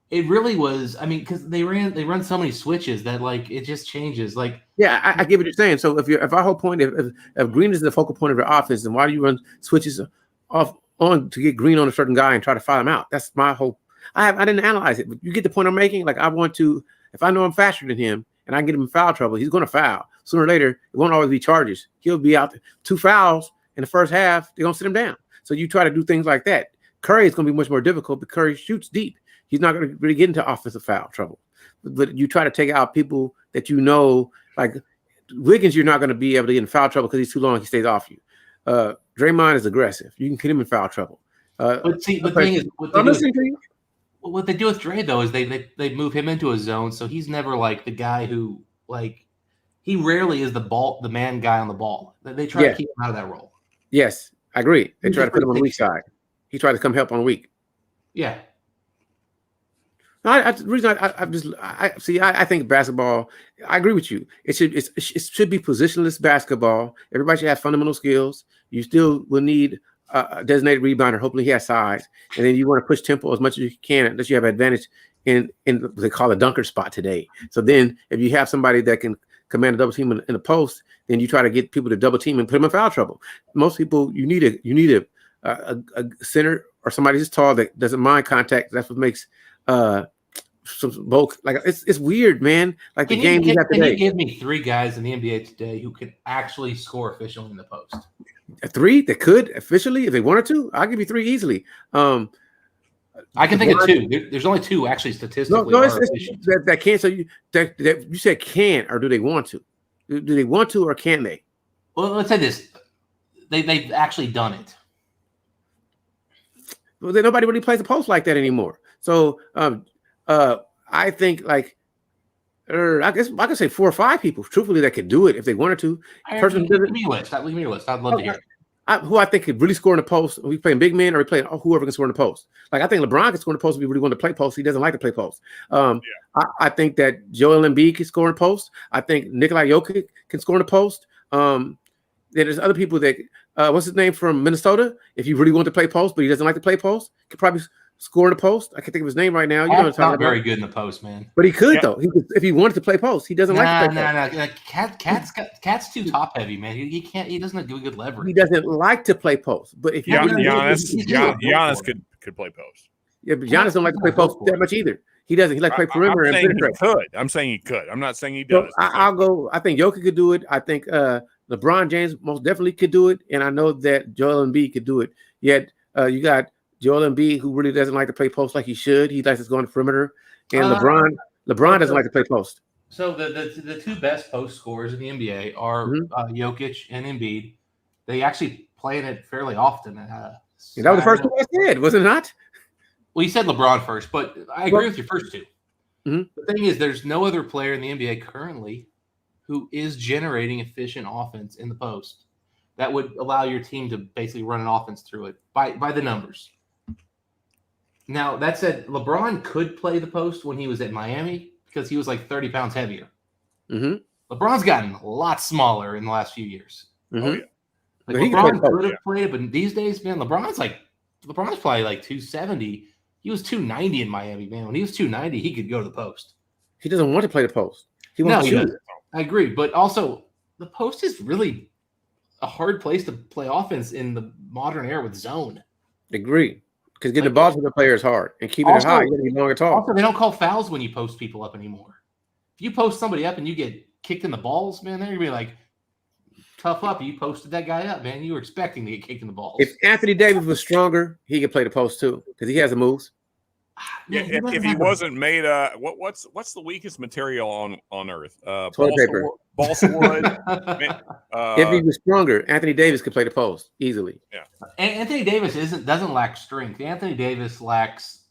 it really was. I mean, because they run so many switches that like it just changes. Like, yeah, I get what you're saying. So if our whole point, if Green is the focal point of your offense, then why do you run switches on to get Green on a certain guy and try to foul him out? That's my whole. I didn't analyze it, but you get the point I'm making. Like I want to, if I know I'm faster than him and I can get him in foul trouble, he's going to foul sooner or later. It won't always be charges. He'll be out 2 fouls in the first half. They're going to sit him down. So you try to do things like that. Curry is going to be much more difficult because Curry shoots deep. He's not going to really get into offensive foul trouble. But you try to take out people that you know, like Wiggins, you're not going to be able to get in foul trouble because he's too long. He stays off you. Draymond is aggressive. You can get him in foul trouble. But see, the thing is, what they do with Dre though is they move him into a zone, so he's never like the guy who like he rarely is the man guy on the ball. They try to keep him out of that role. Yes, I agree. They try to put him on the weak side. He tried to come help on the weak. Yeah. The reason I think basketball. I agree with you. It should be positionless basketball. Everybody should have fundamental skills. You still will need a designated rebounder. Hopefully, he has size, and then you want to push tempo as much as you can, unless you have advantage in what they call a dunker spot today. So then, if you have somebody that can command a double team in the post, then you try to get people to double team and put them in foul trouble. Most people, you need a center or somebody who's tall that doesn't mind contact. That's what makes some bulk. Like it's weird, man. Like the game we have today. Can you give me 3 guys in the NBA today who can actually score efficiently in the post? 3 that could officially, if they wanted to, I'll give you 3 easily. I can think of 2. There's only 2 actually statistically. No, that can't. So you said can, or do they want to? Do they want to, or can they? Well, let's say this: they've actually done it. Well, then nobody really plays the post like that anymore. So I think like I guess I could say 4 or 5 people, truthfully, that could do it if they wanted to. Person Give me your list. Leave me your list. I'd love to hear it. Who I think could really score in the post. Are we playing big men or are we playing whoever can score in the post? Like I think LeBron can score in the post if he really want to play post. He doesn't like to play post. I think that Joel Embiid can score in post. I think Nikola Jokic can score in the post. There's other people that what's his name from Minnesota? If you really want to play post, but he doesn't like to play post, could probably score in the post. I can't think of his name right now. You know what I'm talking not about. very good in the post, man. But he could though. He could, if he wanted to play post. He doesn't like to play post. Cat's too top heavy, man. He can't. He doesn't do good leverage. He doesn't like to play post. But if Giannis could play post. Yeah, but Giannis don't like to play post that much either. He doesn't. He like to play perimeter and penetrate. I'm saying he could. I'm not saying he does. So I'll go. I think Jokic could do it. I think LeBron James most definitely could do it, and I know that Joel Embiid could do it. Yet you got Joel Embiid, who really doesn't like to play post like he should. He likes to go on the perimeter, and LeBron doesn't like to play post. So the two best post scorers in the NBA are Jokic and Embiid. They actually play in it fairly often. That was the first one I said, was it not? Well, you said LeBron first, but I agree with your first two. Mm-hmm. The thing is, there's no other player in the NBA currently who is generating efficient offense in the post that would allow your team to basically run an offense through it by the numbers. Now, that said, LeBron could play the post when he was at Miami because he was like 30 pounds heavier. Mm-hmm. LeBron's gotten a lot smaller in the last few years. Mm-hmm. Oh, yeah. Like LeBron could have played it, but these days, man, LeBron's probably like 270. He was 290 in Miami, man. When he was 290, he could go to the post. He doesn't want to play the post. He wants to shoot. I agree, but also the post is really a hard place to play offense in the modern era with zone. Agree. Because getting the ball to the player is hard, and keeping it high, you got to be long and tall. Also, they don't call fouls when you post people up anymore. If you post somebody up and you get kicked in the balls, man, they're gonna be like, tough up. You posted that guy up, man. You were expecting to get kicked in the balls. If Anthony Davis was stronger, he could play the post too because he has the moves. Yeah, if he wasn't made, what's the weakest material on Earth? Toilet paper, balsa wood. If he was stronger, Anthony Davis could play the post easily. Yeah, Anthony Davis doesn't lack strength. Anthony Davis lacks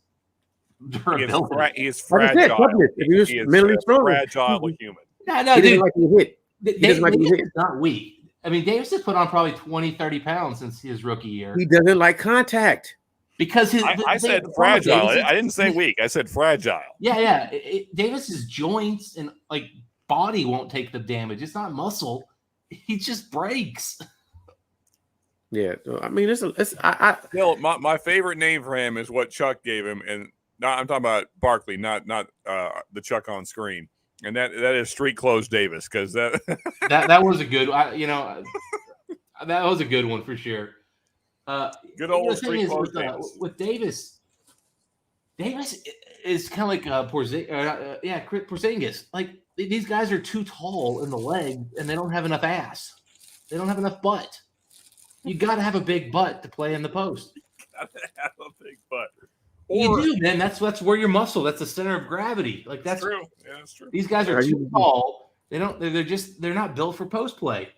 durability. He is fragile. He is mentally stronger. Fragile human. No, he dude. Like to hit. Davis is not weak. I mean, Davis has put on probably 20, 30 pounds since his rookie year. He doesn't like contact. Because I said fragile. I didn't say weak. I said fragile. Yeah. Davis's joints and like body won't take the damage. It's not muscle. He just breaks. Yeah, I mean, Still, my favorite name for him is what Chuck gave him, and I'm talking about Barkley, not the Chuck on screen. And that is Street Clothes Davis, because that was a good, that was a good one for sure. Good old Street Clothes Davis. With Davis is kind of like Porzingis. Like these guys are too tall in the leg, and they don't have enough ass. They don't have enough butt. You got to have a big butt to play in the post. You got to have a big butt. You do, man. That's where your muscle. That's the center of gravity. Like that's true. Yeah, that's true. These guys are too tall. They're not built for post play.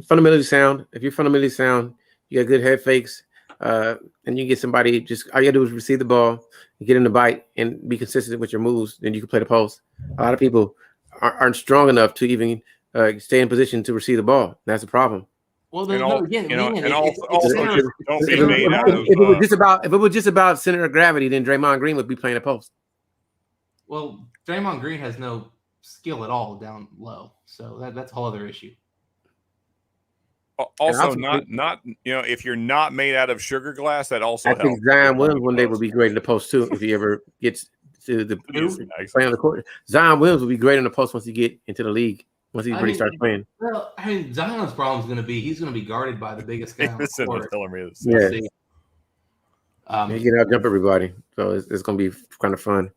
Fundamentally sound. If you're fundamentally sound, you got good head fakes, and you get somebody. Just all you gotta do is receive the ball, get in the bite, and be consistent with your moves. Then you can play the post. A lot of people aren't strong enough to even stay in position to receive the ball. That's the problem. Well, if it was just about center of gravity, then Draymond Green would be playing a post. Well, Draymond Green has no skill at all down low, so that's a whole other issue. Also, not if you're not made out of sugar glass, that also helps. I think Zion Williams one day would be great in the post too if he ever gets to the play on the court. Zion Williams would be great in the post once he get into the league. Once he really starts playing. Well, I mean, Zion's problem is going to be he's going to be guarded by the biggest guy on the court. Yeah. He can out jump everybody, so it's going to be kind of fun.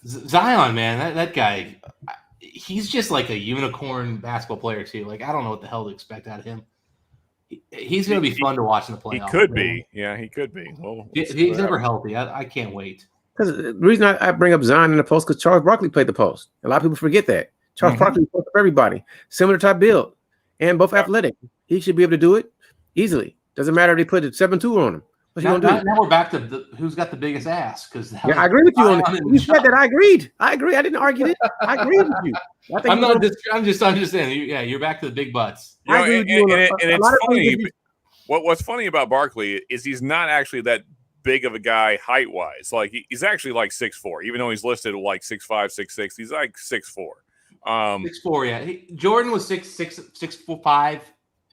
Zion, man, that guy, he's just like a unicorn basketball player too. Like I don't know what the hell to expect out of him. He's going to be fun to watch in the playoffs. He could be, yeah, he could be. Well, if he's ever healthy, I can't wait. Because the reason I bring up Zion in the post because Charles Barkley played the post. A lot of people forget that. Charles Barkley for everybody, similar type build, and both athletic. He should be able to do it easily. Doesn't matter if they put a 7-2 on him. What you gonna do? Now we're back to who's got the biggest ass. Because Yeah, I agree with you on it. You said that. I agreed. I didn't argue it. I agreed with you. I'm just saying. Yeah, you're back to the big butts. You know, and it's funny. Things. What's funny about Barkley is he's not actually that big of a guy height wise. Like he's actually like 6'4", even though he's listed like 6'5", 6'6". He's like 6'4". 6'4", yeah. Jordan was 6'5",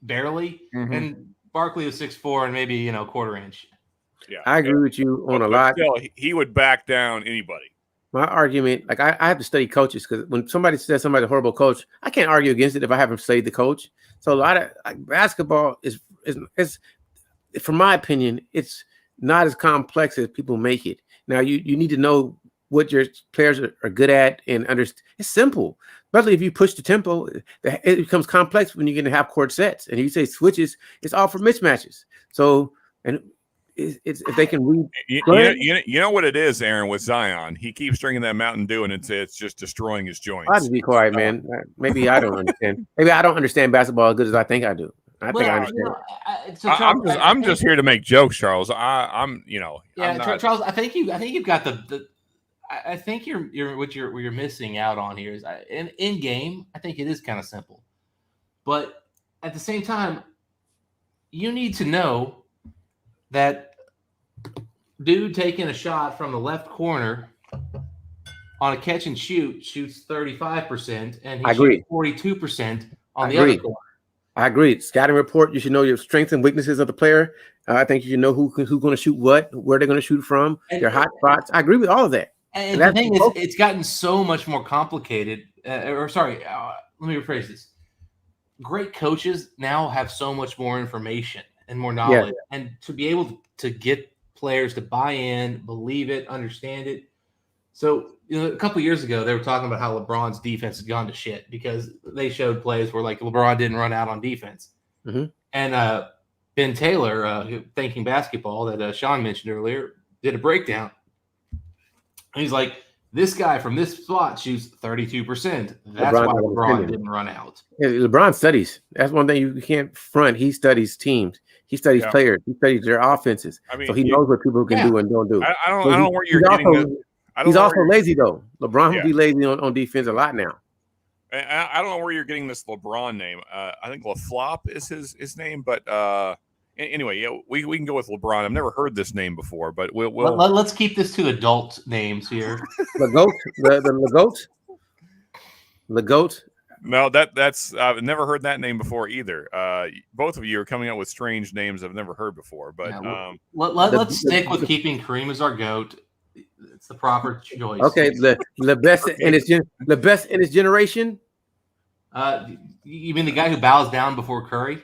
barely, and Barkley was 6'4" and maybe a quarter inch. Yeah, I agree with you on a lot. Still, he would back down anybody. My argument, like I have to study coaches because when somebody says somebody's a horrible coach, I can't argue against it if I haven't studied the coach. So a lot of basketball is, from my opinion, it's not as complex as people make it. Now you need to know what your players are good at and understand. It's simple. Especially if you push the tempo, it becomes complex when you get into half court sets. And you say switches, it's all for mismatches. So, and it's if they can read. You know what it is, Aaron, with Zion. He keeps drinking that Mountain Dew, and it's just destroying his joints. I'll just be quiet, man. Maybe I don't understand. Maybe I don't understand basketball as good as I think I do. I think I understand. I'm just here to make jokes, Charles. I'm Charles. I think you've got the. I think what you're missing out on here is in game. I think it is kind of simple, but at the same time, you need to know that dude taking a shot from the left corner on a catch and shoot shoots 35%, and he shoots 42% on the other corner. I agree. Scouting report. You should know your strengths and weaknesses of the player. I think you should know who's going to shoot what, where they're going to shoot from, their hot spots. I agree with all of that. And the thing is, it's gotten so much more complicated. Let me rephrase this. Great coaches now have so much more information and more knowledge, and to be able to get players to buy in, believe it, understand it. So, a couple of years ago, they were talking about how LeBron's defense has gone to shit because they showed plays where like LeBron didn't run out on defense. And Ben Taylor, Thinking Basketball, that Sean mentioned earlier, did a breakdown. And he's like, this guy from this spot shoots 32%. That's why LeBron didn't run out. Yeah, LeBron studies. That's one thing you can't front. He studies teams. He studies players. He studies their offenses. I mean, so he knows what people can do and don't do. I don't know where you're getting this. He's also lazy, though. LeBron will be lazy on defense a lot now. I don't know where you're getting this LeBron name. I think LaFlop is his name, but anyway, we can go with LeBron. I've never heard this name before, but let's keep this to adult names here. the goat. No, that's I've never heard that name before either. Both of you are coming up with strange names I've never heard before. But let's stick with keeping Kareem as our GOAT. It's the proper choice. Okay, the best in his generation. You mean the guy who bows down before Curry?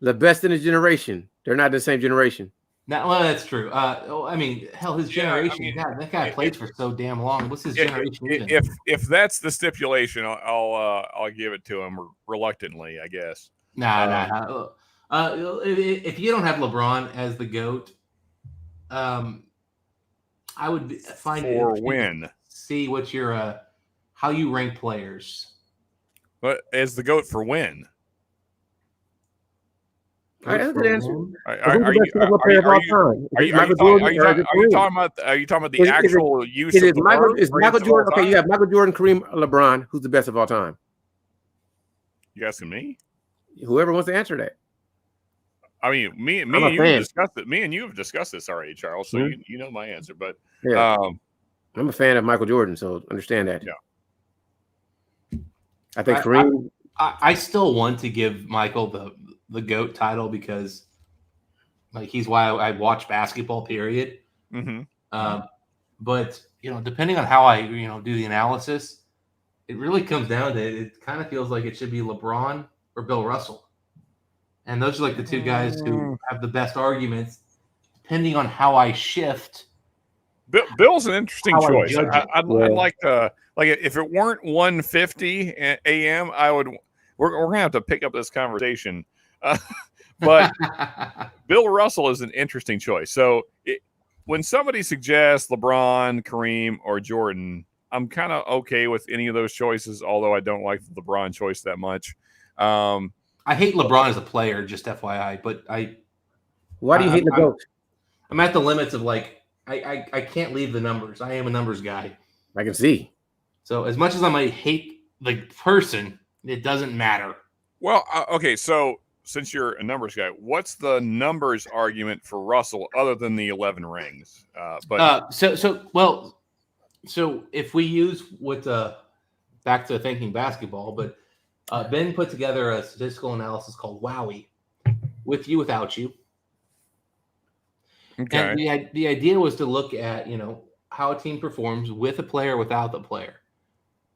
The best in his generation. They're not the same generation. Well, that's true. I mean, hell, his generation. That guy played for so damn long. What's his generation? If that's the stipulation, I'll give it to him reluctantly, I guess. Nah. If you don't have LeBron as the GOAT, I would find for win. See what your how you rank players. But as the GOAT for win. Are you talking about the actual use of the word? Is Michael Jordan? Okay, you have Michael Jordan, Kareem, LeBron. Who's the best of all time? You asking me? Whoever wants to answer that. I mean, me and you have discussed it. Me and you have discussed this already, Charles. So you know my answer. But I'm a fan of Michael Jordan, so understand that. Yeah. I think Kareem. I still want to give Michael the GOAT title because, like, he's why I watch basketball. Period. But depending on how I do the analysis, it really comes down to it kind of feels like it should be LeBron or Bill Russell. And those are like the two guys who have the best arguments, depending on how I shift. Bill's an interesting choice. I'd like to, if it weren't 1:50 a.m., I would. We're gonna have to pick up this conversation, but Bill Russell is an interesting choice. So when somebody suggests LeBron, Kareem, or Jordan, I'm kind of okay with any of those choices. Although I don't like the LeBron choice that much. I hate LeBron as a player, just FYI. But why do you hate the GOAT? I'm at the limits of like I can't leave the numbers. I am a numbers guy. I can see. So as much as I might hate the person, it doesn't matter. Well, okay. So since you're a numbers guy, what's the numbers argument for Russell other than the 11 rings? So if we use what back to thinking basketball, but Ben put together a statistical analysis called WOWY, with you, without you. okay. And the idea was to look at, how a team performs with a player, without the player.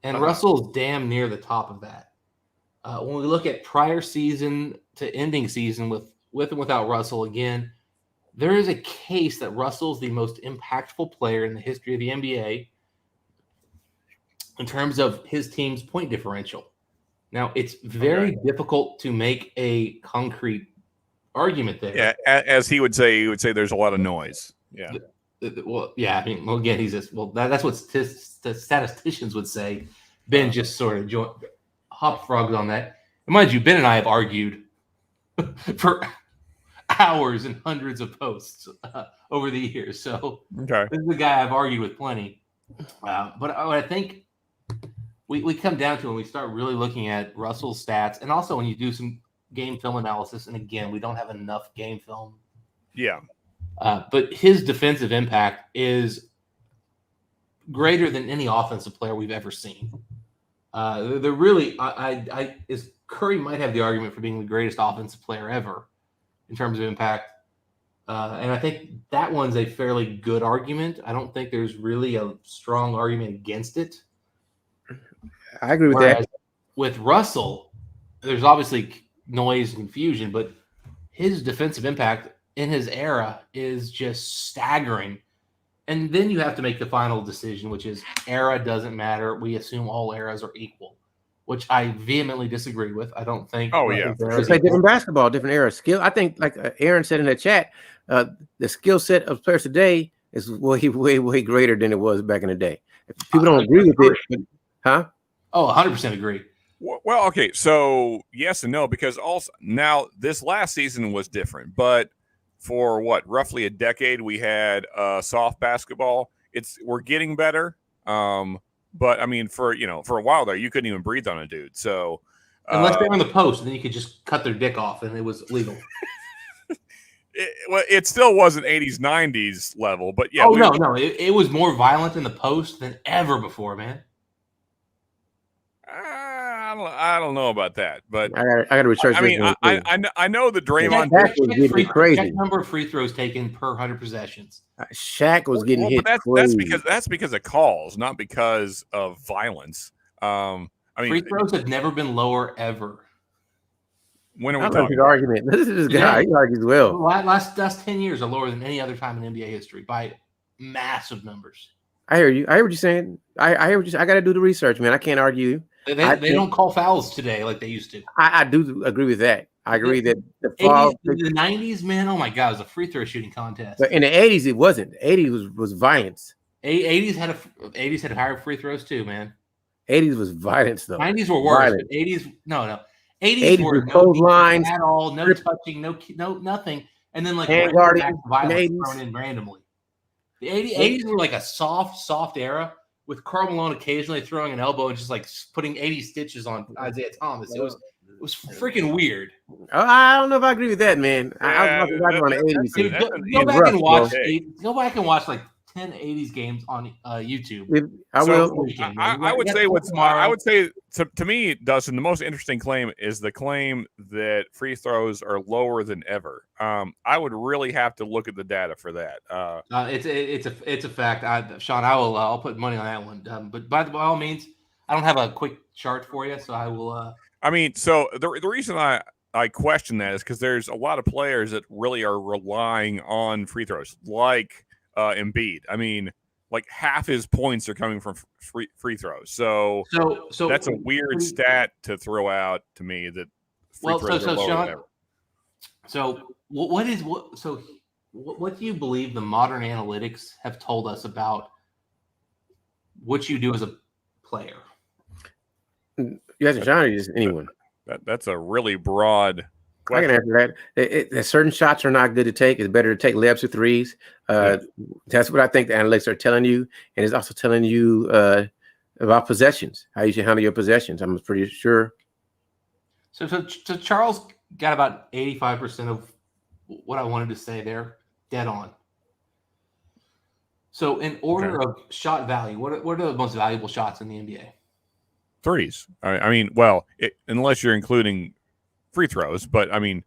And Russell's damn near the top of that. When we look at prior season to ending season with and without Russell, again, there is a case that Russell's the most impactful player in the history of the NBA in terms of his team's point differential. Now, it's very difficult to make a concrete argument there. Yeah, as he would say there's a lot of noise. Yeah. Well, yeah. I mean, again, he's just that's what statisticians would say. Ben just sort of hop frogs on that. And mind you, Ben and I have argued for hours and hundreds of posts over the years. So Okay. this is the guy I've argued with plenty. But I think we come down to when we start really looking at Russell's stats, and also when you do some game film analysis. And again, we don't have enough game film. Yeah. But his defensive impact is greater than any offensive player we've ever seen. They're really, Curry might have the argument for being the greatest offensive player ever in terms of impact. And I think that one's a fairly good argument. I don't think there's really a strong argument against it. I agree with Whereas that. with Russell, there's obviously noise and confusion, but his defensive impact in his era is just staggering. And then you have to make the final decision, which is era doesn't matter. We assume all eras are equal, which I vehemently disagree with. I don't think. Oh, yeah. It's like different basketball, different era. Skill. I think, like Aaron said in the chat, the skill set of players today is way greater than it was back in the day. People don't agree with it, but, huh? Oh, 100% agree. Well, okay. So yes and no, because also now this last season was different, but for roughly a decade, we had soft basketball. We're getting better. But I mean, for a while there, you couldn't even breathe on a dude. So unless they're on the post, and then you could just cut their dick off, and it was legal. It still wasn't 80s, 90s level, but yeah. No, it was more violent in the post than ever before, man. I don't know about that, but I got to research. I mean, I know the Draymond. Shaq was getting crazy. Check number of free throws taken per 100 possessions. Shaq was getting hit. But that's because of calls, not because of violence. I mean, free throws have never been lower ever. When are we I like talking? his argument. This is this guy. He argues well. Last 10 years are lower than any other time in NBA history by massive numbers. I hear you. I hear what you're saying. I hear what you. I got to do the research, man. I can't argue. They don't call fouls today like they used to. I do agree with that. I agree that the 90s, man. Oh my God, it was a free throw shooting contest. But in the 80s, it wasn't. The 80s was violence. 80s had higher free throws too, man. 80s was violence though. 90s were worse. Violence. But 80s, no. 80s were no lines at all, no touching, no nothing, and then like hand guarding violence thrown in randomly. The 80s were like a soft era, with Karl Malone occasionally throwing an elbow and just like putting 80 stitches on Isaiah Thomas. It was freaking weird. I don't know if I agree with that, man. I was on the 80s. Go back and watch like 10 80s games on YouTube. I will. I would say to me, Dustin, the most interesting claim is the claim that free throws are lower than ever. I would really have to look at the data for that. It's a fact. Sean, I'll put money on that one. But by all means, I don't have a quick chart for you, so I will. I mean, so the reason I question that is because there's a lot of players that really are relying on free throws, like Embiid. I mean, like half his points are coming from free throws. So that's a weird stat to throw out to me. That free throws are lower Sean, than ever. So what do you believe the modern analytics have told us about what you do as a player? You asking Sean or just anyone? That's a really broad I can answer that. Certain shots are not good to take. It's better to take layups or threes. That's what I think the analytics are telling you, and it's also telling you about possessions, how you should handle your possessions. I'm pretty sure. So Charles got about 85% of what I wanted to say there, dead on. So in order of shot value, what are the most valuable shots in the NBA? Threes. I mean, well, unless you're including free throws, but I mean,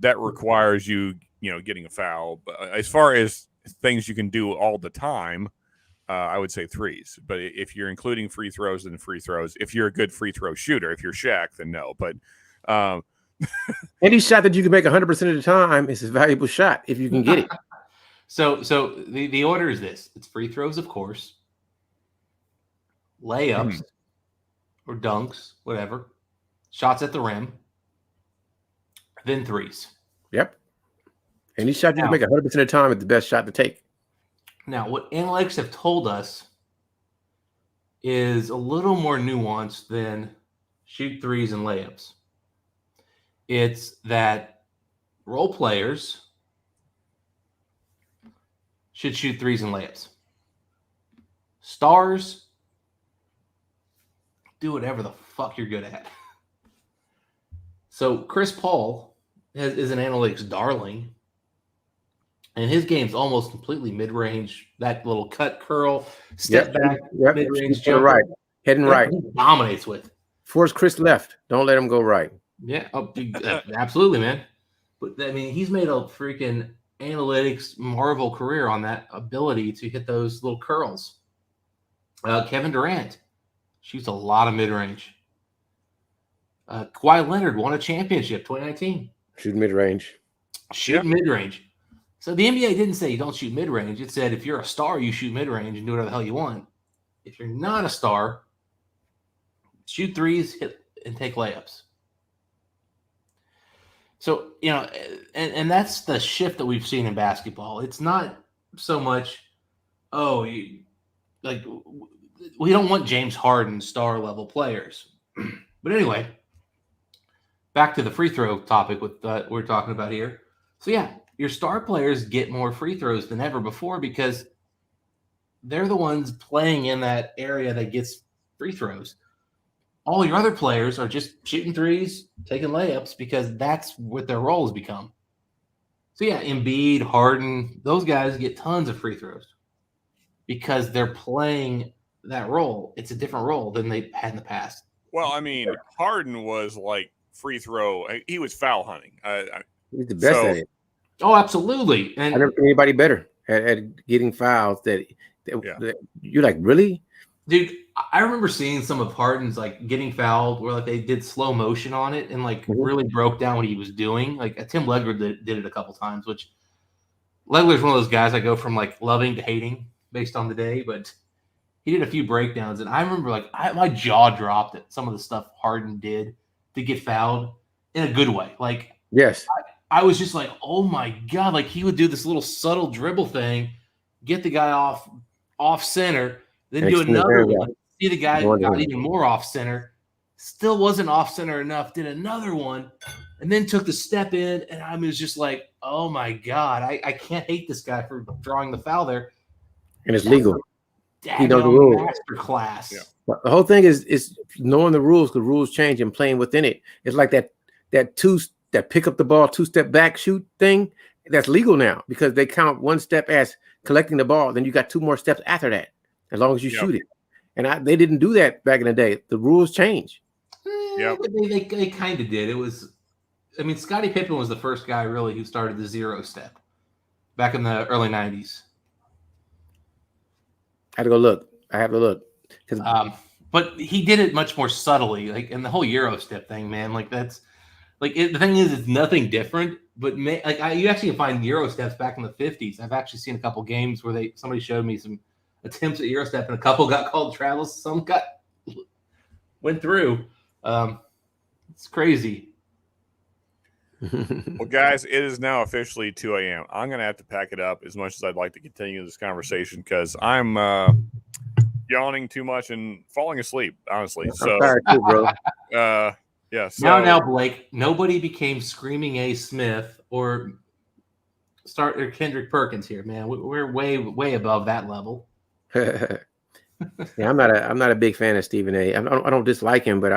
that requires you getting a foul. But as far as things you can do all the time, I would say threes. But if you're including free throws, then free throws. If you're a good free throw shooter, if you're Shaq, then no. But any shot that you can make 100% of the time is a valuable shot if you can get it. So the order is this: it's free throws, of course, layups or dunks, whatever, shots at the rim, then threes. Yep. Any shot you can make 100% of the time is the best shot to take. Now, what analytics have told us is a little more nuanced than shoot threes and layups. It's that role players should shoot threes and layups. Stars, do whatever the fuck you're good at. So Chris Paul is an analytics darling, and his game's almost completely mid-range. That little cut, curl, step back, mid-range jump, right, heading right. He dominates with. Force Chris left. Don't let him go right. Yeah, absolutely, man. But I mean, he's made a freaking analytics Marvel career on that ability to hit those little curls. Kevin Durant shoots a lot of mid-range. Kawhi Leonard won a championship 2019. Shoot mid-range. Shoot mid-range. So the NBA didn't say you don't shoot mid-range. It said if you're a star, you shoot mid-range and do whatever the hell you want. If you're not a star, shoot threes, hit and take layups. So, and that's the shift that we've seen in basketball. It's not so much, we don't want James Harden star level players. But anyway, back to the free throw topic with we're talking about here. So yeah, your star players get more free throws than ever before because they're the ones playing in that area that gets free throws. All your other players are just shooting threes, taking layups because that's what their roles become. So yeah, Embiid, Harden, those guys get tons of free throws because they're playing that role. It's a different role than they had in the past. Well, I mean, Harden was like free throw. He was foul hunting. He's the best at it. Oh, absolutely. And I never seen anybody better at getting fouls that you're like, really? Dude, I remember seeing some of Harden's like getting fouled where like they did slow motion on it and like really broke down what he was doing. Like Tim Legler did it a couple times, which Legler's one of those guys I go from like loving to hating based on the day, but he did a few breakdowns and I remember like my jaw dropped at some of the stuff Harden did to get fouled in a good way. Like, yes, I was just like, oh my God, like he would do this little subtle dribble thing, get the guy off center, then do another one. See the guy got even more off center, still wasn't off center enough, did another one, and then took the step in. And I was just like, oh my God, I can't hate this guy for drawing the foul there. And it's legal. He knows the rules. Master class. Yeah. The whole thing is knowing the rules, because rules change and playing within it. It's like that pick up the ball, 2-step back shoot thing. That's legal now because they count one step as collecting the ball. Then you got 2 more steps after that, as long as you shoot it. And they didn't do that back in the day. The rules change. Yeah, they kind of did. It was, I mean, Scottie Pippen was the first guy really who started the 0 step back in the early 90s. I have to look. But he did it much more subtly, like in the whole Euro step thing, man. Like that's like the thing is, it's nothing different. But you actually can find Euro steps back in the 50s. I've actually seen a couple games where somebody showed me some attempts at Euro step, and a couple got called travels. Some went through. It's crazy. Well, guys, it is now officially 2 a.m. I'm going to have to pack it up as much as I'd like to continue this conversation because I'm yawning too much and falling asleep, honestly. So, I'm tired too, bro. Yeah. So Now, Blake, nobody became Screaming A. Smith or Kendrick Perkins here, man. We're way above that level. Yeah, I'm not a big fan of Stephen A. I don't dislike him, but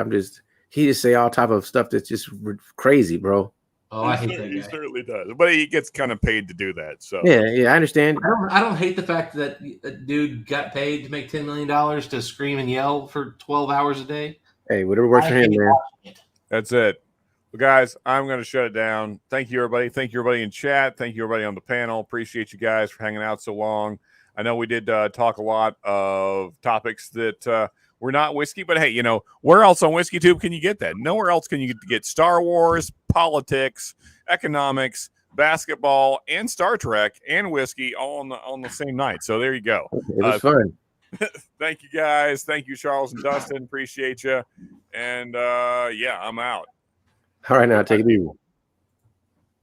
he just say all type of stuff that's just crazy, bro. Oh, I hate he that guy. certainly does, but he gets kind of paid to do that. So Yeah, I understand. I don't hate the fact that a dude got paid to make $10 million to scream and yell for 12 hours a day. Hey, whatever works for him, man. that's it. Well, guys, I'm going to shut it down. Thank you, everybody. Thank you, everybody in chat. Thank you, everybody on the panel. Appreciate you guys for hanging out so long. I know we did talk a lot of topics that were not whiskey, but hey, you know, where else on Whiskey Tube can you get that? Nowhere else can you get Star Wars, politics, economics, basketball, and Star Trek and whiskey all on the same night. So there you go. It was fun. Thank you, guys. Thank you, Charles and Dustin. Appreciate you. And yeah, I'm out. All right, now take it easy.